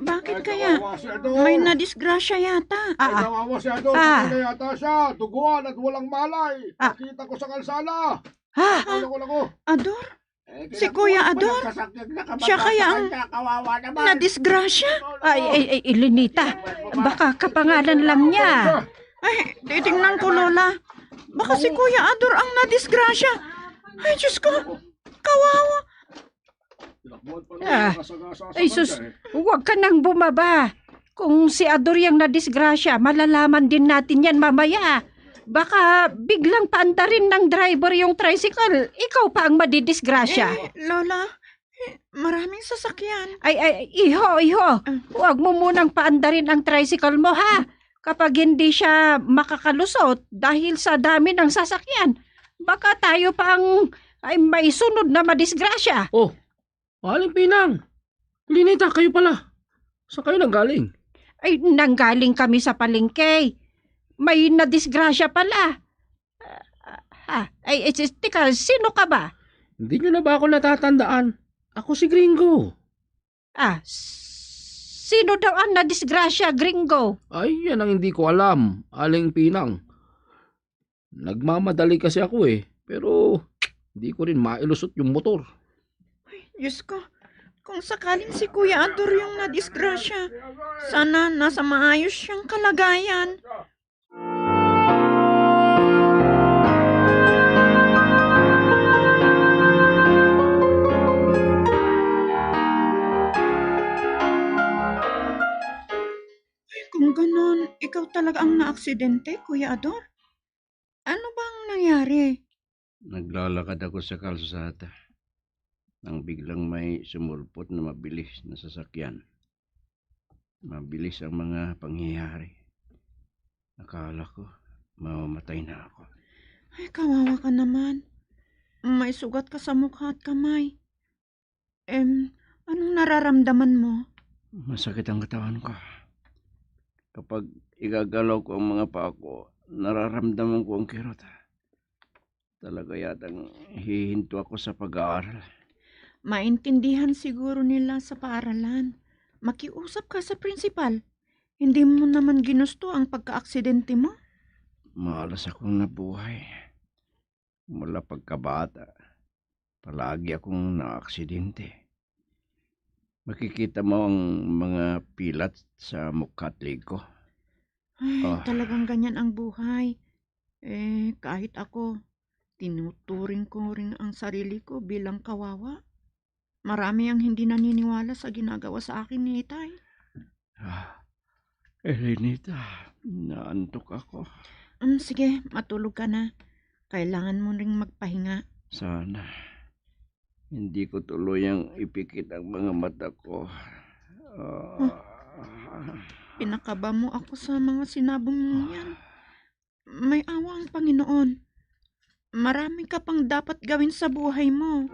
Bakit kaya? May nadisgrasya yata. Nawawa si Ador. Kaya yata siya. Duguan at walang malay. Nakita ko sa kalsada. Ako. Ador? Si Kuya Ador? Siya kaya ang nadisgrasya? Ay, Elenita, baka kapangalan lang niya. Ay, titingnan ko, Lola. Baka si Kuya Ador ang nadisgrasya. Ay, Diyos ko. Kawawa. Ay sus, huwag ka nang bumaba. Kung si Ador yung nadisgrasya, malalaman din natin yan mamaya. Baka biglang paandarin ng driver yung tricycle. Ikaw pa ang madidisgrasya. Lola, maraming sasakyan. Ay, iho. Huwag mo munang paandarin ang tricycle mo, ha? Kapag hindi siya makakalusot dahil sa dami ng sasakyan, baka tayo pa ang may sunod na madisgrasya. Oh, Aling Pinang, Linita, kayo pala. Saan kayo nanggaling? Ay, nanggaling kami sa palengke. May nadisgrasya pala. Tika, sino ka ba? Hindi nyo na ba ako natatandaan? Ako si Gringo. Sino daw ang nadisgrasya, Gringo? Ay, yan ang hindi ko alam, Aling Pinang. Nagmamadali kasi ako pero hindi ko rin mailusot yung motor. Diyos ko, kung sakaling si Kuya Ador yung nadisgrasya, sana nasa maayos siyang kalagayan. Kung ganon, ikaw talaga ang naaksidente, Kuya Ador? Ano bang nangyari? Naglalakad ako sa kalsada nang biglang may sumulpot na mabilis na sasakyan. Mabilis ang mga pangyayari. Akala ko, mamamatay na ako. Ay, kawawa ka naman. May sugat ka sa mukha at kamay. Anong nararamdaman mo? Masakit ang katawan ko. Kapag igagalaw ko ang mga paa ko, nararamdaman ko ang kirot. Talaga yatang hihinto ako sa pag-aaral. Maintindihan siguro nila sa paaralan. Makiusap ka sa principal. Hindi mo naman ginusto ang pagka-aksidente mo? Malas akong nabuhay. Mula pagkabata, palagi akong naaksidente. Makikita mo ang mga pilat sa mukha at leg ko. Ay, talagang ganyan ang buhay. Kahit ako, tinuturing ko rin ang sarili ko bilang kawawa. Marami ang hindi naniniwala sa ginagawa sa akin ni Itay. Elenita, naantok ako. Sige, matulog ka na. Kailangan mo ring magpahinga. Sana. Hindi ko tuluyang ipikit ang mga mata ko. Pinakaba mo ako sa mga sinabong mo yan. May awa ang Panginoon. Marami ka pang dapat gawin sa buhay mo.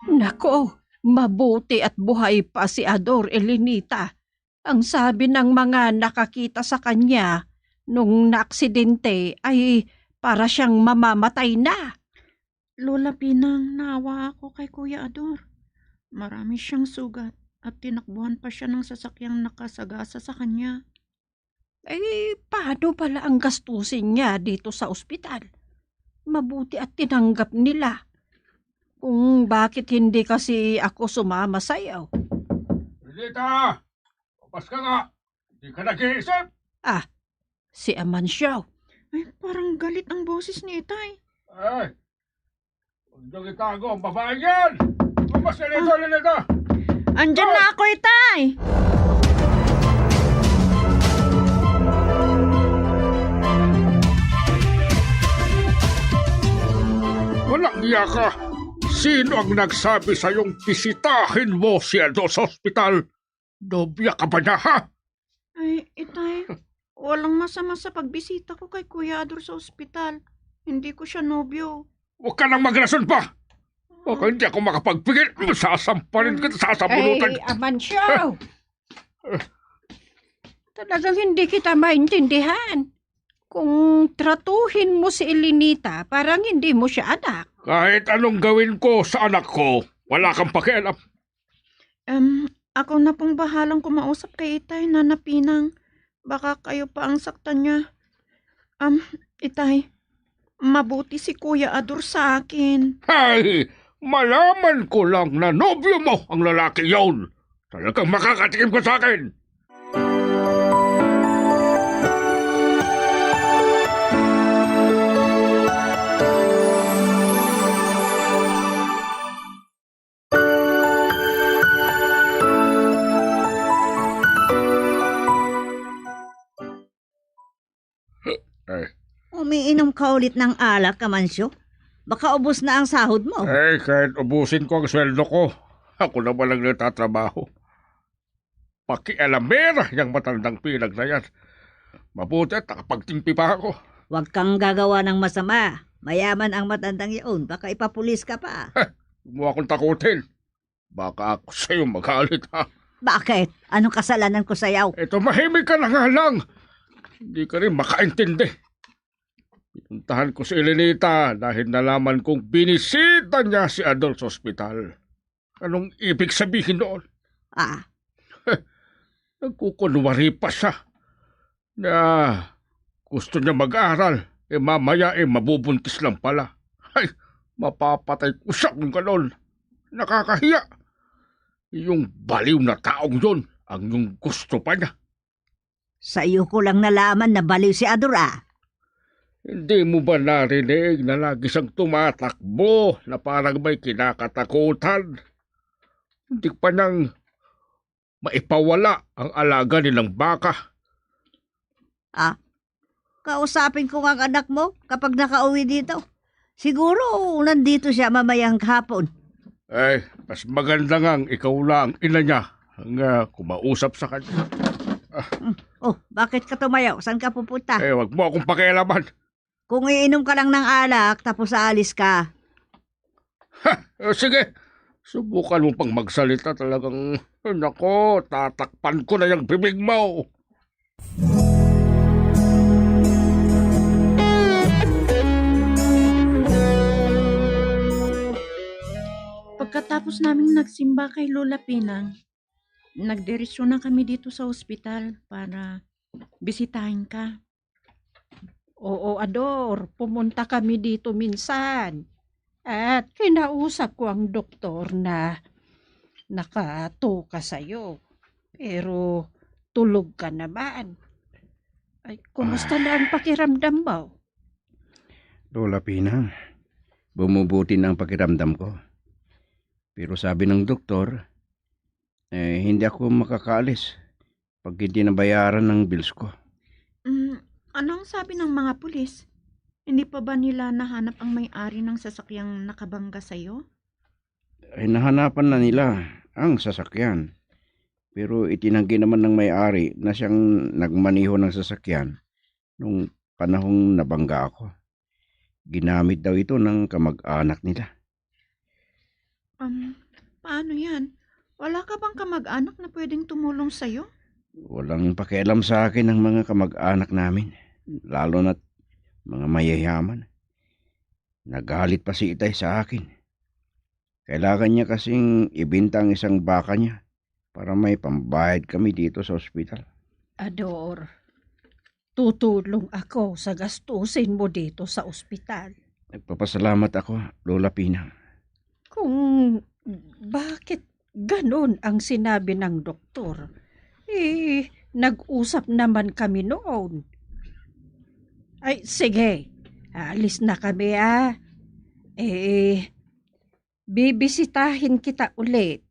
Nako, mabuti at buhay pa si Ador Elenita. Ang sabi ng mga nakakita sa kanya nung naaksidente ay para siyang mamamatay na. Lola Pinang, naawa ako kay Kuya Ador. Marami siyang sugat at tinakbuhan pa siya ng sasakyang nakasagasa sa kanya. Paano pala ang gastusin niya dito sa ospital? Mabuti at tinanggap nila. Kung bakit hindi kasi ako sumama sa'yo. Elenita! Papas ka nga! Hindi ka nag-iisip! Si Amancio. Ay, parang galit ang boses ni Itay. Ay! Huwag niyong itago ang babae yan! Papas ka nito, Elenita! Andyan na ako, Itay! Walang iya ka! Sino ang nagsabi sa'yong bisitahin mo siya doon sa ospital? Nobya ka ba niya, ha? Ay, Itay, walang masama sa pagbisita ko kay Kuya Ador sa ospital. Hindi ko siya nobyo. Huwag ka nang magrason pa! Baka hindi ako makapagpigil. Sasamparin kita, sasabunutan. Amancio! Talagang hindi kita maintindihan. Kung tratuhin mo si Elenita, parang hindi mo siya anak. Kahit anong gawin ko sa anak ko, wala kang pakialam. Ako na pong bahalang kumausap kay Itay, Nana Pinang. Baka kayo pa ang saktan niya. Itay, mabuti si Kuya Ador sa akin. Hay! Malaman ko lang na nobyo mo ang lalaki yon. Talagang makakatikim ka sa akin. Umiinom ka ulit ng alak, Amancio? Baka ubos na ang sahod mo. Kahit ubusin ko ang sweldo ko, ako naman lang nagtatrabaho. Pakialamera yung matandang pinag na yan. Mabuti at nakapagtimpi pa ako. Huwag kang gagawa ng masama. Mayaman ang matandang iyon. Baka ipapulis ka pa. Huwag mo akong takutin. Baka ako sa'yo magalit, ha? Bakit? Anong kasalanan ko sa'yo? Mahimik ka na nga lang. Hindi ka rin makaintindi. Pinuntahan ko si Elenita dahil nalaman kong binisita niya si Ador sa ospital. Anong ibig sabihin noon? Nagkukunwari pa siya na gusto niya mag-aral. Mamaya mabubuntis lang pala. Ay, mapapatay ko siya kung gano'n. Nakakahiya. Yung baliw na taong yun ang yung gusto pa niya. Sa iyo ko lang nalaman na baliw si Ador, Hindi mo ba narinig na lagi siyang tumatakbo na parang may kinakatakutan? Hindi pa niyang maipawala ang alaga nilang baka. Kausapin ko ang anak mo kapag nakauwi dito. Siguro nandito siya mamayang hapon. Mas maganda ngang ikaw lang ina niya ang kumausap sa kanya. Bakit ka tumayaw? Saan ka pupunta? Wag mo akong pakialaman. Kung iinom ka lang ng alak, tapos aalis ka. Sige, subukan mo pang magsalita talagang, nako, tatakpan ko na yung bibig mo. Pagkatapos naming nagsimba kay Lola Pinang, nagdiretso na kami dito sa ospital para bisitahin ka. Oo, Ador, pumunta kami dito minsan. At kinausap ko ang doktor na nakatuka sa'yo. Pero tulog ka naman. Ay, kumusta na ang pakiramdam mo? Lola Pinang, bumubuti na ang pakiramdam ko. Pero sabi ng doktor, hindi ako makakaalis pag hindi nabayaran ng bills ko. Anong sabi ng mga pulis? Hindi pa ba nila nahanap ang may-ari ng sasakyang nakabangga sa'yo? Nahanapan na nila ang sasakyan. Pero itinanggi naman ng may-ari na siyang nagmaniho ng sasakyan nung panahong nabangga ako. Ginamit daw ito ng kamag-anak nila. Paano yan? Wala ka bang kamag-anak na pwedeng tumulong sa'yo? Walang pakialam sa akin ng mga kamag-anak namin, lalo na't mga mayayaman. Nagalit pa si Itay sa akin. Kailangan niya kasing ibinta ang isang baka niya para may pambayad kami dito sa ospital. Ador, tutulong ako sa gastusin mo dito sa ospital. Nagpapasalamat ako, Lola Pinang. Kung bakit ganon ang sinabi ng doktor, nag-usap naman kami noon. Ay, sige, alis na kami bibisitahin kita ulit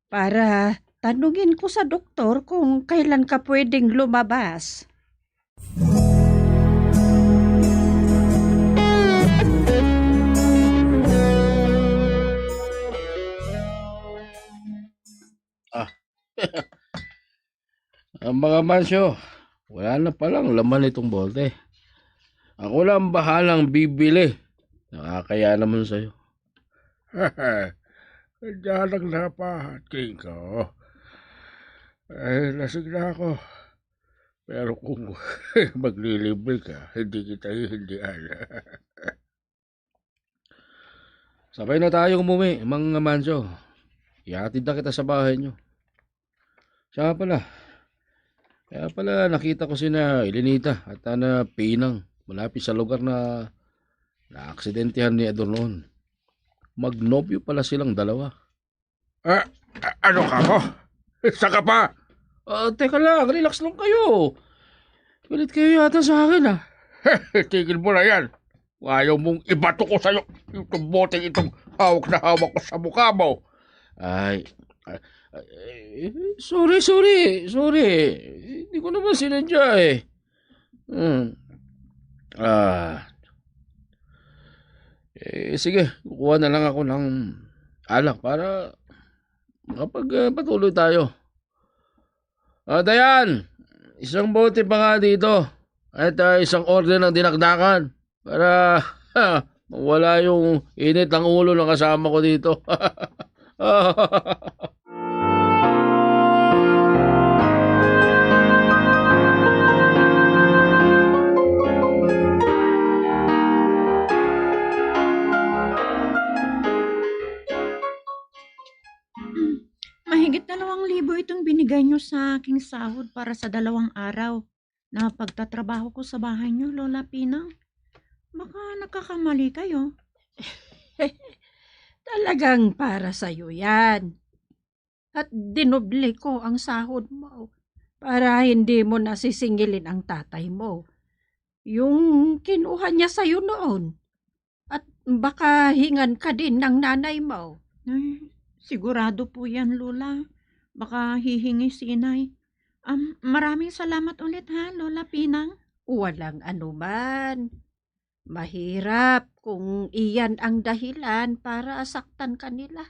para tanungin ko sa doktor kung kailan ka pwedeng lumabas. Ang mga mansyo, wala na palang laman itong bote. Ako lang bahalang bibili. Nakakaya naman sa'yo. Diyan lang napahating ko. Lasig na ako. Pero kung maglilibre ka, hindi kita hihindihan. Sabay na tayo umuwi, mga mansyo. Ihatid na kita sa bahay nyo. Siya pala. Kaya pala nakita ko sina Elenita at Ana Pinang malapit sa lugar na naaksidentihan ni Ador noon. Magnobyo pala silang dalawa. Ano ka mo? Saka pa? Teka lang, relax lang kayo. Galit kayo yata sa akin Tigil mo na yan. Ayaw mong ibato ko sa'yo itong boteng itong hawak na hawak ko sa mukha mo. Sorry. Hindi ko naman sinadya sige, kukuha na lang ako ng alak para makapagpatuloy tayo. Dayan, isang bote pa nga dito at isang order ng dinakdakan para mawala yung init ng ulo ng kasama ko dito. Mahigit 2,000 itong binigay nyo sa aking sahod para sa 2 araw na pagtatrabaho ko sa bahay nyo, Lola Pinang. Baka nakakamali kayo. Talagang para sa'yo yan. At dinoble ko ang sahod mo para hindi mo nasisingilin ang tatay mo. Yung kinuha niya sa'yo noon. At baka hingan ka din ng nanay mo. Ay, sigurado po yan, Lola. Baka hihingi si inay. Maraming salamat ulit Lola Pinang. Walang anuman. Mahirap kung iyan ang dahilan para saktan ka nila.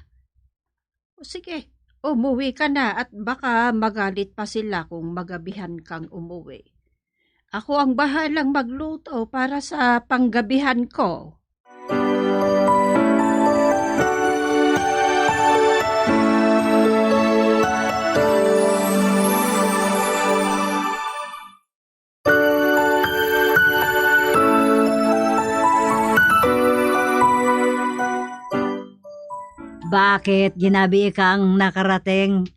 O sige, umuwi ka na at baka magalit pa sila kung magabihan kang umuwi. Ako ang bahalang magluto para sa panggabihan ko. Bakit ginabi kang nakarating?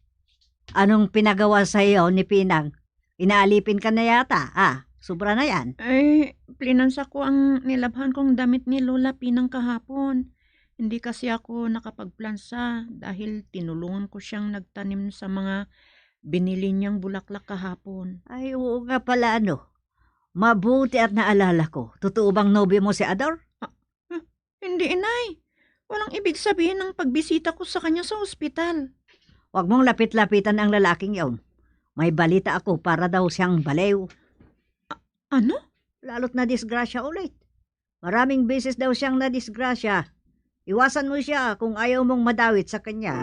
Anong pinagawa sa iyo ni Pinang? Inaalipin ka na yata, sobra na yan. Plinansa ko ang nilabhan kong damit ni Lola Pinang kahapon. Hindi kasi ako nakapagplansa dahil tinulungan ko siyang nagtanim sa mga binili niyang bulaklak kahapon. Ay, oo nga pala Mabuti at naalala ko. Totoo bang nobyo mo si Ador? Hindi, inay. Walang ibig sabihin ng pagbisita ko sa kanya sa ospital. Huwag mong lapit-lapitan ang lalaking yon. May balita ako para daw siyang balew. Ano? Lalo't na disgrasya ulit. Maraming beses daw siyang nadisgrasya. Iwasan mo siya kung ayaw mong madawit sa kanya.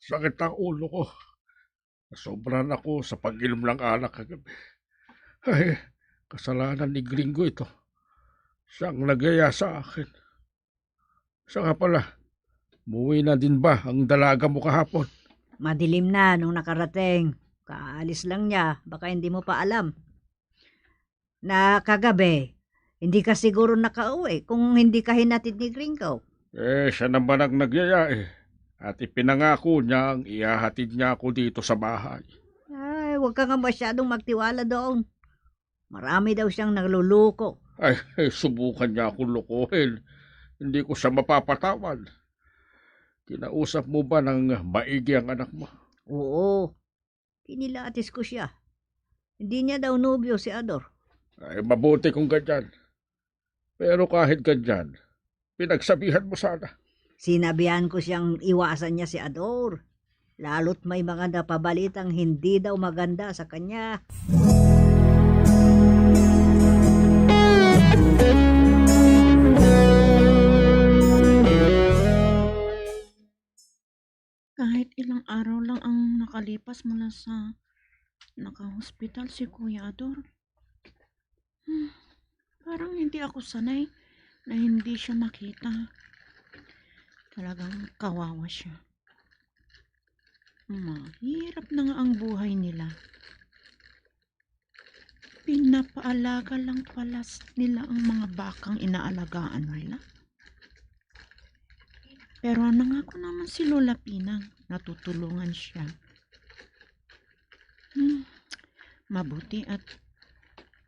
Sakit ang ulo ko. Nasobran ako sa pag-inom ng alak kagabi. Ay, kasalanan ni Gringo ito. Siyang nagaya sa akin. Siya nga pala, umuwi na din ba ang dalaga mo kahapon? Madilim na nung nakarating. Kaalis lang niya, baka hindi mo pa alam. Na kagabi, hindi ka siguro nakauwi kung hindi ka hinatid ni Gringo. Siya naman ang nagyaya eh. At ipinangako niya ang ihahatid niya ako dito sa bahay. Ay, huwag ka nga masyadong magtiwala doon. Marami daw siyang nagluluko. Ay, subukan niya akong lukuhin. Hindi ko siya mapapatawad. Kinausap mo ba ng maigi ang anak mo? Oo, kinilatis ko siya. Hindi niya daw nobyo si Ador. Ay, mabuti kung ganyan. Pero kahit ganyan, pinagsabihan mo sana. Sinabihan ko siyang iwasan niya si Ador. Lalo't may mga napabalitang hindi daw maganda sa kanya. Kahit ilang araw lang ang nakalipas mula sa naka-hospital si Kuya Ador. Parang hindi ako sanay na hindi siya makita. Talagang kawawa siya. Mahirap na nga ang buhay nila. Pinapaalaga lang pala nila ang mga bakang inaalagaan nila. Pero nangako naman si Lola Pinang, natutulungan siya. Mabuti at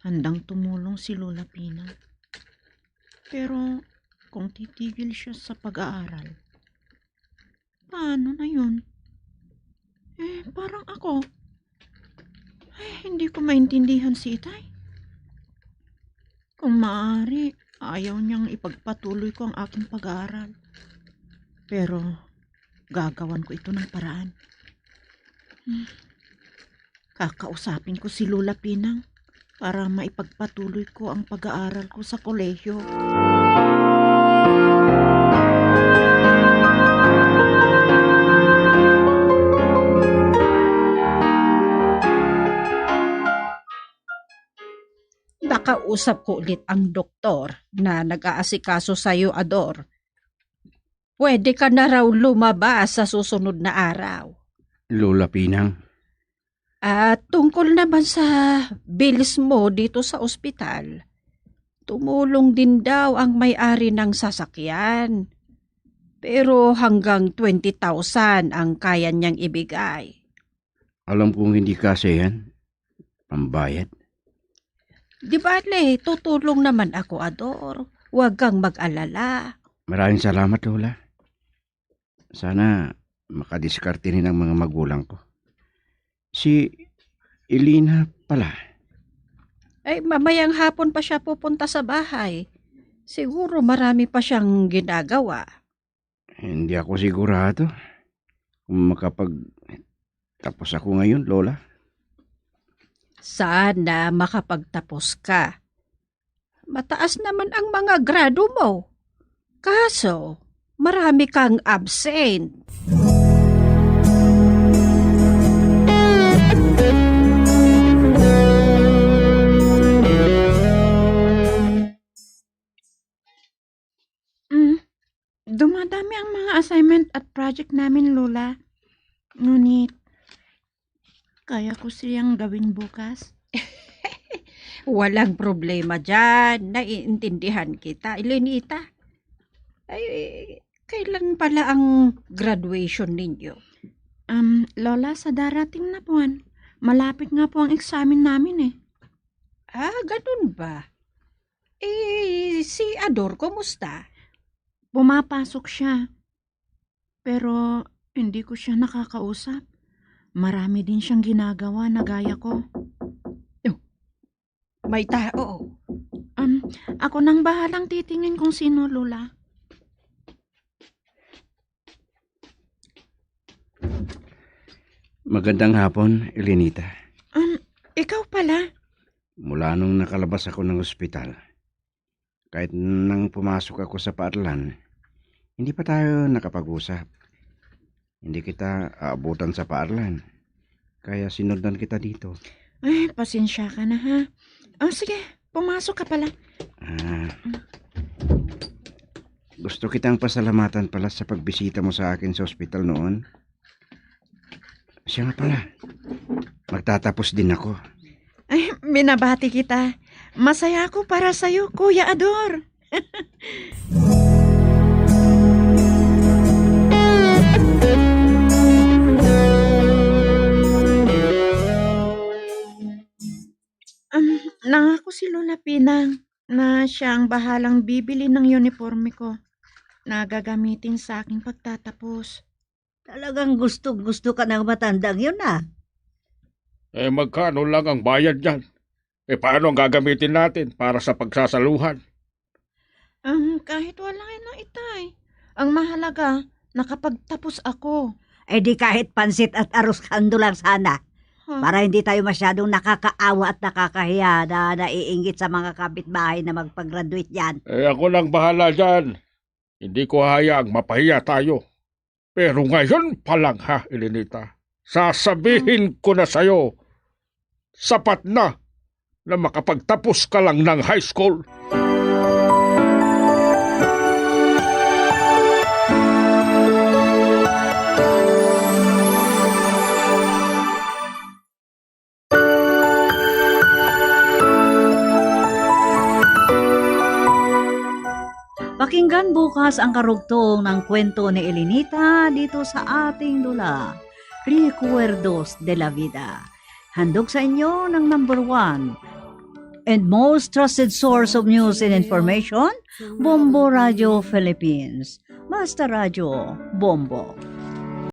handang tumulong si Lola Pinang. Pero kung titigil siya sa pag-aaral, paano na yun? Parang ako. Hindi ko maintindihan si Itay. Kung maaari, ayaw niyang ipagpatuloy ko ang aking pag-aaral. Pero gagawan ko ito ng paraan. Kakausapin ko si Lola Pinang para maipagpatuloy ko ang pag-aaral ko sa kolehiyo. Nakausap ko ulit ang doktor na nag-aasikaso sa'yo, Ador. Pwede ka na raw lumabas sa susunod na araw. Lola Pinang, At tungkol naman sa bills mo dito sa ospital, tumulong din daw ang may-ari ng sasakyan. Pero hanggang 20,000 ang kaya niyang ibigay. alam kong hindi kasi yan. Pambayad. Di bale, tutulong naman ako, Ador. Huwag kang mag-alala. Maraming salamat, Lola. Sana makadiskarte rin ang mga magulang ko. Si Elena pala. Ay, mamayang hapon pa siya pupunta sa bahay. Siguro marami pa siyang ginagawa. Hindi ako sigurado kung makapagtapos ako ngayon, Lola. Sana makapagtapos ka. Mataas naman ang mga grado mo. Kaso, marami kang absent. Dumadami ang mga assignment at project namin, Lola. Ngunit, kaya ko siyang gawin bukas. Walang problema dyan. Naiintindihan kita, Elenita. Ay, kailan pala ang graduation ninyo? Lola, sa darating na buwan. Malapit nga po ang examen namin eh. Ganun ba? Si Ador, kumusta? Pumapasok siya. Pero hindi ko siya nakakausap. Marami din siyang ginagawa na gaya ko. May tao. Ako nang bahalang titingin kung sino, Lola. Magandang hapon, Elenita. Ikaw pala? Mula nung nakalabas ako ng ospital, kahit nang pumasok ako sa paaralan, hindi pa tayo nakapag-usap. Hindi kita aabutan sa paaralan. Kaya sinundan kita dito. Ay, pasensya ka na ha. Oh, sige, pumasok ka pala. Gusto kitang pasalamatan pala sa pagbisita mo sa akin sa ospital noon. Siya nga pala, magtatapos din ako. Ay, binabati kita. Masaya ako para sa'yo, Kuya Ador. Nangako si Lola Pinang na siya ang bahalang bibili ng uniforme ko na gagamitin sa aking pagtatapos. Talagang gusto ka ng matandang yun ah. Magkano lang ang bayad niyan? Paano ang gagamitin natin para sa pagsasaluhan? Kahit wala na itay. Ang mahalaga, nakapagtapos ako. Di kahit pansit at arroz kando lang sana. Para hindi tayo masyadong nakakaawa at nakakahiya na naiinggit sa mga kapitbahay na magpag-graduate yan. Ako lang bahala dyan. Hindi ko hayaang mapahiya tayo. Pero ngayon pa lang ha, Elenita. Sasabihin ko na sa'yo, sapat na makapagtapos ka lang ng high school. Pakinggan bukas ang karugtong ng kwento ni Elenita dito sa ating dula, Recuerdos de la Vida. Handog sa inyo ng number 1 and most trusted source of news and information, Bombo Radio Philippines. Basta Radio Bombo.